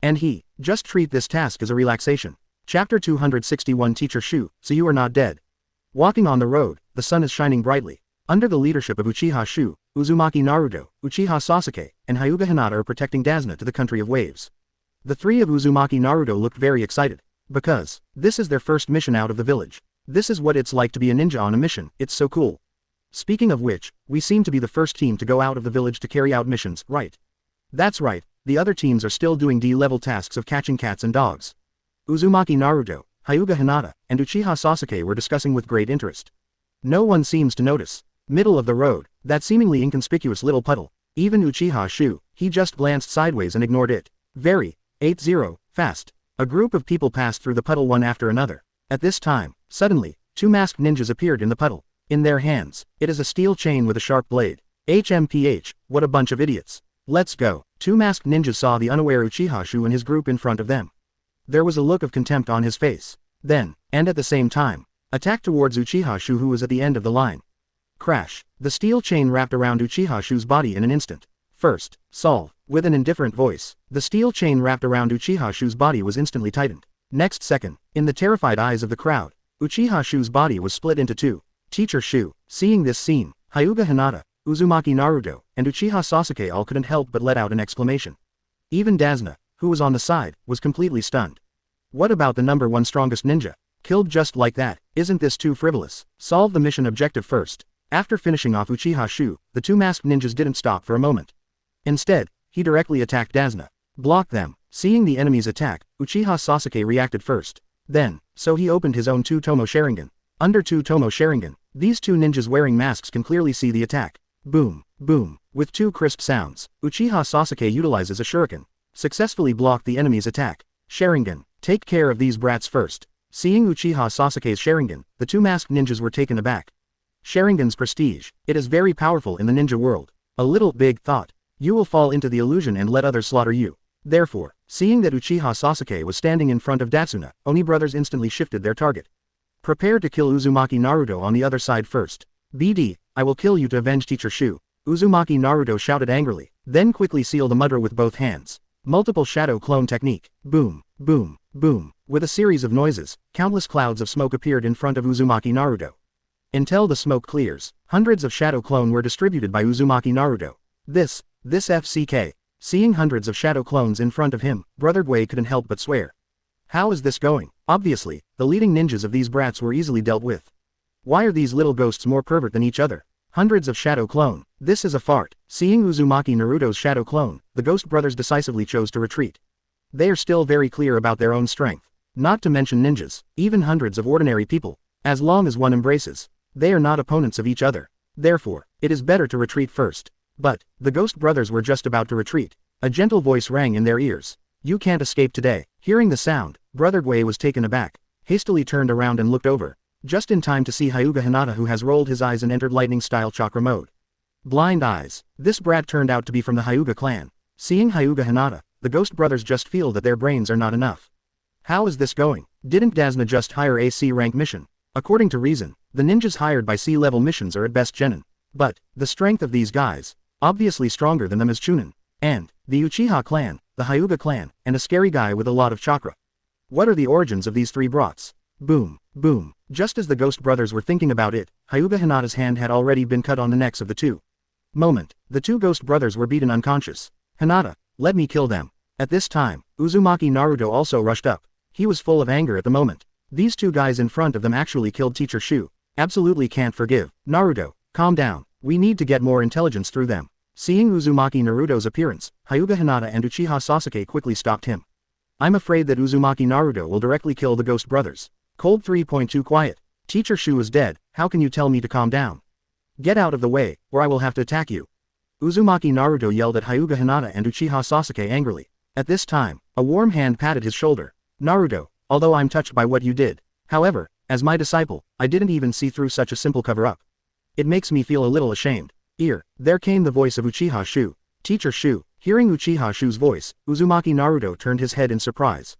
And just treat this task as a relaxation. Chapter 261 Teacher Xiu, so you are not dead. Walking on the road, the sun is shining brightly. Under the leadership of Uchiha Xiu, Uzumaki Naruto, Uchiha Sasuke, and Hyuga Hinata are protecting Dazna to the country of waves. The three of Uzumaki Naruto looked very excited. Because this is their first mission out of the village. This is what it's like to be a ninja on a mission, it's so cool. Speaking of which, we seem to be the first team to go out of the village to carry out missions, right? That's right, the other teams are still doing D-level tasks of catching cats and dogs. Uzumaki Naruto, Hyuga Hinata, and Uchiha Sasuke were discussing with great interest. No one seems to notice. Middle of the road, that seemingly inconspicuous little puddle. Even Uchiha Xiu, he just glanced sideways and ignored it. Very, 8-0, fast. A group of people passed through the puddle one after another. At this time, suddenly, two masked ninjas appeared in the puddle. In their hands, it is a steel chain with a sharp blade. HMPH, what a bunch of idiots. Let's go. Two masked ninjas saw the unaware Uchiha Xiu and his group in front of them. There was a look of contempt on his face. Then, and at the same time, attacked towards Uchiha Xiu who was at the end of the line. Crash. The steel chain wrapped around Uchiha Xiu's body in an instant. First, solve. With an indifferent voice, the steel chain wrapped around Uchiha Xiu's body was instantly tightened. Next second, in the terrified eyes of the crowd, Uchiha Xiu's body was split into two. Teacher Xiu, seeing this scene, Hyuga Hinata, Uzumaki Naruto, and Uchiha Sasuke all couldn't help but let out an exclamation. Even Dasna, who was on the side, was completely stunned. What about the number one strongest ninja? Killed just like that, isn't this too frivolous? Solve the mission objective first. After finishing off Uchiha Xiu, the two masked ninjas didn't stop for a moment. Instead, he directly attacked Dasna. Block them. Seeing the enemy's attack, Uchiha Sasuke reacted first. Then, so he opened his own Tomoe Sharingan. Under Tomoe Sharingan, these two ninjas wearing masks can clearly see the attack. Boom, boom. With two crisp sounds, Uchiha Sasuke utilizes a shuriken. Successfully blocked the enemy's attack. Sharingan, take care of these brats first. Seeing Uchiha Sasuke's Sharingan, the two masked ninjas were taken aback. Sharingan's prestige, it is very powerful in the ninja world. A little big thought. You will fall into the illusion and let others slaughter you. Therefore, seeing that Uchiha Sasuke was standing in front of Datsuna, Oni brothers instantly shifted their target. Prepare to kill Uzumaki Naruto on the other side first. BD, I will kill you to avenge Teacher Xiu. Uzumaki Naruto shouted angrily, then quickly sealed the mudra with both hands. Multiple shadow clone technique. Boom, boom, boom. With a series of noises, countless clouds of smoke appeared in front of Uzumaki Naruto. Until the smoke clears, hundreds of shadow clone were distributed by Uzumaki Naruto. This FCK. Seeing hundreds of shadow clones in front of him, Brother Gui couldn't help but swear. How is this going? Obviously, the leading ninjas of these brats were easily dealt with. Why are these little ghosts more pervert than each other? Hundreds of shadow clone. This is a fart. Seeing Uzumaki Naruto's shadow clone, the ghost brothers decisively chose to retreat. They are still very clear about their own strength. Not to mention ninjas, even hundreds of ordinary people. As long as one embraces, they are not opponents of each other. Therefore, it is better to retreat first. But, the ghost brothers were just about to retreat. A gentle voice rang in their ears. You can't escape today. Hearing the sound, Brother Gui was taken aback, hastily turned around and looked over. Just in time to see Hyuga Hinata who has rolled his eyes and entered lightning-style chakra mode. Blind eyes. This brat turned out to be from the Hyuga clan. Seeing Hyuga Hinata, the ghost brothers just feel that their brains are not enough. How is this going? Didn't Dasna just hire a C-rank mission? According to reason, the ninjas hired by C-level missions are at best genin. But, the strength of these guys, obviously stronger than them is Chunin. And, the Uchiha clan, the Hyuga clan, and a scary guy with a lot of chakra. What are the origins of these three brats? Boom, boom. Just as the ghost brothers were thinking about it, Hyuga Hinata's hand had already been cut on the necks of the two. Moment, the two ghost brothers were beaten unconscious. Hinata, let me kill them. At this time, Uzumaki Naruto also rushed up. He was full of anger at the moment. These two guys in front of them actually killed Teacher Xiu. Absolutely can't forgive. Naruto, calm down. We need to get more intelligence through them. Seeing Uzumaki Naruto's appearance, Hyuga Hinata and Uchiha Sasuke quickly stopped him. I'm afraid that Uzumaki Naruto will directly kill the ghost brothers. Cold 3.2 Quiet. Teacher Xiu is dead, how can you tell me to calm down? Get out of the way, or I will have to attack you. Uzumaki Naruto yelled at Hyuga Hinata and Uchiha Sasuke angrily. At this time, a warm hand patted his shoulder. Naruto, although I'm touched by what you did. However, as my disciple, I didn't even see through such a simple cover-up. It makes me feel a little ashamed. There came the voice of Uchiha Xiu. Teacher Xiu. Hearing Uchiha Xiu's voice, Uzumaki Naruto turned his head in surprise.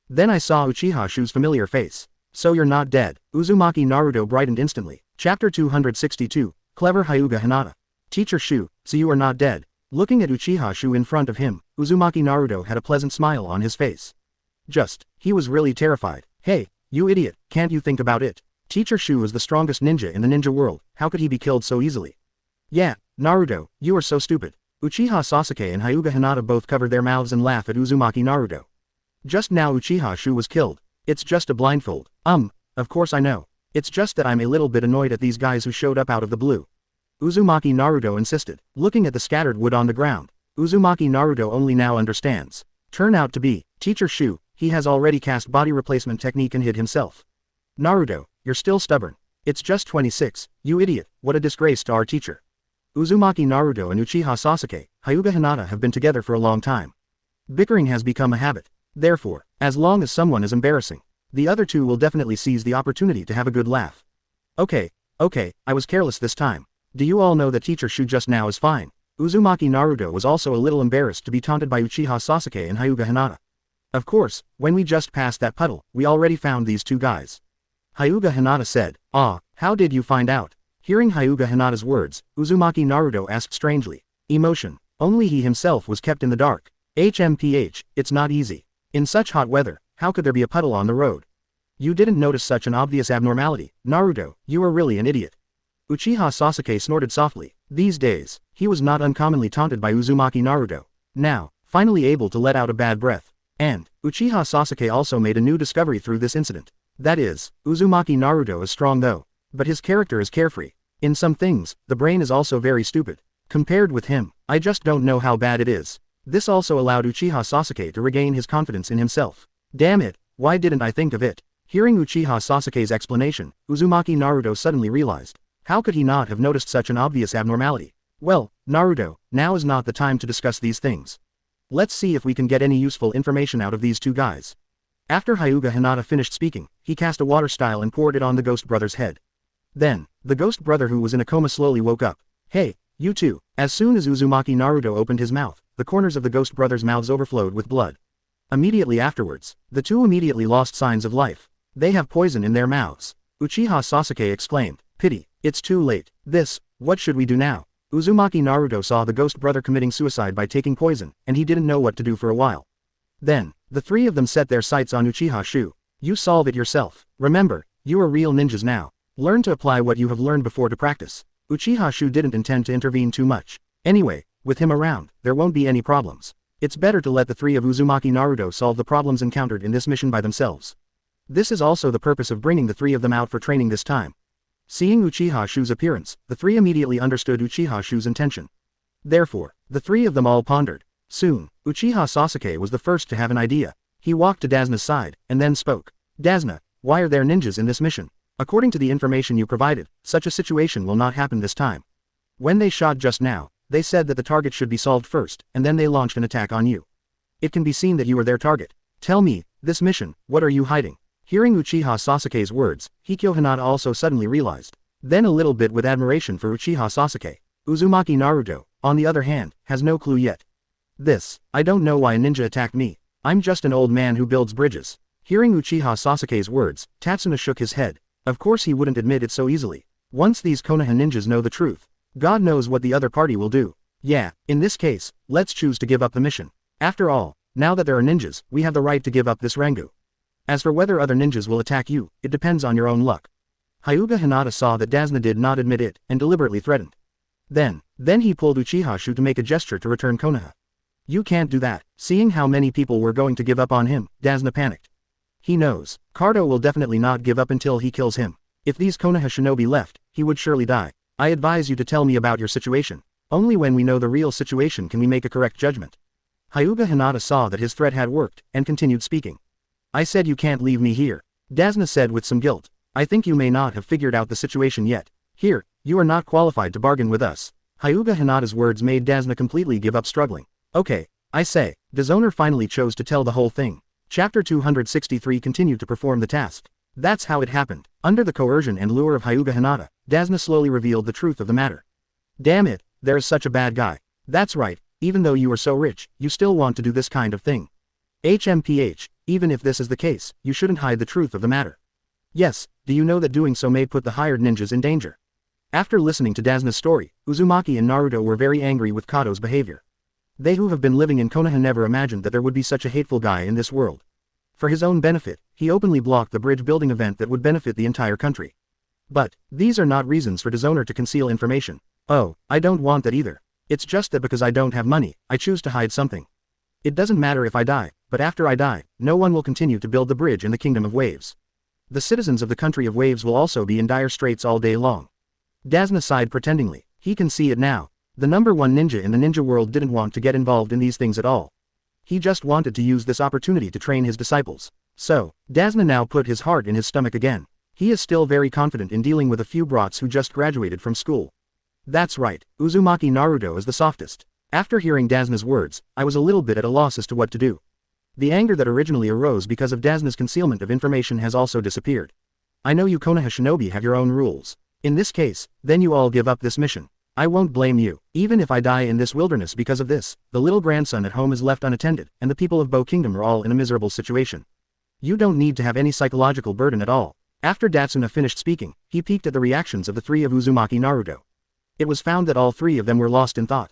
Then I saw Uchiha Xiu's familiar face. So you're not dead. Uzumaki Naruto brightened instantly. Chapter 262, Clever Hyuga Hinata. Teacher Xiu, so you are not dead. Looking at Uchiha Xiu in front of him, Uzumaki Naruto had a pleasant smile on his face. He was really terrified. Hey, you idiot, can't you think about it? Teacher Xiu is the strongest ninja in the ninja world, how could he be killed so easily? Yeah, Naruto, you are so stupid. Uchiha Sasuke and Hyuga Hinata both covered their mouths and laughed at Uzumaki Naruto. Just now Uchiha Xiu was killed. It's just a blindfold. Of course I know. It's just that I'm a little bit annoyed at these guys who showed up out of the blue. Uzumaki Naruto insisted, looking at the scattered wood on the ground. Uzumaki Naruto only now understands. Turn out to be Teacher Xiu. He has already cast body replacement technique and hid himself. Naruto, you're still stubborn. It's just 26, you idiot, what a disgrace to our teacher. Uzumaki Naruto and Uchiha Sasuke, Hyuga Hinata have been together for a long time. Bickering has become a habit. Therefore, as long as someone is embarrassing, the other two will definitely seize the opportunity to have a good laugh. Okay, I was careless this time. Do you all know that Teacher Xiu just now is fine? Uzumaki Naruto was also a little embarrassed to be taunted by Uchiha Sasuke and Hyuga Hinata. Of course, when we just passed that puddle, we already found these two guys. Hyuga Hinata said, how did you find out? Hearing Hyuga Hinata's words, Uzumaki Naruto asked strangely. Emotion. Only he himself was kept in the dark. HMPH, it's not easy. In such hot weather, how could there be a puddle on the road? You didn't notice such an obvious abnormality. Naruto, you are really an idiot. Uchiha Sasuke snorted softly. These days, he was not uncommonly taunted by Uzumaki Naruto. Now, finally able to let out a bad breath. And, Uchiha Sasuke also made a new discovery through this incident. That is, Uzumaki Naruto is strong though, but his character is carefree. In some things, the brain is also very stupid. Compared with him, I just don't know how bad it is. This also allowed Uchiha Sasuke to regain his confidence in himself. Damn it, why didn't I think of it? Hearing Uchiha Sasuke's explanation, Uzumaki Naruto suddenly realized. How could he not have noticed such an obvious abnormality? Well, Naruto, now is not the time to discuss these things. Let's see if we can get any useful information out of these two guys. After Hyuga Hinata finished speaking, he cast a water style and poured it on the ghost brother's head. Then, the ghost brother who was in a coma slowly woke up. Hey, you two. As soon as Uzumaki Naruto opened his mouth, the corners of the ghost brothers' mouths overflowed with blood. Immediately afterwards, the two immediately lost signs of life. They have poison in their mouths. Uchiha Sasuke exclaimed, pity, it's too late. What should we do now? Uzumaki Naruto saw the ghost brother committing suicide by taking poison, and he didn't know what to do for a while. Then, the three of them set their sights on Uchiha Xiu. You solve it yourself. Remember, you are real ninjas now. Learn to apply what you have learned before to practice. Uchiha Xiu didn't intend to intervene too much. Anyway, with him around, there won't be any problems. It's better to let the three of Uzumaki Naruto solve the problems encountered in this mission by themselves. This is also the purpose of bringing the three of them out for training this time. Seeing Uchiha Xiu's appearance, the three immediately understood Uchiha Xiu's intention. Therefore, the three of them all pondered. Soon, Uchiha Sasuke was the first to have an idea. He walked to Dazna's side, and then spoke. Dazna, why are there ninjas in this mission? According to the information you provided, such a situation will not happen this time. When they shot just now, they said that the target should be solved first, and then they launched an attack on you. It can be seen that you are their target. Tell me, this mission, what are you hiding? Hearing Uchiha Sasuke's words, Hikyo Hinata also suddenly realized. Then a little bit with admiration for Uchiha Sasuke. Uzumaki Naruto, on the other hand, has no clue yet. I don't know why a ninja attacked me. I'm just an old man who builds bridges. Hearing Uchiha Sasuke's words, Tatsuna shook his head. Of course he wouldn't admit it so easily. Once these Konoha ninjas know the truth, God knows what the other party will do. Yeah, in this case, let's choose to give up the mission. After all, now that there are ninjas, we have the right to give up this Rangu. As for whether other ninjas will attack you, it depends on your own luck. Hyuga Hinata saw that Dazna did not admit it, and deliberately threatened. Then he pulled Uchiha Xiu to make a gesture to return Konoha. You can't do that. Seeing how many people were going to give up on him, Dazna panicked. He knows, Cardo will definitely not give up until he kills him. If these Konoha shinobi left, he would surely die. I advise you to tell me about your situation. Only when we know the real situation can we make a correct judgment. Hyuga Hinata saw that his threat had worked, and continued speaking. I said you can't leave me here. Dazna said with some guilt. I think you may not have figured out the situation yet. Here, you are not qualified to bargain with us. Hyuga Hinata's words made Dazna completely give up struggling. Okay, I say, Dishonor finally chose to tell the whole thing. Chapter 263 continued to perform the task. That's how it happened. Under the coercion and lure of Hyuga Hinata, Dazna slowly revealed the truth of the matter. Damn it, there is such a bad guy. That's right, even though you are so rich, you still want to do this kind of thing. HMPH, even if this is the case, you shouldn't hide the truth of the matter. Yes, do you know that doing so may put the hired ninjas in danger? After listening to Dazna's story, Uzumaki and Naruto were very angry with Kado's behavior. They who have been living in Konoha never imagined that there would be such a hateful guy in this world. For his own benefit, he openly blocked the bridge building event that would benefit the entire country. But, these are not reasons for Dishonor to conceal information. Oh, I don't want that either. It's just that because I don't have money, I choose to hide something. It doesn't matter if I die, but after I die, no one will continue to build the bridge in the Kingdom of Waves. The citizens of the Country of Waves will also be in dire straits all day long. Dasna sighed pretendingly. He can see it now. The number one ninja in the ninja world didn't want to get involved in these things at all. He just wanted to use this opportunity to train his disciples. So, Dasna now put his heart in his stomach again. He is still very confident in dealing with a few brats who just graduated from school. That's right, Uzumaki Naruto is the softest. After hearing Dasna's words, I was a little bit at a loss as to what to do. The anger that originally arose because of Dasna's concealment of information has also disappeared. I know you Konoha shinobi have your own rules. In this case, then you all give up this mission. I won't blame you, even if I die in this wilderness because of this. The little grandson at home is left unattended, and the people of Bo Kingdom are all in a miserable situation. You don't need to have any psychological burden at all. After Datsuna finished speaking, he peeked at the reactions of the three of Uzumaki Naruto. It was found that all three of them were lost in thought.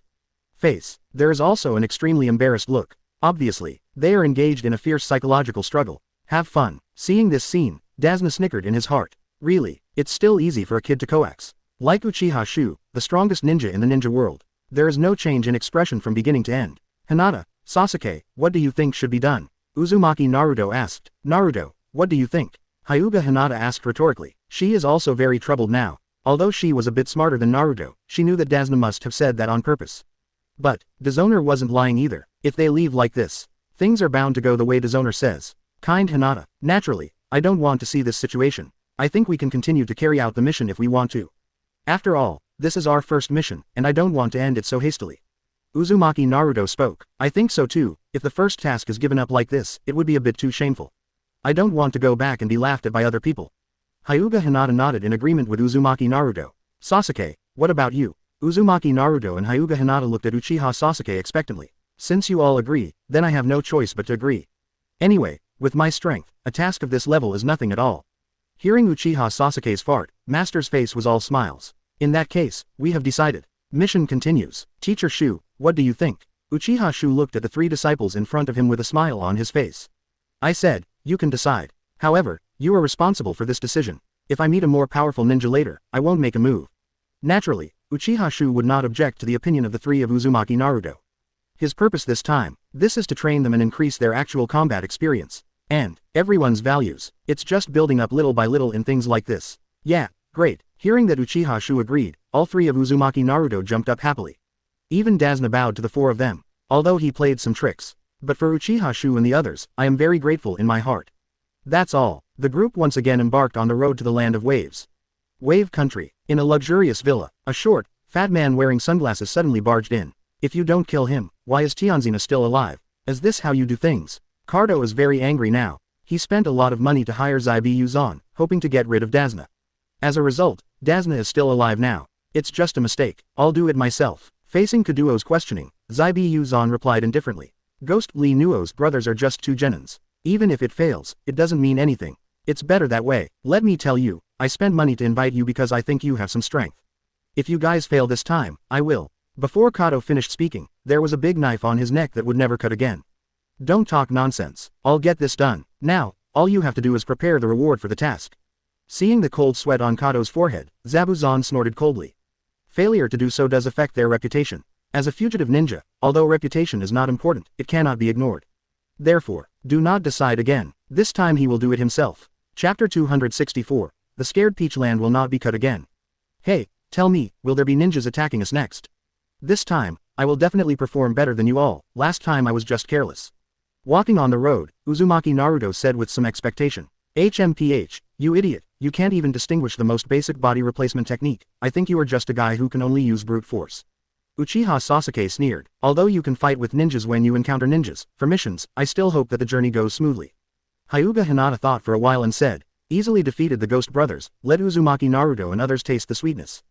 Face. There is also an extremely embarrassed look. Obviously, they are engaged in a fierce psychological struggle. Have fun. Seeing this scene, Dasna snickered in his heart. Really, it's still easy for a kid to coax. Like Uchiha Xiu, the strongest ninja in the ninja world. There is no change in expression from beginning to end. Hinata, Sasuke, what do you think should be done? Uzumaki Naruto asked. Naruto, what do you think? Hyuga Hinata asked rhetorically. She is also very troubled now. Although she was a bit smarter than Naruto, she knew that Dasna must have said that on purpose. But, Dishonor wasn't lying either. If they leave like this, things are bound to go the way Dishonor says. Kind Hinata, naturally, I don't want to see this situation. I think we can continue to carry out the mission if we want to. After all, this is our first mission, and I don't want to end it so hastily. Uzumaki Naruto spoke. I think so too. If the first task is given up like this, it would be a bit too shameful. I don't want to go back and be laughed at by other people. Hyuga Hinata nodded in agreement with Uzumaki Naruto. Sasuke, what about you? Uzumaki Naruto and Hyuga Hinata looked at Uchiha Sasuke expectantly. Since you all agree, then I have no choice but to agree. Anyway, with my strength, a task of this level is nothing at all. Hearing Uchiha Sasuke's fart, Master's face was all smiles. In that case, we have decided. Mission continues. Teacher Shu, what do you think? Uchiha Xiu looked at the three disciples in front of him with a smile on his face. I said, you can decide. However, you are responsible for this decision. If I meet a more powerful ninja later, I won't make a move. Naturally, Uchiha Xiu would not object to the opinion of the three of Uzumaki Naruto. His purpose this time, this is to train them and increase their actual combat experience. And, everyone's values. It's just building up little by little in things like this. Yeah, great. Hearing that Uchiha Xiu agreed, all three of Uzumaki Naruto jumped up happily. Even Dasna bowed to the four of them, although he played some tricks. But for Uchiha Xiu and the others, I am very grateful in my heart. That's all. The group once again embarked on the road to the land of waves. Wave Country. In a luxurious villa, a short, fat man wearing sunglasses suddenly barged in. If you don't kill him, why is Tianzina still alive? Is this how you do things? Cardo is very angry now. He spent a lot of money to hire Zaibi Yuzan, hoping to get rid of Dasna. As a result, Dasna is still alive now. It's just a mistake. I'll do it myself. Facing Kaduo's questioning, Zaibi Yuzan replied indifferently. Ghost Li Nuo's brothers are just two genins. Even if it fails, it doesn't mean anything. It's better that way. Let me tell you, I spent money to invite you because I think you have some strength. If you guys fail this time, I will. Before Kato finished speaking, there was a big knife on his neck that would never cut again. Don't talk nonsense. I'll get this done. Now, all you have to do is prepare the reward for the task. Seeing the cold sweat on Kato's forehead, Zabuzan snorted coldly. Failure to do so does affect their reputation. As a fugitive ninja, although reputation is not important, it cannot be ignored. Therefore, do not decide again. This time he will do it himself. Chapter 264. The scared Peachland will not be cut again. Hey, tell me, will there be ninjas attacking us next? This time, I will definitely perform better than you all. Last time I was just careless. Walking on the road, Uzumaki Naruto said with some expectation. HMPH, you idiot, you can't even distinguish the most basic body replacement technique. I think you are just a guy who can only use brute force. Uchiha Sasuke sneered. Although you can fight with ninjas when you encounter ninjas, for missions, I still hope that the journey goes smoothly. Hyuga Hinata thought for a while and said, easily defeated the Ghost Brothers, let Uzumaki Naruto and others taste the sweetness.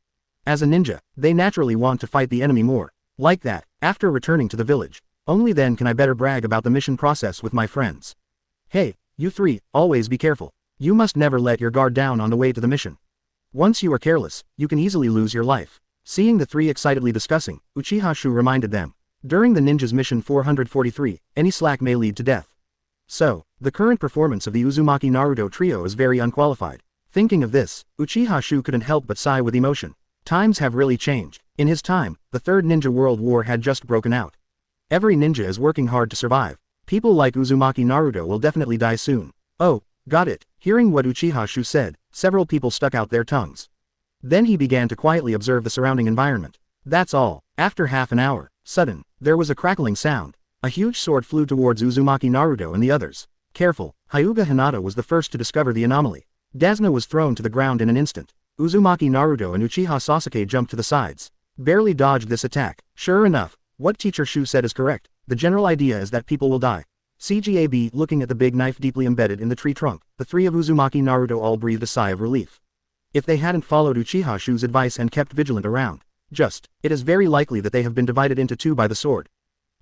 As a ninja, they naturally want to fight the enemy more. Like that, after returning to the village. Only then can I better brag about the mission process with my friends. Hey, you three, always be careful. You must never let your guard down on the way to the mission. Once you are careless, you can easily lose your life. Seeing the three excitedly discussing, Uchiha Xiu reminded them. During the ninja's mission 443, any slack may lead to death. So, the current performance of the Uzumaki Naruto trio is very unqualified. Thinking of this, Uchiha Xiu couldn't help but sigh with emotion. Times have really changed. In his time, the Third Ninja World War had just broken out. Every ninja is working hard to survive. People like Uzumaki Naruto will definitely die soon. Oh, got it. Hearing what Uchiha Xiu said, several people stuck out their tongues. Then he began to quietly observe the surrounding environment. That's all. After half an hour, there was a crackling sound. A huge sword flew towards Uzumaki Naruto and the others. Careful, Hyuga Hinata was the first to discover the anomaly. Dasna was thrown to the ground in an instant. Uzumaki Naruto and Uchiha Sasuke jumped to the sides. Barely dodged this attack. Sure enough, what Teacher Shu said is correct. The general idea is that people will die. CGAB looking at the big knife deeply embedded in the tree trunk, the three of Uzumaki Naruto all breathed a sigh of relief. If they hadn't followed Uchiha Shu's advice and kept vigilant around, it is very likely that they have been divided into two by the sword.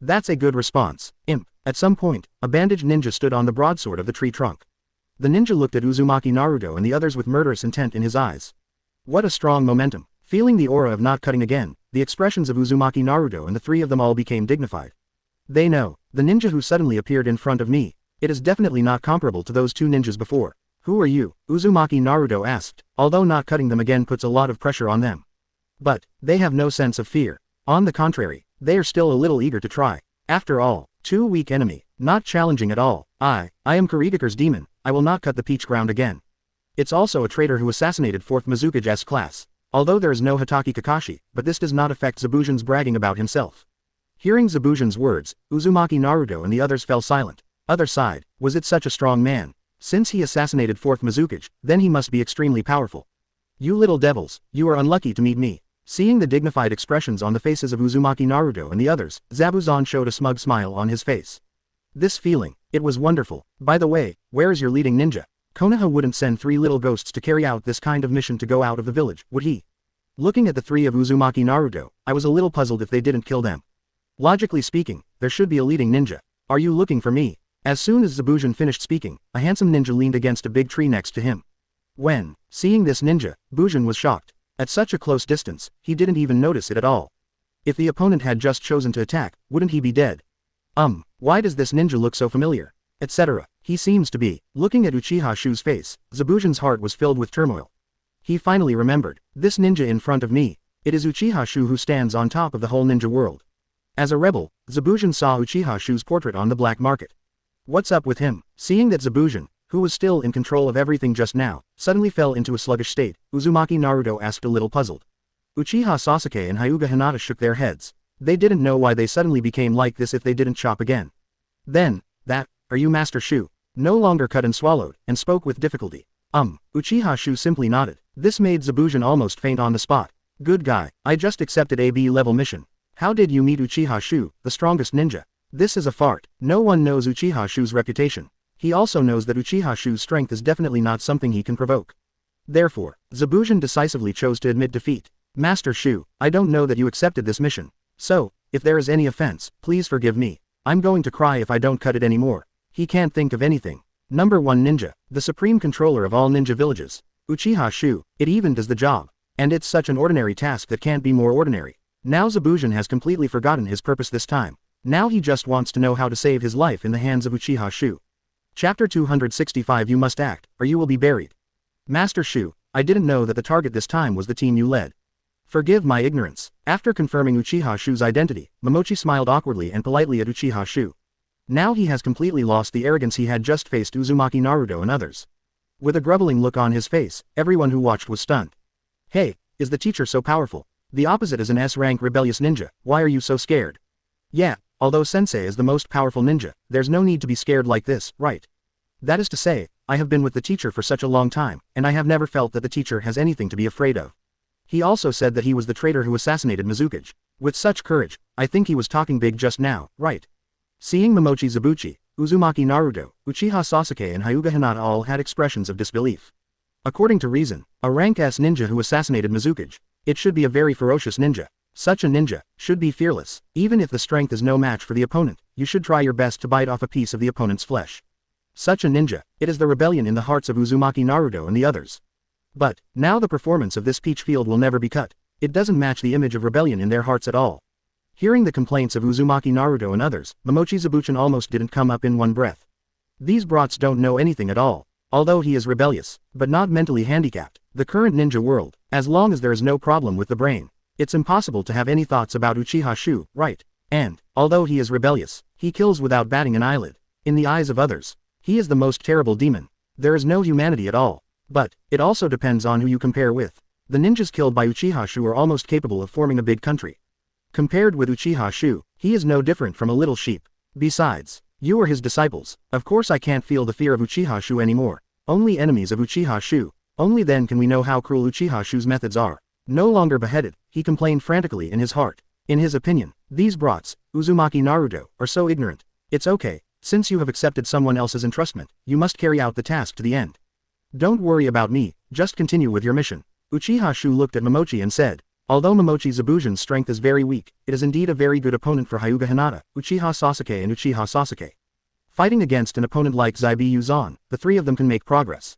That's a good response, imp. At some point, a bandaged ninja stood on the broadsword of the tree trunk. The ninja looked at Uzumaki Naruto and the others with murderous intent in his eyes. What a strong momentum. Feeling the aura of not cutting again, the expressions of Uzumaki Naruto and the three of them all became dignified. They know, the ninja who suddenly appeared in front of me, it is definitely not comparable to those two ninjas before. Who are you? Uzumaki Naruto asked, although not cutting them again puts a lot of pressure on them. But, they have no sense of fear. On the contrary, they are still a little eager to try. After all, too weak enemy, not challenging at all. I am Kurigakure's demon, I will not cut the peach ground again. It's also a traitor who assassinated 4th Mizukage's class. Although there is no Hatake Kakashi, but this does not affect Zabujan's bragging about himself. Hearing Zabujan's words, Uzumaki Naruto and the others fell silent. Other side, was it such a strong man? Since he assassinated 4th Mizukage, then he must be extremely powerful. You little devils, you are unlucky to meet me. Seeing the dignified expressions on the faces of Uzumaki Naruto and the others, Zabuzan showed a smug smile on his face. This feeling, it was wonderful. By the way, where is your leading ninja? Konoha wouldn't send 3 little ghosts to carry out this kind of mission to go out of the village, would he? Looking at the 3 of Uzumaki Naruto, I was a little puzzled if they didn't kill them. Logically speaking, there should be a leading ninja. Are you looking for me? As soon as Zabujan finished speaking, a handsome ninja leaned against a big tree next to him. When, seeing this ninja, Bujin was shocked. At such a close distance, he didn't even notice it at all. If the opponent had just chosen to attack, wouldn't he be dead? Why does this ninja look so familiar? Etc. He seems to be. Looking at Uchiha Xiu's face, Zabujan's heart was filled with turmoil. He finally remembered. This ninja in front of me. It is Uchiha Xiu who stands on top of the whole ninja world. As a rebel, Zabujan saw Uchiha Xiu's portrait on the black market. What's up with him? Seeing that Zabujan, who was still in control of everything just now, suddenly fell into a sluggish state, Uzumaki Naruto asked a little puzzled. Uchiha Sasuke and Hyuga Hinata shook their heads. They didn't know why they suddenly became like this if they didn't chop again. Then, are you Master Xiu? No longer cut and swallowed, and spoke with difficulty. Uchiha Xiu simply nodded. This made Zabujan almost faint on the spot. Good guy, I just accepted a B-level mission. How did you meet Uchiha Xiu, the strongest ninja? This is a fart. No one knows Uchiha Xiu's reputation. He also knows that Uchiha Xiu's strength is definitely not something he can provoke. Therefore, Zabujan decisively chose to admit defeat. Master Xiu, I don't know that you accepted this mission. So, if there is any offense, please forgive me. I'm going to cry if I don't cut it anymore. He can't think of anything. Number 1 ninja, the supreme controller of all ninja villages. Uchiha Xiu, it even does the job. And it's such an ordinary task that can't be more ordinary. Now Zabujan has completely forgotten his purpose this time. Now he just wants to know how to save his life in the hands of Uchiha Xiu. Chapter 265 You must act, or you will be buried. Master Xiu, I didn't know that the target this time was the team you led. Forgive my ignorance. After confirming Uchiha Xiu's identity, Momochi smiled awkwardly and politely at Uchiha Xiu. Now he has completely lost the arrogance he had just faced Uzumaki Naruto and others. With a groveling look on his face, everyone who watched was stunned. Hey, is the teacher so powerful? The opposite is an S-rank rebellious ninja, why are you so scared? Yeah, although Sensei is the most powerful ninja, there's no need to be scared like this, right? That is to say, I have been with the teacher for such a long time, and I have never felt that the teacher has anything to be afraid of. He also said that he was the traitor who assassinated Mizukage. With such courage, I think he was talking big just now, right? Seeing Momochi Zabuchi, Uzumaki Naruto, Uchiha Sasuke and Hyuga Hinata all had expressions of disbelief. According to reason, a rank S ninja who assassinated Mizukage, it should be a very ferocious ninja. Such a ninja should be fearless. Even if the strength is no match for the opponent, you should try your best to bite off a piece of the opponent's flesh. Such a ninja, it is the rebellion in the hearts of Uzumaki Naruto and the others. But, now the performance of this peach field will never be cut. It doesn't match the image of rebellion in their hearts at all. Hearing the complaints of Uzumaki Naruto and others, Momochi Zabuchin almost didn't come up in one breath. These brats don't know anything at all. Although he is rebellious, but not mentally handicapped, the current ninja world, as long as there is no problem with the brain, it's impossible to have any thoughts about Uchiha Xiu, right? And, although he is rebellious, he kills without batting an eyelid. In the eyes of others, he is the most terrible demon. There is no humanity at all. But, it also depends on who you compare with. The ninjas killed by Uchiha Xiu are almost capable of forming a big country. Compared with Uchiha Xiu, he is no different from a little sheep. Besides, you are his disciples. Of course I can't feel the fear of Uchiha Xiu anymore. Only enemies of Uchiha Xiu. Only then can we know how cruel Uchiha Xiu's methods are. No longer beheaded, he complained frantically in his heart. In his opinion, these brats, Uzumaki Naruto, are so ignorant. It's okay, since you have accepted someone else's entrustment, you must carry out the task to the end. Don't worry about me, just continue with your mission. Uchiha Xiu looked at Momochi and said, although Momochi Zabujan's strength is very weak, it is indeed a very good opponent for Hyuga Hinata, Uchiha Sasuke and Uchiha Sasuke. Fighting against an opponent like Zaibi Uzan, the three of them can make progress.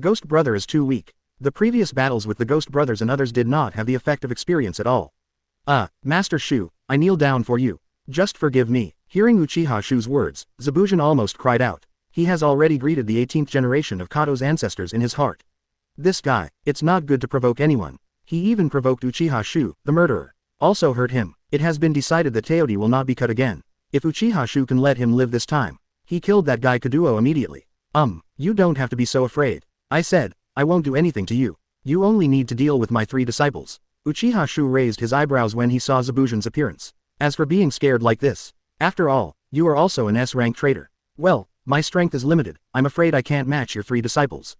Ghost Brother is too weak. The previous battles with the Ghost Brothers and others did not have the effect of experience at all. Master Xiu, I kneel down for you. Just forgive me. Hearing Uchiha Xiu's words, Zabujan almost cried out. He has already greeted the 18th generation of Kato's ancestors in his heart. This guy, it's not good to provoke anyone. He even provoked Uchiha Xiu, the murderer. Also hurt him. It has been decided that Teodi will not be cut again. If Uchiha Xiu can let him live this time. He killed that guy Kaduo immediately. You don't have to be so afraid. I said, I won't do anything to you. You only need to deal with my three disciples. Uchiha Xiu raised his eyebrows when he saw Zabujan's appearance. As for being scared like this. After all, you are also an S-rank traitor. Well, my strength is limited, I'm afraid I can't match your three disciples.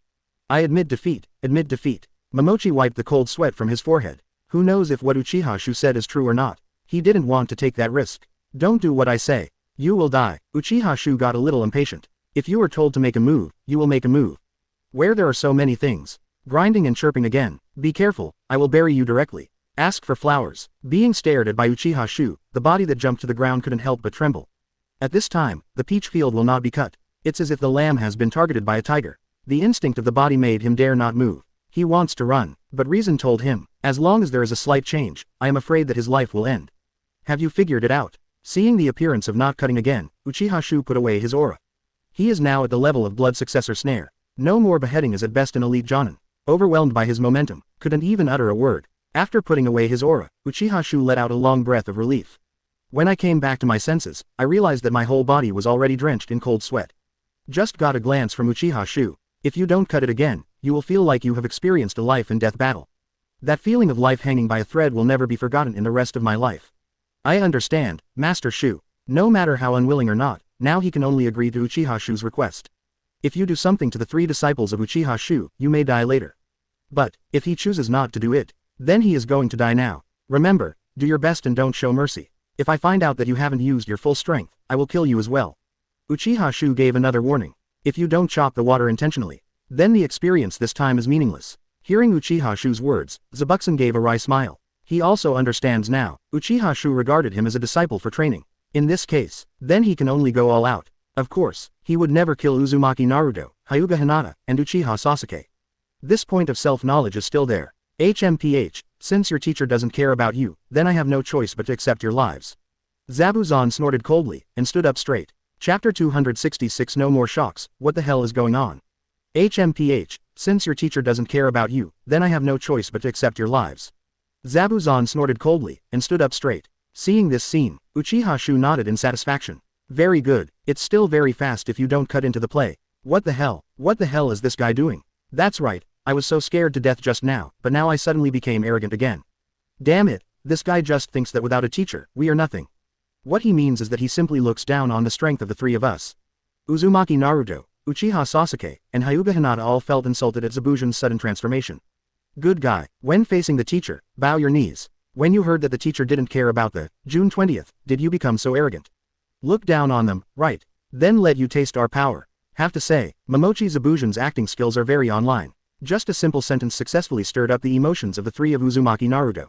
I admit defeat, admit defeat. Momochi wiped the cold sweat from his forehead. Who knows if what Uchiha Xiu said is true or not. He didn't want to take that risk. Don't do what I say. You will die. Uchiha Xiu got a little impatient. If you are told to make a move, you will make a move. Where there are so many things. Grinding and chirping again. Be careful, I will bury you directly. Ask for flowers. Being stared at by Uchiha Xiu, the body that jumped to the ground couldn't help but tremble. At this time, the peach field will not be cut. It's as if the lamb has been targeted by a tiger. The instinct of the body made him dare not move. He wants to run, but reason told him, as long as there is a slight change, I am afraid that his life will end. Have you figured it out? Seeing the appearance of not cutting again, Uchiha Xiu put away his aura. He is now at the level of blood successor snare. No more beheading is at best an elite jonin. Overwhelmed by his momentum, couldn't even utter a word. After putting away his aura, Uchiha Xiu let out a long breath of relief. When I came back to my senses, I realized that my whole body was already drenched in cold sweat. Just got a glance from Uchiha Xiu. If you don't cut it again, you will feel like you have experienced a life and death battle. That feeling of life hanging by a thread will never be forgotten in the rest of my life. I understand, Master Xiu. No matter how unwilling or not, now he can only agree to Uchiha Xiu's request. If you do something to the three disciples of Uchiha Xiu, you may die later. But, if he chooses not to do it, then he is going to die now. Remember, do your best and don't show mercy. If I find out that you haven't used your full strength, I will kill you as well. Uchiha Xiu gave another warning. If you don't chop the water intentionally, then the experience this time is meaningless. Hearing Uchiha Xiu's words, Zabuxin gave a wry smile. He also understands now. Uchiha Xiu regarded him as a disciple for training. In this case, then he can only go all out. Of course, he would never kill Uzumaki Naruto, Hyuga Hinata, and Uchiha Sasuke. This point of self-knowledge is still there. HMPH, since your teacher doesn't care about you, then I have no choice but to accept your lives. Zabuzan snorted coldly, and stood up straight. Chapter 266 No more shocks, what the hell is going on? HMPH, since your teacher doesn't care about you, then I have no choice but to accept your lives. Zabuzan snorted coldly, and stood up straight. Seeing this scene, Uchiha Xiu nodded in satisfaction. Very good, it's still very fast if you don't cut into the play. What the hell is this guy doing? That's right, I was so scared to death just now, but now I suddenly became arrogant again. Damn it, this guy just thinks that without a teacher, we are nothing. What he means is that he simply looks down on the strength of the three of us. Uzumaki Naruto, Uchiha Sasuke, and Hyuga Hinata all felt insulted at Zabujan's sudden transformation. Good guy, when facing the teacher, bow your knees. When you heard that the teacher didn't care about the June 20th, did you become so arrogant? Look down on them, right? Then let you taste our power. Have to say, Momochi Zabujan's acting skills are very online. Just a simple sentence successfully stirred up the emotions of the three of Uzumaki Naruto.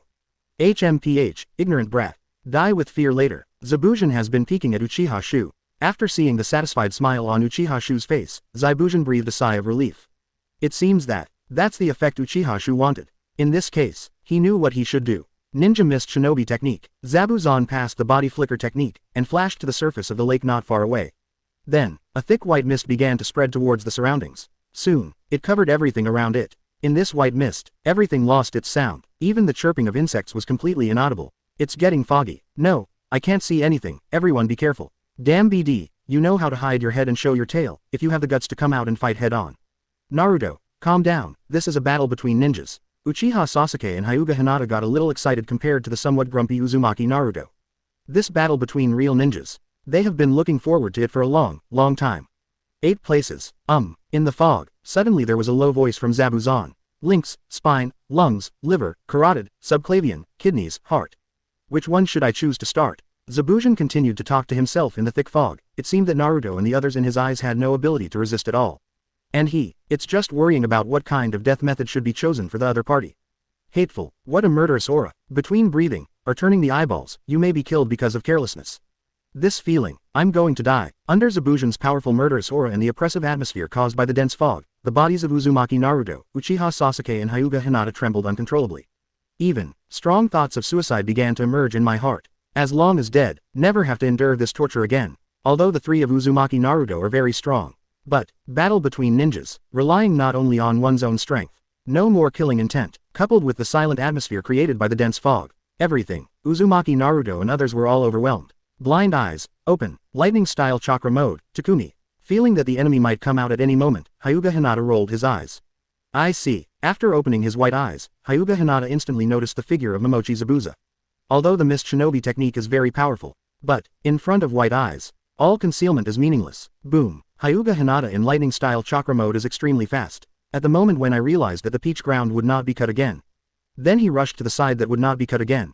HMPH, ignorant brat. Die with fear later. Zabujan has been peeking at Uchiha Xiu. After seeing the satisfied smile on Uchiha Xiu's face, Zabujan breathed a sigh of relief. It seems that's the effect Uchiha Xiu wanted. In this case, he knew what he should do. Ninja Mist Shinobi Technique. Zabuzan passed the body flicker technique, and flashed to the surface of the lake not far away. Then, a thick white mist began to spread towards the surroundings. Soon, it covered everything around it. In this white mist, everything lost its sound. Even the chirping of insects was completely inaudible. It's getting foggy. No, I can't see anything, everyone be careful. Damn BD, you know how to hide your head and show your tail, if you have the guts to come out and fight head on. Naruto, calm down, this is a battle between ninjas. Uchiha Sasuke and Hyuga Hinata got a little excited compared to the somewhat grumpy Uzumaki Naruto. This battle between real ninjas. They have been looking forward to it for a long, long time. 8 places. In the fog, suddenly there was a low voice from Zabuzon. Links, spine, lungs, liver, carotid, subclavian, kidneys, heart. Which one should I choose to start? Zabuzon continued to talk to himself in the thick fog. It seemed that Naruto and the others in his eyes had no ability to resist at all. And it's just worrying about what kind of death method should be chosen for the other party. Hateful, what a murderous aura. Between breathing, or turning the eyeballs, you may be killed because of carelessness. This feeling, I'm going to die. Under Zabuzon's powerful murderous aura and the oppressive atmosphere caused by the dense fog, the bodies of Uzumaki Naruto, Uchiha Sasuke and Hyuga Hinata trembled uncontrollably. Even, strong thoughts of suicide began to emerge in my heart. As long as dead, never have to endure this torture again. Although the 3 of Uzumaki Naruto are very strong. But, battle between ninjas, relying not only on one's own strength. No more killing intent, coupled with the silent atmosphere created by the dense fog. Everything, Uzumaki Naruto and others were all overwhelmed. Blind eyes, open, lightning-style chakra mode, Takumi. Feeling that the enemy might come out at any moment, Hyuga Hinata rolled his eyes. I see. After opening his white eyes, Hyuga Hinata instantly noticed the figure of Momochi Zabuza. Although the mist shinobi technique is very powerful, but, in front of white eyes, all concealment is meaningless. Boom. Hyuga Hinata in lightning-style chakra mode is extremely fast. At the moment when I realized that the peach ground would not be cut again. Then he rushed to the side that would not be cut again.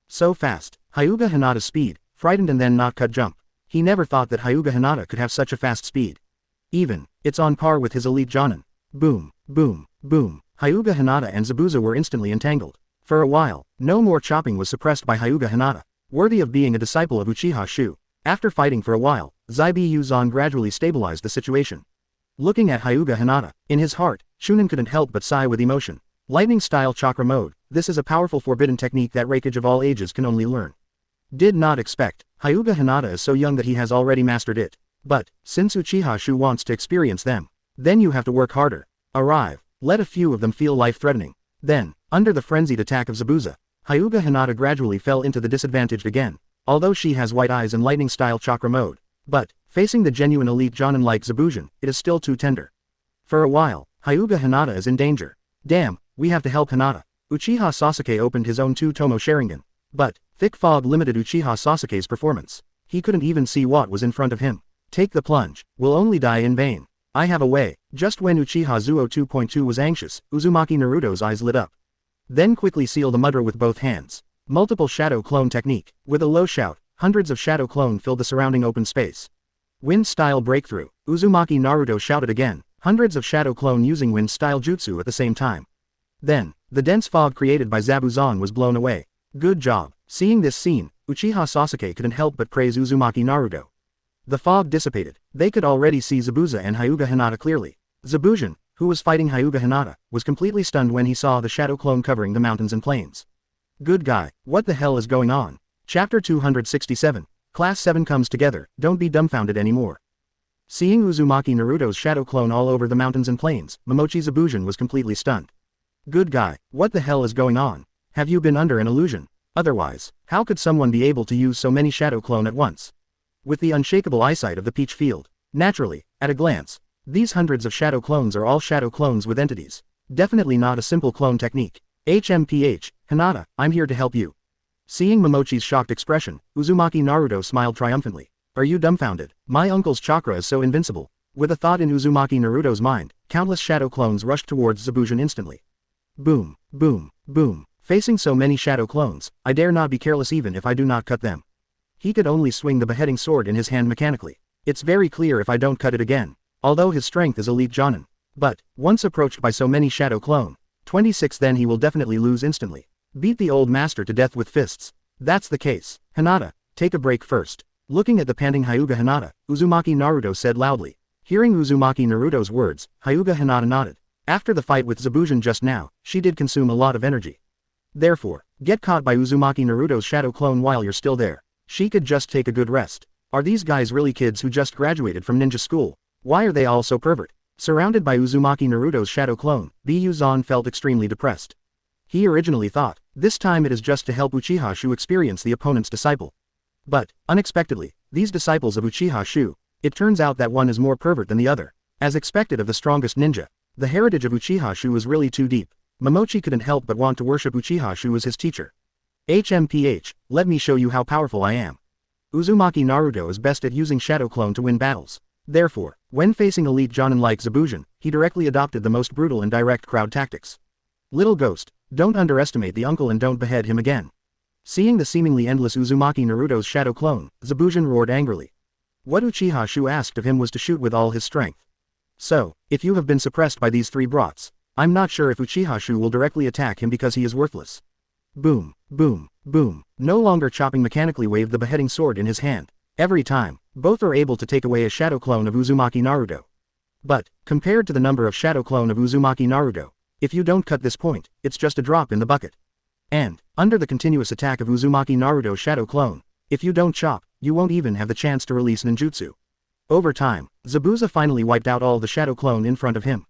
So fast. Hyuga Hinata's speed, frightened and then not cut jump. He never thought that Hyuga Hinata could have such a fast speed. Even, it's on par with his elite Jonin. Boom, boom, boom. Hyuga Hinata and Zabuza were instantly entangled. For a while, no more chopping was suppressed by Hyuga Hinata, worthy of being a disciple of Uchiha Xiu. After fighting for a while, Zaibi Uzon gradually stabilized the situation. Looking at Hyuga Hinata, in his heart, Shunin couldn't help but sigh with emotion. Lightning-style chakra mode, this is a powerful forbidden technique that Raikage of all ages can only learn. Did not expect, Hyuga Hinata is so young that he has already mastered it. But, since Uchiha Xiu wants to experience them, then you have to work harder. Arrive, let a few of them feel life-threatening. Then, under the frenzied attack of Zabuza, Hyuga Hinata gradually fell into the disadvantage again, although she has white eyes and lightning-style chakra mode. But, facing the genuine elite Jonin like Zabuzon, it is still too tender. For a while, Hyuga Hinata is in danger. Damn, we have to help Hinata. Uchiha Sasuke opened his own 2 Tomoe Sharingan. But, thick fog limited Uchiha Sasuke's performance. He couldn't even see what was in front of him. Take the plunge, we'll only die in vain. I have a way. Just when Uchiha Zuo 2.2 was anxious, Uzumaki Naruto's eyes lit up. Then quickly seal the mudra with both hands. Multiple shadow clone technique. With a low shout, hundreds of shadow clone filled the surrounding open space. Wind-style breakthrough. Uzumaki Naruto shouted again. Hundreds of shadow clone using wind-style jutsu at the same time. Then, the dense fog created by Zabuzon was blown away. Good job. Seeing this scene, Uchiha Sasuke couldn't help but praise Uzumaki Naruto. The fog dissipated. They could already see Zabuza and Hyuga Hinata clearly. Zabuzon, who was fighting Hyuga Hinata, was completely stunned when he saw the shadow clone covering the mountains and plains. Good guy, what the hell is going on? Chapter 267. Class 7 comes together, don't be dumbfounded anymore. Seeing Uzumaki Naruto's shadow clone all over the mountains and plains, Momochi Zabuzon was completely stunned. Good guy, what the hell is going on? Have you been under an illusion? Otherwise, how could someone be able to use so many shadow clone at once? With the unshakable eyesight of the peach field. Naturally, at a glance, these hundreds of shadow clones are all shadow clones with entities. Definitely not a simple clone technique. HMPH, Hinata, I'm here to help you. Seeing Momochi's shocked expression, Uzumaki Naruto smiled triumphantly. Are you dumbfounded? My uncle's chakra is so invincible. With a thought in Uzumaki Naruto's mind, countless shadow clones rushed towards Zabuzon instantly. Boom, boom, boom. Facing so many shadow clones, I dare not be careless even if I do not cut them. He could only swing the beheading sword in his hand mechanically. It's very clear if I don't cut it again. Although his strength is elite Jonin. But, once approached by so many shadow clone, 26 then he will definitely lose instantly. Beat the old master to death with fists. That's the case. Hinata, take a break first. Looking at the panting Hyuga Hinata, Uzumaki Naruto said loudly. Hearing Uzumaki Naruto's words, Hyuga Hinata nodded. After the fight with Zabuzon just now, she did consume a lot of energy. Therefore, get caught by Uzumaki Naruto's shadow clone while you're still there. She could just take a good rest. Are these guys really kids who just graduated from ninja school? Why are they all so pervert? Surrounded by Uzumaki Naruto's shadow clone, Uzon felt extremely depressed. He originally thought, this time it is just to help Uchiha Xiu experience the opponent's disciple. But, unexpectedly, these disciples of Uchiha Xiu, it turns out that one is more pervert than the other. As expected of the strongest ninja, the heritage of Uchiha Xiu was really too deep. Momochi couldn't help but want to worship Uchiha Xiu as his teacher. HMPH, let me show you how powerful I am. Uzumaki Naruto is best at using Shadow Clone to win battles. Therefore, when facing elite jonin like Zabuzin, he directly adopted the most brutal and direct crowd tactics. Little ghost, don't underestimate the uncle and don't behead him again. Seeing the seemingly endless Uzumaki Naruto's Shadow Clone, Zabuzin roared angrily. What Uchiha Xiu asked of him was to shoot with all his strength. So, if you have been suppressed by these three brats, I'm not sure if Uchiha Xiu will directly attack him because he is worthless. Boom, boom, boom, no longer chopping mechanically waved the beheading sword in his hand. Every time, both are able to take away a Shadow Clone of Uzumaki Naruto. But, compared to the number of Shadow Clone of Uzumaki Naruto, if you don't cut this point, it's just a drop in the bucket. And, under the continuous attack of Uzumaki Naruto's Shadow Clone, if you don't chop, you won't even have the chance to release ninjutsu. Over time, Zabuza finally wiped out all the Shadow Clone in front of him.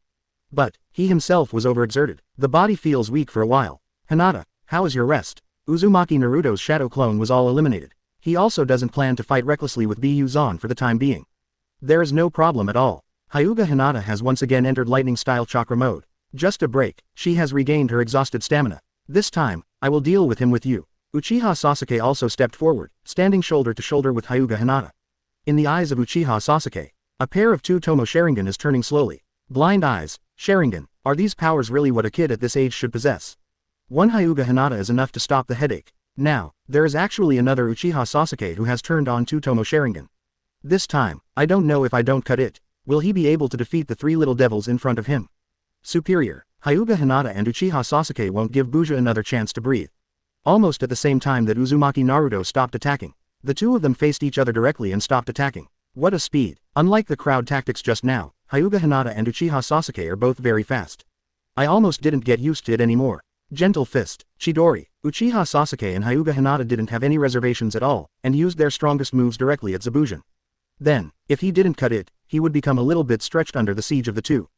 But, he himself was overexerted. The body feels weak for a while. Hinata, how is your rest? Uzumaki Naruto's Shadow Clone was all eliminated. He also doesn't plan to fight recklessly with Buu-zan for the time being. There is no problem at all. Hyuga Hinata has once again entered lightning-style chakra mode. Just a break, she has regained her exhausted stamina. This time, I will deal with him with you. Uchiha Sasuke also stepped forward, standing shoulder to shoulder with Hyuga Hinata. In the eyes of Uchiha Sasuke, a pair of two Tomoe Sharingan is turning slowly. Blind eyes, Sharingan, are these powers really what a kid at this age should possess? One Hyuga Hinata is enough to stop the headache. Now, there is actually another Uchiha Sasuke who has turned on two Tomoe Sharingan. This time, I don't know if I don't cut it, will he be able to defeat the three little devils in front of him? Superior, Hyuga Hinata and Uchiha Sasuke won't give Buja another chance to breathe. Almost at the same time that Uzumaki Naruto stopped attacking, the two of them faced each other directly and stopped attacking. What a speed! Unlike the crowd tactics just now, Hyuga Hinata and Uchiha Sasuke are both very fast. I almost didn't get used to it anymore. Gentle fist, Chidori. Uchiha Sasuke and Hyuga Hinata didn't have any reservations at all, and used their strongest moves directly at Zabuzin. Then, if he didn't cut it, he would become a little bit stretched under the siege of the two.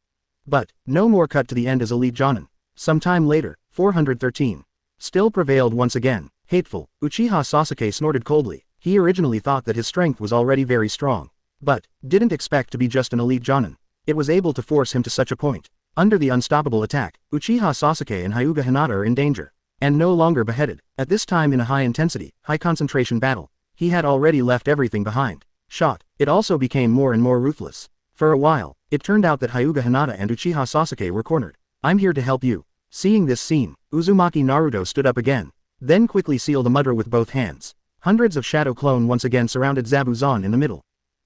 But, no more cut to the end as elite jonin. Some time later, 413. Still prevailed once again. Hateful, Uchiha Sasuke snorted coldly. He originally thought that his strength was already very strong. But, didn't expect to be just an elite jonin. It was able to force him to such a point. Under the unstoppable attack, Uchiha Sasuke and Hyuga Hinata are in danger. And no longer beheaded. At this time in a high-intensity, high-concentration battle, he had already left everything behind. Shot, it also became more and more ruthless. For a while, it turned out that Hyuga Hinata and Uchiha Sasuke were cornered. I'm here to help you. Seeing this scene, Uzumaki Naruto stood up again. Then quickly sealed the mudra with both hands. Hundreds of Shadow Clone once again surrounded Zabuzan in the middle.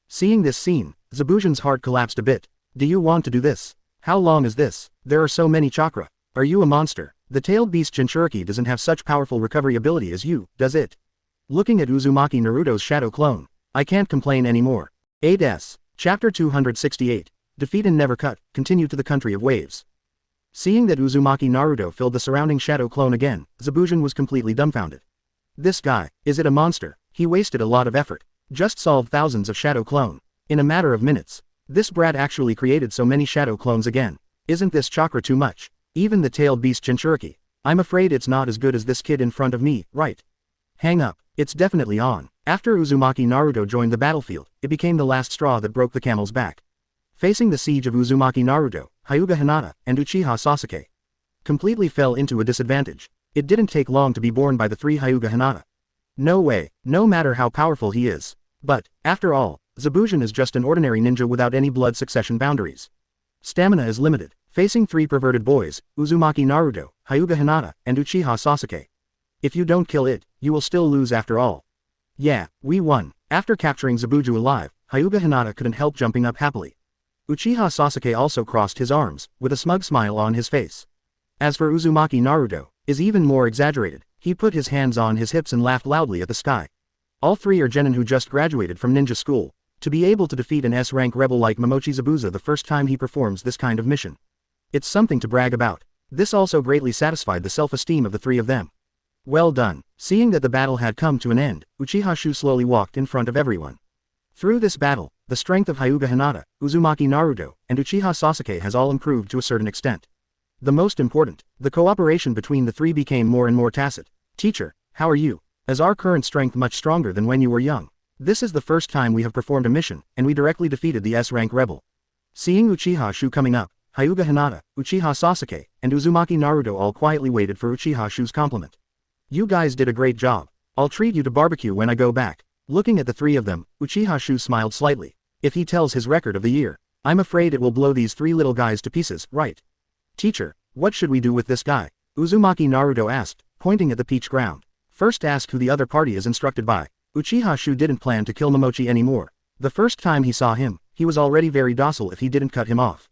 Seeing this scene, Zabuzin's heart collapsed a bit. Do you want to do this? How long is this? There are so many chakra. Are you a monster? The tailed beast Jinchuriki doesn't have such powerful recovery ability as you, does it? Looking at Uzumaki Naruto's Shadow Clone, I can't complain anymore. 8s. Chapter 268. Defeat and Never Cut, continue to the Country of Waves. Seeing that Uzumaki Naruto filled the surrounding Shadow Clone again, Zabuzin was completely dumbfounded. This guy, is it a monster? He wasted a lot of effort. Just solved thousands of Shadow Clone. In a matter of minutes. This brat actually created so many Shadow Clones again. Isn't this chakra too much? Even the tailed beast Jinchuriki. I'm afraid it's not as good as this kid in front of me, right? Hang up, it's definitely on. After Uzumaki Naruto joined the battlefield, it became the last straw that broke the camel's back. Facing the siege of Uzumaki Naruto, Hyuga Hinata, and Uchiha Sasuke completely fell into a disadvantage. It didn't take long to be borne by the three Hyuga Hinata. No way, no matter how powerful he is. But, after all, Zabuzin is just an ordinary ninja without any blood succession boundaries. Stamina is limited. Facing three perverted boys, Uzumaki Naruto, Hyuga Hinata, and Uchiha Sasuke. If you don't kill it, you will still lose after all. Yeah, we won. After capturing Zabuju alive, Hyuga Hinata couldn't help jumping up happily. Uchiha Sasuke also crossed his arms, with a smug smile on his face. As for Uzumaki Naruto, is even more exaggerated. He put his hands on his hips and laughed loudly at the sky. All three are genin who just graduated from ninja school. To be able to defeat an S-rank rebel like Momochi Zabuza the first time he performs this kind of mission. It's something to brag about. This also greatly satisfied the self-esteem of the three of them. Well done. Seeing that the battle had come to an end, Uchiha Xiu slowly walked in front of everyone. Through this battle, the strength of Hyuga Hinata, Uzumaki Naruto, and Uchiha Sasuke has all improved to a certain extent. The most important, the cooperation between the three became more and more tacit. Teacher, how are you? Is our current strength much stronger than when you were young? This is the first time we have performed a mission, and we directly defeated the S-rank rebel. Seeing Uchiha Xiu coming up, Hyuga Hinata, Uchiha Sasuke, and Uzumaki Naruto all quietly waited for Uchiha Xiu's compliment. You guys did a great job. I'll treat you to barbecue when I go back. Looking at the three of them, Uchiha Xiu smiled slightly. If he tells his record of the year, I'm afraid it will blow these three little guys to pieces, right? Teacher, what should we do with this guy? Uzumaki Naruto asked, pointing at the peach ground. First ask who the other party is instructed by. Uchiha Xiu didn't plan to kill Momochi anymore. The first time he saw him, he was already very docile if he didn't cut him off.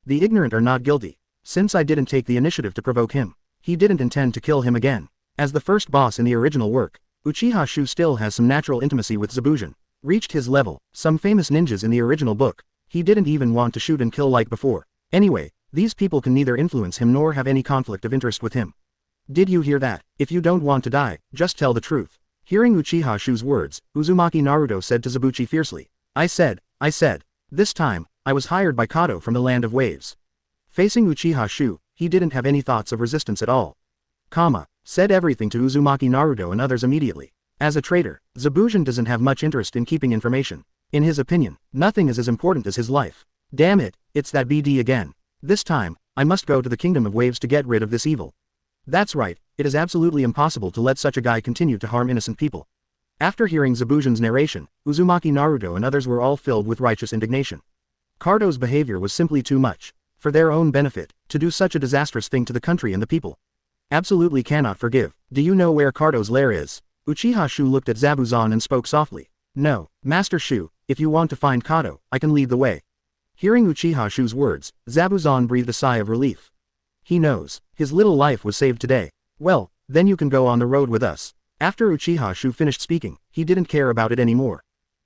The ignorant are not guilty. Since I didn't take the initiative to provoke him, he didn't intend to kill him again. As the first boss in the original work, Uchiha Xiu still has some natural intimacy with Zabuzan. Reached his level, some famous ninjas in the original book, he didn't even want to shoot and kill like before. Anyway, these people can neither influence him nor have any conflict of interest with him. Did you hear that? If you don't want to die, just tell the truth. Hearing Uchiha Xiu's words, Uzumaki Naruto said to Zabuchi fiercely. I said. This time, I was hired by Kato from the Land of Waves. Facing Uchiha Xiu, he didn't have any thoughts of resistance at all. Said everything to Uzumaki Naruto and others immediately. As a traitor, Zabuzan doesn't have much interest in keeping information. In his opinion, nothing is as important as his life. Damn it, it's that BD again. This time, I must go to the Kingdom of Waves to get rid of this evil. That's right, it is absolutely impossible to let such a guy continue to harm innocent people. After hearing Zabuzan's narration, Uzumaki Naruto and others were all filled with righteous indignation. Kato's behavior was simply too much. For their own benefit, to do such a disastrous thing to the country and the people. Absolutely cannot forgive. Do you know where Kato's lair is? Uchiha Xiu looked at Zabuzan and spoke softly. No, Master Xiu, if you want to find Kato, I can lead the way. Hearing Uchiha Xiu's words, Zabuzan breathed a sigh of relief. He knows, his little life was saved today. Well, then you can go on the road with us. After Uchiha Xiu finished speaking, he didn't care about it anymore.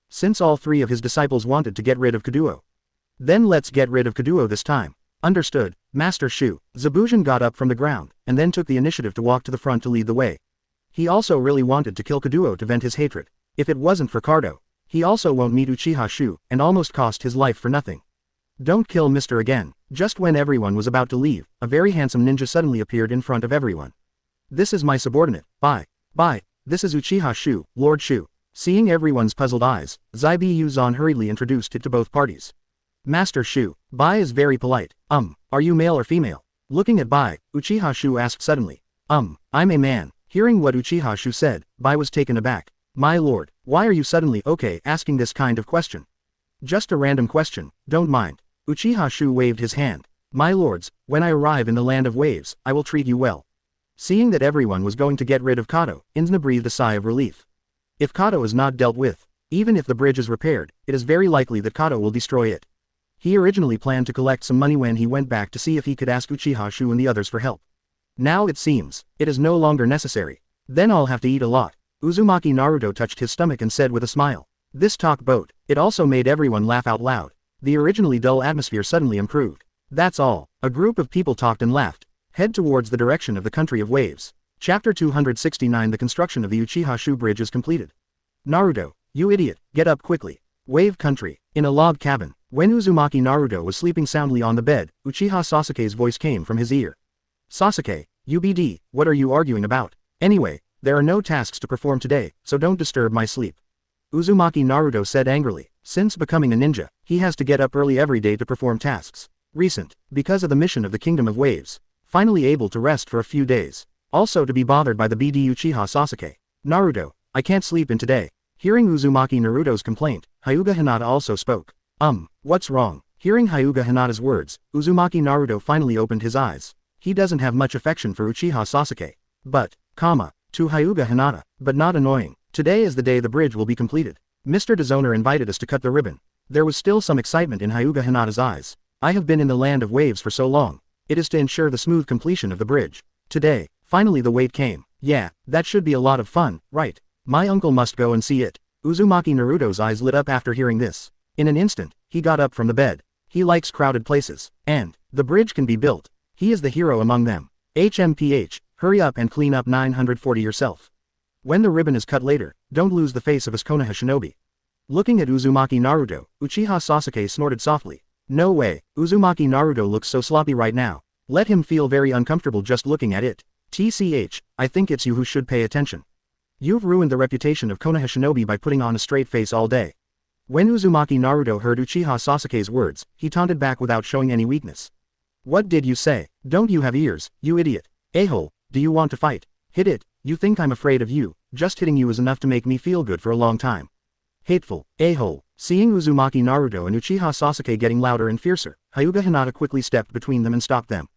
Since all three of his disciples wanted to get rid of Kaduo. Then let's get rid of Kaduo this time. Understood, Master Xiu. Zabuzan got up from the ground, and then took the initiative to walk to the front to lead the way. He also really wanted to kill Kaduo to vent his hatred. If it wasn't for Kato, he also won't meet Uchiha Xiu, and almost cost his life for nothing. Don't kill Mr. again. Just when everyone was about to leave, a very handsome ninja suddenly appeared in front of everyone. This is my subordinate, Bai. This is Uchiha Xiu, Lord Xiu. Seeing everyone's puzzled eyes, Zaibi Yuzan hurriedly introduced it to both parties. Master Xiu, Bai is very polite. Are you male or female? Looking at Bai, Uchiha Xiu asked suddenly. I'm a man. Hearing what Uchiha Xiu said, Bai was taken aback. My lord, why are you suddenly asking this kind of question? Just a random question, don't mind. Uchiha Xiu waved his hand. My lords, when I arrive in the Land of Waves, I will treat you well. Seeing that everyone was going to get rid of Kato, Inzna breathed a sigh of relief. If Kato is not dealt with, even if the bridge is repaired, it is very likely that Kato will destroy it. He originally planned to collect some money when he went back to see if he could ask Uchiha Xiu and the others for help. Now it seems, it is no longer necessary. Then I'll have to eat a lot. Uzumaki Naruto touched his stomach and said with a smile. This talk boat, it also made everyone laugh out loud. The originally dull atmosphere suddenly improved. That's all. A group of people talked and laughed. Head towards the direction of the Country of Waves. Chapter 269. The construction of the Uchiha Xiu Bridge is completed. Naruto, you idiot, get up quickly. Wave Country. In a log cabin, when Uzumaki Naruto was sleeping soundly on the bed, Uchiha Sasuke's voice came from his ear. Sasuke, UBD, what are you arguing about? Anyway, there are no tasks to perform today, so don't disturb my sleep. Uzumaki Naruto said angrily. Since becoming a ninja, he has to get up early every day to perform tasks. Because of the mission of the Kingdom of Waves. Finally able to rest for a few days. Also to be bothered by the BD Uchiha Sasuke. Naruto, I can't sleep in today. Hearing Uzumaki Naruto's complaint, Hyuga Hinata also spoke. What's wrong? Hearing Hyuga Hinata's words, Uzumaki Naruto finally opened his eyes. He doesn't have much affection for Uchiha Sasuke. But, to Hyuga Hinata, but not annoying. Today is the day the bridge will be completed. Mr. Dishonor invited us to cut the ribbon. There was still some excitement in Hyuga Hinata's eyes. I have been in the Land of Waves for so long. It is to ensure the smooth completion of the bridge. Today, finally the wait came. Yeah, that should be a lot of fun, right? My uncle must go and see it. Uzumaki Naruto's eyes lit up after hearing this. In an instant, he got up from the bed. He likes crowded places. And, the bridge can be built. He is the hero among them. HMPH, hurry up and clean up 940 yourself. When the ribbon is cut later, don't lose the face of his Konoha shinobi. Looking at Uzumaki Naruto, Uchiha Sasuke snorted softly. No way, Uzumaki Naruto looks so sloppy right now. Let him feel very uncomfortable just looking at it. TCH, I think it's you who should pay attention. You've ruined the reputation of Konoha shinobi by putting on a straight face all day. When Uzumaki Naruto heard Uchiha Sasuke's words, he taunted back without showing any weakness. What did you say? Don't you have ears, you idiot? A-hole, do you want to fight? Hit it, you think I'm afraid of you, just hitting you is enough to make me feel good for a long time. Hateful, a-hole. Seeing Uzumaki Naruto and Uchiha Sasuke getting louder and fiercer, Hyuga Hinata quickly stepped between them and stopped them.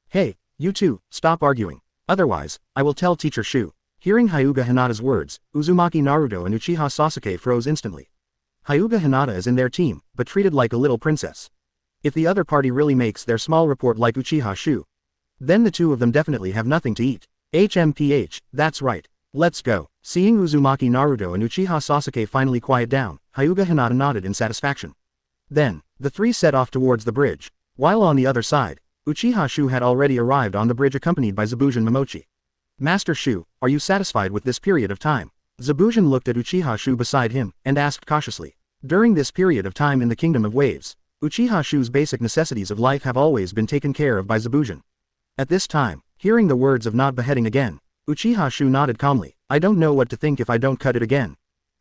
Hey, you two, stop arguing. Otherwise, I will tell Teacher Xiu. Hearing Hyuga Hinata's words, Uzumaki Naruto and Uchiha Sasuke froze instantly. Hyuga Hinata is in their team, but treated like a little princess. If the other party really makes their small report like Uchiha Xiu, then the two of them definitely have nothing to eat. HMPH, that's right. Let's go. Seeing Uzumaki Naruto and Uchiha Sasuke finally quiet down, Hyuga Hinata nodded in satisfaction. Then, the three set off towards the bridge. While on the other side, Uchiha Xiu had already arrived on the bridge accompanied by Zabujan Momochi. Master Xiu, are you satisfied with this period of time? Zabujan looked at Uchiha Xiu beside him, and asked cautiously. During this period of time in the Kingdom of Waves, Uchiha Xiu's basic necessities of life have always been taken care of by Zabujan. At this time, hearing the words of not beheading again, Uchiha Xiu nodded calmly. I don't know what to think if I don't cut it again.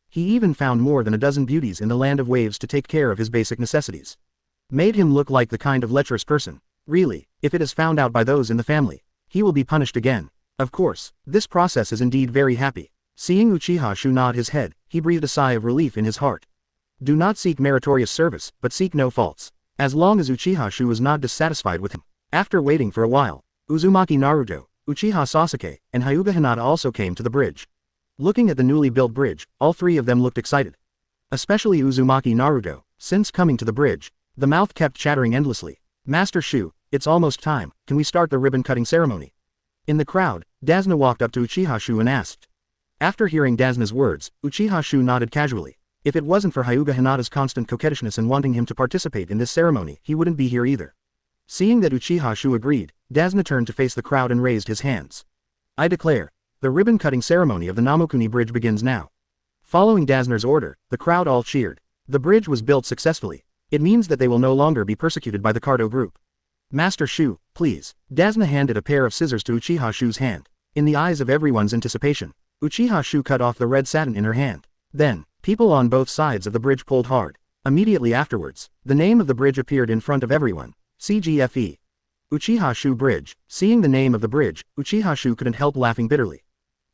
He even found more than a dozen beauties in the land of waves to take care of his basic necessities. Made him look like the kind of lecherous person. Really, if it is found out by those in the family, he will be punished again. Of course, this process is indeed very happy. Seeing Uchiha Xiu nod his head, he breathed a sigh of relief in his heart. Do not seek meritorious service, but seek no faults. As long as Uchiha Xiu was not dissatisfied with him. After waiting for a while, Uzumaki Naruto, Uchiha Sasuke, and Hyuga Hinata also came to the bridge. Looking at the newly built bridge, all three of them looked excited. Especially Uzumaki Naruto, since coming to the bridge, the mouth kept chattering endlessly. Master Xiu, it's almost time, can we start the ribbon-cutting ceremony? In the crowd, Dasna walked up to Uchiha Xiu and asked. After hearing Dasna's words, Uchiha Xiu nodded casually. If it wasn't for Hyuga Hinata's constant coquettishness and wanting him to participate in this ceremony, he wouldn't be here either. Seeing that Uchiha Xiu agreed, Dasna turned to face the crowd and raised his hands. I declare, the ribbon-cutting ceremony of the Namokuni Bridge begins now. Following Dasna's order, the crowd all cheered. The bridge was built successfully. It means that they will no longer be persecuted by the Cardo group. Master Xiu, please. Dasna handed a pair of scissors to Uchiha Xiu's hand. In the eyes of everyone's anticipation, Uchiha Xiu cut off the red satin in her hand. Then, people on both sides of the bridge pulled hard. Immediately afterwards, the name of the bridge appeared in front of everyone. CGFE. Uchiha Xiu Bridge. Seeing the name of the bridge, Uchiha Xiu couldn't help laughing bitterly.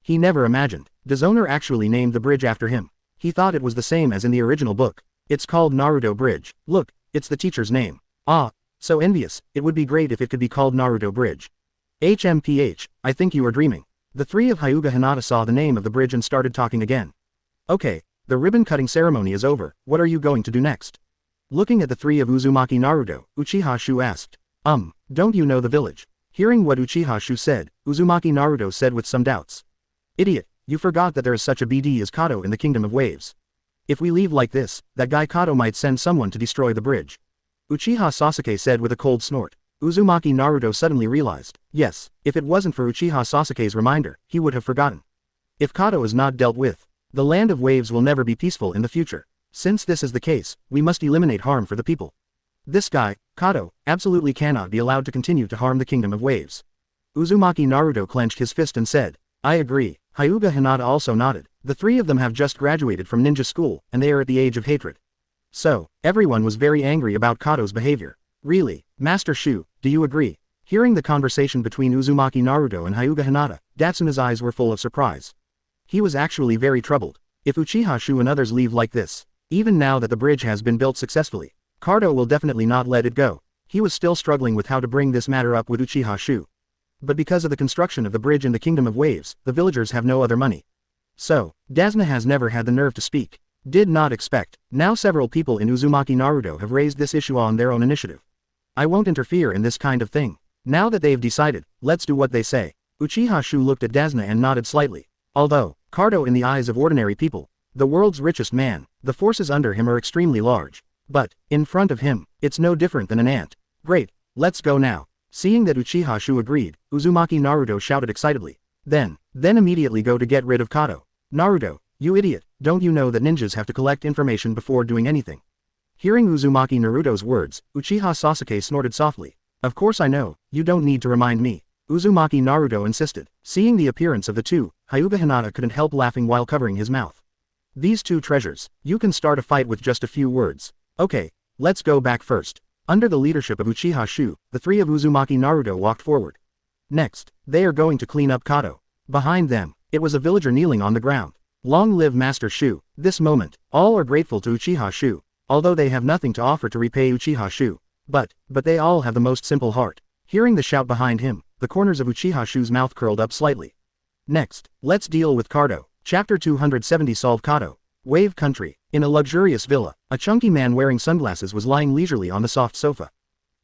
He never imagined the owner actually named the bridge after him. He thought it was the same as in the original book. It's called Naruto Bridge. Look, it's the teacher's name. Ah, so envious. It would be great if it could be called Naruto Bridge. HMPH, I think you are dreaming. The three of Hyuga Hinata saw the name of the bridge and started talking again. Okay, the ribbon-cutting ceremony is over, what are you going to do next? Looking at the three of Uzumaki Naruto, Uchiha Xiu asked. Don't you know the village? Hearing what Uchiha Xiu said, Uzumaki Naruto said with some doubts. Idiot, you forgot that there is such a BD as Kato in the Kingdom of Waves. If we leave like this, that guy Kato might send someone to destroy the bridge. Uchiha Sasuke said with a cold snort. Uzumaki Naruto suddenly realized, yes, if it wasn't for Uchiha Sasuke's reminder, he would have forgotten. If Kato is not dealt with, the land of waves will never be peaceful in the future. Since this is the case, we must eliminate harm for the people. This guy, Kato, absolutely cannot be allowed to continue to harm the Kingdom of Waves. Uzumaki Naruto clenched his fist and said, I agree. Hyuga Hinata also nodded. The three of them have just graduated from ninja school, and they are at the age of hatred. So, everyone was very angry about Kato's behavior. Really, Master Xiu, do you agree? Hearing the conversation between Uzumaki Naruto and Hyuga Hinata, Datsuna's eyes were full of surprise. He was actually very troubled. If Uchiha Xiu and others leave like this, even now that the bridge has been built successfully, Cardo will definitely not let it go. He was still struggling with how to bring this matter up with Uchiha Xiu. But because of the construction of the bridge in the Kingdom of Waves, the villagers have no other money. So, Dasna has never had the nerve to speak. Did not expect. Now several people in Uzumaki Naruto have raised this issue on their own initiative. I won't interfere in this kind of thing. Now that they've decided, let's do what they say. Uchiha Xiu looked at Dasna and nodded slightly. Although, Cardo in the eyes of ordinary people, the world's richest man, the forces under him are extremely large. But, in front of him, it's no different than an ant. Great, let's go now. Seeing that Uchiha Xiu agreed, Uzumaki Naruto shouted excitedly. Then immediately go to get rid of Kato. Naruto, you idiot, don't you know that ninjas have to collect information before doing anything? Hearing Uzumaki Naruto's words, Uchiha Sasuke snorted softly. Of course I know, you don't need to remind me. Uzumaki Naruto insisted. Seeing the appearance of the two, Hyuga Hinata couldn't help laughing while covering his mouth. These two treasures, you can start a fight with just a few words. Okay, let's go back first. Under the leadership of Uchiha Xiu, the three of Uzumaki Naruto walked forward. Next, they are going to clean up Kato. Behind them, it was a villager kneeling on the ground. Long live Master Xiu. This moment, all are grateful to Uchiha Xiu, although they have nothing to offer to repay Uchiha Xiu. But they all have the most simple heart. Hearing the shout behind him, the corners of Uchiha Xiu's mouth curled up slightly. Next, let's deal with Kato. Chapter 270 Solve Kato. Wave Country. In a luxurious villa, a chunky man wearing sunglasses was lying leisurely on the soft sofa.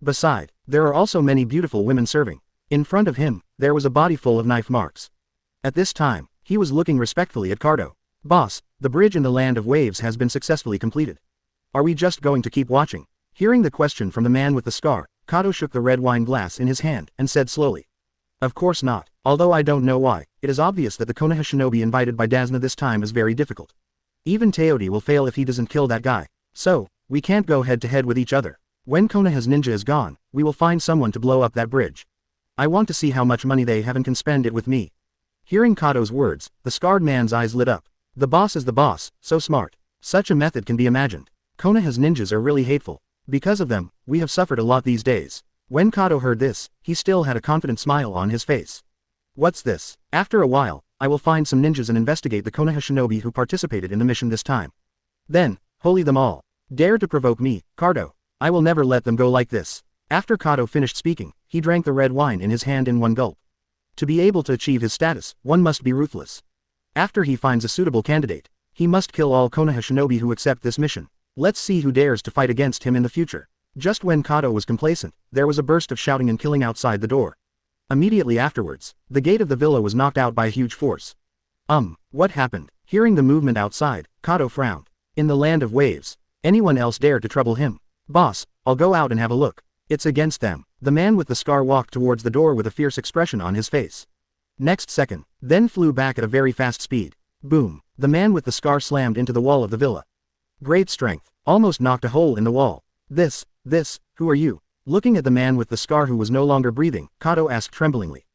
Beside, there are also many beautiful women serving. In front of him, there was a body full of knife marks. At this time, he was looking respectfully at Kato. Boss, the bridge in the land of waves has been successfully completed. Are we just going to keep watching? Hearing the question from the man with the scar, Kato shook the red wine glass in his hand and said slowly. Of course not, although I don't know why. It is obvious that the Konoha shinobi invited by Dazna this time is very difficult. Even Teodi will fail if he doesn't kill that guy. So, we can't go head to head with each other. When Konoha's ninja is gone, we will find someone to blow up that bridge. I want to see how much money they have and can spend it with me. Hearing Kato's words, the scarred man's eyes lit up. The boss is the boss, so smart. Such a method can be imagined. Konoha's ninjas are really hateful. Because of them, we have suffered a lot these days. When Kato heard this, he still had a confident smile on his face. What's this? After a while, I will find some ninjas and investigate the Konoha shinobi who participated in the mission this time. Then, holy them all. Dare to provoke me, Kato. I will never let them go like this. After Kato finished speaking, he drank the red wine in his hand in one gulp. To be able to achieve his status, one must be ruthless. After he finds a suitable candidate, he must kill all Konoha shinobi who accept this mission. Let's see who dares to fight against him in the future. Just when Kato was complacent, there was a burst of shouting and killing outside the door. Immediately afterwards, the gate of the villa was knocked out by a huge force. What happened? Hearing the movement outside, Kato frowned. In the land of waves, anyone else dare to trouble him? Boss, I'll go out and have a look. It's against them. The man with the scar walked towards the door with a fierce expression on his face. Next second, then flew back at a very fast speed. Boom! The man with the scar slammed into the wall of the villa. Great strength, almost knocked a hole in the wall. Who are you? Looking at the man with the scar who was no longer breathing, Kato asked tremblingly.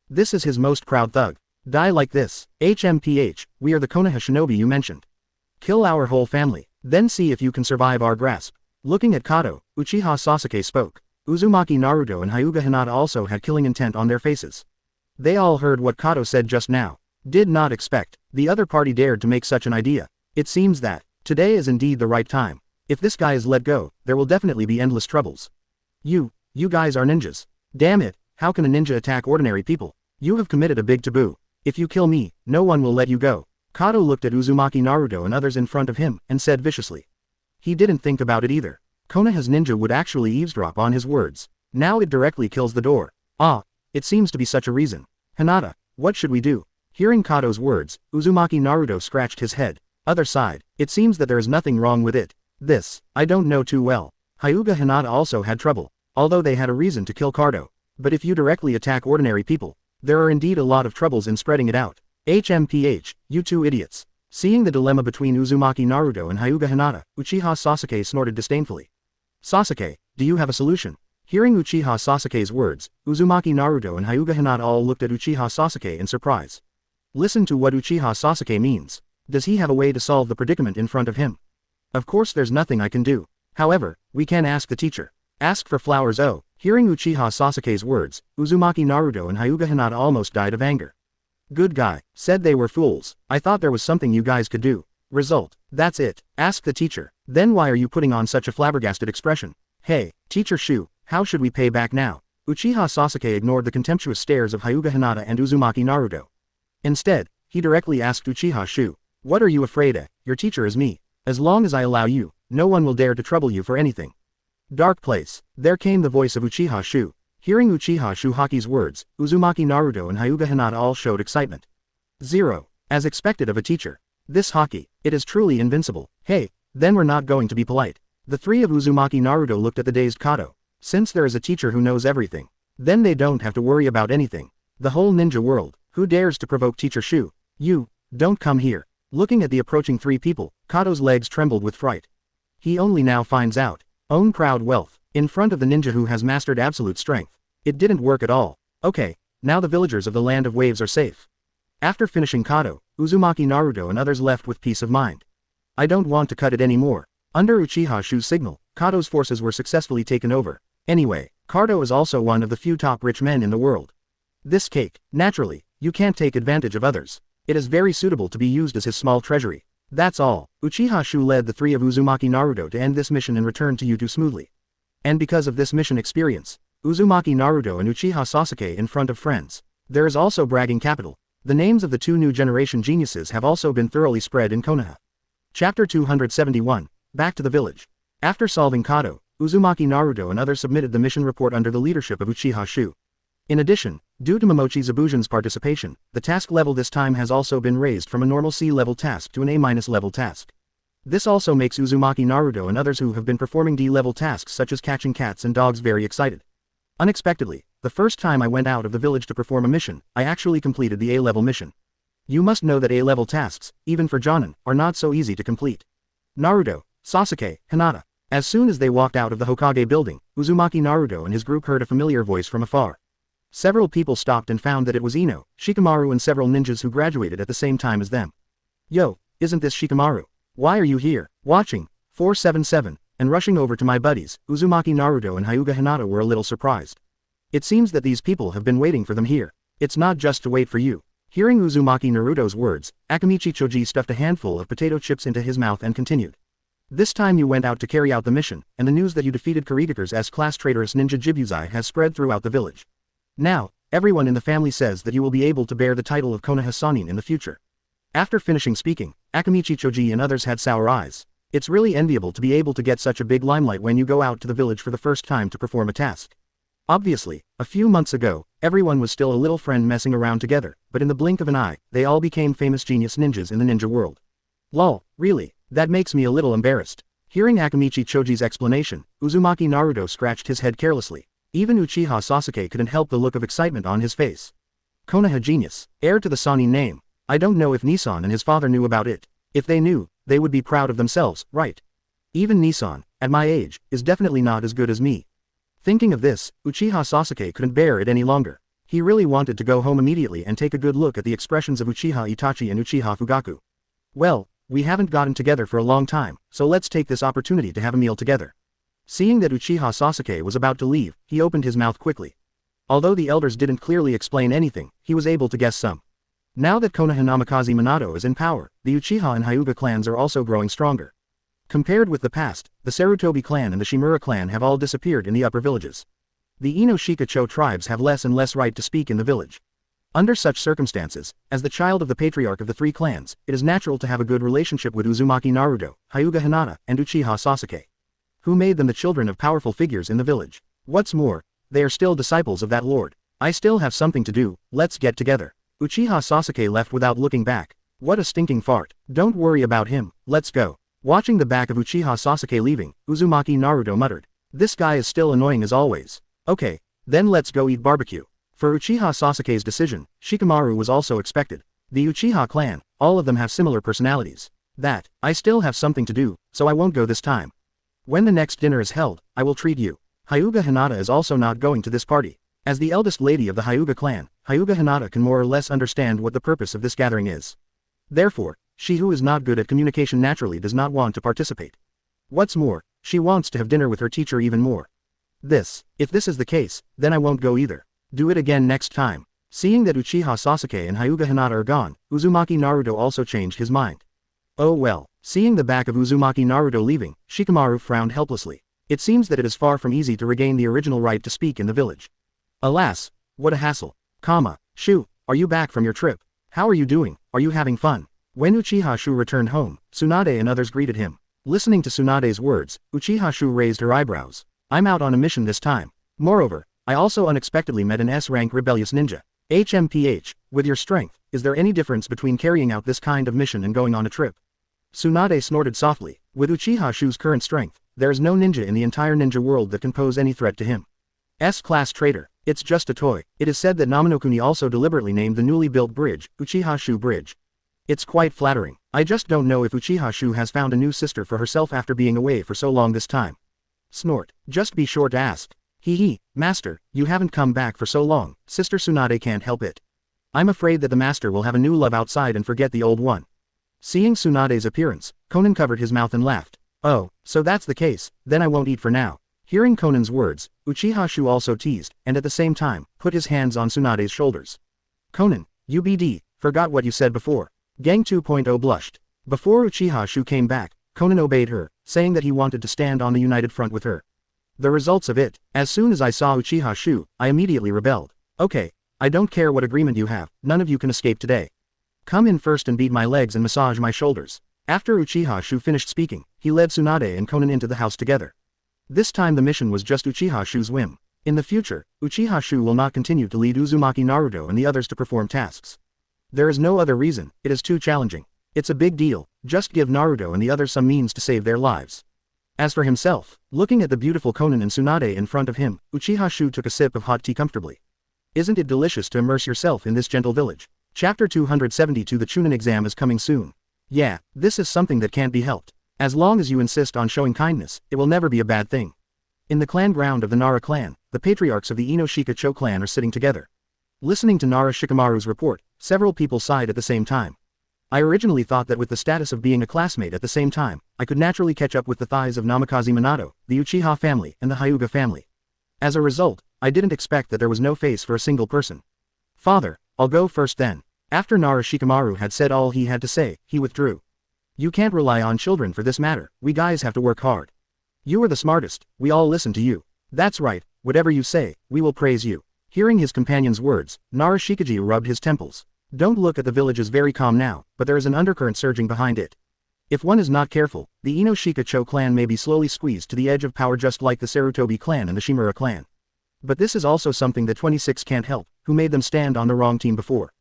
This is his most proud thug. Die like this. HMPH, we are the Konoha shinobi you mentioned. Kill our whole family, then see if you can survive our grasp. Looking at Kato, Uchiha Sasuke spoke. Uzumaki Naruto and Hyuga Hinata also had killing intent on their faces. They all heard what Kato said just now. Did not expect the other party dared to make such an idea. It seems that today is indeed the right time. If this guy is let go, there will definitely be endless troubles. You guys are ninjas. Damn it, how can a ninja attack ordinary people? You have committed a big taboo. If you kill me, no one will let you go. Kato looked at Uzumaki Naruto and others in front of him, and said viciously. He didn't think about it either. Konoha's ninja would actually eavesdrop on his words. Now it directly kills the door. It seems to be such a reason. Hinata, what should we do? Hearing Kato's words, Uzumaki Naruto scratched his head. Other side, it seems that there is nothing wrong with it. This, I don't know too well. Hyuga Hinata also had trouble, although they had a reason to kill Kato. But if you directly attack ordinary people, there are indeed a lot of troubles in spreading it out. HMPH, you two idiots. Seeing the dilemma between Uzumaki Naruto and Hyuga Hinata, Uchiha Sasuke snorted disdainfully. Sasuke, do you have a solution? Hearing Uchiha Sasuke's words, Uzumaki Naruto and Hyuga Hinata all looked at Uchiha Sasuke in surprise. Listen to what Uchiha Sasuke means. Does he have a way to solve the predicament in front of him? Of course there's nothing I can do. However, we can ask the teacher. Ask for flowers. Hearing Uchiha Sasuke's words, Uzumaki Naruto and Hyuga Hinata almost died of anger. Good guy, said they were fools. I thought there was something you guys could do. Result, that's it. Ask the teacher. Then why are you putting on such a flabbergasted expression? Hey, Teacher Xiu, how should we pay back now? Uchiha Sasuke ignored the contemptuous stares of Hyuga Hinata and Uzumaki Naruto. Instead, he directly asked Uchiha Xiu, what are you afraid of? Your teacher is me. As long as I allow you, no one will dare to trouble you for anything. Dark place. There came the voice of Uchiha Xiu. Hearing Uchiha Xiu Haki's words, Uzumaki Naruto and Hyuga Hinata all showed excitement. 0. As expected of a teacher. This Haki, it is truly invincible. Hey, then we're not going to be polite. The three of Uzumaki Naruto looked at the dazed Kato. Since there is a teacher who knows everything, then they don't have to worry about anything. The whole ninja world, who dares to provoke Teacher Xiu? You, don't come here. Looking at the approaching three people, Kato's legs trembled with fright. He only now finds out. Own proud wealth, in front of the ninja who has mastered absolute strength. It didn't work at all. Okay, now the villagers of the land of waves are safe. After finishing Kato, Uzumaki Naruto and others left with peace of mind. I don't want to cut it anymore. Under Uchiha Xiu's signal, Kato's forces were successfully taken over. Anyway, Kato is also one of the few top rich men in the world. This cake, naturally, you can't take advantage of others. It is very suitable to be used as his small treasury. That's all. Uchiha Xiu led the three of Uzumaki Naruto to end this mission and return to Yuto smoothly. And because of this mission experience, Uzumaki Naruto and Uchiha Sasuke in front of friends. There is also bragging capital. The names of the two new generation geniuses have also been thoroughly spread in Konoha. Chapter 271, Back to the Village. After solving Kato, Uzumaki Naruto and others submitted the mission report under the leadership of Uchiha Xiu. In addition, due to Momochi Zabuzan's participation, the task level this time has also been raised from a normal C-level task to an A-level task. This also makes Uzumaki Naruto and others who have been performing D-level tasks such as catching cats and dogs very excited. Unexpectedly, the first time I went out of the village to perform a mission, I actually completed the A-level mission. You must know that A-level tasks, even for Jonin, are not so easy to complete. Naruto, Sasuke, Hinata. As soon as they walked out of the Hokage building, Uzumaki Naruto and his group heard a familiar voice from afar. Several people stopped and found that it was Ino, Shikamaru and several ninjas who graduated at the same time as them. Yo, isn't this Shikamaru? Why are you here, watching, 477, and rushing over to my buddies? Uzumaki Naruto and Hyuga Hinata were a little surprised. It seems that these people have been waiting for them here. It's not just to wait for you. Hearing Uzumaki Naruto's words, Akamichi Choji stuffed a handful of potato chips into his mouth and continued. This time you went out to carry out the mission, and the news that you defeated Kurigakura's S-class traitorous ninja Jibuzai has spread throughout the village. Now, everyone in the family says that you will be able to bear the title of Konoha Sannin in the future. After finishing speaking, Akamichi Choji and others had sour eyes. It's really enviable to be able to get such a big limelight when you go out to the village for the first time to perform a task. Obviously, a few months ago, everyone was still a little friend messing around together, but in the blink of an eye, they all became famous genius ninjas in the ninja world. Lol, really? That makes me a little embarrassed. Hearing Akamichi Choji's explanation, Uzumaki Naruto scratched his head carelessly. Even Uchiha Sasuke couldn't help the look of excitement on his face. Konoha genius, heir to the Sannin name. I don't know if Nissan and his father knew about it. If they knew, they would be proud of themselves, right? Even Nissan, at my age, is definitely not as good as me. Thinking of this, Uchiha Sasuke couldn't bear it any longer. He really wanted to go home immediately and take a good look at the expressions of Uchiha Itachi and Uchiha Fugaku. Well, we haven't gotten together for a long time, so let's take this opportunity to have a meal together. Seeing that Uchiha Sasuke was about to leave, he opened his mouth quickly. Although the elders didn't clearly explain anything, he was able to guess some. Now that Konoha Namikaze Minato is in power, the Uchiha and Hyuga clans are also growing stronger. Compared with the past, the Sarutobi clan and the Shimura clan have all disappeared in the upper villages. The Ino-Shika-Cho tribes have less and less right to speak in the village. Under such circumstances, as the child of the patriarch of the three clans, it is natural to have a good relationship with Uzumaki Naruto, Hyuga Hinata, and Uchiha Sasuke, who made them the children of powerful figures in the village. What's more, they are still disciples of that lord. I still have something to do, let's get together. Uchiha Sasuke left without looking back. What a stinking fart. Don't worry about him, let's go. Watching the back of Uchiha Sasuke leaving, Uzumaki Naruto muttered. This guy is still annoying as always. Okay, then let's go eat barbecue. For Uchiha Sasuke's decision, Shikamaru was also expected. The Uchiha clan, all of them have similar personalities. I still have something to do, so I won't go this time. When the next dinner is held, I will treat you. Hyuga Hinata is also not going to this party. As the eldest lady of the Hyuga clan, Hyuga Hinata can more or less understand what the purpose of this gathering is. Therefore, she who is not good at communication naturally does not want to participate. What's more, she wants to have dinner with her teacher even more. If this is the case, then I won't go either. Do it again next time. Seeing that Uchiha Sasuke and Hyuga Hinata are gone, Uzumaki Naruto also changed his mind. Oh well, seeing the back of Uzumaki Naruto leaving, Shikamaru frowned helplessly. It seems that it is far from easy to regain the original right to speak in the village. Alas, what a hassle. Xiu, are you back from your trip? How are you doing? Are you having fun? When Uchiha Xiu returned home, Tsunade and others greeted him. Listening to Tsunade's words, Uchiha Xiu raised her eyebrows. I'm out on a mission this time. Moreover, I also unexpectedly met an S-rank rebellious ninja. HMPH, with your strength, is there any difference between carrying out this kind of mission and going on a trip? Tsunade snorted softly. With Uchiha Xiu's current strength, there is no ninja in the entire ninja world that can pose any threat to him. S-class traitor, it's just a toy. It is said that Naminokuni also deliberately named the newly built bridge, Uchiha Xiu Bridge. It's quite flattering. I just don't know if Uchiha Xiu has found a new sister for herself after being away for so long this time. Snort, just be sure to ask. Hee, master, you haven't come back for so long, Sister Tsunade can't help it. I'm afraid that the master will have a new love outside and forget the old one. Seeing Tsunade's appearance, Konan covered his mouth and laughed. Oh, so that's the case, then I won't eat for now. Hearing Konan's words, Uchiha Xiu also teased, and at the same time, put his hands on Tsunade's shoulders. Konan, you forgot what you said before. Gang 2.0 blushed. Before Uchiha Xiu came back, Konan obeyed her, saying that he wanted to stand on the united front with her. The results of it, as soon as I saw Uchiha Xiu, I immediately rebelled. Okay, I don't care what agreement you have, none of you can escape today. Come in first and beat my legs and massage my shoulders. After Uchiha Xiu finished speaking, he led Tsunade and Konan into the house together. This time the mission was just Uchiha Xiu's whim. In the future, Uchiha Xiu will not continue to lead Uzumaki Naruto and the others to perform tasks. There is no other reason, it is too challenging. It's a big deal, just give Naruto and the others some means to save their lives. As for himself, looking at the beautiful Konan and Tsunade in front of him, Uchiha Xiu took a sip of hot tea comfortably. Isn't it delicious to immerse yourself in this gentle village? Chapter 272. The Chunin exam is coming soon. Yeah, this is something that can't be helped. As long as you insist on showing kindness, it will never be a bad thing. In the clan ground of the Nara clan, the patriarchs of the Inoshika-cho clan are sitting together. Listening to Nara Shikamaru's report, several people sighed at the same time. I originally thought that with the status of being a classmate at the same time, I could naturally catch up with the thighs of Namikaze Minato, the Uchiha family, and the Hyuga family. As a result, I didn't expect that there was no face for a single person. Father, I'll go first then. After Nara Shikamaru had said all he had to say, he withdrew. You can't rely on children for this matter, we guys have to work hard. You are the smartest, we all listen to you. That's right, whatever you say, we will praise you. Hearing his companion's words, Nara Shikaji rubbed his temples. Don't look at the village as very calm now, but there is an undercurrent surging behind it. If one is not careful, the Inoshika-cho clan may be slowly squeezed to the edge of power just like the Sarutobi clan and the Shimura clan. But this is also something that 26 can't help, who made them stand on the wrong team before.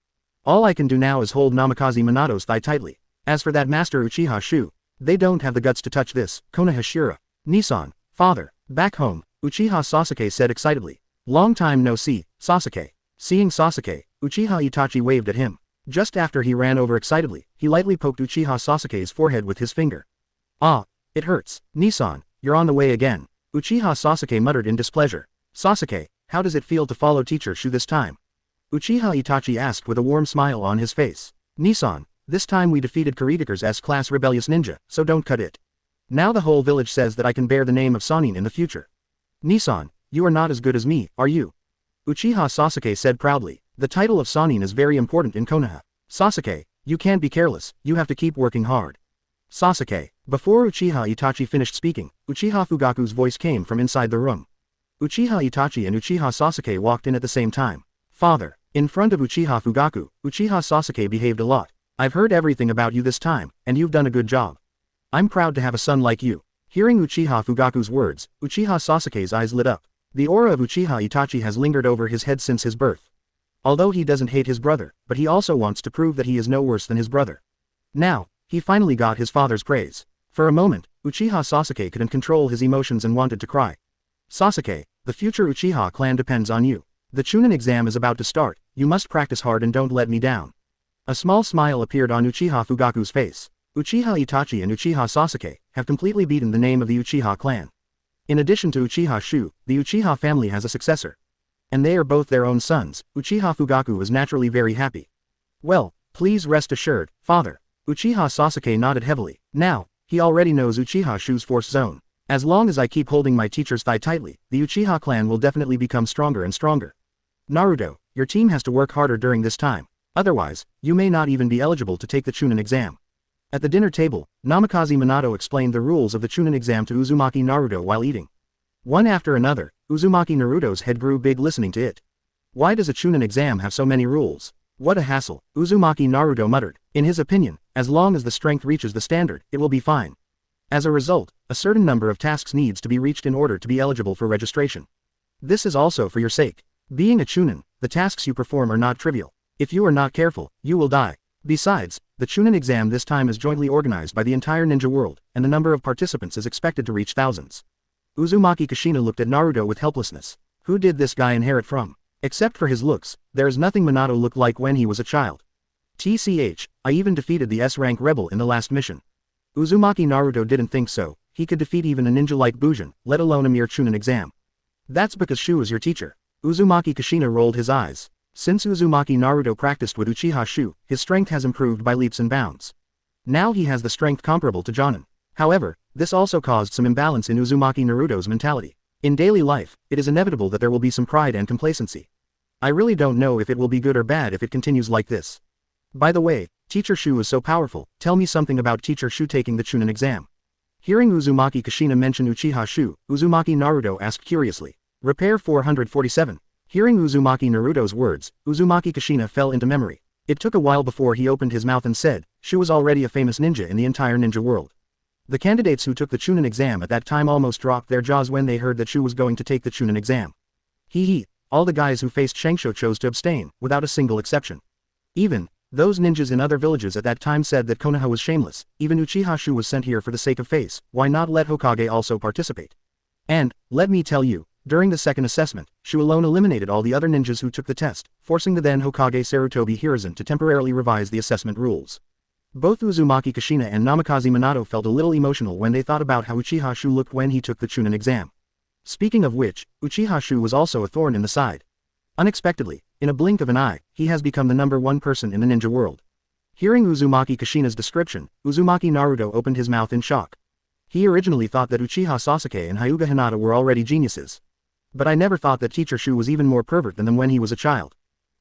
All I can do now is hold Namikaze Minato's thigh tightly. As for that master Uchiha Xiu, they don't have the guts to touch this. Konoha Shira. Nissan. Father. Back home, Uchiha Sasuke said excitedly. Long time no see, Sasuke. Seeing Sasuke, Uchiha Itachi waved at him. Just after he ran over excitedly, he lightly poked Uchiha Sasuke's forehead with his finger. Ah, it hurts. Nissan, you're on the way again. Uchiha Sasuke muttered in displeasure. Sasuke, how does it feel to follow Teacher Xiu this time? Uchiha Itachi asked with a warm smile on his face. Nissan, this time we defeated Kuritaker's S-class rebellious ninja, so don't cut it. Now the whole village says that I can bear the name of Sannin in the future. Nissan, you are not as good as me, are you? Uchiha Sasuke said proudly. The title of Sannin is very important in Konoha. Sasuke, you can't be careless, you have to keep working hard. Sasuke. Before Uchiha Itachi finished speaking, Uchiha Fugaku's voice came from inside the room. Uchiha Itachi and Uchiha Sasuke walked in at the same time. Father. In front of Uchiha Fugaku, Uchiha Sasuke behaved a lot. I've heard everything about you this time, and you've done a good job. I'm proud to have a son like you. Hearing Uchiha Fugaku's words, Uchiha Sasuke's eyes lit up. The aura of Uchiha Itachi has lingered over his head since his birth. Although he doesn't hate his brother, but he also wants to prove that he is no worse than his brother. Now, he finally got his father's praise. For a moment, Uchiha Sasuke couldn't control his emotions and wanted to cry. Sasuke, the future Uchiha clan depends on you. The Chunin exam is about to start, you must practice hard and don't let me down. A small smile appeared on Uchiha Fugaku's face. Uchiha Itachi and Uchiha Sasuke have completely beaten the name of the Uchiha clan. In addition to Uchiha Xiu, the Uchiha family has a successor. And they are both their own sons. Uchiha Fugaku was naturally very happy. Well, please rest assured, father. Uchiha Sasuke nodded heavily. Now, he already knows Uchiha Xiu's force zone. As long as I keep holding my teacher's thigh tightly, the Uchiha clan will definitely become stronger and stronger. Naruto, your team has to work harder during this time. Otherwise, you may not even be eligible to take the Chunin exam. At the dinner table, Namikaze Minato explained the rules of the Chunin exam to Uzumaki Naruto while eating. One after another, Uzumaki Naruto's head grew big listening to it. Why does a Chunin exam have so many rules? What a hassle, Uzumaki Naruto muttered. In his opinion, as long as the strength reaches the standard, it will be fine. As a result, a certain number of tasks needs to be reached in order to be eligible for registration. This is also for your sake. Being a Chunin, the tasks you perform are not trivial. If you are not careful, you will die. Besides, the Chunin exam this time is jointly organized by the entire ninja world, and the number of participants is expected to reach thousands. Uzumaki Kushina looked at Naruto with helplessness. Who did this guy inherit from? Except for his looks, there is nothing Minato looked like when he was a child. TCH, I even defeated the S-rank rebel in the last mission. Uzumaki Naruto didn't think so, he could defeat even a ninja like Bujin, let alone a mere Chunin exam. That's because Shu is your teacher. Uzumaki Kushina rolled his eyes. Since Uzumaki Naruto practiced with Uchiha Xiu, his strength has improved by leaps and bounds. Now he has the strength comparable to Jonin. However, this also caused some imbalance in Uzumaki Naruto's mentality. In daily life, it is inevitable that there will be some pride and complacency. I really don't know if it will be good or bad if it continues like this. By the way, Teacher Xiu is so powerful, tell me something about Teacher Xiu taking the Chunin exam. Hearing Uzumaki Kushina mention Uchiha Xiu, Uzumaki Naruto asked curiously. Repair 447. Hearing Uzumaki Naruto's words, Uzumaki Kushina fell into memory. It took a while before he opened his mouth and said, Xiu was already a famous ninja in the entire ninja world. The candidates who took the Chunin exam at that time almost dropped their jaws when they heard that Xiu was going to take the Chunin exam. All the guys who faced Shengsho chose to abstain, without a single exception. Even those ninjas in other villages at that time said that Konoha was shameless. Even Uchiha Xiu was sent here for the sake of face, why not let Hokage also participate? And, let me tell you, during the second assessment, Xiu alone eliminated all the other ninjas who took the test, forcing the then Hokage Sarutobi Hiruzen to temporarily revise the assessment rules. Both Uzumaki Kushina and Namikaze Minato felt a little emotional when they thought about how Uchiha Xiu looked when he took the Chunin exam. Speaking of which, Uchiha Xiu was also a thorn in the side. Unexpectedly, in a blink of an eye, he has become the #1 person in the ninja world. Hearing Uzumaki Kushina's description, Uzumaki Naruto opened his mouth in shock. He originally thought that Uchiha Sasuke and Hyuga Hinata were already geniuses. But I never thought that Teacher Xiu was even more pervert than them when he was a child.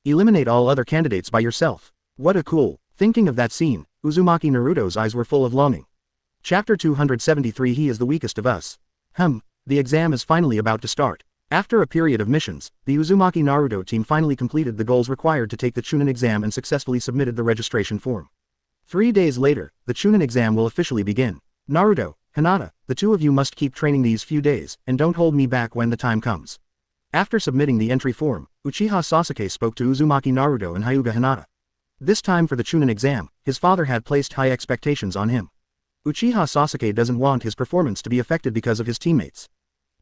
Eliminate all other candidates by yourself. What a cool. Thinking of that scene, Uzumaki Naruto's eyes were full of longing. Chapter 273 He is the weakest of us. The exam is finally about to start. After a period of missions, the Uzumaki Naruto team finally completed the goals required to take the Chunin exam and successfully submitted the registration form. 3 days later, the Chunin exam will officially begin. Naruto, Hinata, the two of you must keep training these few days, and don't hold me back when the time comes. After submitting the entry form, Uchiha Sasuke spoke to Uzumaki Naruto and Hyuga Hinata. This time for the Chunin exam, his father had placed high expectations on him. Uchiha Sasuke doesn't want his performance to be affected because of his teammates.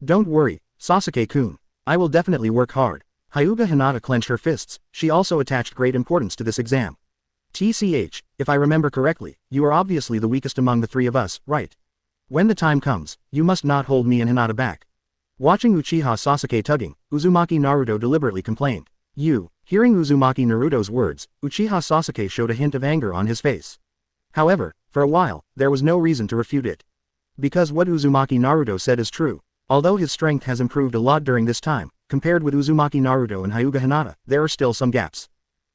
Don't worry, Sasuke-kun. I will definitely work hard. Hyuga Hinata clenched her fists, she also attached great importance to this exam. TCH, if I remember correctly, you are obviously the weakest among the three of us, right? When the time comes, you must not hold me and Hinata back. Watching Uchiha Sasuke tugging, Uzumaki Naruto deliberately complained. Hearing Uzumaki Naruto's words, Uchiha Sasuke showed a hint of anger on his face. However, for a while, there was no reason to refute it. Because what Uzumaki Naruto said is true. Although his strength has improved a lot during this time, compared with Uzumaki Naruto and Hyuga Hinata, there are still some gaps.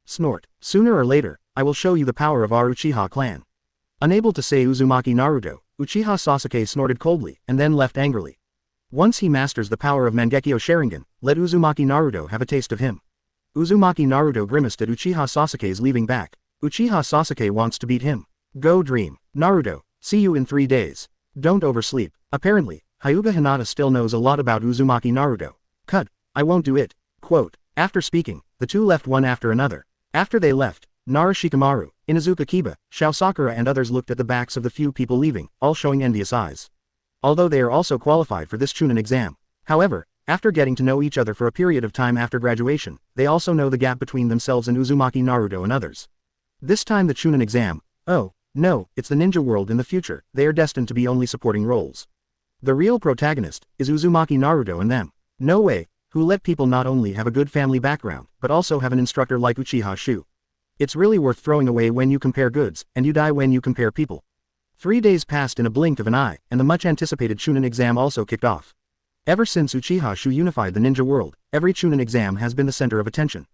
Snort. Sooner or later, I will show you the power of our Uchiha clan. Unable to say Uzumaki Naruto, Uchiha Sasuke snorted coldly, and then left angrily. Once he masters the power of Mangekyo Sharingan, let Uzumaki Naruto have a taste of him. Uzumaki Naruto grimaced at Uchiha Sasuke's leaving back. Uchiha Sasuke wants to beat him. Go dream. Naruto, see you in 3 days. Don't oversleep. Apparently, Hyuga Hinata still knows a lot about Uzumaki Naruto. Cut. I won't do it. Quote. After speaking, the two left one after another. After they left, Nara Shikamaru, Inuzuka Kiba, Shao Sakura and others looked at the backs of the few people leaving, all showing envious eyes. Although they are also qualified for this Chunin exam. However, after getting to know each other for a period of time after graduation, they also know the gap between themselves and Uzumaki Naruto and others. This time the Chunin exam, oh, no, it's the ninja world in the future, they are destined to be only supporting roles. The real protagonist is Uzumaki Naruto and them. No way, who let people not only have a good family background, but also have an instructor like Uchiha Xiu. It's really worth throwing away when you compare goods, and you die when you compare people. 3 days passed in a blink of an eye, and the much-anticipated Chunin exam also kicked off. Ever since Uchiha Xiu unified the ninja world, every Chunin exam has been the center of attention.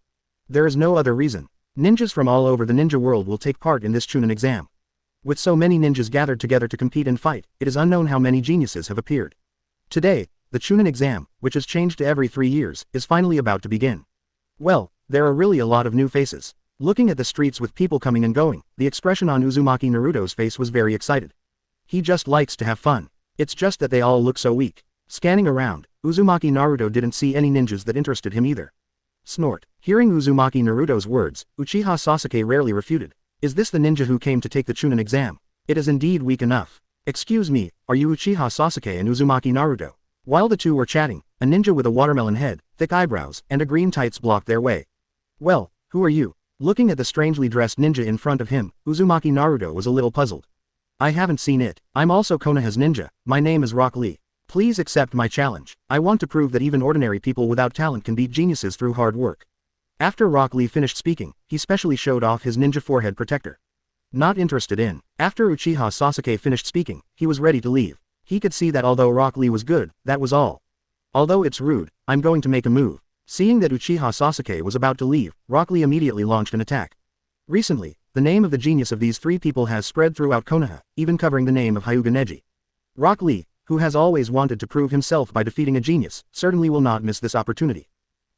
There is no other reason. Ninjas from all over the ninja world will take part in this Chunin exam. With so many ninjas gathered together to compete and fight, it is unknown how many geniuses have appeared. Today, the Chunin exam, which has changed to every 3 years, is finally about to begin. Well, there are really a lot of new faces. Looking at the streets with people coming and going, the expression on Uzumaki Naruto's face was very excited. He just likes to have fun. It's just that they all look so weak. Scanning around, Uzumaki Naruto didn't see any ninjas that interested him either. Snort. Hearing Uzumaki Naruto's words, Uchiha Sasuke rarely refuted. Is this the ninja who came to take the Chunin exam? It is indeed weak enough. Excuse me, are you Uchiha Sasuke and Uzumaki Naruto? While the two were chatting, a ninja with a watermelon head, thick eyebrows, and a green tights blocked their way. Well, who are you? Looking at the strangely dressed ninja in front of him, Uzumaki Naruto was a little puzzled. I haven't seen it. I'm also Konoha's ninja, my name is Rock Lee. Please accept my challenge. I want to prove that even ordinary people without talent can beat geniuses through hard work. After Rock Lee finished speaking, he specially showed off his ninja forehead protector. Not interested in. After Uchiha Sasuke finished speaking, he was ready to leave. He could see that although Rock Lee was good, that was all. Although it's rude, I'm going to make a move. Seeing that Uchiha Sasuke was about to leave, Rock Lee immediately launched an attack. Recently, the name of the genius of these three people has spread throughout Konoha, even covering the name of Hyuga Neji. Rock Lee, who has always wanted to prove himself by defeating a genius, certainly will not miss this opportunity.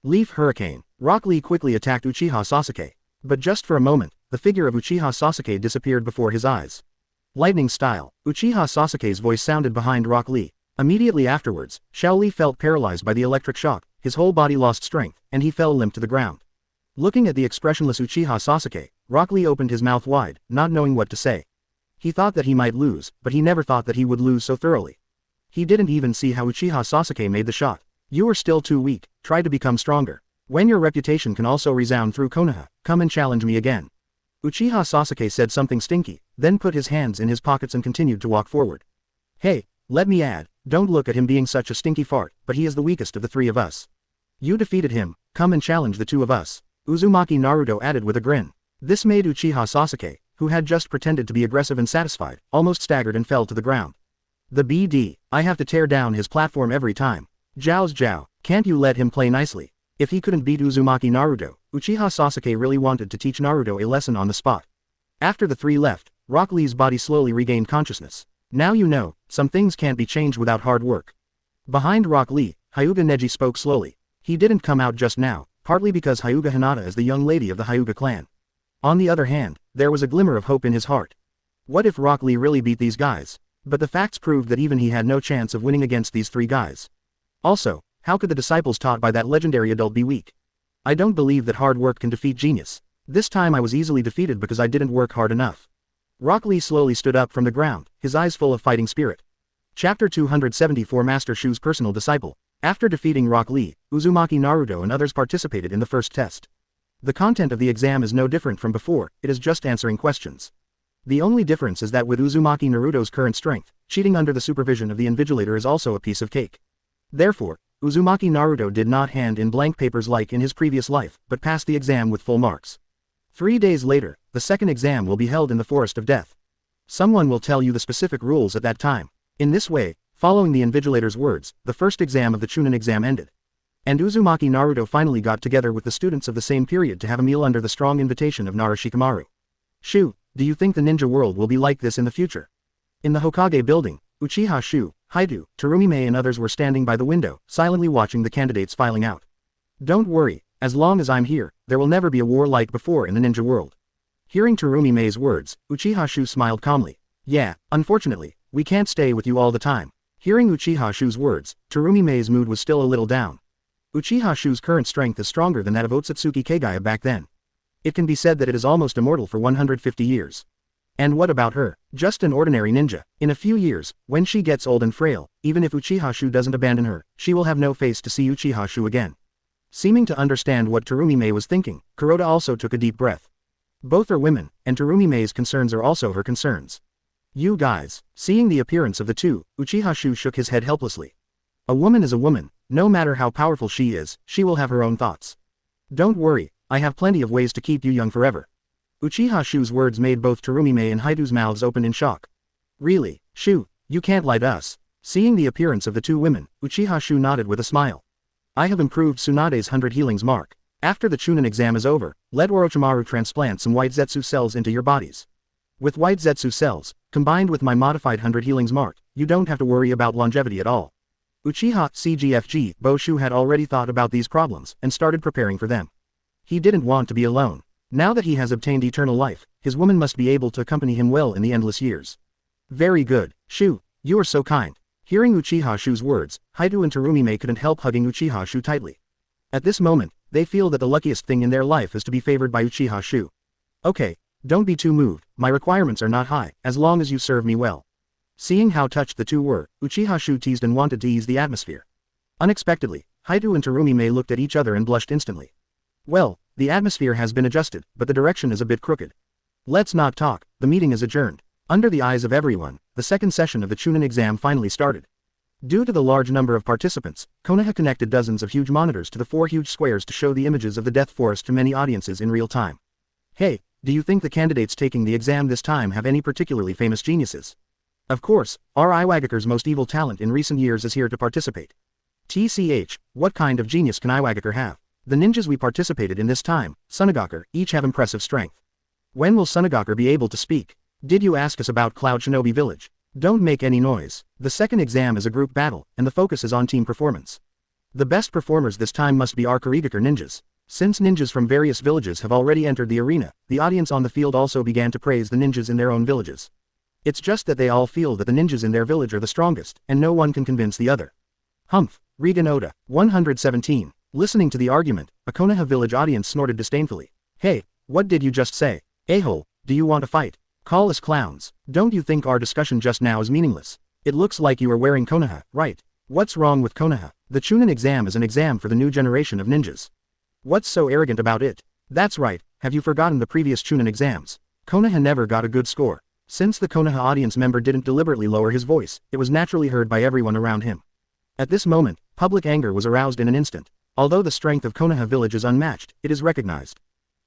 Leaf Hurricane. Rock Lee quickly attacked Uchiha Sasuke. But just for a moment, the figure of Uchiha Sasuke disappeared before his eyes. Lightning style. Uchiha Sasuke's voice sounded behind Rock Lee. Immediately afterwards, Xiao Li felt paralyzed by the electric shock, his whole body lost strength, and he fell limp to the ground. Looking at the expressionless Uchiha Sasuke, Rock Lee opened his mouth wide, not knowing what to say. He thought that he might lose, but he never thought that he would lose so thoroughly. He didn't even see how Uchiha Sasuke made the shot. You are still too weak, try to become stronger. When your reputation can also resound through Konoha, come and challenge me again. Uchiha Sasuke said something stinky, then put his hands in his pockets and continued to walk forward. Hey, let me add, don't look at him being such a stinky fart, but he is the weakest of the three of us. You defeated him, come and challenge the two of us. Uzumaki Naruto added with a grin. This made Uchiha Sasuke, who had just pretended to be aggressive and satisfied, almost staggered and fell to the ground. The BD, I have to tear down his platform every time. Zhao's Zhao, can't you let him play nicely? If he couldn't beat Uzumaki Naruto, Uchiha Sasuke really wanted to teach Naruto a lesson on the spot. After the three left, Rock Lee's body slowly regained consciousness. Now you know, some things can't be changed without hard work. Behind Rock Lee, Hyuga Neji spoke slowly. He didn't come out just now, partly because Hyuga Hinata is the young lady of the Hyuga clan. On the other hand, there was a glimmer of hope in his heart. What if Rock Lee really beat these guys? But the facts proved that even he had no chance of winning against these three guys. Also, how could the disciples taught by that legendary adult be weak? I don't believe that hard work can defeat genius. This time I was easily defeated because I didn't work hard enough. Rock Lee slowly stood up from the ground, his eyes full of fighting spirit. Chapter 274 Master Shu's Personal Disciple. After defeating Rock Lee, Uzumaki Naruto and others participated in the first test. The content of the exam is no different from before, it is just answering questions. The only difference is that with Uzumaki Naruto's current strength, cheating under the supervision of the invigilator is also a piece of cake. Therefore, Uzumaki Naruto did not hand in blank papers like in his previous life, but passed the exam with full marks. 3 days later, the second exam will be held in the Forest of Death. Someone will tell you the specific rules at that time. In this way, following the invigilator's words, the first exam of the Chunin exam ended. And Uzumaki Naruto finally got together with the students of the same period to have a meal under the strong invitation of Narashikamaru. Shu, do you think the ninja world will be like this in the future? In the Hokage building, Uchiha Xiu, Haidu, Terumi-mei and others were standing by the window, silently watching the candidates filing out. Don't worry, as long as I'm here, there will never be a war like before in the ninja world. Hearing Terumi-mei's words, Uchiha Xiu smiled calmly. Yeah, unfortunately, we can't stay with you all the time. Hearing Uchiha Xiu's words, Terumi-mei's mood was still a little down. Uchiha Xiu's current strength is stronger than that of Ōtsutsuki Kagaya back then. It can be said that it is almost immortal for 150 years. And what about her? Just an ordinary ninja. In a few years, when she gets old and frail, even if Uchiha Xiu doesn't abandon her, she will have no face to see Uchiha Xiu again. Seeming to understand what Terumi-mei was thinking, Kuroda also took a deep breath. Both are women, and Terumi-mei's concerns are also her concerns. You guys. Seeing the appearance of the two, Uchiha Xiu shook his head helplessly. A woman is a woman, no matter how powerful she is, she will have her own thoughts. Don't worry, I have plenty of ways to keep you young forever. Uchiha Xiu's words made both Terumi-mei and Haidu's mouths open in shock. Really, Xiu, you can't lie to us. Seeing the appearance of the two women, Uchiha Xiu nodded with a smile. I have improved Tsunade's 100 healings mark. After the Chunin exam is over, let Orochimaru transplant some white Zetsu cells into your bodies. With white Zetsu cells, combined with my modified 100 healings mark, you don't have to worry about longevity at all. Uchiha CGFG Boshu had already thought about these problems and started preparing for them. He didn't want to be alone. Now that he has obtained eternal life, his woman must be able to accompany him well in the endless years. Very good, Xiu, you are so kind. Hearing Uchiha Xiu's words, Haidu and Terumi-mei couldn't help hugging Uchiha Xiu tightly. At this moment, they feel that the luckiest thing in their life is to be favored by Uchiha Xiu. Okay, don't be too moved, my requirements are not high, as long as you serve me well. Seeing how touched the two were, Uchiha Xiu teased and wanted to ease the atmosphere. Unexpectedly, Haidu and Terumi-mei looked at each other and blushed instantly. Well, the atmosphere has been adjusted, but the direction is a bit crooked. Let's not talk, the meeting is adjourned. Under the eyes of everyone, the second session of the Chunin exam finally started. Due to the large number of participants, Konoha connected dozens of huge monitors to the 4 huge squares to show the images of the Death Forest to many audiences in real time. Hey, do you think the candidates taking the exam this time have any particularly famous geniuses? Of course, our Iwagaker's most evil talent in recent years is here to participate. TCH, what kind of genius can Iwagaker have? The ninjas we participated in this time, Sunagaker, each have impressive strength. When will Sunagaker be able to speak? Did you ask us about Cloud Shinobi Village? Don't make any noise. The second exam is a group battle, and the focus is on team performance. The best performers this time must be our Kurigaker ninjas. Since ninjas from various villages have already entered the arena, the audience on the field also began to praise the ninjas in their own villages. It's just that they all feel that the ninjas in their village are the strongest, and no one can convince the other. Humph, Rinnegan Oda, 117. Listening to the argument, a Konoha village audience snorted disdainfully. Hey, what did you just say? A-hole, do you want to fight? Call us clowns. Don't you think our discussion just now is meaningless? It looks like you are wearing Konoha, right? What's wrong with Konoha? The Chunin exam is an exam for the new generation of ninjas. What's so arrogant about it? That's right, have you forgotten the previous Chunin exams? Konoha never got a good score. Since the Konoha audience member didn't deliberately lower his voice, it was naturally heard by everyone around him. At this moment, public anger was aroused in an instant. Although the strength of Konoha village is unmatched, it is recognized.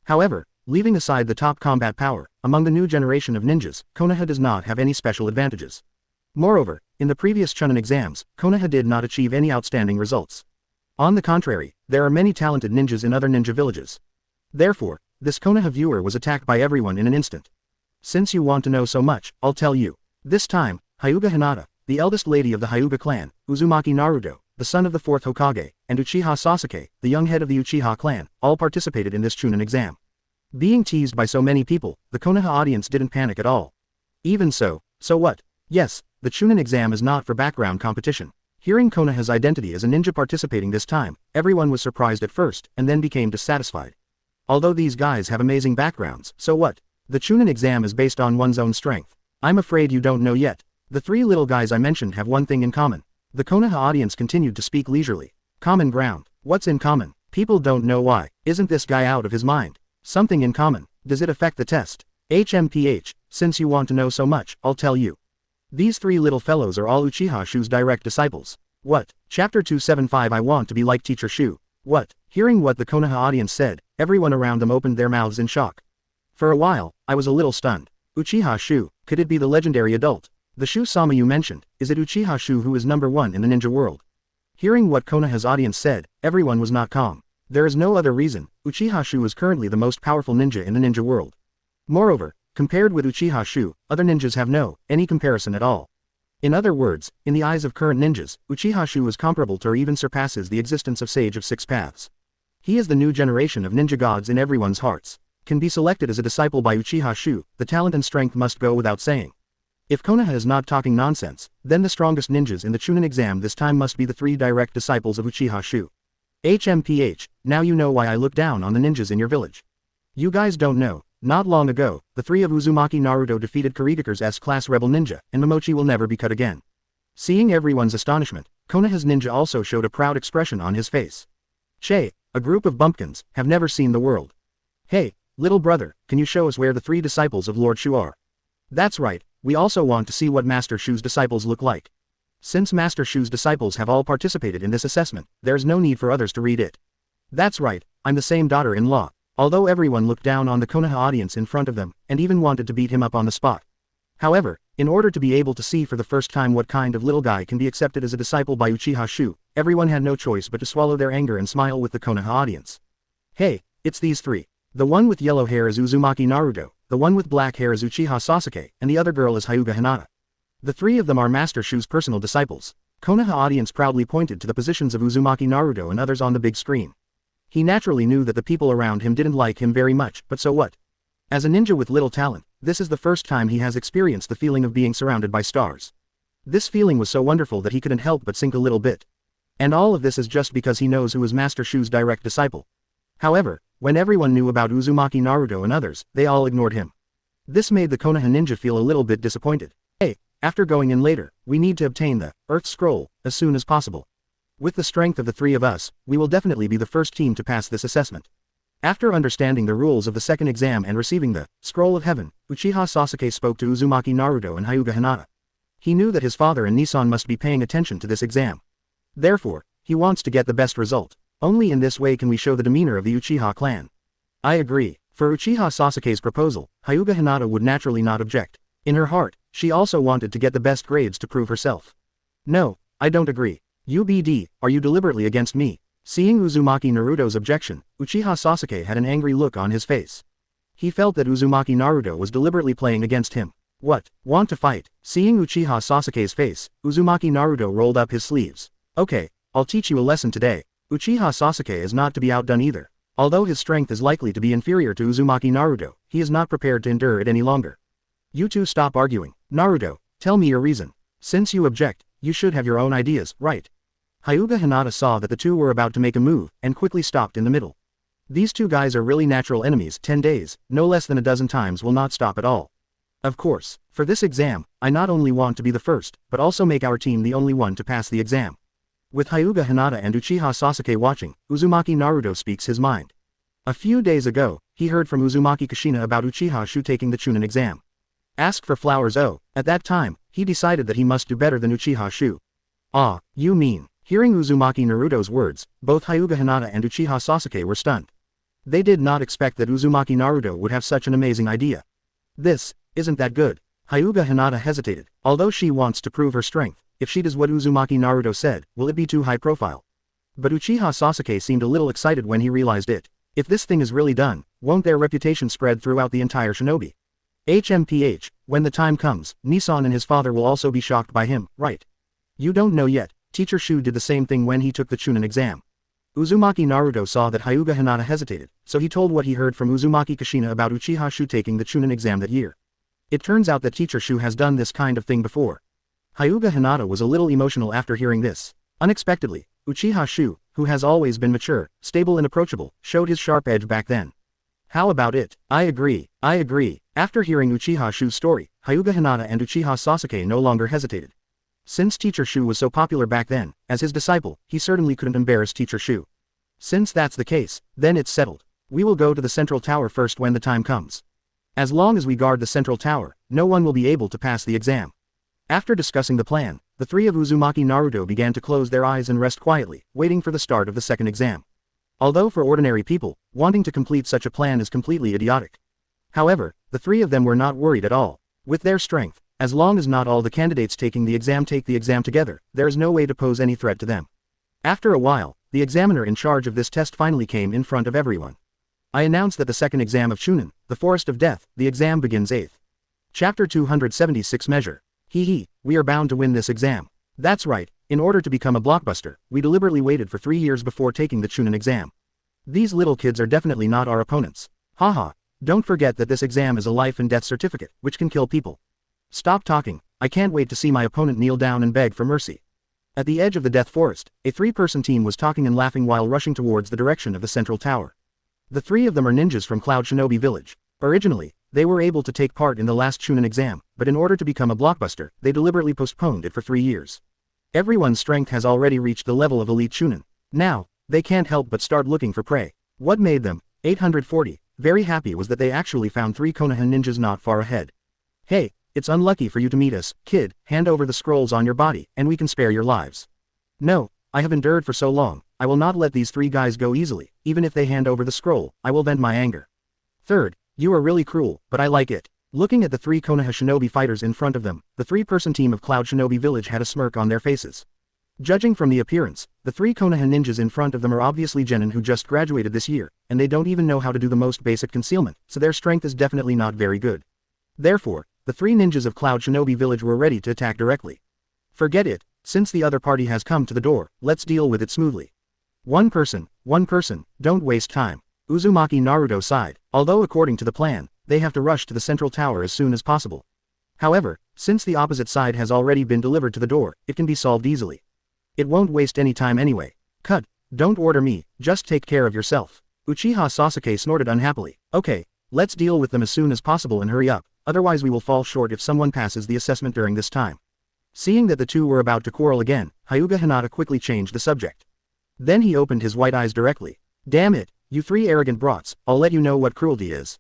However, leaving aside the top combat power, among the new generation of ninjas, Konoha does not have any special advantages. Moreover, in the previous Chunin exams, Konoha did not achieve any outstanding results. On the contrary, there are many talented ninjas in other ninja villages. Therefore, this Konoha viewer was attacked by everyone in an instant. Since you want to know so much, I'll tell you. This time, Hyuga Hinata, the eldest lady of the Hyuga clan, Uzumaki Naruto, the son of the 4th Hokage, and Uchiha Sasuke, the young head of the Uchiha clan, all participated in this Chunin exam. Being teased by so many people, the Konoha audience didn't panic at all. Even so what? Yes, the Chunin exam is not for background competition. Hearing Konoha's identity as a ninja participating this time, everyone was surprised at first, and then became dissatisfied. Although these guys have amazing backgrounds, so what? The Chunin exam is based on one's own strength. I'm afraid you don't know yet. The 3 little guys I mentioned have one thing in common. The Konoha audience continued to speak leisurely. Common ground. What's in common? People don't know why. Isn't this guy out of his mind? Something in common. Does it affect the test? HMPH, since you want to know so much, I'll tell you. These 3 little fellows are all Uchiha Xiu's direct disciples. What? Chapter 275 I want to be like Teacher Xiu. What? Hearing what the Konoha audience said, everyone around them opened their mouths in shock. For a while, I was a little stunned. Uchiha Xiu, could it be the legendary adult? The Xiu-sama you mentioned, is it Uchiha Xiu who is number 1 in the ninja world? Hearing what Konoha's audience said, everyone was not calm. There is no other reason, Uchiha Xiu is currently the most powerful ninja in the ninja world. Moreover, compared with Uchiha Xiu, other ninjas have any comparison at all. In other words, in the eyes of current ninjas, Uchiha Xiu is comparable to or even surpasses the existence of Sage of 6 Paths. He is the new generation of ninja gods in everyone's hearts. Can be selected as a disciple by Uchiha Xiu, the talent and strength must go without saying. If Konoha is not talking nonsense, then the strongest ninjas in the Chunin exam this time must be the 3 direct disciples of Uchiha Xiu. HMPH, now you know why I look down on the ninjas in your village. You guys don't know, not long ago, the 3 of Uzumaki Naruto defeated Kurigaker's S-class rebel ninja, and Momochi will never be cut again. Seeing everyone's astonishment, Konoha's ninja also showed a proud expression on his face. Che, a group of bumpkins, have never seen the world. Hey, little brother, can you show us where the 3 disciples of Lord Xiu are? That's right, we also want to see what Master Xiu's disciples look like. Since Master Xiu's disciples have all participated in this assessment, there's no need for others to read it. That's right, I'm the same daughter-in-law. Although everyone looked down on the Konoha audience in front of them, and even wanted to beat him up on the spot. However, in order to be able to see for the first time what kind of little guy can be accepted as a disciple by Uchiha Xiu, everyone had no choice but to swallow their anger and smile with the Konoha audience. Hey, it's these 3. The one with yellow hair is Uzumaki Naruto, the one with black hair is Uchiha Sasuke, and the other girl is Hyuga Hinata. The 3 of them are Master Xiu's personal disciples. Konoha audience proudly pointed to the positions of Uzumaki Naruto and others on the big screen. He naturally knew that the people around him didn't like him very much, but so what? As a ninja with little talent, this is the first time he has experienced the feeling of being surrounded by stars. This feeling was so wonderful that he couldn't help but sink a little bit. And all of this is just because he knows who is Master Xiu's direct disciple. However, when everyone knew about Uzumaki Naruto and others, they all ignored him. This made the Konoha ninja feel a little bit disappointed. Hey, after going in later, we need to obtain the Earth Scroll as soon as possible. With the strength of the 3 of us, we will definitely be the first team to pass this assessment. After understanding the rules of the second exam and receiving the Scroll of Heaven, Uchiha Sasuke spoke to Uzumaki Naruto and Hyuga Hinata. He knew that his father and Nissan must be paying attention to this exam. Therefore, he wants to get the best result. Only in this way can we show the demeanor of the Uchiha clan. I agree. For Uchiha Sasuke's proposal, Hyuga Hinata would naturally not object. In her heart, she also wanted to get the best grades to prove herself. No, I don't agree. UBD, are you deliberately against me? Seeing Uzumaki Naruto's objection, Uchiha Sasuke had an angry look on his face. He felt that Uzumaki Naruto was deliberately playing against him. What, want to fight? Seeing Uchiha Sasuke's face, Uzumaki Naruto rolled up his sleeves. Okay, I'll teach you a lesson today. Uchiha Sasuke is not to be outdone either. Although his strength is likely to be inferior to Uzumaki Naruto, he is not prepared to endure it any longer. You two stop arguing. Naruto, tell me your reason. Since you object, you should have your own ideas, right? Hyuga Hinata saw that the two were about to make a move, and quickly stopped in the middle. These two guys are really natural enemies. 10 days, no less than a dozen times will not stop at all. Of course, for this exam, I not only want to be the first, but also make our team the only one to pass the exam. With Hyuga Hinata and Uchiha Sasuke watching, Uzumaki Naruto speaks his mind. A few days ago, he heard from Uzumaki Kushina about Uchiha Xiu taking the Chunin exam. Ask for flowers. Oh, at that time, he decided that he must do better than Uchiha Xiu. Ah, you mean. Hearing Uzumaki Naruto's words, both Hyuga Hinata and Uchiha Sasuke were stunned. They did not expect that Uzumaki Naruto would have such an amazing idea. This isn't that good. Hyuga Hinata hesitated. Although she wants to prove her strength, if she does what Uzumaki Naruto said, will it be too high profile? But Uchiha Sasuke seemed a little excited when he realized it. If this thing is really done, won't their reputation spread throughout the entire shinobi? HMPH, when the time comes, Nissan and his father will also be shocked by him, right? You don't know yet, Teacher Xiu did the same thing when he took the Chunin exam. Uzumaki Naruto saw that Hyuga Hinata hesitated, so he told what he heard from Uzumaki Kushina about Uchiha Xiu taking the Chunin exam that year. It turns out that Teacher Xiu has done this kind of thing before. Hyuga Hinata was a little emotional after hearing this. Unexpectedly, Uchiha Xiu, who has always been mature, stable and approachable, showed his sharp edge back then. How about it? I agree. After hearing Uchiha Xiu's story, Hyuga Hinata and Uchiha Sasuke no longer hesitated. Since Teacher Xiu was so popular back then, as his disciple, he certainly couldn't embarrass Teacher Xiu. Since that's the case, then it's settled. We will go to the central tower first when the time comes. As long as we guard the central tower, no one will be able to pass the exam. After discussing the plan, the three of Uzumaki Naruto began to close their eyes and rest quietly, waiting for the start of the second exam. Although for ordinary people, wanting to complete such a plan is completely idiotic. However, the three of them were not worried at all. With their strength, as long as not all the candidates taking the exam take the exam together, there is no way to pose any threat to them. After a while, the examiner in charge of this test finally came in front of everyone. I announce that the second exam of Chunin, the Forest of Death, the exam begins 8th. Chapter 276 Measure. We are bound to win this exam. That's right, in order to become a blockbuster, we deliberately waited for 3 years before taking the Chunin exam. These little kids are definitely not our opponents. Haha, don't forget that this exam is a life and death certificate, which can kill people. Stop talking, I can't wait to see my opponent kneel down and beg for mercy. At the edge of the Death Forest, a 3-person team was talking and laughing while rushing towards the direction of the central tower. The 3 of them are ninjas from Cloud Shinobi Village. Originally, they were able to take part in the last Chunin exam, but in order to become a blockbuster, they deliberately postponed it for 3 years. Everyone's strength has already reached the level of elite Chunin. Now, they can't help but start looking for prey. What made them, 840, very happy was that they actually found 3 Konoha ninjas not far ahead. Hey, it's unlucky for you to meet us, kid, hand over the scrolls on your body, and we can spare your lives. No, I have endured for so long, I will not let these 3 guys go easily, even if they hand over the scroll, I will vent my anger. Third, you are really cruel, but I like it. Looking at the 3 Konoha shinobi fighters in front of them, the 3-person team of Cloud Shinobi Village had a smirk on their faces. Judging from the appearance, the 3 Konoha ninjas in front of them are obviously genin who just graduated this year, and they don't even know how to do the most basic concealment, so their strength is definitely not very good. Therefore, the 3 ninjas of Cloud Shinobi Village were ready to attack directly. Forget it, since the other party has come to the door, let's deal with it smoothly. One person, don't waste time. Uzumaki Naruto sighed, although according to the plan, they have to rush to the central tower as soon as possible. However, since the opposite side has already been delivered to the door, it can be solved easily. It won't waste any time anyway. Cut, don't order me, just take care of yourself. Uchiha Sasuke snorted unhappily. Okay, let's deal with them as soon as possible and hurry up, otherwise we will fall short if someone passes the assessment during this time. Seeing that the two were about to quarrel again, Hyuga Hinata quickly changed the subject. Then he opened his white eyes directly. Damn it, you 3 arrogant brats, I'll let you know what cruelty is.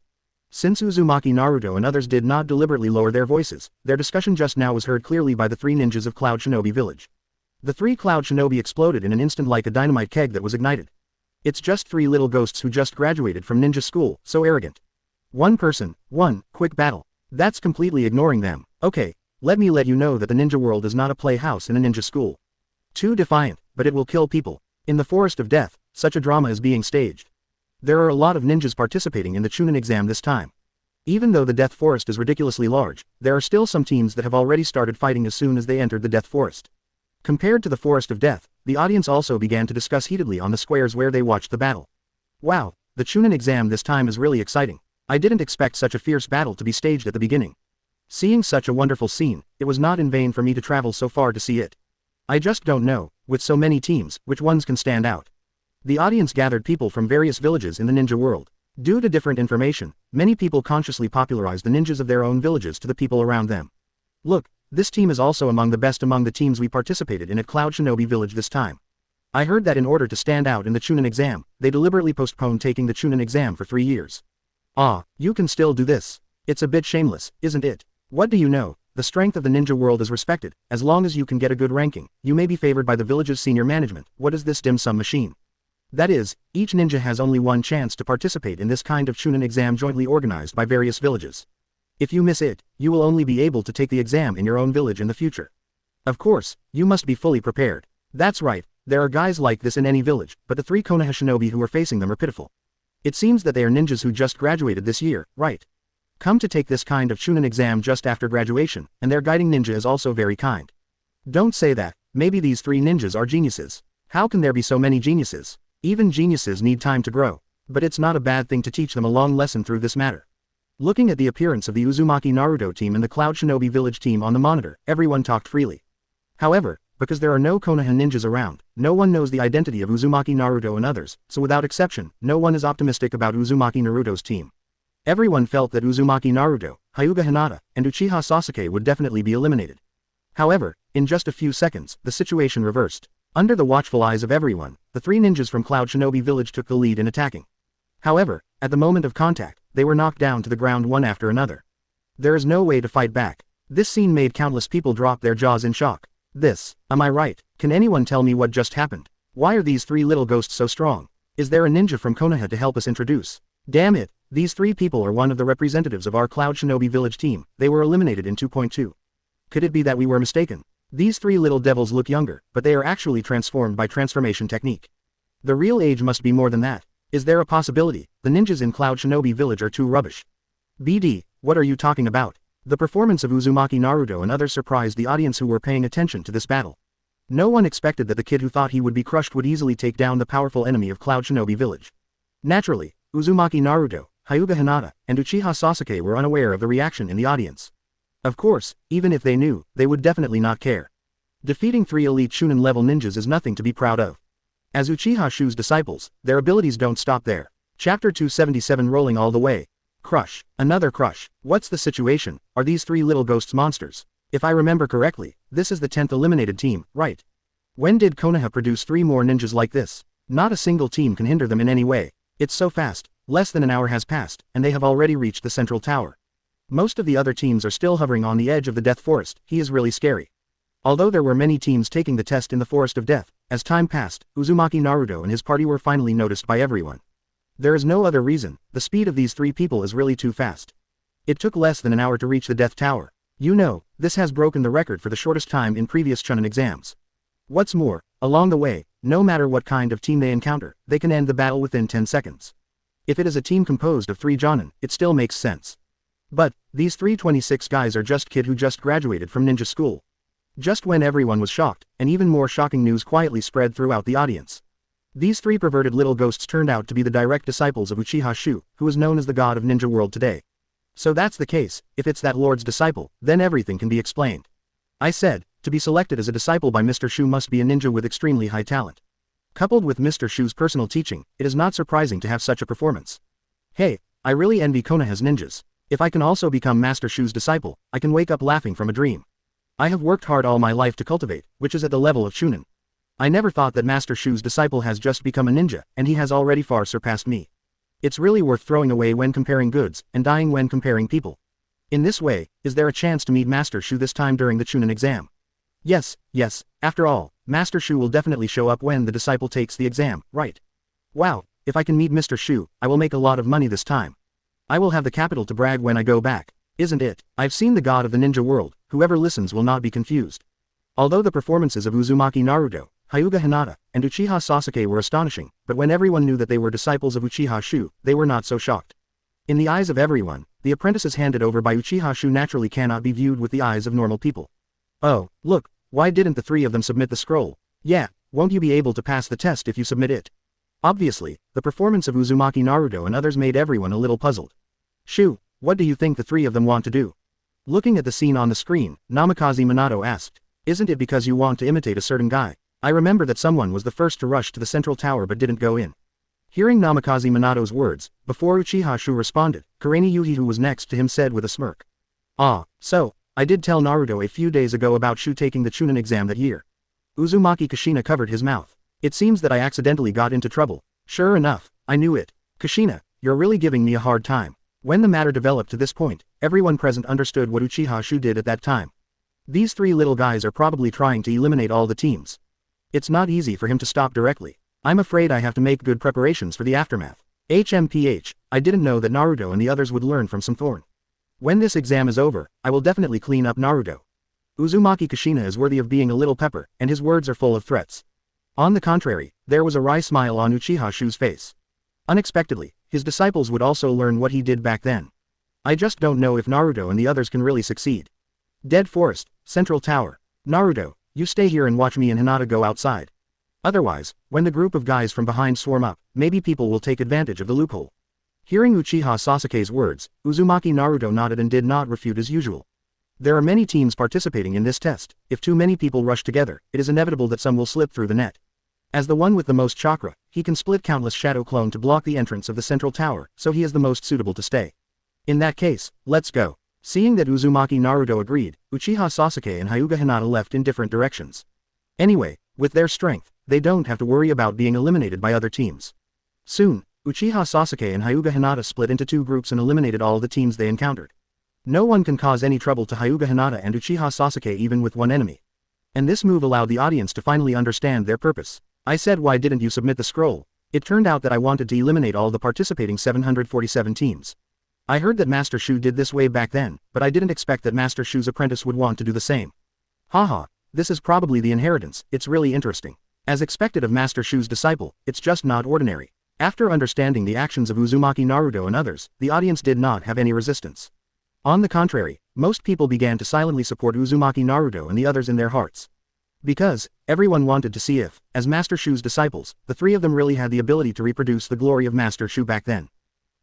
Since Uzumaki Naruto and others did not deliberately lower their voices, their discussion just now was heard clearly by the three ninjas of Cloud Shinobi Village. The three Cloud Shinobi exploded in an instant like a dynamite keg that was ignited. It's just three little ghosts who just graduated from ninja school, so arrogant. One person, one quick battle. That's completely ignoring them. Okay, let me let you know that the ninja world is not a playhouse in a ninja school. Too defiant, but it will kill people. In the Forest of Death, such a drama is being staged. There are a lot of ninjas participating in the Chunin exam this time. Even though the Death Forest is ridiculously large, there are still some teams that have already started fighting as soon as they entered the Death Forest. Compared to the Forest of Death, the audience also began to discuss heatedly on the squares where they watched the battle. Wow, the Chunin exam this time is really exciting. I didn't expect such a fierce battle to be staged at the beginning. Seeing such a wonderful scene, it was not in vain for me to travel so far to see it. I just don't know, with so many teams, which ones can stand out. The audience gathered people from various villages in the ninja world. Due to different information, many people consciously popularized the ninjas of their own villages to the people around them. Look, this team is also among the best among the teams we participated in at Cloud Shinobi Village this time. I heard that in order to stand out in the Chunin exam, they deliberately postponed taking the Chunin exam for 3 years. Ah, you can still do this. It's a bit shameless, isn't it? What do you know? The strength of the ninja world is respected. As long as you can get a good ranking, you may be favored by the village's senior management. What is this dim sum machine? That is, each ninja has only one chance to participate in this kind of Chunin exam jointly organized by various villages. If you miss it, you will only be able to take the exam in your own village in the future. Of course, you must be fully prepared. That's right, there are guys like this in any village, but the three Konoha shinobi who are facing them are pitiful. It seems that they are ninjas who just graduated this year, right? Come to take this kind of Chunin exam just after graduation, and their guiding ninja is also very kind. Don't say that, maybe these three ninjas are geniuses. How can there be so many geniuses? Even geniuses need time to grow, but it's not a bad thing to teach them a long lesson through this matter. Looking at the appearance of the Uzumaki Naruto team and the Cloud Shinobi Village team on the monitor, everyone talked freely. However, because there are no Konoha ninjas around, no one knows the identity of Uzumaki Naruto and others, so without exception, no one is optimistic about Uzumaki Naruto's team. Everyone felt that Uzumaki Naruto, Hyuga Hinata, and Uchiha Sasuke would definitely be eliminated. However, in just a few seconds, the situation reversed. Under the watchful eyes of everyone, the three ninjas from Cloud Shinobi Village took the lead in attacking. However, at the moment of contact, they were knocked down to the ground one after another. There is no way to fight back. This scene made countless people drop their jaws in shock. Am I right? Can anyone tell me what just happened? Why are these three little ghosts so strong? Is there a ninja from Konoha to help us introduce? Damn it, these three people are one of the representatives of our Cloud Shinobi Village team. They were eliminated in 2.2. Could it be that we were mistaken? These three little devils look younger, but they are actually transformed by transformation technique. The real age must be more than that. Is there a possibility? The ninjas in Cloud Shinobi Village are too rubbish. BD, what are you talking about? The performance of Uzumaki Naruto and others surprised the audience who were paying attention to this battle. No one expected that the kid who thought he would be crushed would easily take down the powerful enemy of Cloud Shinobi Village. Naturally, Uzumaki Naruto, Hyuga Hinata, and Uchiha Sasuke were unaware of the reaction in the audience. Of course, even if they knew, they would definitely not care. Defeating three elite Chunin-level ninjas is nothing to be proud of. As Uchiha Xiu's disciples, their abilities don't stop there. Chapter 277 Rolling all the way. Crush. Another crush. What's the situation? Are these three little ghosts monsters? If I remember correctly, this is the 10th eliminated team, right? When did Konoha produce 3 more ninjas like this? Not a single team can hinder them in any way. It's so fast, less than an hour has passed, and they have already reached the central tower. Most of the other teams are still hovering on the edge of the Death Forest. He is really scary. Although there were many teams taking the test in the Forest of Death, as time passed, Uzumaki Naruto and his party were finally noticed by everyone. There is no other reason, the speed of these three people is really too fast. It took less than an hour to reach the Death Tower. You know, this has broken the record for the shortest time in previous Chunin exams. What's more, along the way, no matter what kind of team they encounter, they can end the battle within 10 seconds. If it is a team composed of 3 Jonin, it still makes sense. But, these 326 guys are just kid who just graduated from ninja school. Just when everyone was shocked, and even more shocking news quietly spread throughout the audience. These 3 perverted little ghosts turned out to be the direct disciples of Uchiha Xiu, who is known as the god of ninja world today. So that's the case, if it's that lord's disciple, then everything can be explained. I said, to be selected as a disciple by Mr. Xiu must be a ninja with extremely high talent. Coupled with Mr. Xiu's personal teaching, it is not surprising to have such a performance. Hey, I really envy Konoha's ninjas. If I can also become Master Xiu's disciple, I can wake up laughing from a dream. I have worked hard all my life to cultivate, which is at the level of Chunin. I never thought that Master Xiu's disciple has just become a ninja, and he has already far surpassed me. It's really worth throwing away when comparing goods, and dying when comparing people. In this way, is there a chance to meet Master Xiu this time during the Chunin exam? Yes, after all, Master Xiu will definitely show up when the disciple takes the exam, right? Wow, if I can meet Mr. Xiu, I will make a lot of money this time. I will have the capital to brag when I go back, isn't it? I've seen the god of the ninja world, whoever listens will not be confused. Although the performances of Uzumaki Naruto, Hyuga Hinata, and Uchiha Sasuke were astonishing, but when everyone knew that they were disciples of Uchiha Xiu, they were not so shocked. In the eyes of everyone, the apprentices handed over by Uchiha Xiu naturally cannot be viewed with the eyes of normal people. Oh, look, why didn't the three of them submit the scroll? Yeah, won't you be able to pass the test if you submit it? Obviously, the performance of Uzumaki Naruto and others made everyone a little puzzled. Xiu, what do you think the three of them want to do? Looking at the scene on the screen, Namikaze Minato asked, isn't it because you want to imitate a certain guy? I remember that someone was the first to rush to the central tower but didn't go in. Hearing Namikaze Minato's words, before Uchiha Xiu responded, Kureni Yuhi who was next to him said with a smirk. Ah, so, I did tell Naruto a few days ago about Xiu taking the Chunin exam that year. Uzumaki Kushina covered his mouth. It seems that I accidentally got into trouble. Sure enough, I knew it. Kushina, you're really giving me a hard time. When the matter developed to this point, everyone present understood what Uchiha Xiu did at that time. These three little guys are probably trying to eliminate all the teams. It's not easy for him to stop directly. I'm afraid I have to make good preparations for the aftermath. HMPH, I didn't know that Naruto and the others would learn from some thorn. When this exam is over, I will definitely clean up Naruto. Uzumaki Kushina is worthy of being a little pepper, and his words are full of threats. On the contrary, there was a wry smile on Uchiha Xiu's face. Unexpectedly, his disciples would also learn what he did back then. I just don't know if Naruto and the others can really succeed. Dead Forest, Central Tower. Naruto, you stay here and watch me and Hinata go outside. Otherwise, when the group of guys from behind swarm up, maybe people will take advantage of the loophole. Hearing Uchiha Sasuke's words, Uzumaki Naruto nodded and did not refute as usual. There are many teams participating in this test. If too many people rush together, it is inevitable that some will slip through the net. As the one with the most chakra, he can split countless shadow clone to block the entrance of the central tower, so he is the most suitable to stay. In that case, let's go. Seeing that Uzumaki Naruto agreed, Uchiha Sasuke and Hyuga Hinata left in different directions. Anyway, with their strength, they don't have to worry about being eliminated by other teams. Soon, Uchiha Sasuke and Hyuga Hinata split into two groups and eliminated all the teams they encountered. No one can cause any trouble to Hyuga Hinata and Uchiha Sasuke even with one enemy. And this move allowed the audience to finally understand their purpose. I said, why didn't you submit the scroll? It turned out that I wanted to eliminate all the participating 747 teams. I heard that Master Xiu did this way back then, but I didn't expect that Master Xiu's apprentice would want to do the same. Haha, this is probably the inheritance. It's really interesting. As expected of Master Xiu's disciple, it's just not ordinary. After understanding the actions of Uzumaki Naruto and others, the audience did not have any resistance. On the contrary, most people began to silently support Uzumaki Naruto and the others in their hearts. Because, everyone wanted to see if, as Master Xiu's disciples, the three of them really had the ability to reproduce the glory of Master Xiu back then.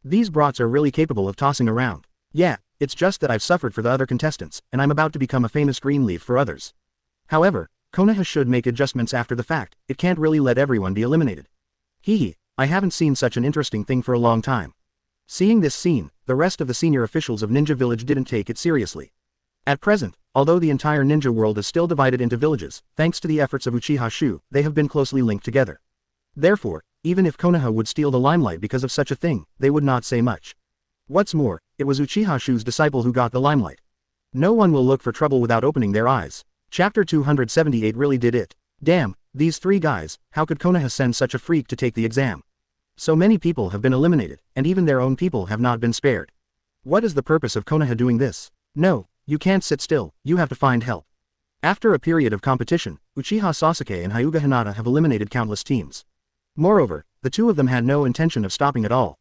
These brats are really capable of tossing around. Yeah, it's just that I've suffered for the other contestants, and I'm about to become a famous green leaf for others. However, Konoha should make adjustments after the fact. It can't really let everyone be eliminated. Hehe, I haven't seen such an interesting thing for a long time. Seeing this scene, the rest of the senior officials of Ninja Village didn't take it seriously. At present, although the entire ninja world is still divided into villages, thanks to the efforts of Uchiha Xiu, they have been closely linked together. Therefore, even if Konoha would steal the limelight because of such a thing, they would not say much. What's more, it was Uchiha Xiu's disciple who got the limelight. No one will look for trouble without opening their eyes. Chapter 278 really did it. Damn, these three guys, how could Konoha send such a freak to take the exam? So many people have been eliminated, and even their own people have not been spared. What is the purpose of Konoha doing this? No, you can't sit still, you have to find help. After a period of competition, Uchiha Sasuke and Hyuga Hinata have eliminated countless teams. Moreover, the two of them had no intention of stopping at all.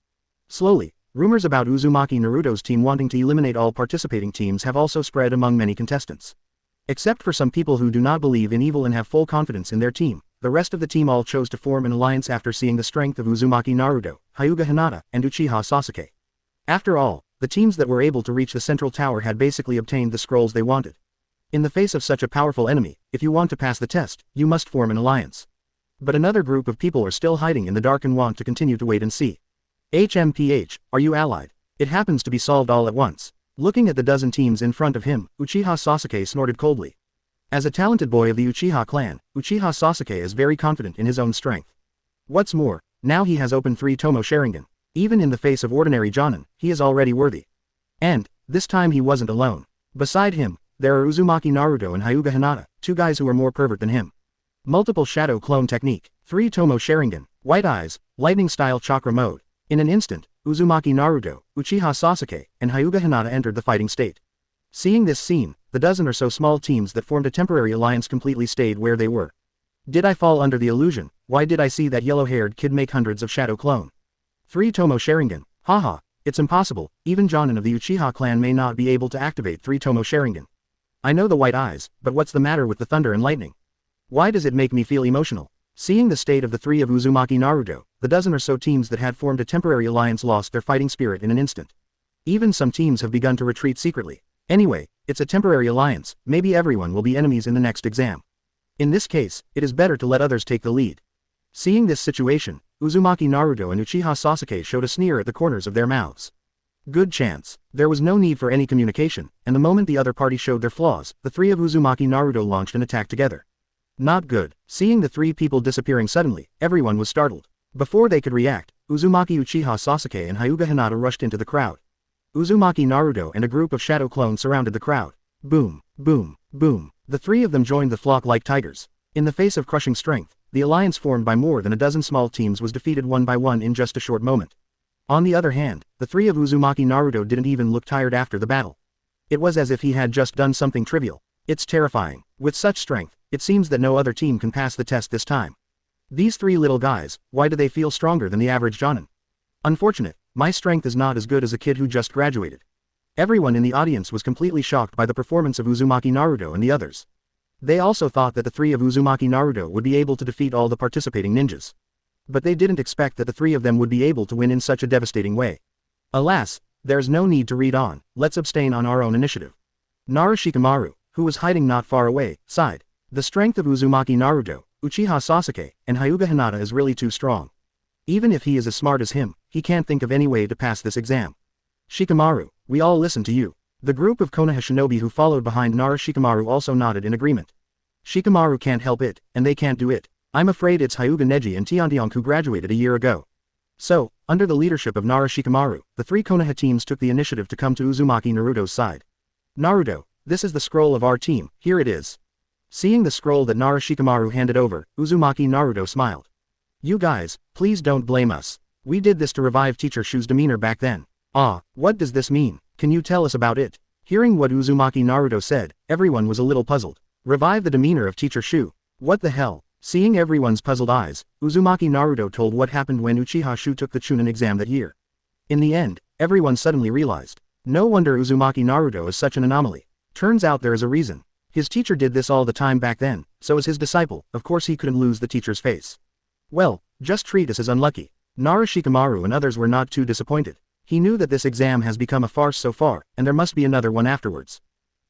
Slowly, rumors about Uzumaki Naruto's team wanting to eliminate all participating teams have also spread among many contestants. Except for some people who do not believe in evil and have full confidence in their team, the rest of the team all chose to form an alliance after seeing the strength of Uzumaki Naruto, Hyuga Hinata, and Uchiha Sasuke. After all, the teams that were able to reach the central tower had basically obtained the scrolls they wanted. In the face of such a powerful enemy, if you want to pass the test, you must form an alliance. But another group of people are still hiding in the dark and want to continue to wait and see. HMPH, are you allied? It happens to be solved all at once. Looking at the dozen teams in front of him, Uchiha Sasuke snorted coldly. As a talented boy of the Uchiha clan, Uchiha Sasuke is very confident in his own strength. What's more, now he has opened 3 Tomoe Sharingan. Even in the face of ordinary Jonin, he is already worthy. And, this time he wasn't alone. Beside him, there are Uzumaki Naruto and Hyuga Hinata, two guys who are more pervert than him. Multiple shadow clone technique, 3 Tomoe Sharingan, white eyes, lightning style chakra mode. In an instant, Uzumaki Naruto, Uchiha Sasuke, and Hyuga Hinata entered the fighting state. Seeing this scene, the dozen or so small teams that formed a temporary alliance completely stayed where they were. Did I fall under the illusion? Why did I see that yellow-haired kid make hundreds of shadow clone? 3 Tomoe Sharingan, haha, it's impossible, even Jonin of the Uchiha clan may not be able to activate 3 Tomoe Sharingan. I know the white eyes, but what's the matter with the thunder and lightning? Why does it make me feel emotional? Seeing the state of the 3 of Uzumaki Naruto, the dozen or so teams that had formed a temporary alliance lost their fighting spirit in an instant. Even some teams have begun to retreat secretly. Anyway, it's a temporary alliance, maybe everyone will be enemies in the next exam. In this case, it is better to let others take the lead. Seeing this situation, Uzumaki Naruto and Uchiha Sasuke showed a sneer at the corners of their mouths. Good chance. There was no need for any communication, and the moment the other party showed their flaws, the 3 of Uzumaki Naruto launched an attack together. Not good. Seeing the 3 people disappearing suddenly, everyone was startled. Before they could react, Uzumaki Uchiha Sasuke and Hyuga Hinata rushed into the crowd. Uzumaki Naruto and a group of shadow clones surrounded the crowd. Boom, boom, boom. The 3 of them joined the flock like tigers. In the face of crushing strength, the alliance formed by more than a dozen small teams was defeated one by one in just a short moment. On the other hand, the 3 of Uzumaki Naruto didn't even look tired after the battle. It was as if he had just done something trivial. It's terrifying. With such strength, it seems that no other team can pass the test this time. These 3 little guys, why do they feel stronger than the average Jonin? Unfortunate, my strength is not as good as a kid who just graduated. Everyone in the audience was completely shocked by the performance of Uzumaki Naruto and the others. They also thought that the 3 of Uzumaki Naruto would be able to defeat all the participating ninjas. But they didn't expect that the 3 of them would be able to win in such a devastating way. Alas, there's no need to read on, let's abstain on our own initiative. Shikamaru, who was hiding not far away, sighed. The strength of Uzumaki Naruto, Uchiha Sasuke, and Hyuga Hinata is really too strong. Even if he is as smart as him, he can't think of any way to pass this exam. Shikamaru, we all listen to you. The group of Konoha shinobi who followed behind Shikamaru also nodded in agreement. Shikamaru can't help it, and they can't do it. I'm afraid it's Hyuga Neji and Tiantiong who graduated a year ago. So, under the leadership of Shikamaru, the 3 Konoha teams took the initiative to come to Uzumaki Naruto's side. Naruto, this is the scroll of our team, here it is. Seeing the scroll that Shikamaru handed over, Uzumaki Naruto smiled. You guys, please don't blame us. We did this to revive Teacher Shu's demeanor back then. Ah, what does this mean? Can you tell us about it? Hearing what Uzumaki Naruto said, everyone was a little puzzled. Revive the demeanor of Teacher Shu. What the hell? Seeing everyone's puzzled eyes, Uzumaki Naruto told what happened when Uchiha Xiu took the Chunin exam that year. In the end, everyone suddenly realized. No wonder Uzumaki Naruto is such an anomaly. Turns out there is a reason. His teacher did this all the time back then, so as his disciple, of course he couldn't lose the teacher's face. Well, just treat us as unlucky. Shikamaru and others were not too disappointed. He knew that this exam has become a farce so far, and there must be another one afterwards.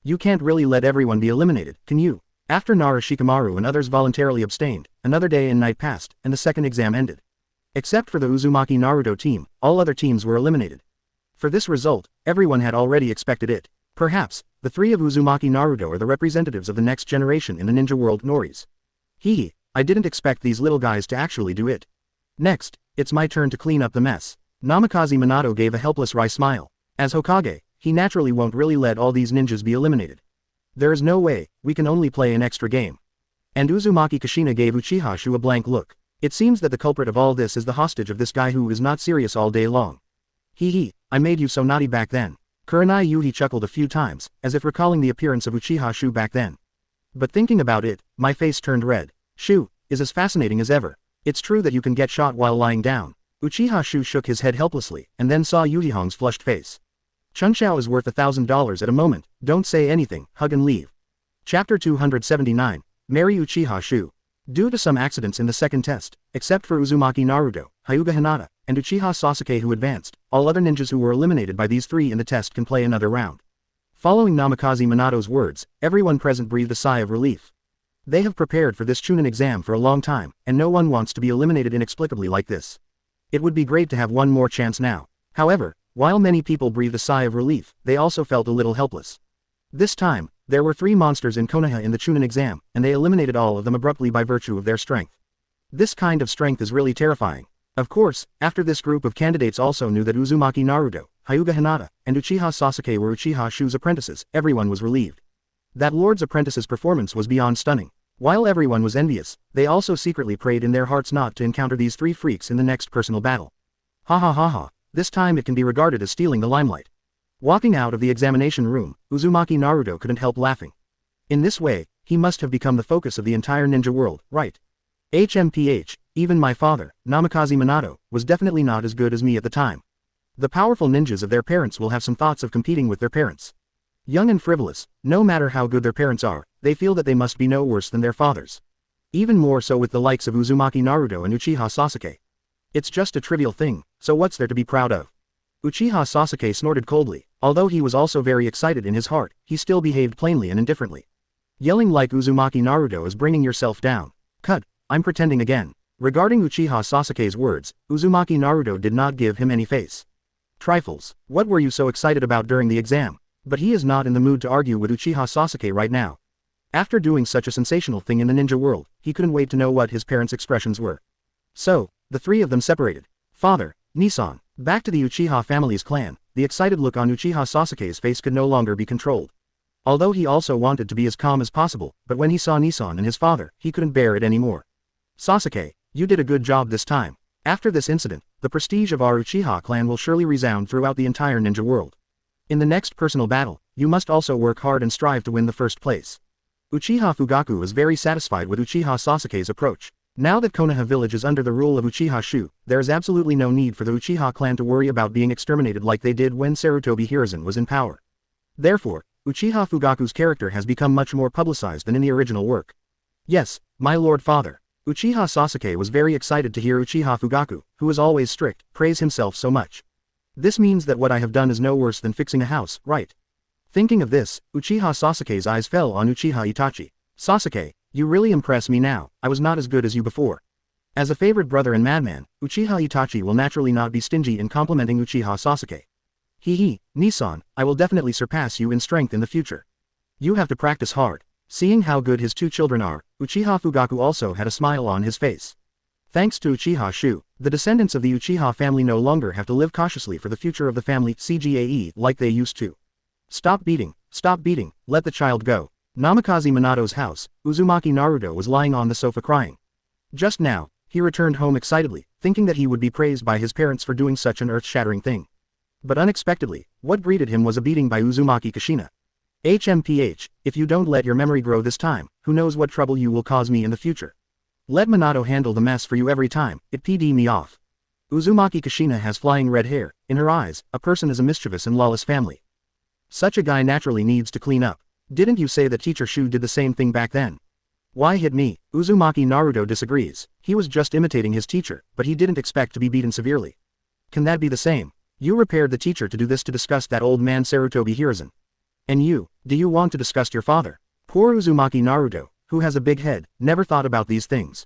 You can't really let everyone be eliminated, can you? After Shikamaru and others voluntarily abstained, another day and night passed, and the second exam ended. Except for the Uzumaki Naruto team, all other teams were eliminated. For this result, everyone had already expected it. Perhaps, the 3 of Uzumaki Naruto are the representatives of the next generation in the ninja world Noris. Hee, I didn't expect these little guys to actually do it. Next, it's my turn to clean up the mess. Namikaze Minato gave a helpless wry smile. As Hokage, he naturally won't really let all these ninjas be eliminated. There is no way, we can only play an extra game. And Uzumaki Kushina gave Uchiha Xiu a blank look. It seems that the culprit of all this is the hostage of this guy who is not serious all day long. Hee, I made you so naughty back then. Kurenai Yuhi chuckled a few times, as if recalling the appearance of Uchiha Xiu back then. But thinking about it, my face turned red. Xiu is as fascinating as ever. It's true that you can get shot while lying down. Uchiha Xiu shook his head helplessly, and then saw Yuzihong's flushed face. Chunxiao is worth $1,000 at a moment, don't say anything, hug and leave. Chapter 279, Marry Uchiha Xiu. Due to some accidents in the second test, except for Uzumaki Naruto, Hyuga Hinata, and Uchiha Sasuke who advanced, all other ninjas who were eliminated by these 3 in the test can play another round. Following Namikaze Minato's words, everyone present breathed a sigh of relief. They have prepared for this Chunin exam for a long time, and no one wants to be eliminated inexplicably like this. It would be great to have one more chance now. However, while many people breathed a sigh of relief, they also felt a little helpless. This time, there were 3 monsters in Konoha in the Chunin exam, and they eliminated all of them abruptly by virtue of their strength. This kind of strength is really terrifying. Of course, after this group of candidates also knew that Uzumaki Naruto, Hyuga Hinata, and Uchiha Sasuke were Uchiha Xiu's apprentices, everyone was relieved. That Lord's apprentice's performance was beyond stunning. While everyone was envious, they also secretly prayed in their hearts not to encounter these three freaks in the next personal battle. Ha ha ha ha, this time it can be regarded as stealing the limelight. Walking out of the examination room, Uzumaki Naruto couldn't help laughing. In this way, he must have become the focus of the entire ninja world, right? HMPH, even my father, Namikaze Minato, was definitely not as good as me at the time. The powerful ninjas of their parents will have some thoughts of competing with their parents. Young and frivolous, no matter how good their parents are, they feel that they must be no worse than their fathers. Even more so with the likes of Uzumaki Naruto and Uchiha Sasuke. It's just a trivial thing, so what's there to be proud of? Uchiha Sasuke snorted coldly. Although he was also very excited in his heart, he still behaved plainly and indifferently. Yelling like Uzumaki Naruto is bringing yourself down. Cut, I'm pretending again. Regarding Uchiha Sasuke's words, Uzumaki Naruto did not give him any face. Trifles, what were you so excited about during the exam? But he is not in the mood to argue with Uchiha Sasuke right now. After doing such a sensational thing in the ninja world, he couldn't wait to know what his parents' expressions were. So, the three of them separated. Father, Nissan, back to the Uchiha family's clan, the excited look on Uchiha Sasuke's face could no longer be controlled. Although he also wanted to be as calm as possible, but when he saw Nissan and his father, he couldn't bear it anymore. Sasuke, you did a good job this time. After this incident, the prestige of our Uchiha clan will surely resound throughout the entire ninja world. In the next personal battle, you must also work hard and strive to win the first place. Uchiha Fugaku was very satisfied with Uchiha Sasuke's approach. Now that Konoha village is under the rule of Uchiha Xiu, there is absolutely no need for the Uchiha clan to worry about being exterminated like they did when Sarutobi Hiruzen was in power. Therefore, Uchiha Fugaku's character has become much more publicized than in the original work. Yes, my lord father. Uchiha Sasuke was very excited to hear Uchiha Fugaku, who is always strict, praise himself so much. This means that what I have done is no worse than fixing a house, right? Thinking of this, Uchiha Sasuke's eyes fell on Uchiha Itachi. Sasuke, you really impress me now, I was not as good as you before. As a favorite brother and madman, Uchiha Itachi will naturally not be stingy in complimenting Uchiha Sasuke. Hee, Nissan, I will definitely surpass you in strength in the future. You have to practice hard. Seeing how good his two children are, Uchiha Fugaku also had a smile on his face. Thanks to Uchiha Xiu, the descendants of the Uchiha family no longer have to live cautiously for the future of the family CGAE like they used to. Stop beating, let the child go. Namikaze Minato's house, Uzumaki Naruto was lying on the sofa crying. Just now, he returned home excitedly, thinking that he would be praised by his parents for doing such an earth-shattering thing. But unexpectedly, what greeted him was a beating by Uzumaki Kushina. HMPH, if you don't let your memory grow this time, who knows what trouble you will cause me in the future. Let Minato handle the mess for you every time, it PD me off. Uzumaki Kushina has flying red hair, in her eyes, a person is a mischievous and lawless family. Such a guy naturally needs to clean up. Didn't you say that Teacher Xiu did the same thing back then? Why hit me? Uzumaki Naruto disagrees. He was just imitating his teacher, but he didn't expect to be beaten severely. Can that be the same? You repaired the teacher to do this to disgust that old man Sarutobi Hiruzen. And you, do you want to disgust your father? Poor Uzumaki Naruto, who has a big head, never thought about these things.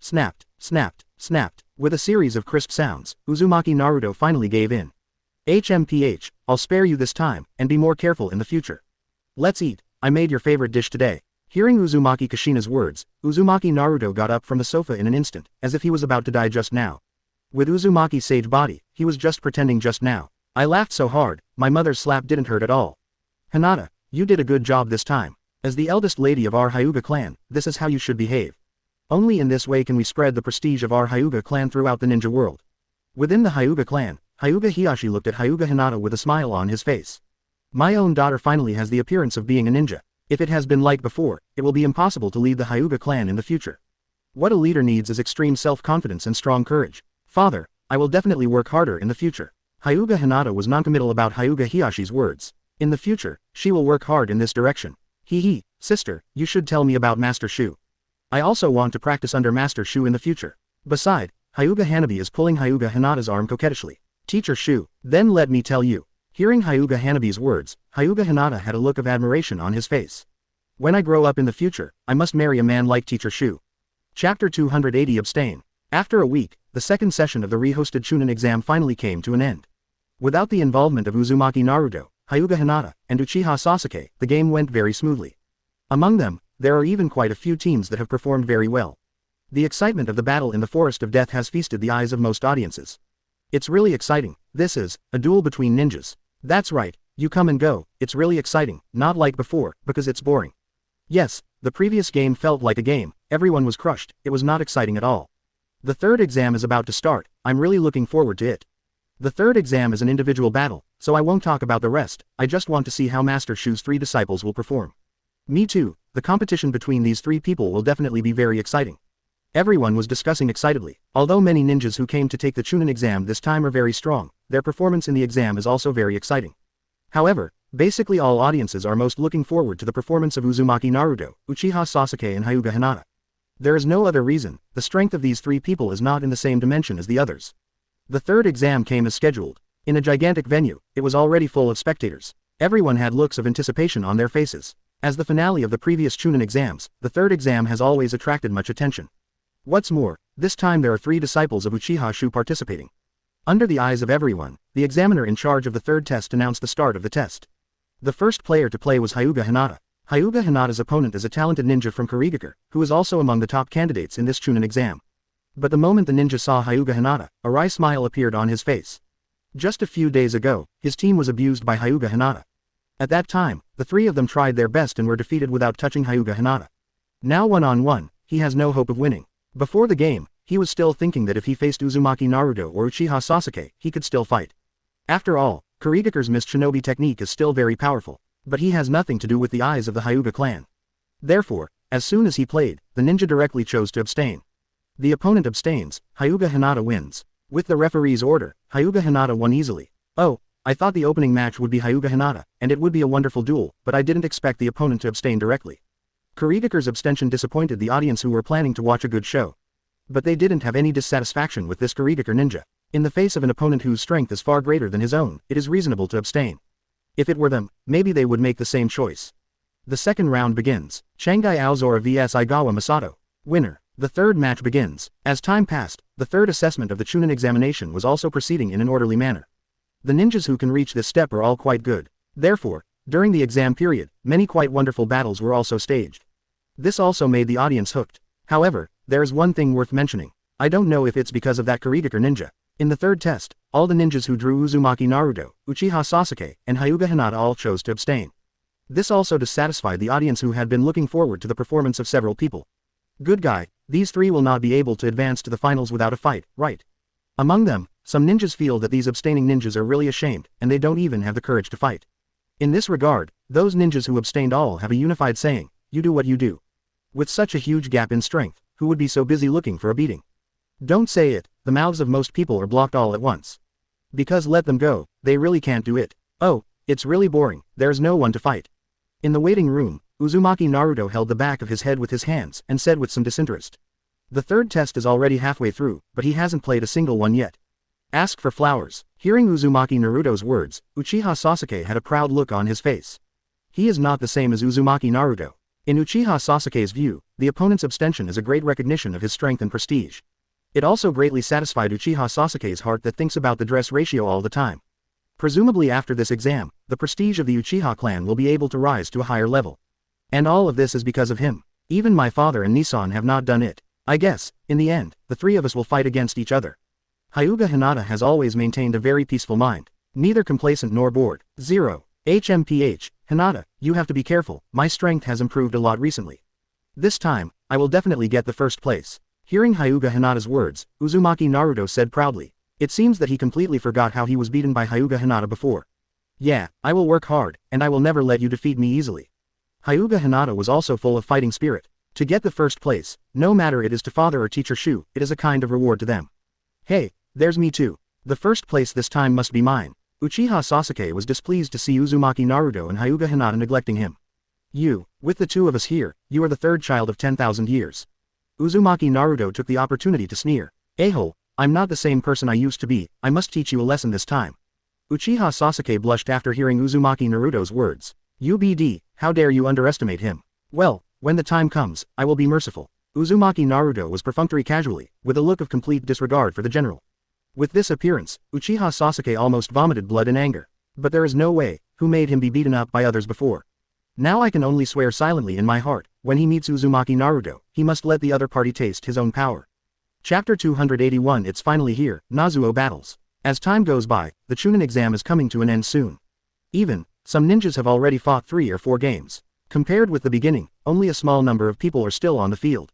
Snapped. With a series of crisp sounds, Uzumaki Naruto finally gave in. HMPH, I'll spare you this time, and be more careful in the future. Let's eat, I made your favorite dish today. Hearing Uzumaki Kushina's words, Uzumaki Naruto got up from the sofa in an instant, as if he was about to die just now. With Uzumaki's sage body, he was just pretending just now. I laughed so hard, my mother's slap didn't hurt at all. Hinata, you did a good job this time. As the eldest lady of our Hyuga clan, this is how you should behave. Only in this way can we spread the prestige of our Hyuga clan throughout the ninja world. Within the Hyuga clan, Hyuga Hiyashi looked at Hyuga Hinata with a smile on his face. My own daughter finally has the appearance of being a ninja. If it has been like before, it will be impossible to lead the Hyuga clan in the future. What a leader needs is extreme self-confidence and strong courage. Father, I will definitely work harder in the future. Hyuga Hinata was noncommittal about Hyuga Hiyashi's words. In the future, she will work hard in this direction. Sister, you should tell me about Master Xiu. I also want to practice under Master Xiu in the future. Beside, Hyuga Hanabi is pulling Hyuga Hinata's arm coquettishly. Teacher Xiu, then let me tell you. Hearing Hyuga Hanabi's words, Hyuga Hinata had a look of admiration on his face. When I grow up in the future, I must marry a man like Teacher Xiu. Chapter 280 Abstain. After a week, the second session of the re-hosted Chunin exam finally came to an end. Without the involvement of Uzumaki Naruto, Hyuga Hinata, and Uchiha Sasuke, the game went very smoothly. Among them, there are even quite a few teams that have performed very well. The excitement of the battle in the Forest of Death has feasted the eyes of most audiences. It's really exciting. This is a duel between ninjas. That's right, you come and go, it's really exciting, not like before, because it's boring. Yes, the previous game felt like a game, everyone was crushed, it was not exciting at all. The third exam is about to start, I'm really looking forward to it. The third exam is an individual battle, so I won't talk about the rest, I just want to see how Master Shu's 3 disciples will perform. Me too, the competition between these 3 people will definitely be very exciting. Everyone was discussing excitedly. Although many ninjas who came to take the Chunin exam this time are very strong, their performance in the exam is also very exciting. However, basically all audiences are most looking forward to the performance of Uzumaki Naruto, Uchiha Sasuke and Hyuga Hinata. There is no other reason, the strength of these 3 people is not in the same dimension as the others. The third exam came as scheduled. In a gigantic venue, it was already full of spectators. Everyone had looks of anticipation on their faces. As the finale of the previous Chunin exams, the third exam has always attracted much attention. What's more, this time there are 3 disciples of Uchiha Xiu participating. Under the eyes of everyone, the examiner in charge of the third test announced the start of the test. The first player to play was Hyuga Hinata. Hyuga Hinata's opponent is a talented ninja from Kurigakure, who is also among the top candidates in this Chunin exam. But the moment the ninja saw Hyuga Hinata, a wry smile appeared on his face. Just a few days ago, his team was abused by Hyuga Hinata. At that time, the 3 of them tried their best and were defeated without touching Hyuga Hinata. Now one-on-one, he has no hope of winning. Before the game, he was still thinking that if he faced Uzumaki Naruto or Uchiha Sasuke, he could still fight. After all, Kurigakure's missed shinobi technique is still very powerful, but he has nothing to do with the eyes of the Hyuga clan. Therefore, as soon as he played, the ninja directly chose to abstain. The opponent abstains, Hyuga Hinata wins. With the referee's order, Hyuga Hinata won easily. Oh, I thought the opening match would be Hyuga Hinata, and it would be a wonderful duel, but I didn't expect the opponent to abstain directly. Kurigakure's abstention disappointed the audience who were planning to watch a good show. But they didn't have any dissatisfaction with this Kurigakure ninja. In the face of an opponent whose strength is far greater than his own, it is reasonable to abstain. If it were them, maybe they would make the same choice. The second round begins. Shanghai Aozora vs Igawa Masato. Winner. The third match begins. As time passed, the third assessment of the Chunin examination was also proceeding in an orderly manner. The ninjas who can reach this step are all quite good. Therefore, during the exam period, many quite wonderful battles were also staged. This also made the audience hooked. However, there is one thing worth mentioning. I don't know if it's because of that Kurigakure ninja. In the third test, all the ninjas who drew Uzumaki Naruto, Uchiha Sasuke, and Hyuga Hinata all chose to abstain. This also dissatisfied the audience who had been looking forward to the performance of several people. Good guy, these 3 will not be able to advance to the finals without a fight, right? Among them, some ninjas feel that these abstaining ninjas are really ashamed, and they don't even have the courage to fight. In this regard, those ninjas who abstained all have a unified saying, you do what you do. With such a huge gap in strength, who would be so busy looking for a beating? Don't say it, the mouths of most people are blocked all at once. Because let them go, they really can't do it. Oh, it's really boring, there's no one to fight. In the waiting room, Uzumaki Naruto held the back of his head with his hands and said with some disinterest. The third test is already halfway through, but he hasn't played a single one yet. Ask for flowers. Hearing Uzumaki Naruto's words, Uchiha Sasuke had a proud look on his face. He is not the same as Uzumaki Naruto. In Uchiha Sasuke's view, the opponent's abstention is a great recognition of his strength and prestige. It also greatly satisfied Uchiha Sasuke's heart that thinks about the dress ratio all the time. Presumably after this exam, the prestige of the Uchiha clan will be able to rise to a higher level. And all of this is because of him. Even my father and Nissan have not done it. I guess, in the end, the 3 of us will fight against each other. Hyuga Hinata has always maintained a very peaceful mind. Neither complacent nor bored. 0. HMPH, Hinata, you have to be careful, my strength has improved a lot recently. This time, I will definitely get the first place. Hearing Hyuga Hinata's words, Uzumaki Naruto said proudly. It seems that he completely forgot how he was beaten by Hyuga Hinata before. Yeah, I will work hard, and I will never let you defeat me easily. Hyuga Hinata was also full of fighting spirit. To get the first place, no matter it is to father or teacher Shu, it is a kind of reward to them. Hey, there's me too. The first place this time must be mine. Uchiha Sasuke was displeased to see Uzumaki Naruto and Hyuga Hinata neglecting him. You, with the 2 of us here, you are the third child of 10,000 years. Uzumaki Naruto took the opportunity to sneer. A-hole, I'm not the same person I used to be, I must teach you a lesson this time. Uchiha Sasuke blushed after hearing Uzumaki Naruto's words. UBD, how dare you underestimate him? Well, when the time comes, I will be merciful. Uzumaki Naruto was perfunctory casually, with a look of complete disregard for the general. With this appearance, Uchiha Sasuke almost vomited blood in anger. But there is no way, who made him be beaten up by others before? Now I can only swear silently in my heart, when he meets Uzumaki Naruto, he must let the other party taste his own power. Chapter 281 It's finally here, Nazuo battles. As time goes by, the Chunin exam is coming to an end soon. Some ninjas have already fought 3 or 4 games. Compared with the beginning, only a small number of people are still on the field.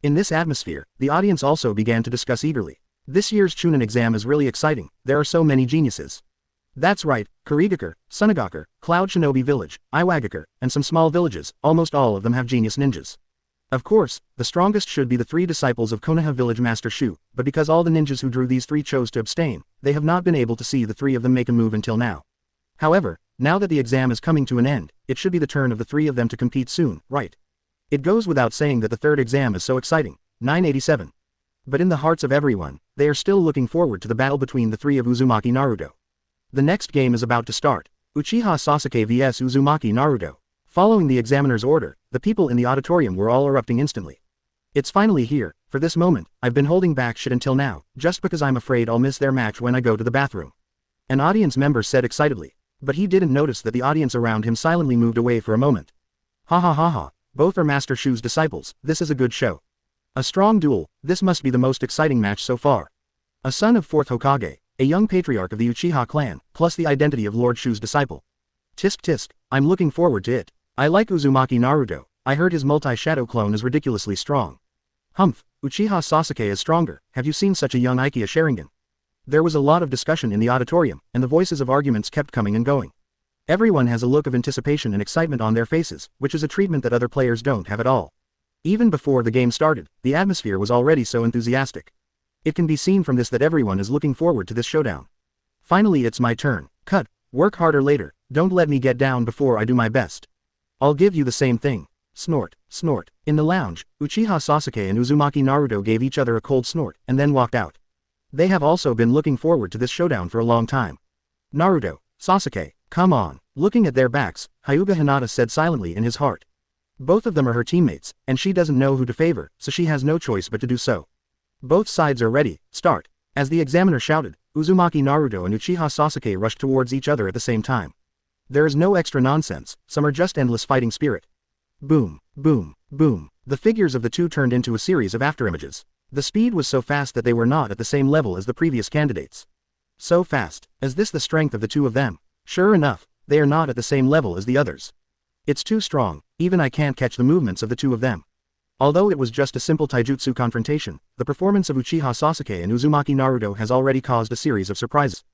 In this atmosphere, the audience also began to discuss eagerly. This year's Chunin exam is really exciting, there are so many geniuses. That's right, Kurigakure, Sunagakure, Cloud Shinobi Village, Iwagakure, and some small villages, almost all of them have genius ninjas. Of course, the strongest should be the 3 disciples of Konoha Village Master Xiu, but because all the ninjas who drew these 3 chose to abstain, they have not been able to see the 3 of them make a move until now. However, now that the exam is coming to an end, it should be the turn of the 3 of them to compete soon, right? It goes without saying that the 3rd exam is so exciting. 987. But in the hearts of everyone, they are still looking forward to the battle between the 3 of Uzumaki Naruto. The next game is about to start. Uchiha Sasuke vs Uzumaki Naruto. Following the examiner's order, the people in the auditorium were all erupting instantly. It's finally here. For this moment, I've been holding back shit until now, just because I'm afraid I'll miss their match when I go to the bathroom. An audience member said excitedly. But he didn't notice that the audience around him silently moved away for a moment. Ha ha ha ha, both are Master Shu's disciples, this is a good show. A strong duel, this must be the most exciting match so far. A son of 4th Hokage, a young patriarch of the Uchiha clan, plus the identity of Lord Shu's disciple. Tisk tisk, I'm looking forward to it. I like Uzumaki Naruto, I heard his multi-shadow clone is ridiculously strong. Humph, Uchiha Sasuke is stronger, have you seen such a young Uchiha Sharingan? There was a lot of discussion in the auditorium, and the voices of arguments kept coming and going. Everyone has a look of anticipation and excitement on their faces, which is a treatment that other players don't have at all. Even before the game started, the atmosphere was already so enthusiastic. It can be seen from this that everyone is looking forward to this showdown. Finally it's my turn. Cut. Work harder later, don't let me get down before I do my best. I'll give you the same thing. Snort, snort. In the lounge, Uchiha Sasuke and Uzumaki Naruto gave each other a cold snort, and then walked out. They have also been looking forward to this showdown for a long time. Naruto, Sasuke, come on. Looking at their backs, Hyuga Hinata said silently in his heart. Both of them are her teammates, and she doesn't know who to favor, so she has no choice but to do so. Both sides are ready, start. As the examiner shouted, Uzumaki Naruto and Uchiha Sasuke rushed towards each other at the same time. There is no extra nonsense, some are just endless fighting spirit. Boom, boom, boom. The figures of the two turned into a series of afterimages. The speed was so fast that they were not at the same level as the previous candidates. So fast, is this the strength of the two of them? Sure enough, they are not at the same level as the others. It's too strong, even I can't catch the movements of the two of them. Although it was just a simple taijutsu confrontation, the performance of Uchiha Sasuke and Uzumaki Naruto has already caused a series of surprises.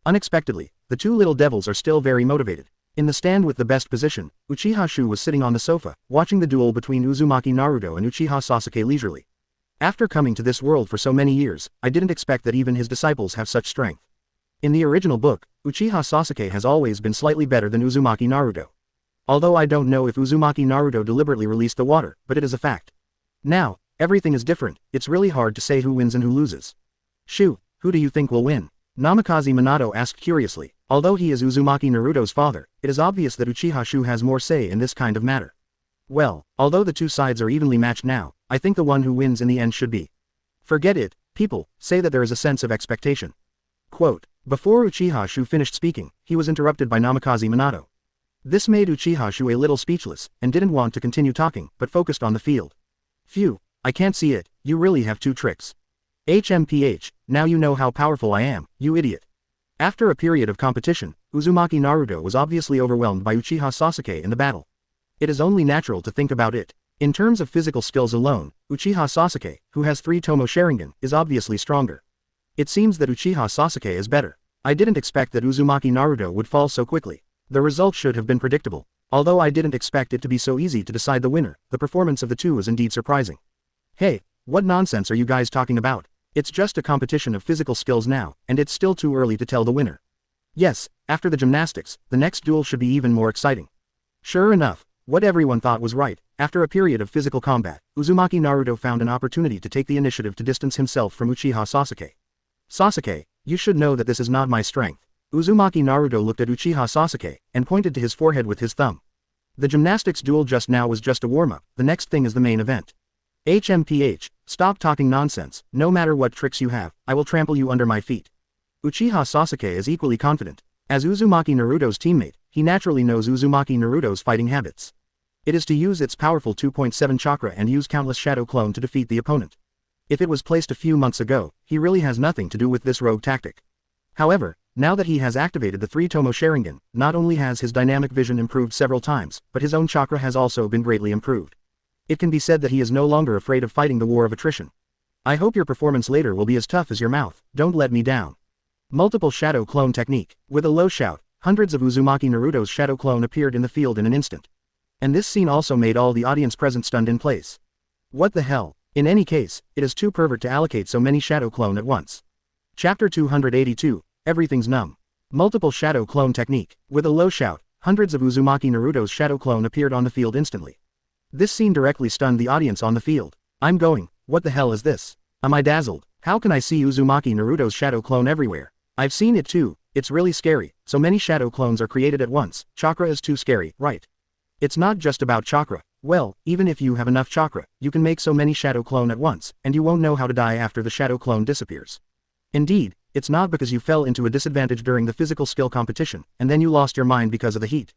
Unexpectedly, the two little devils are still very motivated. In the stand with the best position, Uchiha Xiu was sitting on the sofa, watching the duel between Uzumaki Naruto and Uchiha Sasuke leisurely. After coming to this world for so many years, I didn't expect that even his disciples have such strength. In the original book, Uchiha Sasuke has always been slightly better than Uzumaki Naruto. Although I don't know if Uzumaki Naruto deliberately released the water, but it is a fact. Now, everything is different, it's really hard to say who wins and who loses. Xiu, who do you think will win? Namikaze Minato asked curiously. Although he is Uzumaki Naruto's father, it is obvious that Uchiha Xiu has more say in this kind of matter. Well, although the two sides are evenly matched now, I think the one who wins in the end should be. Forget it, people, say that there is a sense of expectation. Quote, before Uchiha Xiu finished speaking, he was interrupted by Namikaze Minato. This made Uchiha Xiu a little speechless, and didn't want to continue talking, but focused on the field. Phew, I can't see it, you really have two tricks. HMPH, now you know how powerful I am, you idiot. After a period of competition, Uzumaki Naruto was obviously overwhelmed by Uchiha Sasuke in the battle. It is only natural to think about it. In terms of physical skills alone, Uchiha Sasuke, who has 3 Tomoe Sharingan, is obviously stronger. It seems that Uchiha Sasuke is better. I didn't expect that Uzumaki Naruto would fall so quickly. The result should have been predictable. Although I didn't expect it to be so easy to decide the winner, the performance of the two is indeed surprising. Hey, what nonsense are you guys talking about? It's just a competition of physical skills now, and it's still too early to tell the winner. Yes, after the gymnastics, the next duel should be even more exciting. Sure enough, what everyone thought was right. After a period of physical combat, Uzumaki Naruto found an opportunity to take the initiative to distance himself from Uchiha Sasuke. Sasuke, you should know that this is not my strength. Uzumaki Naruto looked at Uchiha Sasuke, and pointed to his forehead with his thumb. The gymnastics duel just now was just a warm-up, the next thing is the main event. HMPH, stop talking nonsense, no matter what tricks you have, I will trample you under my feet. Uchiha Sasuke is equally confident. As Uzumaki Naruto's teammate, he naturally knows Uzumaki Naruto's fighting habits. It is to use its powerful 2.7 chakra and use countless shadow clone to defeat the opponent. If it was placed a few months ago, he really has nothing to do with this rogue tactic. However, now that he has activated the 3 Tomoe Sharingan, not only has his dynamic vision improved several times, but his own chakra has also been greatly improved. It can be said that he is no longer afraid of fighting the war of attrition. I hope your performance later will be as tough as your mouth, don't let me down. Multiple shadow clone technique. With a low shout, hundreds of Uzumaki Naruto's shadow clone appeared in the field in an instant. And this scene also made all the audience present stunned in place. What the hell? In any case, it is too pervert to allocate so many shadow clone at once. Chapter 282, Everything's Numb. Multiple shadow clone technique. With a low shout, hundreds of Uzumaki Naruto's shadow clone appeared on the field instantly. This scene directly stunned the audience on the field. I'm going, what the hell is this? Am I dazzled? How can I see Uzumaki Naruto's shadow clone everywhere? I've seen it too, it's really scary, so many shadow clones are created at once, chakra is too scary, right? It's not just about chakra. Well, even if you have enough chakra, you can make so many shadow clone at once, and you won't know how to die after the shadow clone disappears. Indeed, it's not because you fell into a disadvantage during the physical skill competition, and then you lost your mind because of the heat.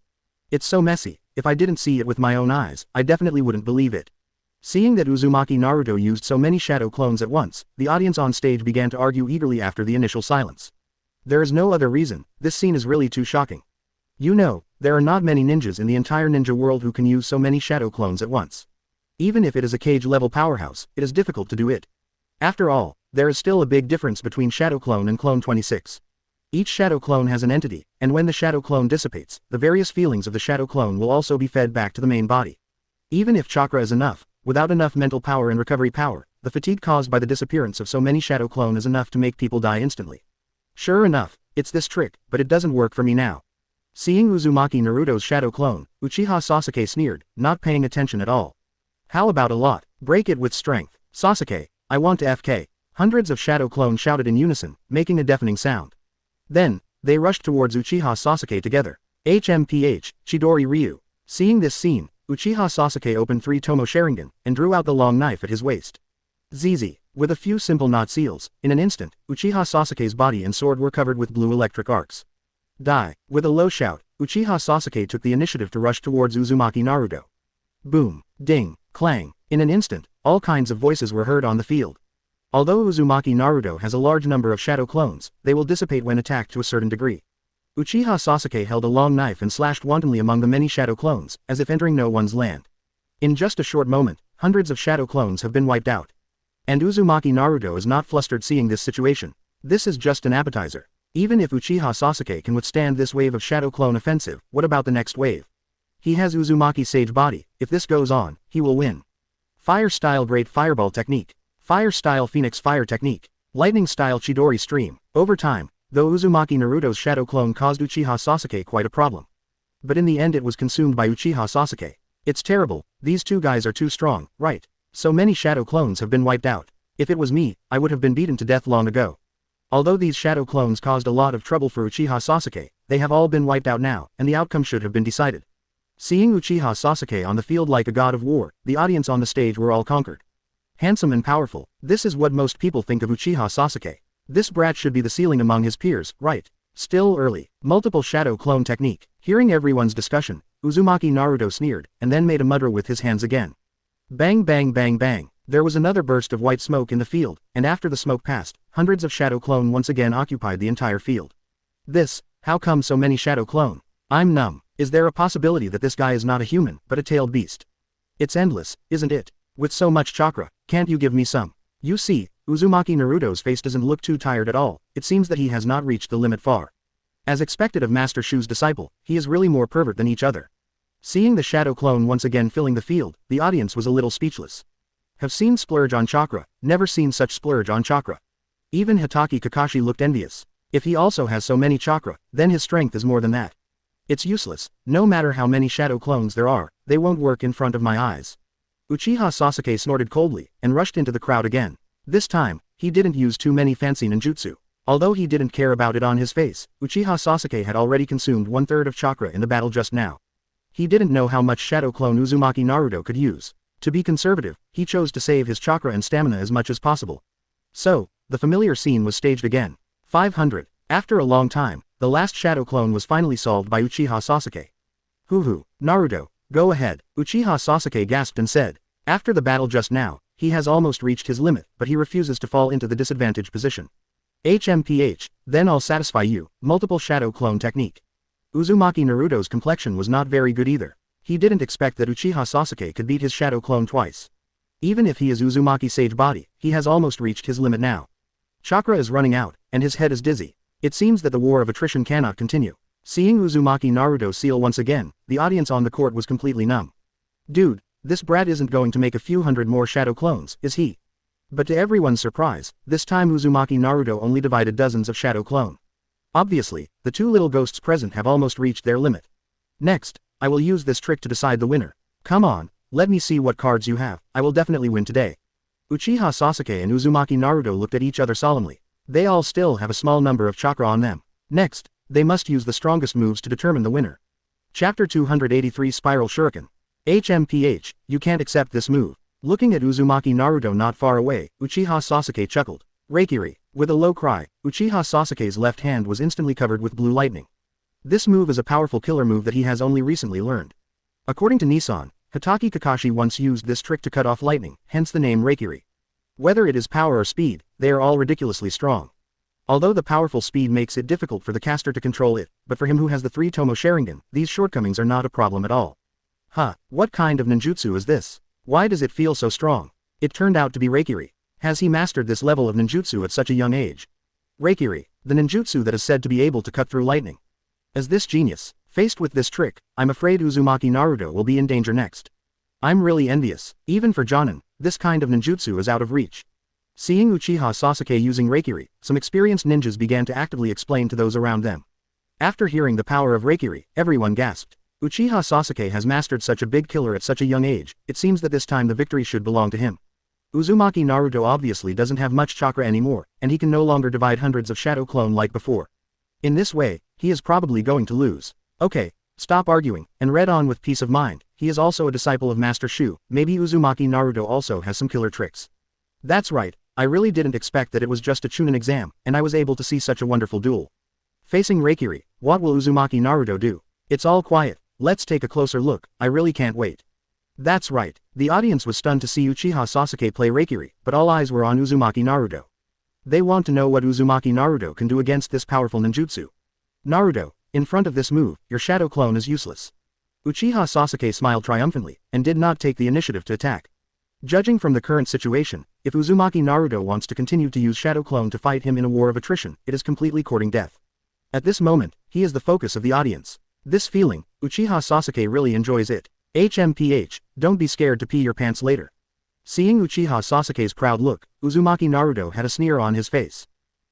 It's so messy, if I didn't see it with my own eyes, I definitely wouldn't believe it. Seeing that Uzumaki Naruto used so many shadow clones at once, the audience on stage began to argue eagerly after the initial silence. There is no other reason, this scene is really too shocking. You know, there are not many ninjas in the entire ninja world who can use so many shadow clones at once. Even if it is a cage-level powerhouse, it is difficult to do it. After all, there is still a big difference between shadow clone and clone 26. Each shadow clone has an entity, and when the shadow clone dissipates, the various feelings of the shadow clone will also be fed back to the main body. Even if chakra is enough, without enough mental power and recovery power, the fatigue caused by the disappearance of so many shadow clone is enough to make people die instantly. Sure enough, it's this trick, but it doesn't work for me now. Seeing Uzumaki Naruto's shadow clone, Uchiha Sasuke sneered, not paying attention at all. How about a lot? Break it with strength. Sasuke, I want to FK. Hundreds of shadow clones shouted in unison, making a deafening sound. Then, they rushed towards Uchiha Sasuke together. HMPH, Chidori Ryu. Seeing this scene, Uchiha Sasuke opened 3 Tomoe Sharingan, and drew out the long knife at his waist. ZZ. With a few simple knot seals, in an instant, Uchiha Sasuke's body and sword were covered with blue electric arcs. Die. With a low shout, Uchiha Sasuke took the initiative to rush towards Uzumaki Naruto. Boom, ding, clang. In an instant, all kinds of voices were heard on the field. Although Uzumaki Naruto has a large number of shadow clones, they will dissipate when attacked to a certain degree. Uchiha Sasuke held a long knife and slashed wantonly among the many shadow clones, as if entering no one's land. In just a short moment, hundreds of shadow clones have been wiped out. And Uzumaki Naruto is not flustered seeing this situation. This is just an appetizer. Even if Uchiha Sasuke can withstand this wave of shadow clone offensive, what about the next wave? He has Uzumaki Sage body, if this goes on, he will win. Fire style Great Fireball technique. Fire style Phoenix Fire technique. Lightning style Chidori stream. Over time, though Uzumaki Naruto's shadow clone caused Uchiha Sasuke quite a problem. But in the end it was consumed by Uchiha Sasuke. It's terrible, these two guys are too strong, right? So many shadow clones have been wiped out. If it was me, I would have been beaten to death long ago. Although these shadow clones caused a lot of trouble for Uchiha Sasuke, they have all been wiped out now, and the outcome should have been decided. Seeing Uchiha Sasuke on the field like a god of war, the audience on the stage were all conquered. Handsome and powerful, this is what most people think of Uchiha Sasuke. This brat should be the ceiling among his peers, right? Still early. Multiple shadow clone technique. Hearing everyone's discussion, Uzumaki Naruto sneered, and then made a mutter with his hands again. Bang bang bang bang. There was another burst of white smoke in the field, and after the smoke passed, hundreds of shadow clone once again occupied the entire field. How come so many shadow clone? I'm numb. Is there a possibility that this guy is not a human, but a tailed beast? It's endless, isn't it? With so much chakra, can't you give me some? You see, Uzumaki Naruto's face doesn't look too tired at all, it seems that he has not reached the limit far. As expected of Master Shu's disciple, he is really more pervert than each other. Seeing the shadow clone once again filling the field, the audience was a little speechless. Have seen splurge on chakra, never seen such splurge on chakra. Even Hitaki Kakashi looked envious. If he also has so many chakra, then his strength is more than that. It's useless, no matter how many shadow clones there are, they won't work in front of my eyes. Uchiha Sasuke snorted coldly, and rushed into the crowd again. This time, he didn't use too many fancy ninjutsu. Although he didn't care about it on his face, Uchiha Sasuke had already consumed 1/3 of chakra in the battle just now. He didn't know how much shadow clone Uzumaki Naruto could use. To be conservative, he chose to save his chakra and stamina as much as possible. So, the familiar scene was staged again. 500. After a long time, the last shadow clone was finally solved by Uchiha Sasuke. Naruto, Go ahead, Uchiha Sasuke gasped and said. After the battle just now, he has almost reached his limit, but he refuses to fall into the disadvantaged position. HMPH, then I'll satisfy you, multiple shadow clone technique. Uzumaki Naruto's complexion was not very good either. He didn't expect that Uchiha Sasuke could beat his shadow clone twice. Even if he is Uzumaki Sage Body, he has almost reached his limit now. Chakra is running out, and his head is dizzy. It seems that the war of attrition cannot continue. Seeing Uzumaki Naruto seal once again, the audience on the court was completely numb. Dude, this brat isn't going to make a few hundred more shadow clones, is he? But to everyone's surprise, this time Uzumaki Naruto only divided dozens of shadow clone. Obviously, the two little ghosts present have almost reached their limit. Next, I will use this trick to decide the winner. Come on, let me see what cards you have, I will definitely win today. Uchiha Sasuke and Uzumaki Naruto looked at each other solemnly. They all still have a small number of chakra on them. Next, they must use the strongest moves to determine the winner. Chapter 283 Spiral Shuriken. HMPH, you can't accept this move. Looking at Uzumaki Naruto not far away, Uchiha Sasuke chuckled. Reikiri. With a low cry, Uchiha Sasuke's left hand was instantly covered with blue lightning. This move is a powerful killer move that he has only recently learned. According to Nissan, Hitaki Kakashi once used this trick to cut off lightning, hence the name Reikiri. Whether it is power or speed, they are all ridiculously strong. Although the powerful speed makes it difficult for the caster to control it, but for him who has the 3 Tomoe Sharingan, these shortcomings are not a problem at all. What kind of ninjutsu is this? Why does it feel so strong? It turned out to be Reikiri. Has he mastered this level of ninjutsu at such a young age? Reikiri, the ninjutsu that is said to be able to cut through lightning. As this genius, faced with this trick, I'm afraid Uzumaki Naruto will be in danger next. I'm really envious. Even for Jonin, this kind of ninjutsu is out of reach. Seeing Uchiha Sasuke using Reikiri, some experienced ninjas began to actively explain to those around them. After hearing the power of Reikiri, everyone gasped. Uchiha Sasuke has mastered such a big killer at such a young age, it seems that this time the victory should belong to him. Uzumaki Naruto obviously doesn't have much chakra anymore, and he can no longer divide hundreds of shadow clone like before. In this way, he is probably going to lose. Okay, stop arguing, and read on with peace of mind. He is also a disciple of Master Xiu, maybe Uzumaki Naruto also has some killer tricks. That's right, I really didn't expect that it was just a Chunin exam, and I was able to see such a wonderful duel. Facing Reikiri, what will Uzumaki Naruto do? It's all quiet, let's take a closer look, I really can't wait. That's right, the audience was stunned to see Uchiha Sasuke play Reikiri, but all eyes were on Uzumaki Naruto. They want to know what Uzumaki Naruto can do against this powerful ninjutsu. Naruto, in front of this move, your shadow clone is useless. Uchiha Sasuke smiled triumphantly, and did not take the initiative to attack. Judging from the current situation, if Uzumaki Naruto wants to continue to use shadow clone to fight him in a war of attrition, it is completely courting death. At this moment, he is the focus of the audience. This feeling, Uchiha Sasuke really enjoys it. HMPH, don't be scared to pee your pants later. Seeing Uchiha Sasuke's proud look, Uzumaki Naruto had a sneer on his face.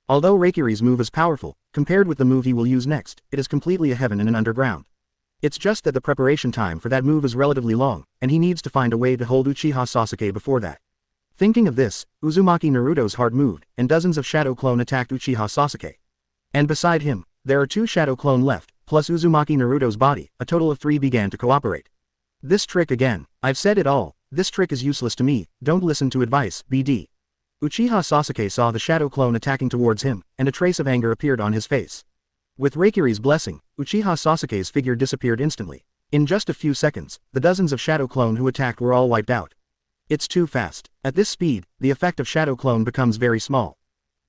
Although Reikiri's move is powerful, compared with the move he will use next, it is completely a heaven and an underground. It's just that the preparation time for that move is relatively long, and he needs to find a way to hold Uchiha Sasuke before that. Thinking of this, Uzumaki Naruto's heart moved, and dozens of shadow clone attacked Uchiha Sasuke. And beside him, there are 2 shadow clone left, plus Uzumaki Naruto's body, a total of 3 began to cooperate. This trick again, I've said it all, this trick is useless to me, don't listen to advice, BD. Uchiha Sasuke saw the shadow clone attacking towards him, and a trace of anger appeared on his face. With Reikiri's blessing, Uchiha Sasuke's figure disappeared instantly. In just a few seconds, the dozens of shadow clone who attacked were all wiped out. It's too fast. At this speed, the effect of shadow clone becomes very small.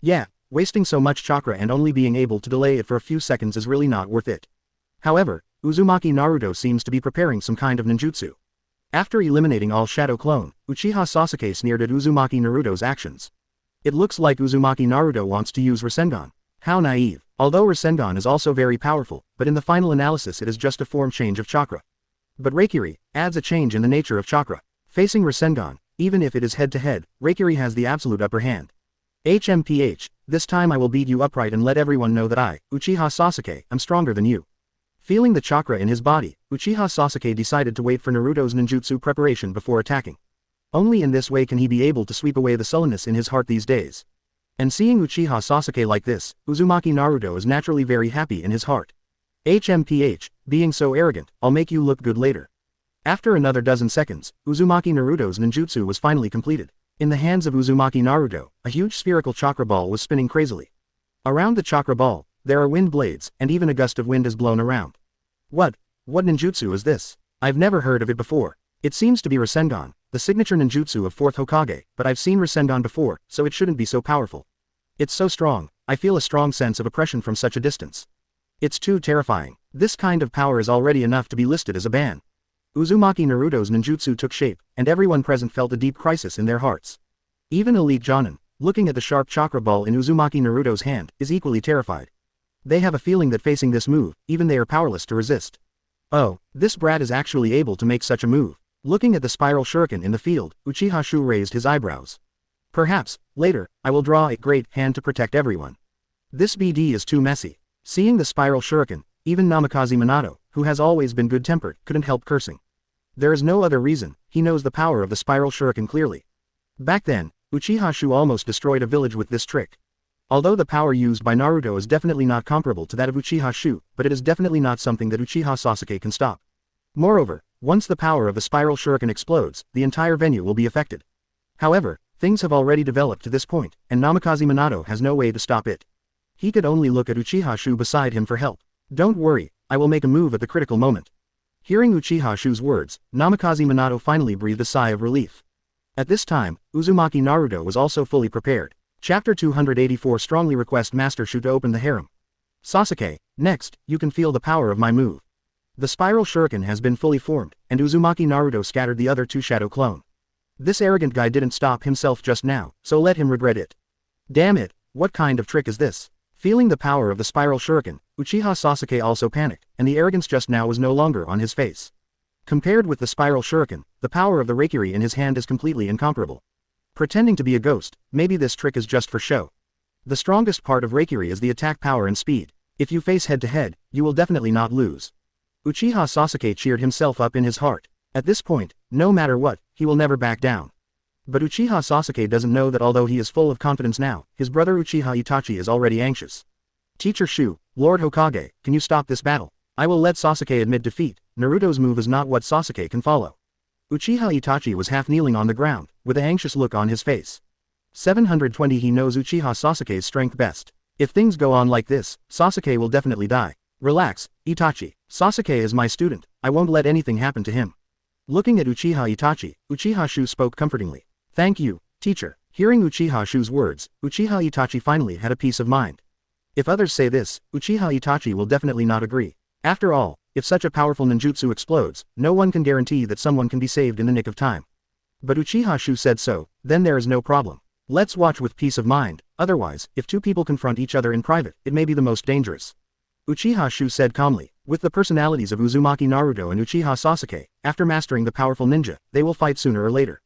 Yeah, wasting so much chakra and only being able to delay it for a few seconds is really not worth it. However, Uzumaki Naruto seems to be preparing some kind of ninjutsu. After eliminating all shadow clone, Uchiha Sasuke sneered at Uzumaki Naruto's actions. It looks like Uzumaki Naruto wants to use Rasengan. How naive. Although Rasengan is also very powerful, but in the final analysis it is just a form change of chakra. But Reikiri adds a change in the nature of chakra. Facing Rasengan, even if it is head-to-head, Reikiri has the absolute upper hand. HMPH, this time I will beat you upright and let everyone know that I, Uchiha Sasuke, am stronger than you. Feeling the chakra in his body, Uchiha Sasuke decided to wait for Naruto's ninjutsu preparation before attacking. Only in this way can he be able to sweep away the sullenness in his heart these days. And seeing Uchiha Sasuke like this, Uzumaki Naruto is naturally very happy in his heart. HMPH, being so arrogant, I'll make you look good later. After another dozen seconds, Uzumaki Naruto's ninjutsu was finally completed. In the hands of Uzumaki Naruto, a huge spherical chakra ball was spinning crazily. Around the chakra ball, there are wind blades, and even a gust of wind is blown around. What ninjutsu is this? I've never heard of it before. It seems to be Rinnegan, the signature ninjutsu of 4th Hokage, but I've seen Rinnegan before, so it shouldn't be so powerful. It's so strong, I feel a strong sense of oppression from such a distance. It's too terrifying. This kind of power is already enough to be listed as a ban. Uzumaki Naruto's ninjutsu took shape, and everyone present felt a deep crisis in their hearts. Even elite Jonin, looking at the sharp chakra ball in Uzumaki Naruto's hand, is equally terrified. They have a feeling that facing this move, even they are powerless to resist. Oh, this brat is actually able to make such a move. Looking at the spiral shuriken in the field, Uchiha Xiu raised his eyebrows. Perhaps, later, I will draw a great hand to protect everyone. This BD is too messy. Seeing the spiral shuriken, even Namikaze Minato, who has always been good-tempered, couldn't help cursing. There is no other reason, he knows the power of the spiral shuriken clearly. Back then, Uchiha Xiu almost destroyed a village with this trick. Although the power used by Naruto is definitely not comparable to that of Uchiha Xiu, but it is definitely not something that Uchiha Sasuke can stop. Moreover, once the power of the spiral shuriken explodes, the entire venue will be affected. However, things have already developed to this point, and Namikaze Minato has no way to stop it. He could only look at Uchiha Xiu beside him for help. Don't worry, I will make a move at the critical moment. Hearing Uchiha Xiu's words, Namikaze Minato finally breathed a sigh of relief. At this time, Uzumaki Naruto was also fully prepared. Chapter 284 strongly request Master Xiu to open the harem. Sasuke, next, you can feel the power of my move. The spiral shuriken has been fully formed, and Uzumaki Naruto scattered the other two shadow clone. This arrogant guy didn't stop himself just now, so let him regret it. Damn it, what kind of trick is this? Feeling the power of the spiral shuriken, Uchiha Sasuke also panicked, and the arrogance just now was no longer on his face. Compared with the spiral shuriken, the power of the Reikiri in his hand is completely incomparable. Pretending to be a ghost, maybe this trick is just for show. The strongest part of Reikiri is the attack power and speed. If you face head-to-head, you will definitely not lose. Uchiha Sasuke cheered himself up in his heart. At this point, no matter what, he will never back down. But Uchiha Sasuke doesn't know that although he is full of confidence now, his brother Uchiha Itachi is already anxious. Teacher Xiu, Lord Hokage, can you stop this battle? I will let Sasuke admit defeat. Naruto's move is not what Sasuke can follow. Uchiha Itachi was half kneeling on the ground, with an anxious look on his face. 720 He knows Uchiha Sasuke's strength best. If things go on like this, Sasuke will definitely die. Relax, Itachi. Sasuke is my student, I won't let anything happen to him. Looking at Uchiha Itachi, Uchiha Xiu spoke comfortingly. Thank you, teacher. Hearing Uchiha Xiu's words, Uchiha Itachi finally had a peace of mind. If others say this, Uchiha Itachi will definitely not agree. After all, if such a powerful ninjutsu explodes, no one can guarantee that someone can be saved in the nick of time. But Uchiha Xiu said so, then there is no problem. Let's watch with peace of mind, otherwise, if two people confront each other in private, it may be the most dangerous. Uchiha Xiu said calmly, with the personalities of Uzumaki Naruto and Uchiha Sasuke, after mastering the powerful ninja, they will fight sooner or later.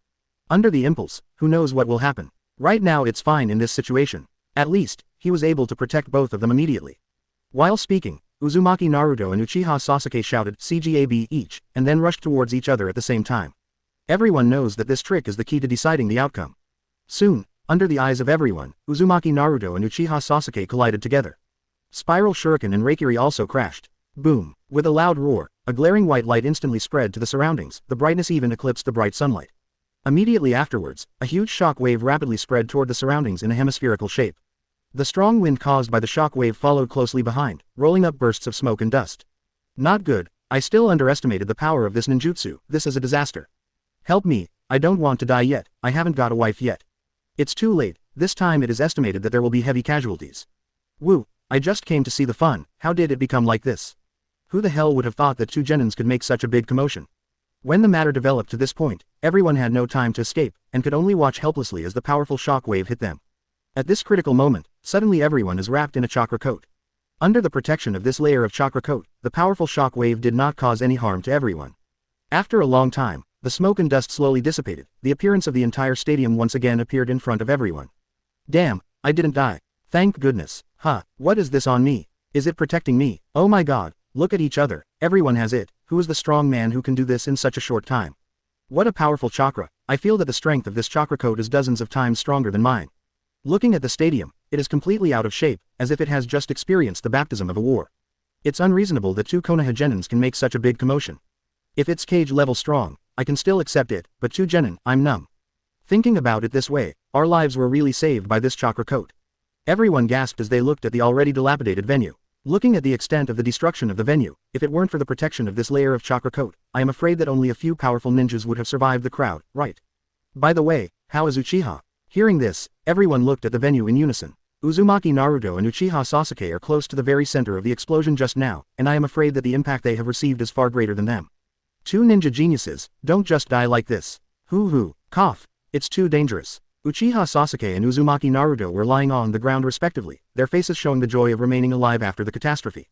Under the impulse, who knows what will happen. Right now it's fine in this situation. At least, he was able to protect both of them immediately. While speaking, Uzumaki Naruto and Uchiha Sasuke shouted CGAB each, and then rushed towards each other at the same time. Everyone knows that this trick is the key to deciding the outcome. Soon, under the eyes of everyone, Uzumaki Naruto and Uchiha Sasuke collided together. Spiral shuriken and Reikiri also crashed. Boom! With a loud roar, a glaring white light instantly spread to the surroundings, the brightness even eclipsed the bright sunlight. Immediately afterwards, a huge shock wave rapidly spread toward the surroundings in a hemispherical shape. The strong wind caused by the shock wave followed closely behind, rolling up bursts of smoke and dust. Not good, I still underestimated the power of this ninjutsu, this is a disaster. Help me, I don't want to die yet, I haven't got a wife yet. It's too late, this time it is estimated that there will be heavy casualties. Woo, I just came to see the fun, how did it become like this? Who the hell would have thought that two genins could make such a big commotion? When the matter developed to this point, everyone had no time to escape, and could only watch helplessly as the powerful shock wave hit them. At this critical moment, suddenly everyone is wrapped in a chakra coat. Under the protection of this layer of chakra coat, the powerful shock wave did not cause any harm to everyone. After a long time, the smoke and dust slowly dissipated, the appearance of the entire stadium once again appeared in front of everyone. Damn, I didn't die. Thank goodness. Huh, what is this on me? Is it protecting me? Oh my god, look at each other, everyone has it. Who is the strong man who can do this in such a short time? What a powerful chakra, I feel that the strength of this chakra coat is dozens of times stronger than mine. Looking at the stadium, it is completely out of shape, as if it has just experienced the baptism of a war. It's unreasonable that two Konoha genins can make such a big commotion. If it's cage level strong, I can still accept it, but two genin, I'm numb. Thinking about it this way, our lives were really saved by this chakra coat. Everyone gasped as they looked at the already dilapidated venue. Looking at the extent of the destruction of the venue, if it weren't for the protection of this layer of chakra coat, I am afraid that only a few powerful ninjas would have survived the crowd, right? By the way, how is Uchiha? Hearing this, everyone looked at the venue in unison. Uzumaki Naruto and Uchiha Sasuke are close to the very center of the explosion just now, and I am afraid that the impact they have received is far greater than them. Two ninja geniuses, don't just die like this. Hoo, cough. It's too dangerous. Uchiha Sasuke and Uzumaki Naruto were lying on the ground respectively, their faces showing the joy of remaining alive after the catastrophe.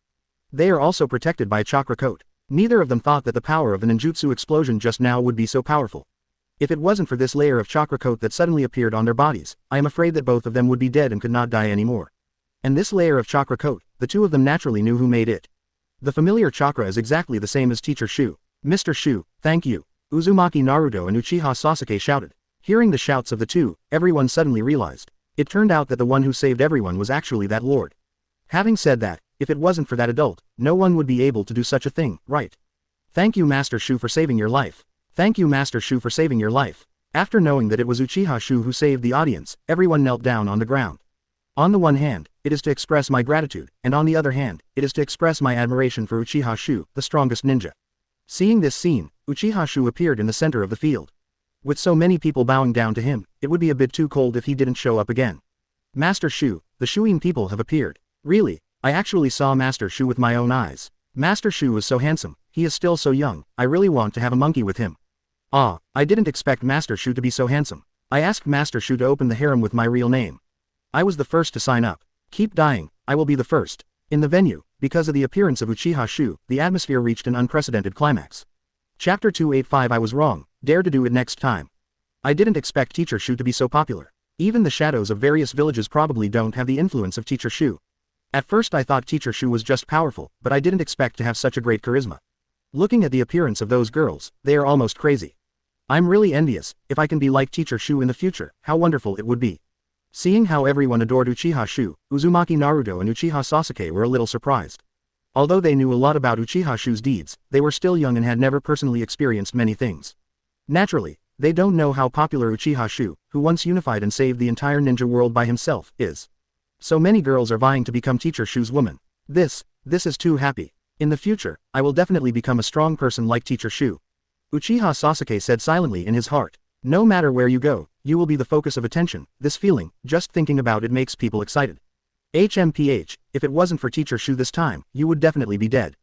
They are also protected by a chakra coat. Neither of them thought that the power of the ninjutsu explosion just now would be so powerful. If it wasn't for this layer of chakra coat that suddenly appeared on their bodies, I am afraid that both of them would be dead and could not die anymore. And this layer of chakra coat, the two of them naturally knew who made it. The familiar chakra is exactly the same as Teacher Xiu. Mr. Xiu, thank you. Uzumaki Naruto and Uchiha Sasuke shouted. Hearing the shouts of the two, everyone suddenly realized. It turned out that the one who saved everyone was actually that lord. Having said that, if it wasn't for that adult, no one would be able to do such a thing, right? Thank you Master Xiu for saving your life. Thank you Master Xiu for saving your life. After knowing that it was Uchiha Xiu who saved the audience, everyone knelt down on the ground. On the one hand, it is to express my gratitude, and on the other hand, it is to express my admiration for Uchiha Xiu, the strongest ninja. Seeing this scene, Uchiha Xiu appeared in the center of the field. With so many people bowing down to him, it would be a bit too cold if he didn't show up again. Master Xiu, the Shuin people have appeared. Really, I actually saw Master Xiu with my own eyes. Master Xiu is so handsome, he is still so young, I really want to have a monkey with him. Ah, I didn't expect Master Xiu to be so handsome. I asked Master Xiu to open the harem with my real name. I was the first to sign up. Keep dying, I will be the first. In the venue, because of the appearance of Uchiha Xiu, the atmosphere reached an unprecedented climax. Chapter 285 I was wrong, dare to do it next time. I didn't expect Teacher Xiu to be so popular. Even the shadows of various villages probably don't have the influence of Teacher Xiu. At first I thought Teacher Xiu was just powerful, but I didn't expect to have such a great charisma. Looking at the appearance of those girls, they are almost crazy. I'm really envious. If I can be like Teacher Xiu in the future, how wonderful it would be. Seeing how everyone adored Uchiha Xiu, Uzumaki Naruto and Uchiha Sasuke were a little surprised. Although they knew a lot about Uchiha Xiu's deeds, they were still young and had never personally experienced many things. Naturally, they don't know how popular Uchiha Xiu, who once unified and saved the entire ninja world by himself, is. So many girls are vying to become Teacher Xiu's woman. This is too happy. In the future, I will definitely become a strong person like Teacher Xiu. Uchiha Sasuke said silently in his heart. No matter where you go, you will be the focus of attention. This feeling, just thinking about it makes people excited. HMPH, if it wasn't for Teacher Xiu this time, you would definitely be dead.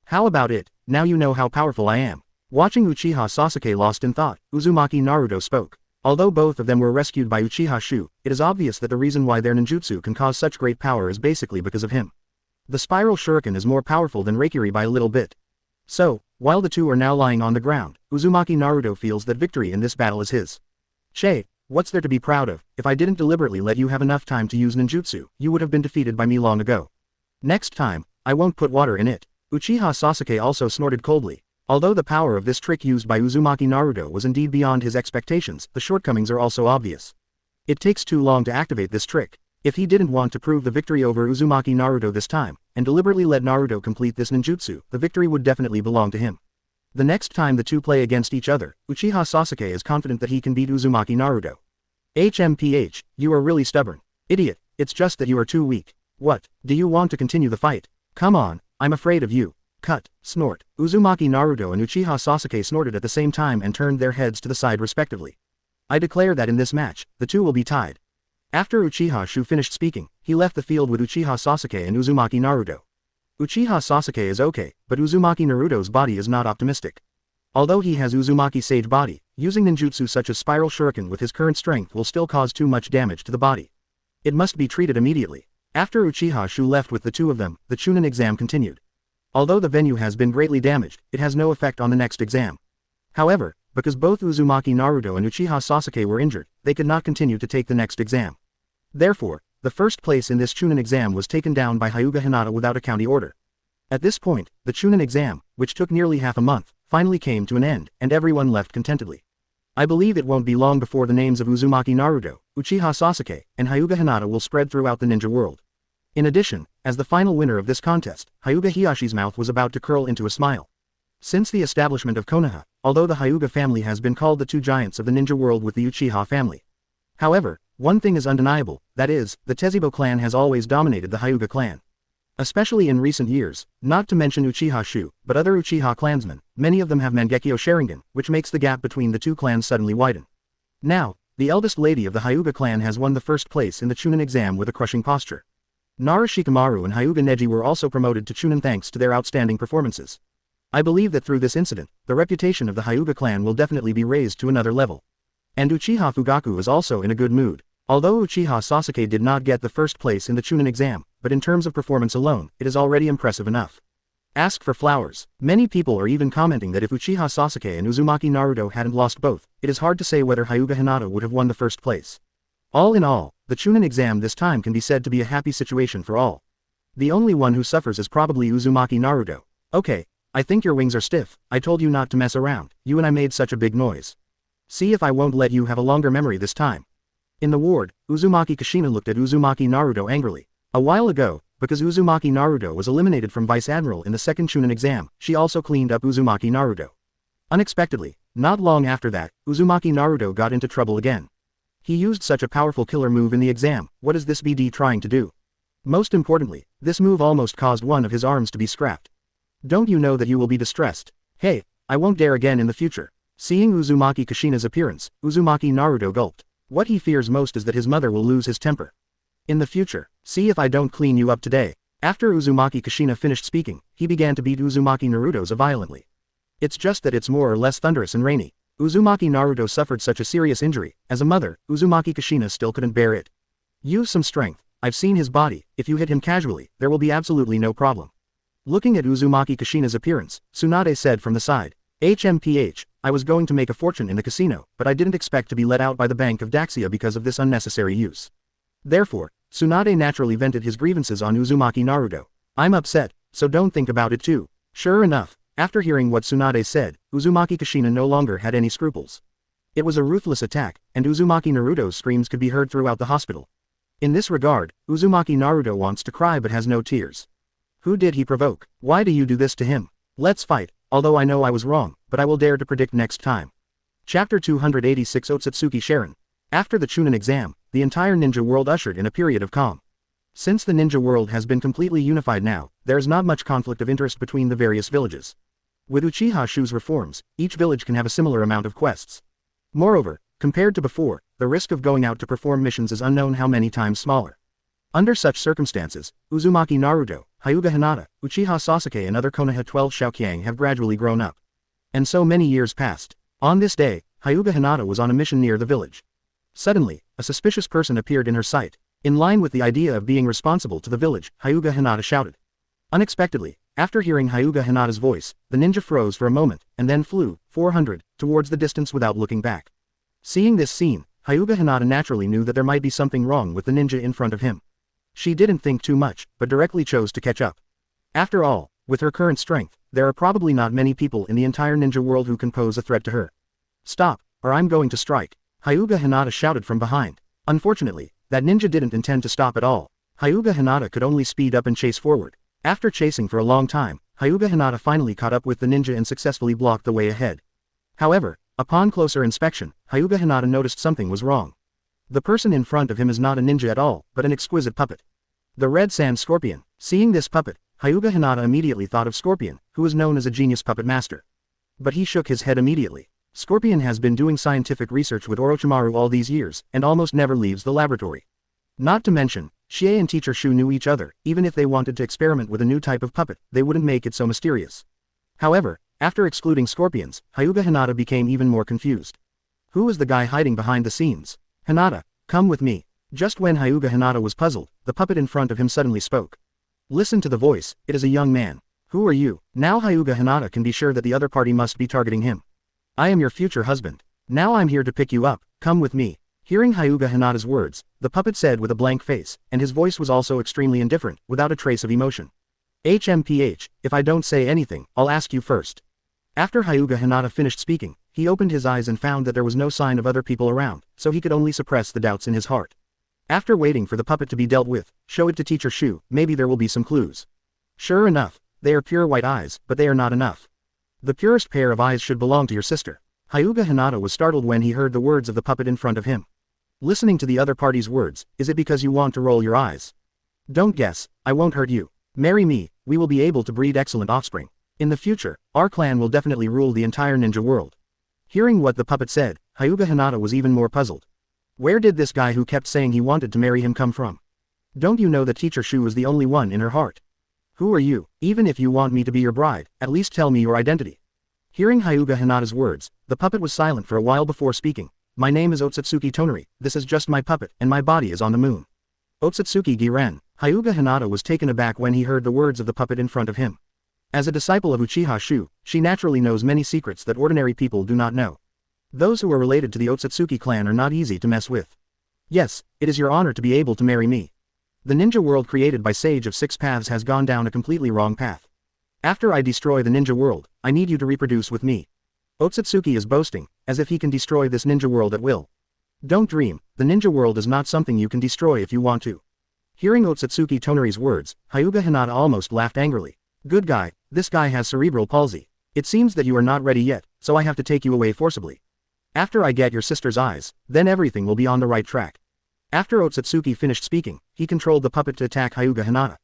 How about it, now you know how powerful I am. Watching Uchiha Sasuke lost in thought, Uzumaki Naruto spoke. Although both of them were rescued by Uchiha Xiu, it is obvious that the reason why their ninjutsu can cause such great power is basically because of him. The spiral shuriken is more powerful than Reikiri by a little bit. So, while the two are now lying on the ground, Uzumaki Naruto feels that victory in this battle is his. Che, what's there to be proud of? If I didn't deliberately let you have enough time to use ninjutsu, you would have been defeated by me long ago. Next time, I won't put water in it. Uchiha Sasuke also snorted coldly. Although the power of this trick used by Uzumaki Naruto was indeed beyond his expectations, the shortcomings are also obvious. It takes too long to activate this trick. If he didn't want to prove the victory over Uzumaki Naruto this time, and deliberately let Naruto complete this ninjutsu, the victory would definitely belong to him. The next time the two play against each other, Uchiha Sasuke is confident that he can beat Uzumaki Naruto. HMPH, you are really stubborn. Idiot, it's just that you are too weak. What, do you want to continue the fight? Come on, I'm afraid of you. Cut, snort. Uzumaki Naruto and Uchiha Sasuke snorted at the same time and turned their heads to the side respectively. I declare that in this match, the two will be tied. After Uchiha Xiu finished speaking, he left the field with Uchiha Sasuke and Uzumaki Naruto. Uchiha Sasuke is okay, but Uzumaki Naruto's body is not optimistic. Although he has Uzumaki Sage body, using ninjutsu such as Spiral Shuriken with his current strength will still cause too much damage to the body. It must be treated immediately. After Uchiha Xiu left with the two of them, the Chunin exam continued. Although the venue has been greatly damaged, it has no effect on the next exam. However, because both Uzumaki Naruto and Uchiha Sasuke were injured, they could not continue to take the next exam. Therefore, the first place in this Chunin exam was taken down by Hyuga Hinata without a county order. At this point, the Chunin exam, which took nearly half a month, finally came to an end, and everyone left contentedly. I believe it won't be long before the names of Uzumaki Naruto, Uchiha Sasuke, and Hyuga Hinata will spread throughout the ninja world. In addition, as the final winner of this contest, Hyuga Hiyashi's mouth was about to curl into a smile. Since the establishment of Konoha, although the Hyuga family has been called the two giants of the ninja world with the Uchiha family. However, one thing is undeniable, that is, the Tezebo clan has always dominated the Hyuga clan. Especially in recent years, not to mention Uchiha Xiu, but other Uchiha clansmen, many of them have Mangekyo Sharingan, which makes the gap between the two clans suddenly widen. Now, the eldest lady of the Hyuga clan has won the first place in the Chunin exam with a crushing posture. Nara Shikamaru and Hyuga Neji were also promoted to Chunin thanks to their outstanding performances. I believe that through this incident, the reputation of the Hyuga clan will definitely be raised to another level. And Uchiha Fugaku is also in a good mood. Although Uchiha Sasuke did not get the first place in the Chunin exam, but in terms of performance alone, it is already impressive enough. Ask for flowers. Many people are even commenting that if Uchiha Sasuke and Uzumaki Naruto hadn't lost both, it is hard to say whether Hyuga Hinata would have won the first place. All in all, the Chunin exam this time can be said to be a happy situation for all. The only one who suffers is probably Uzumaki Naruto. Okay, I think your wings are stiff. I told you not to mess around. You and I made such a big noise. See if I won't let you have a longer memory this time. In the ward, Uzumaki Kushina looked at Uzumaki Naruto angrily. A while ago, because Uzumaki Naruto was eliminated from Vice Admiral in the second Chunin exam, she also cleaned up Uzumaki Naruto. Unexpectedly, not long after that, Uzumaki Naruto got into trouble again. He used such a powerful killer move in the exam. What is this BD trying to do? Most importantly, this move almost caused one of his arms to be scrapped. Don't you know that you will be distressed? Hey, I won't dare again in the future. Seeing Uzumaki Kushina's appearance, Uzumaki Naruto gulped. What he fears most is that his mother will lose his temper. In the future, see if I don't clean you up today. After Uzumaki Kushina finished speaking, he began to beat Uzumaki Naruto violently. It's just that it's more or less thunderous and rainy. Uzumaki Naruto suffered such a serious injury. As a mother, Uzumaki Kushina still couldn't bear it. Use some strength. I've seen his body. If you hit him casually, there will be absolutely no problem. Looking at Uzumaki Kushina's appearance, Tsunade said from the side. HMPH, I was going to make a fortune in the casino, but I didn't expect to be let out by the Bank of Daxia because of this unnecessary use. Therefore, Tsunade naturally vented his grievances on Uzumaki Naruto. I'm upset, so don't think about it too. Sure enough, after hearing what Tsunade said, Uzumaki Kushina no longer had any scruples. It was a ruthless attack, and Uzumaki Naruto's screams could be heard throughout the hospital. In this regard, Uzumaki Naruto wants to cry but has no tears. Who did he provoke? Why do you do this to him? Let's fight, although I know I was wrong, but I will dare to predict next time. Chapter 286 Ōtsutsuki Sharin. After the Chunin exam, the entire ninja world ushered in a period of calm. Since the ninja world has been completely unified now, there is not much conflict of interest between the various villages. With Uchiha Xiu's reforms, each village can have a similar amount of quests. Moreover, compared to before, the risk of going out to perform missions is unknown how many times smaller. Under such circumstances, Uzumaki Naruto, Hyuga Hinata, Uchiha Sasuke and other Konoha 12 Xiaoqiang have gradually grown up. And so many years passed. On this day, Hyuga Hinata was on a mission near the village. Suddenly, a suspicious person appeared in her sight. In line with the idea of being responsible to the village, Hyuga Hinata shouted. Unexpectedly, after hearing Hyuga Hinata's voice, the ninja froze for a moment, and then flew, 400, towards the distance without looking back. Seeing this scene, Hyuga Hinata naturally knew that there might be something wrong with the ninja in front of him. She didn't think too much, but directly chose to catch up. After all, with her current strength, there are probably not many people in the entire ninja world who can pose a threat to her. Stop, or I'm going to strike. Hyuga Hinata shouted from behind. Unfortunately, that ninja didn't intend to stop at all. Hyuga Hinata could only speed up and chase forward. After chasing for a long time, Hyuga Hinata finally caught up with the ninja and successfully blocked the way ahead. However, upon closer inspection, Hyuga Hinata noticed something was wrong. The person in front of him is not a ninja at all, but an exquisite puppet. The Red Sand Scorpion. Seeing this puppet, Hyuga Hinata immediately thought of Scorpion, who is known as a genius puppet master. But he shook his head immediately. Scorpion has been doing scientific research with Orochimaru all these years, and almost never leaves the laboratory. Not to mention, Chie and Teacher Shu knew each other. Even if they wanted to experiment with a new type of puppet, they wouldn't make it so mysterious. However, after excluding scorpions, Hyuga Hinata became even more confused. Who was the guy hiding behind the scenes? Hinata, come with me. Just when Hyuga Hinata was puzzled, the puppet in front of him suddenly spoke. Listen to the voice, it is a young man. Who are you? Now Hyuga Hinata can be sure that the other party must be targeting him. I am your future husband. Now I'm here to pick you up, come with me. Hearing Hyuga Hinata's words, the puppet said with a blank face, and his voice was also extremely indifferent, without a trace of emotion. HMPH, if I don't say anything, I'll ask you first. After Hyuga Hinata finished speaking, he opened his eyes and found that there was no sign of other people around, so he could only suppress the doubts in his heart. After waiting for the puppet to be dealt with, show it to Teacher Shu, maybe there will be some clues. Sure enough, they are pure white eyes, but they are not enough. The purest pair of eyes should belong to your sister. Hyuga Hinata was startled when he heard the words of the puppet in front of him. Listening to the other party's words, is it because you want to roll your eyes? Don't guess, I won't hurt you. Marry me, we will be able to breed excellent offspring. In the future, our clan will definitely rule the entire ninja world. Hearing what the puppet said, Hyuga Hinata was even more puzzled. Where did this guy who kept saying he wanted to marry him come from? Don't you know that Teacher Xiu is the only one in her heart? Who are you? Even if you want me to be your bride, at least tell me your identity. Hearing Hyuga Hinata's words, the puppet was silent for a while before speaking. My name is Ōtsutsuki Tonari, this is just my puppet, and my body is on the moon. Ōtsutsuki Giren. Hyuga Hinata was taken aback when he heard the words of the puppet in front of him. As a disciple of Uchiha Xiu, she naturally knows many secrets that ordinary people do not know. Those who are related to the Ōtsutsuki clan are not easy to mess with. Yes, it is your honor to be able to marry me. The ninja world created by Sage of Six Paths has gone down a completely wrong path. After I destroy the ninja world, I need you to reproduce with me. Ōtsutsuki is boasting, as if he can destroy this ninja world at will. Don't dream, the ninja world is not something you can destroy if you want to. Hearing Ōtsutsuki Tonari's words, Hyuga Hinata almost laughed angrily. Good guy, this guy has cerebral palsy. It seems that you are not ready yet, so I have to take you away forcibly. After I get your sister's eyes, then everything will be on the right track. After Ōtsutsuki finished speaking, he controlled the puppet to attack Hyuga Hinata.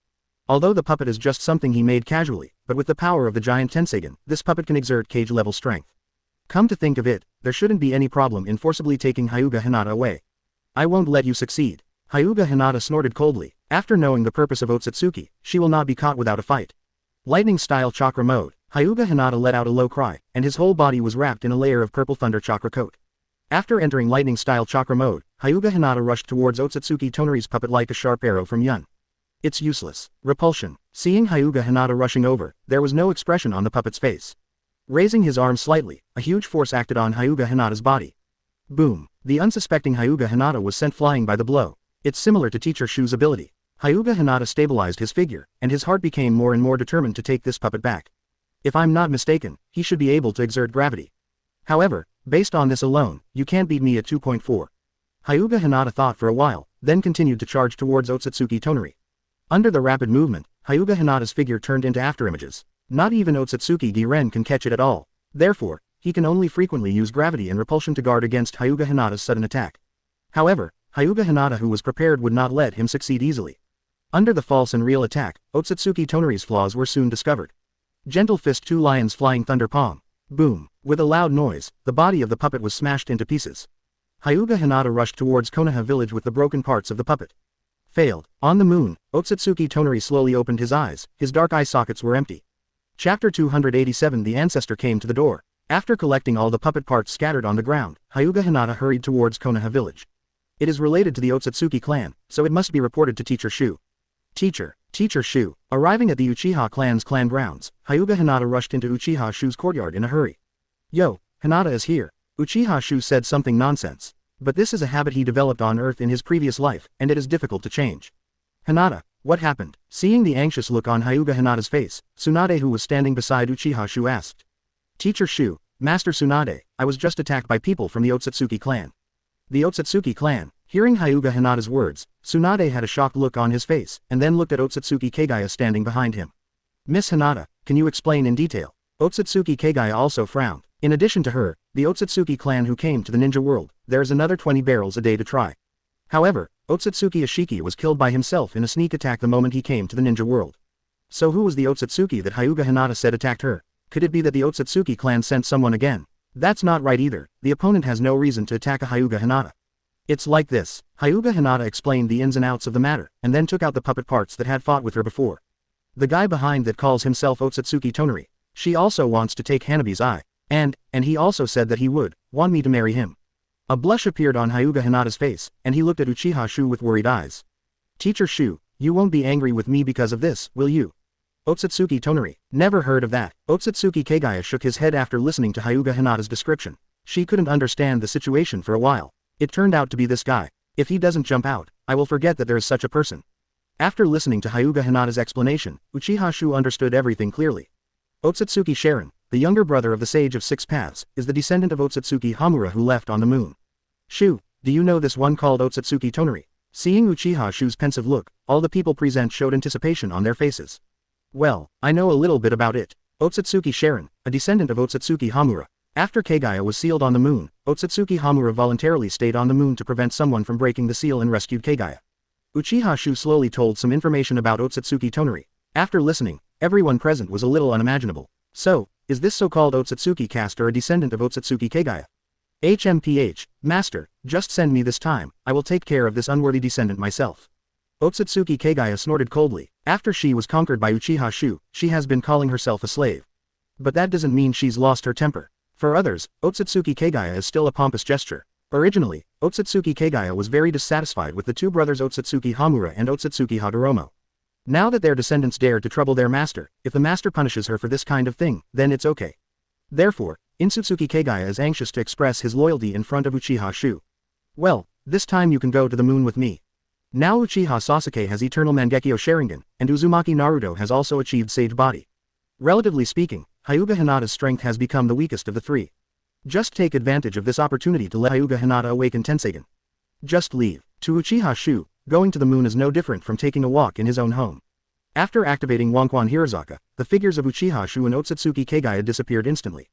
Although the puppet is just something he made casually, but with the power of the giant Tensegan, this puppet can exert cage-level strength. Come to think of it, there shouldn't be any problem in forcibly taking Hyuga Hinata away. I won't let you succeed. Hyuga Hinata snorted coldly. After knowing the purpose of Ōtsutsuki, she will not be caught without a fight. Lightning-style chakra mode, Hyuga Hinata let out a low cry, and his whole body was wrapped in a layer of purple thunder chakra coat. After entering lightning-style chakra mode, Hyuga Hinata rushed towards Ōtsutsuki Tonari's puppet like a sharp arrow from Yun. It's useless. Repulsion. Seeing Hyuga Hinata rushing over, there was no expression on the puppet's face. Raising his arm slightly, a huge force acted on Hyuga Hinata's body. Boom. The unsuspecting Hyuga Hinata was sent flying by the blow. It's similar to Teacher Xiu's ability. Hyuga Hinata stabilized his figure, and his heart became more and more determined to take this puppet back. If I'm not mistaken, he should be able to exert gravity. However, based on this alone, you can't beat me at 2.4. Hyuga Hinata thought for a while, then continued to charge towards Ōtsutsuki Tonari. Under the rapid movement, Hyuga Hinata's figure turned into afterimages. Not even Ōtsutsuki Giren can catch it at all. Therefore, he can only frequently use gravity and repulsion to guard against Hyuga Hinata's sudden attack. However, Hyuga Hinata who was prepared would not let him succeed easily. Under the false and real attack, Ōtsutsuki Tonari's flaws were soon discovered. Gentle fist two lions flying thunder palm. Boom. With a loud noise, the body of the puppet was smashed into pieces. Hyuga Hinata rushed towards Konoha village with the broken parts of the puppet. Failed. On the moon, Ōtsutsuki Tonari slowly opened his eyes, his dark eye sockets were empty. Chapter 287 The ancestor came to the door. After collecting all the puppet parts scattered on the ground, Hyuga Hinata hurried towards Konoha village. It is related to the Ōtsutsuki clan, so it must be reported to Teacher Xiu. Teacher Xiu. Arriving at the Uchiha clan's clan grounds, Hyuga Hinata rushed into Uchiha Xiu's courtyard in a hurry. Yo, Hinata is here. Uchiha Xiu said something nonsense. But this is a habit he developed on Earth in his previous life, and it is difficult to change. Hinata, what happened? Seeing the anxious look on Hyuga Hinata's face, Tsunade who was standing beside Uchiha Xiu asked. Teacher Xiu, Master Tsunade, I was just attacked by people from the Ōtsutsuki clan. The Ōtsutsuki clan. Hearing Hyuga Hinata's words, Tsunade had a shocked look on his face, and then looked at Ōtsutsuki Kagaya standing behind him. Miss Hinata, can you explain in detail? Ōtsutsuki Kagaya also frowned. In addition to her, the Ōtsutsuki clan who came to the ninja world, there is another 20 barrels a day to try. However, Ōtsutsuki Ashiki was killed by himself in a sneak attack the moment he came to the ninja world. So who was the Ōtsutsuki that Hyuga Hinata said attacked her? Could it be that the Ōtsutsuki clan sent someone again? That's not right either, the opponent has no reason to attack a Hyuga Hinata. It's like this. Hyuga Hinata explained the ins and outs of the matter, and then took out the puppet parts that had fought with her before. The guy behind that calls himself Ōtsutsuki Tonari. She also wants to take Hanabi's eye. And he also said that he would want me to marry him. A blush appeared on Hyuga Hinata's face, and he looked at Uchiha Xiu with worried eyes. Teacher Xiu, you won't be angry with me because of this, will you? Ōtsutsuki Tonari. Never heard of that. Ōtsutsuki Kagaya shook his head after listening to Hyuga Hinata's description. She couldn't understand the situation for a while. It turned out to be this guy. If he doesn't jump out, I will forget that there is such a person. After listening to Hyuga Hinata's explanation, Uchiha Xiu understood everything clearly. Ōtsutsuki Sharingan, the younger brother of the Sage of Six Paths, is the descendant of Ōtsutsuki Hamura who left on the moon. Xiu, do you know this one called Ōtsutsuki Tonari? Seeing Uchiha Xiu's pensive look, all the people present showed anticipation on their faces. Well, I know a little bit about it. Ōtsutsuki Sharingan, a descendant of Ōtsutsuki Hamura. After Kagaya was sealed on the moon, Ōtsutsuki Hamura voluntarily stayed on the moon to prevent someone from breaking the seal and rescued Kagaya. Uchiha Xiu slowly told some information about Ōtsutsuki Tonari. After listening, everyone present was a little unimaginable. So, is this so-called Ōtsutsuki caste or a descendant of Ōtsutsuki Kagaya? HMPH, Master, just send me this time, I will take care of this unworthy descendant myself. Ōtsutsuki Kagaya snorted coldly. After she was conquered by Uchiha Xiu, she has been calling herself a slave. But that doesn't mean she's lost her temper. For others, Ōtsutsuki Kagaya is still a pompous gesture. Originally, Ōtsutsuki Kagaya was very dissatisfied with the two brothers Ōtsutsuki Hamura and Ōtsutsuki Hagoromo. Now that their descendants dared to trouble their master, if the master punishes her for this kind of thing, then it's okay. Therefore, Ōtsutsuki Kagaya is anxious to express his loyalty in front of Uchiha Xiu. Well, this time you can go to the moon with me. Now Uchiha Sasuke has eternal Mangekyo Sharingan, and Uzumaki Naruto has also achieved Sage Body. Relatively speaking, Hyuga Hinata's strength has become the weakest of the three. Just take advantage of this opportunity to let Hyuga Hinata awaken Tenseigan. Just leave. To Uchiha Xiu, going to the moon is no different from taking a walk in his own home. After activating Wonkwan Hirazaka, the figures of Uchiha Xiu and Ōtsutsuki Kagaya disappeared instantly.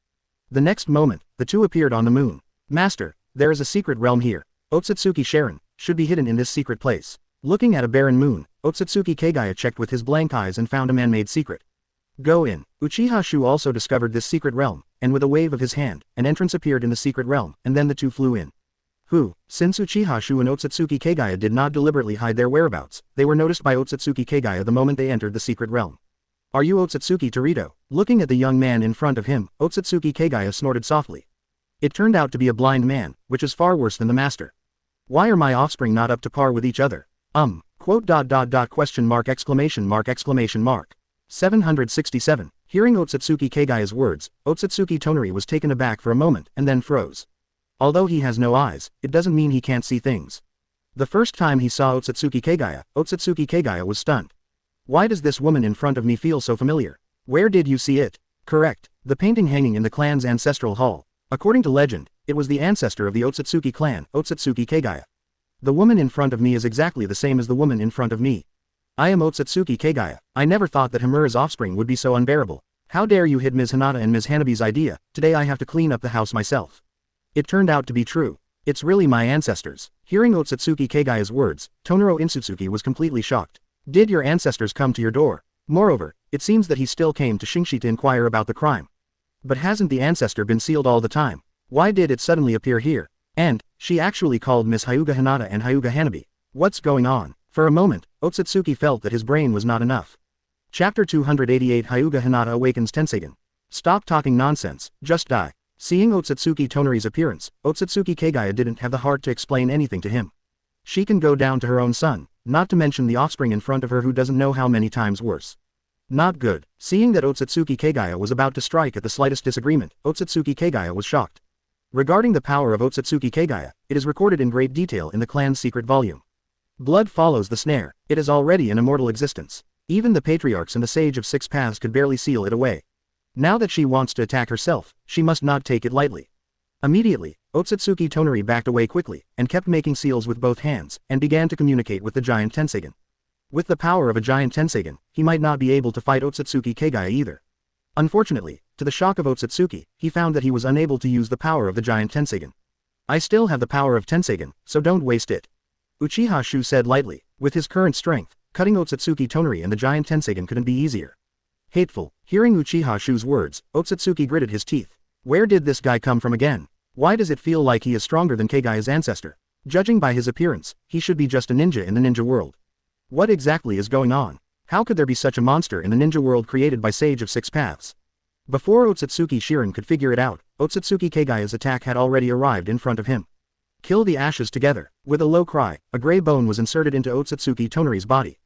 The next moment, the two appeared on the moon. Master, there is a secret realm here. Ōtsutsuki Sharin should be hidden in this secret place. Looking at a barren moon, Ōtsutsuki Kagaya checked with his blank eyes and found a man-made secret. Go in. Uchiha Xiu also discovered this secret realm, and with a wave of his hand, an entrance appeared in the secret realm, and then the two flew in. Since Uchiha Xiu and Ōtsutsuki Kagaya did not deliberately hide their whereabouts, they were noticed by Ōtsutsuki Kagaya the moment they entered the secret realm. Are you Ōtsutsuki Torito? Looking at the young man in front of him, Ōtsutsuki Kagaya snorted softly. It turned out to be a blind man, which is far worse than the master. Why are my offspring not up to par with each other? Question mark exclamation mark exclamation mark. 767. Hearing Ōtsutsuki Kagaya's words, Ōtsutsuki Tonari was taken aback for a moment and then froze. Although he has no eyes, it doesn't mean he can't see things. The first time he saw Ōtsutsuki Kagaya was stunned. Why does this woman in front of me feel so familiar? Where did you see it? Correct, the painting hanging in the clan's ancestral hall. According to legend, it was the ancestor of the Ōtsutsuki clan, Ōtsutsuki Kagaya. The woman in front of me is exactly the same as the woman in front of me. I am Ōtsutsuki Kagaya. I never thought that Himura's offspring would be so unbearable. How dare you hit Ms. Hinata and Ms. Hanabi's idea, today I have to clean up the house myself. It turned out to be true. It's really my ancestors. Hearing Ōtsutsuki Kagaya's words, Tonaro Ōtsutsuki was completely shocked. Did your ancestors come to your door? Moreover, it seems that he still came to Shingshi to inquire about the crime. But hasn't the ancestor been sealed all the time? Why did it suddenly appear here? And, she actually called Miss Hyuga Hinata and Hyuga Hanabi. What's going on? For a moment, Ōtsutsuki felt that his brain was not enough. Chapter 288 Hyuga Hinata awakens Tenseigan. Stop talking nonsense, just die. Seeing Ōtsutsuki Tonari's appearance, Ōtsutsuki Kagaya didn't have the heart to explain anything to him. She can go down to her own son, not to mention the offspring in front of her who doesn't know how many times worse. Not good. Seeing that Ōtsutsuki Kagaya was about to strike at the slightest disagreement, Ōtsutsuki Kagaya was shocked. Regarding the power of Ōtsutsuki Kagaya, it is recorded in great detail in the clan's secret volume. Blood follows the snare. It is already an immortal existence. Even the patriarchs and the sage of six paths could barely seal it away. Now that she wants to attack herself, she must not take it lightly. Immediately, Ōtsutsuki Tonari backed away quickly, and kept making seals with both hands, and began to communicate with the giant Tenseigan. With the power of a giant Tenseigan, he might not be able to fight Ōtsutsuki Kagaya either. Unfortunately, to the shock of Ōtsutsuki, he found that he was unable to use the power of the giant Tenseigan. I still have the power of Tenseigan, so don't waste it. Uchiha Xiu said lightly. With his current strength, cutting Ōtsutsuki Tonari and the giant Tenseigan couldn't be easier. Hateful. Hearing Uchiha Xiu's words, Ōtsutsuki gritted his teeth. Where did this guy come from again? Why does it feel like he is stronger than Kagaya's ancestor? Judging by his appearance, he should be just a ninja in the ninja world. What exactly is going on? How could there be such a monster in the ninja world created by Sage of Six Paths? Before Ōtsutsuki Shirin could figure it out, Ōtsutsuki Kagaya's attack had already arrived in front of him. Kill the ashes together. With a low cry, a gray bone was inserted into Ōtsutsuki Tonari's body.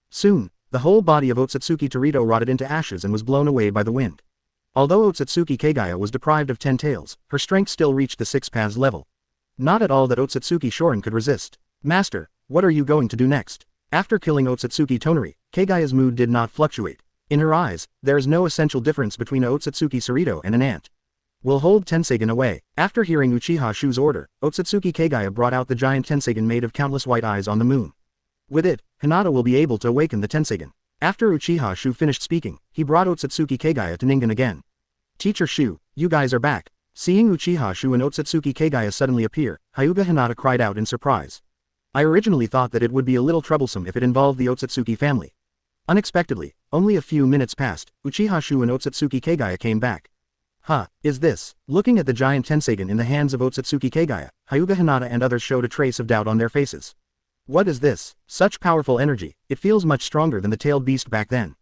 Soon, the whole body of Ōtsutsuki Torito rotted into ashes and was blown away by the wind. Although Ōtsutsuki Kagaya was deprived of 10 tails, her strength still reached the 6 paths level. Not at all that Ōtsutsuki Shorin could resist. Master, what are you going to do next? After killing Ōtsutsuki Tonari, Kagaya's mood did not fluctuate. In her eyes, there is no essential difference between a Ōtsutsuki Sarito and an ant. We'll hold Tenseigan away. After hearing Uchiha Xiu's order, Ōtsutsuki Kagaya brought out the giant Tenseigan made of countless white eyes on the moon. With it, Hinata will be able to awaken the Tenseigan. After Uchiha Xiu finished speaking, he brought Ōtsutsuki Kagaya to Rinnegan again. Teacher Xiu, you guys are back. Seeing Uchiha Xiu and Ōtsutsuki Kagaya suddenly appear, Hyuga Hinata cried out in surprise. I originally thought that it would be a little troublesome if it involved the Ōtsutsuki family. Unexpectedly, only a few minutes passed, Uchiha Xiu and Ōtsutsuki Kagaya came back. Is this? Looking at the giant Tenseigan in the hands of Ōtsutsuki Kagaya, Hyuga Hinata and others showed a trace of doubt on their faces. What is this? Such powerful energy, it feels much stronger than the tailed beast back then.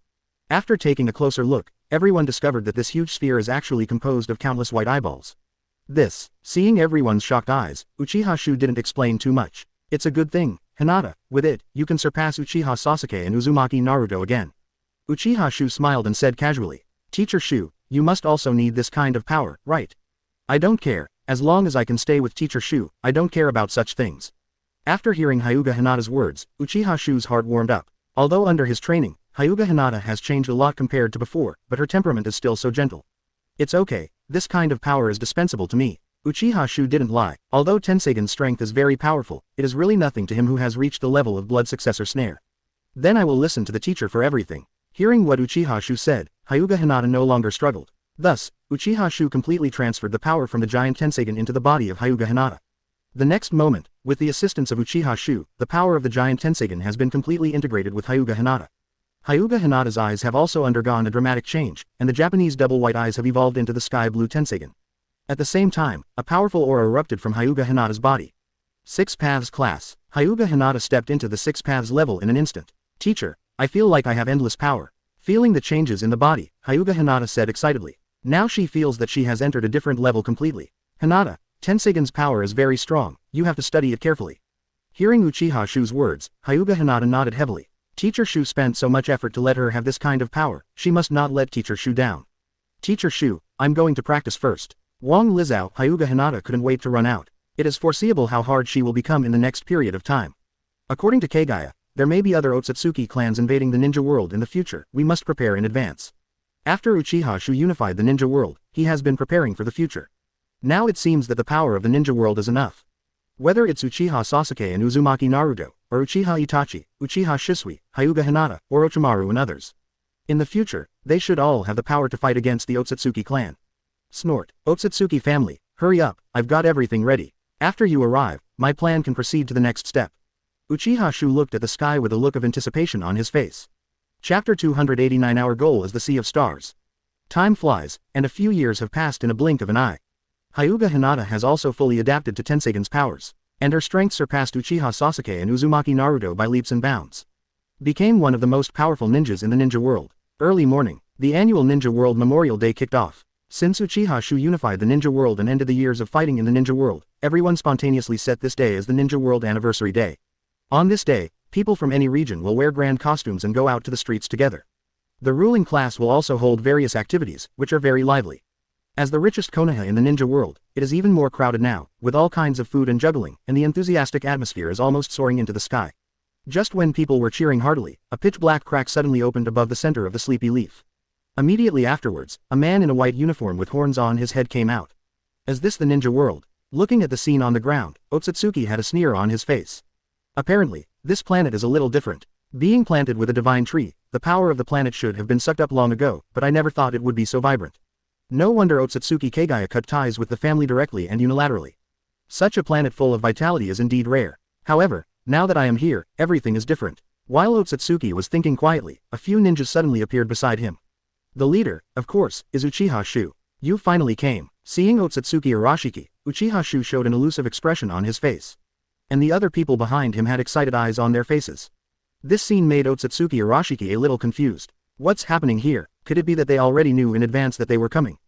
After taking a closer look, everyone discovered that this huge sphere is actually composed of countless white eyeballs. Seeing everyone's shocked eyes, Uchiha Xiu didn't explain too much. It's a good thing, Hinata, with it, you can surpass Uchiha Sasuke and Uzumaki Naruto again. Uchiha Xiu smiled and said casually, Teacher Xiu, you must also need this kind of power, right? I don't care, as long as I can stay with Teacher Xiu, I don't care about such things. After hearing Hyuga Hinata's words, Uchiha Xiu's heart warmed up. Although under his training, Hyuga Hinata has changed a lot compared to before, but her temperament is still so gentle. It's okay, this kind of power is dispensable to me. Uchiha Xiu didn't lie. Although Tenseigan's strength is very powerful, it is really nothing to him who has reached the level of blood successor snare. Then I will listen to the teacher for everything. Hearing what Uchiha Xiu said, Hyuga Hinata no longer struggled. Thus, Uchiha Xiu completely transferred the power from the giant Tenseigan into the body of Hyuga Hinata. The next moment, with the assistance of Uchiha Xiu, the power of the giant Tenseigan has been completely integrated with Hyuga Hinata. Hyuga Hinata's eyes have also undergone a dramatic change, and the Japanese double white eyes have evolved into the sky blue Tenseigan. At the same time, a powerful aura erupted from Hyuga Hinata's body. 6 Paths Class. Hyuga Hinata stepped into the 6 Paths level in an instant. Teacher, I feel like I have endless power. Feeling the changes in the body, Hyuga Hinata said excitedly. Now she feels that she has entered a different level completely. Hinata, Tenseigan's power is very strong, you have to study it carefully. Hearing Uchiha Xiu's words, Hyuga Hinata nodded heavily. Teacher Xiu spent so much effort to let her have this kind of power, she must not let Teacher Xiu down. Teacher Xiu, I'm going to practice first. Wang Lizao, Hyuga Hinata couldn't wait to run out. It is foreseeable how hard she will become in the next period of time. According to Kagaya, there may be other Ōtsutsuki clans invading the ninja world in the future, we must prepare in advance. After Uchiha Xiu unified the ninja world, he has been preparing for the future. Now it seems that the power of the ninja world is enough. Whether it's Uchiha Sasuke and Uzumaki Naruto, or Uchiha Itachi, Uchiha Shisui, Hyuga Hinata, or Orochimaru and others. In the future, they should all have the power to fight against the Ōtsutsuki clan. Snort, Ōtsutsuki family, hurry up, I've got everything ready. After you arrive, my plan can proceed to the next step. Uchiha Xiu looked at the sky with a look of anticipation on his face. Chapter 289. Our goal is the Sea of Stars. Time flies, and a few years have passed in a blink of an eye. Hyuga Hinata has also fully adapted to Tenseigan's powers, and her strength surpassed Uchiha Sasuke and Uzumaki Naruto by leaps and bounds. Became one of the most powerful ninjas in the ninja world. Early morning, the annual Ninja World Memorial Day kicked off. Since Uchiha Xiu unified the ninja world and ended the years of fighting in the ninja world, everyone spontaneously set this day as the Ninja World Anniversary Day. On this day, people from any region will wear grand costumes and go out to the streets together. The ruling class will also hold various activities, which are very lively. As the richest Konoha in the ninja world, it is even more crowded now, with all kinds of food and juggling, and the enthusiastic atmosphere is almost soaring into the sky. Just when people were cheering heartily, a pitch-black crack suddenly opened above the center of the sleepy leaf. Immediately afterwards, a man in a white uniform with horns on his head came out. Is this the ninja world? Looking at the scene on the ground, Ōtsutsuki had a sneer on his face. Apparently, this planet is a little different. Being planted with a divine tree, the power of the planet should have been sucked up long ago, but I never thought it would be so vibrant. No wonder Ōtsutsuki Kagaya cut ties with the family directly and unilaterally. Such a planet full of vitality is indeed rare. However, now that I am here, everything is different. While Ōtsutsuki was thinking quietly, a few ninjas suddenly appeared beside him. The leader, of course, is Uchiha Xiu. You finally came. Seeing Ōtsutsuki Arashiki, Uchiha Xiu showed an elusive expression on his face. And the other people behind him had excited eyes on their faces. This scene made Ōtsutsuki Arashiki a little confused. What's happening here? Could it be that they already knew in advance that they were coming?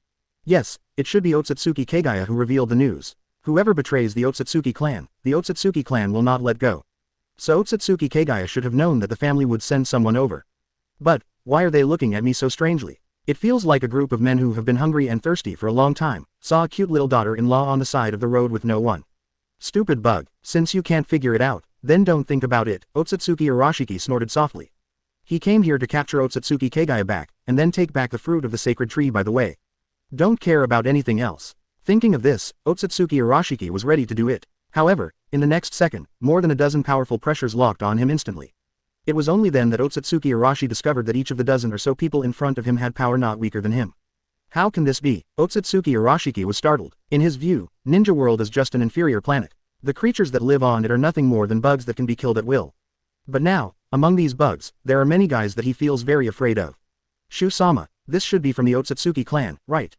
Yes, it should be Ōtsutsuki Kagaya who revealed the news. Whoever betrays the Ōtsutsuki clan will not let go. So Ōtsutsuki Kagaya should have known that the family would send someone over. But, why are they looking at me so strangely? It feels like a group of men who have been hungry and thirsty for a long time, saw a cute little daughter-in-law on the side of the road with no one. Stupid bug, since you can't figure it out, then don't think about it, Ōtsutsuki Arashiki snorted softly. He came here to capture Ōtsutsuki Kagaya back, and then take back the fruit of the sacred tree by the way. Don't care about anything else. Thinking of this, Ōtsutsuki Arashiki was ready to do it. However, in the next second, more than a dozen powerful pressures locked on him instantly. It was only then that Ōtsutsuki Arashi discovered that each of the dozen or so people in front of him had power not weaker than him. How can this be? Ōtsutsuki Arashiki was startled. In his view, Ninja World is just an inferior planet. The creatures that live on it are nothing more than bugs that can be killed at will. But now, Among these bugs, there are many guys that he feels very afraid of. Shu-sama, this should be from the Ōtsutsuki clan, right?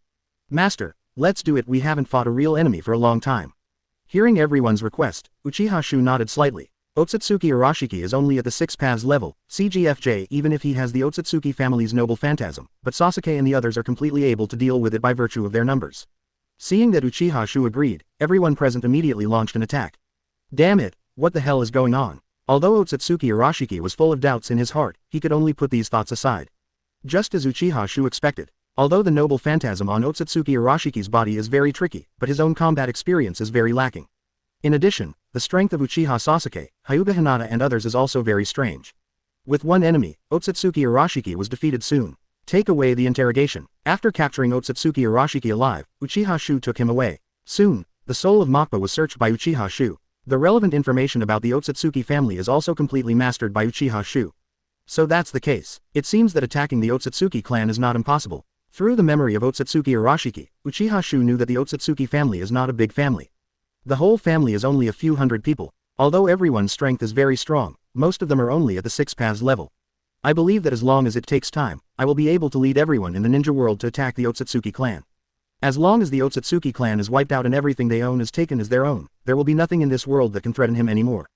Master, let's do it, we haven't fought a real enemy for a long time. Hearing everyone's request, Uchiha Xiu nodded slightly. Ōtsutsuki Arashiki is only at the 6 paths level, CGFJ, even if he has the Ōtsutsuki family's noble phantasm, but Sasuke and the others are completely able to deal with it by virtue of their numbers. Seeing that Uchiha Xiu agreed, everyone present immediately launched an attack. Damn it, what the hell is going on? Although Ōtsutsuki Arashiki was full of doubts in his heart, he could only put these thoughts aside. Just as Uchiha Xiu expected. Although the noble phantasm on Ōtsutsuki Arashiki's body is very tricky, but his own combat experience is very lacking. In addition, the strength of Uchiha Sasuke, Hyuga Hinata and others is also very strange. With one enemy, Ōtsutsuki Arashiki was defeated soon. Take away the interrogation. After capturing Ōtsutsuki Arashiki alive, Uchiha Xiu took him away. Soon, the soul of Mappa was searched by Uchiha Xiu. The relevant information about the Ōtsutsuki family is also completely mastered by Uchiha Xiu. So that's the case. It seems that attacking the Ōtsutsuki clan is not impossible. Through the memory of Ōtsutsuki Arashiki, Uchiha Xiu knew that the Ōtsutsuki family is not a big family. The whole family is only a few hundred people. Although everyone's strength is very strong, most of them are only at the 6 paths level. I believe that as long as it takes time, I will be able to lead everyone in the ninja world to attack the Ōtsutsuki clan. As long as the Ōtsutsuki clan is wiped out and everything they own is taken as their own, there will be nothing in this world that can threaten him anymore.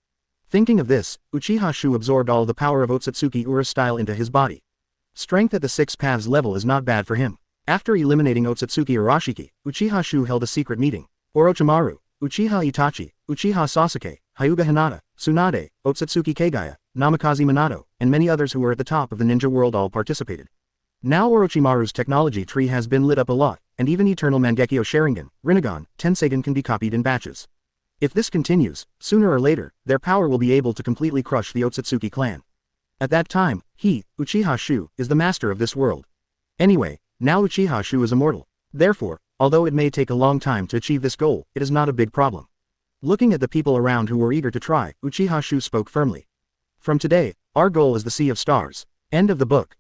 Thinking of this, Uchiha Xiu absorbed all the power of Ōtsutsuki Ura style into his body. Strength at the 6 paths level is not bad for him. After eliminating Ōtsutsuki Arashiki, Uchiha Xiu held a secret meeting. Orochimaru, Uchiha Itachi, Uchiha Sasuke, Hyuga Hinata, Tsunade, Ōtsutsuki Kagaya, Namikaze Minato, and many others who were at the top of the ninja world all participated. Now Orochimaru's technology tree has been lit up a lot, and even Eternal Mangekyo Sharingan, Rinnegan, Tenseigan can be copied in batches. If this continues, sooner or later, their power will be able to completely crush the Ōtsutsuki clan. At that time, he, Uchiha Xiu, is the master of this world. Anyway, now Uchiha Xiu is immortal. Therefore, although it may take a long time to achieve this goal, it is not a big problem. Looking at the people around who were eager to try, Uchiha Xiu spoke firmly. From today, our goal is the Sea of Stars. End of the book.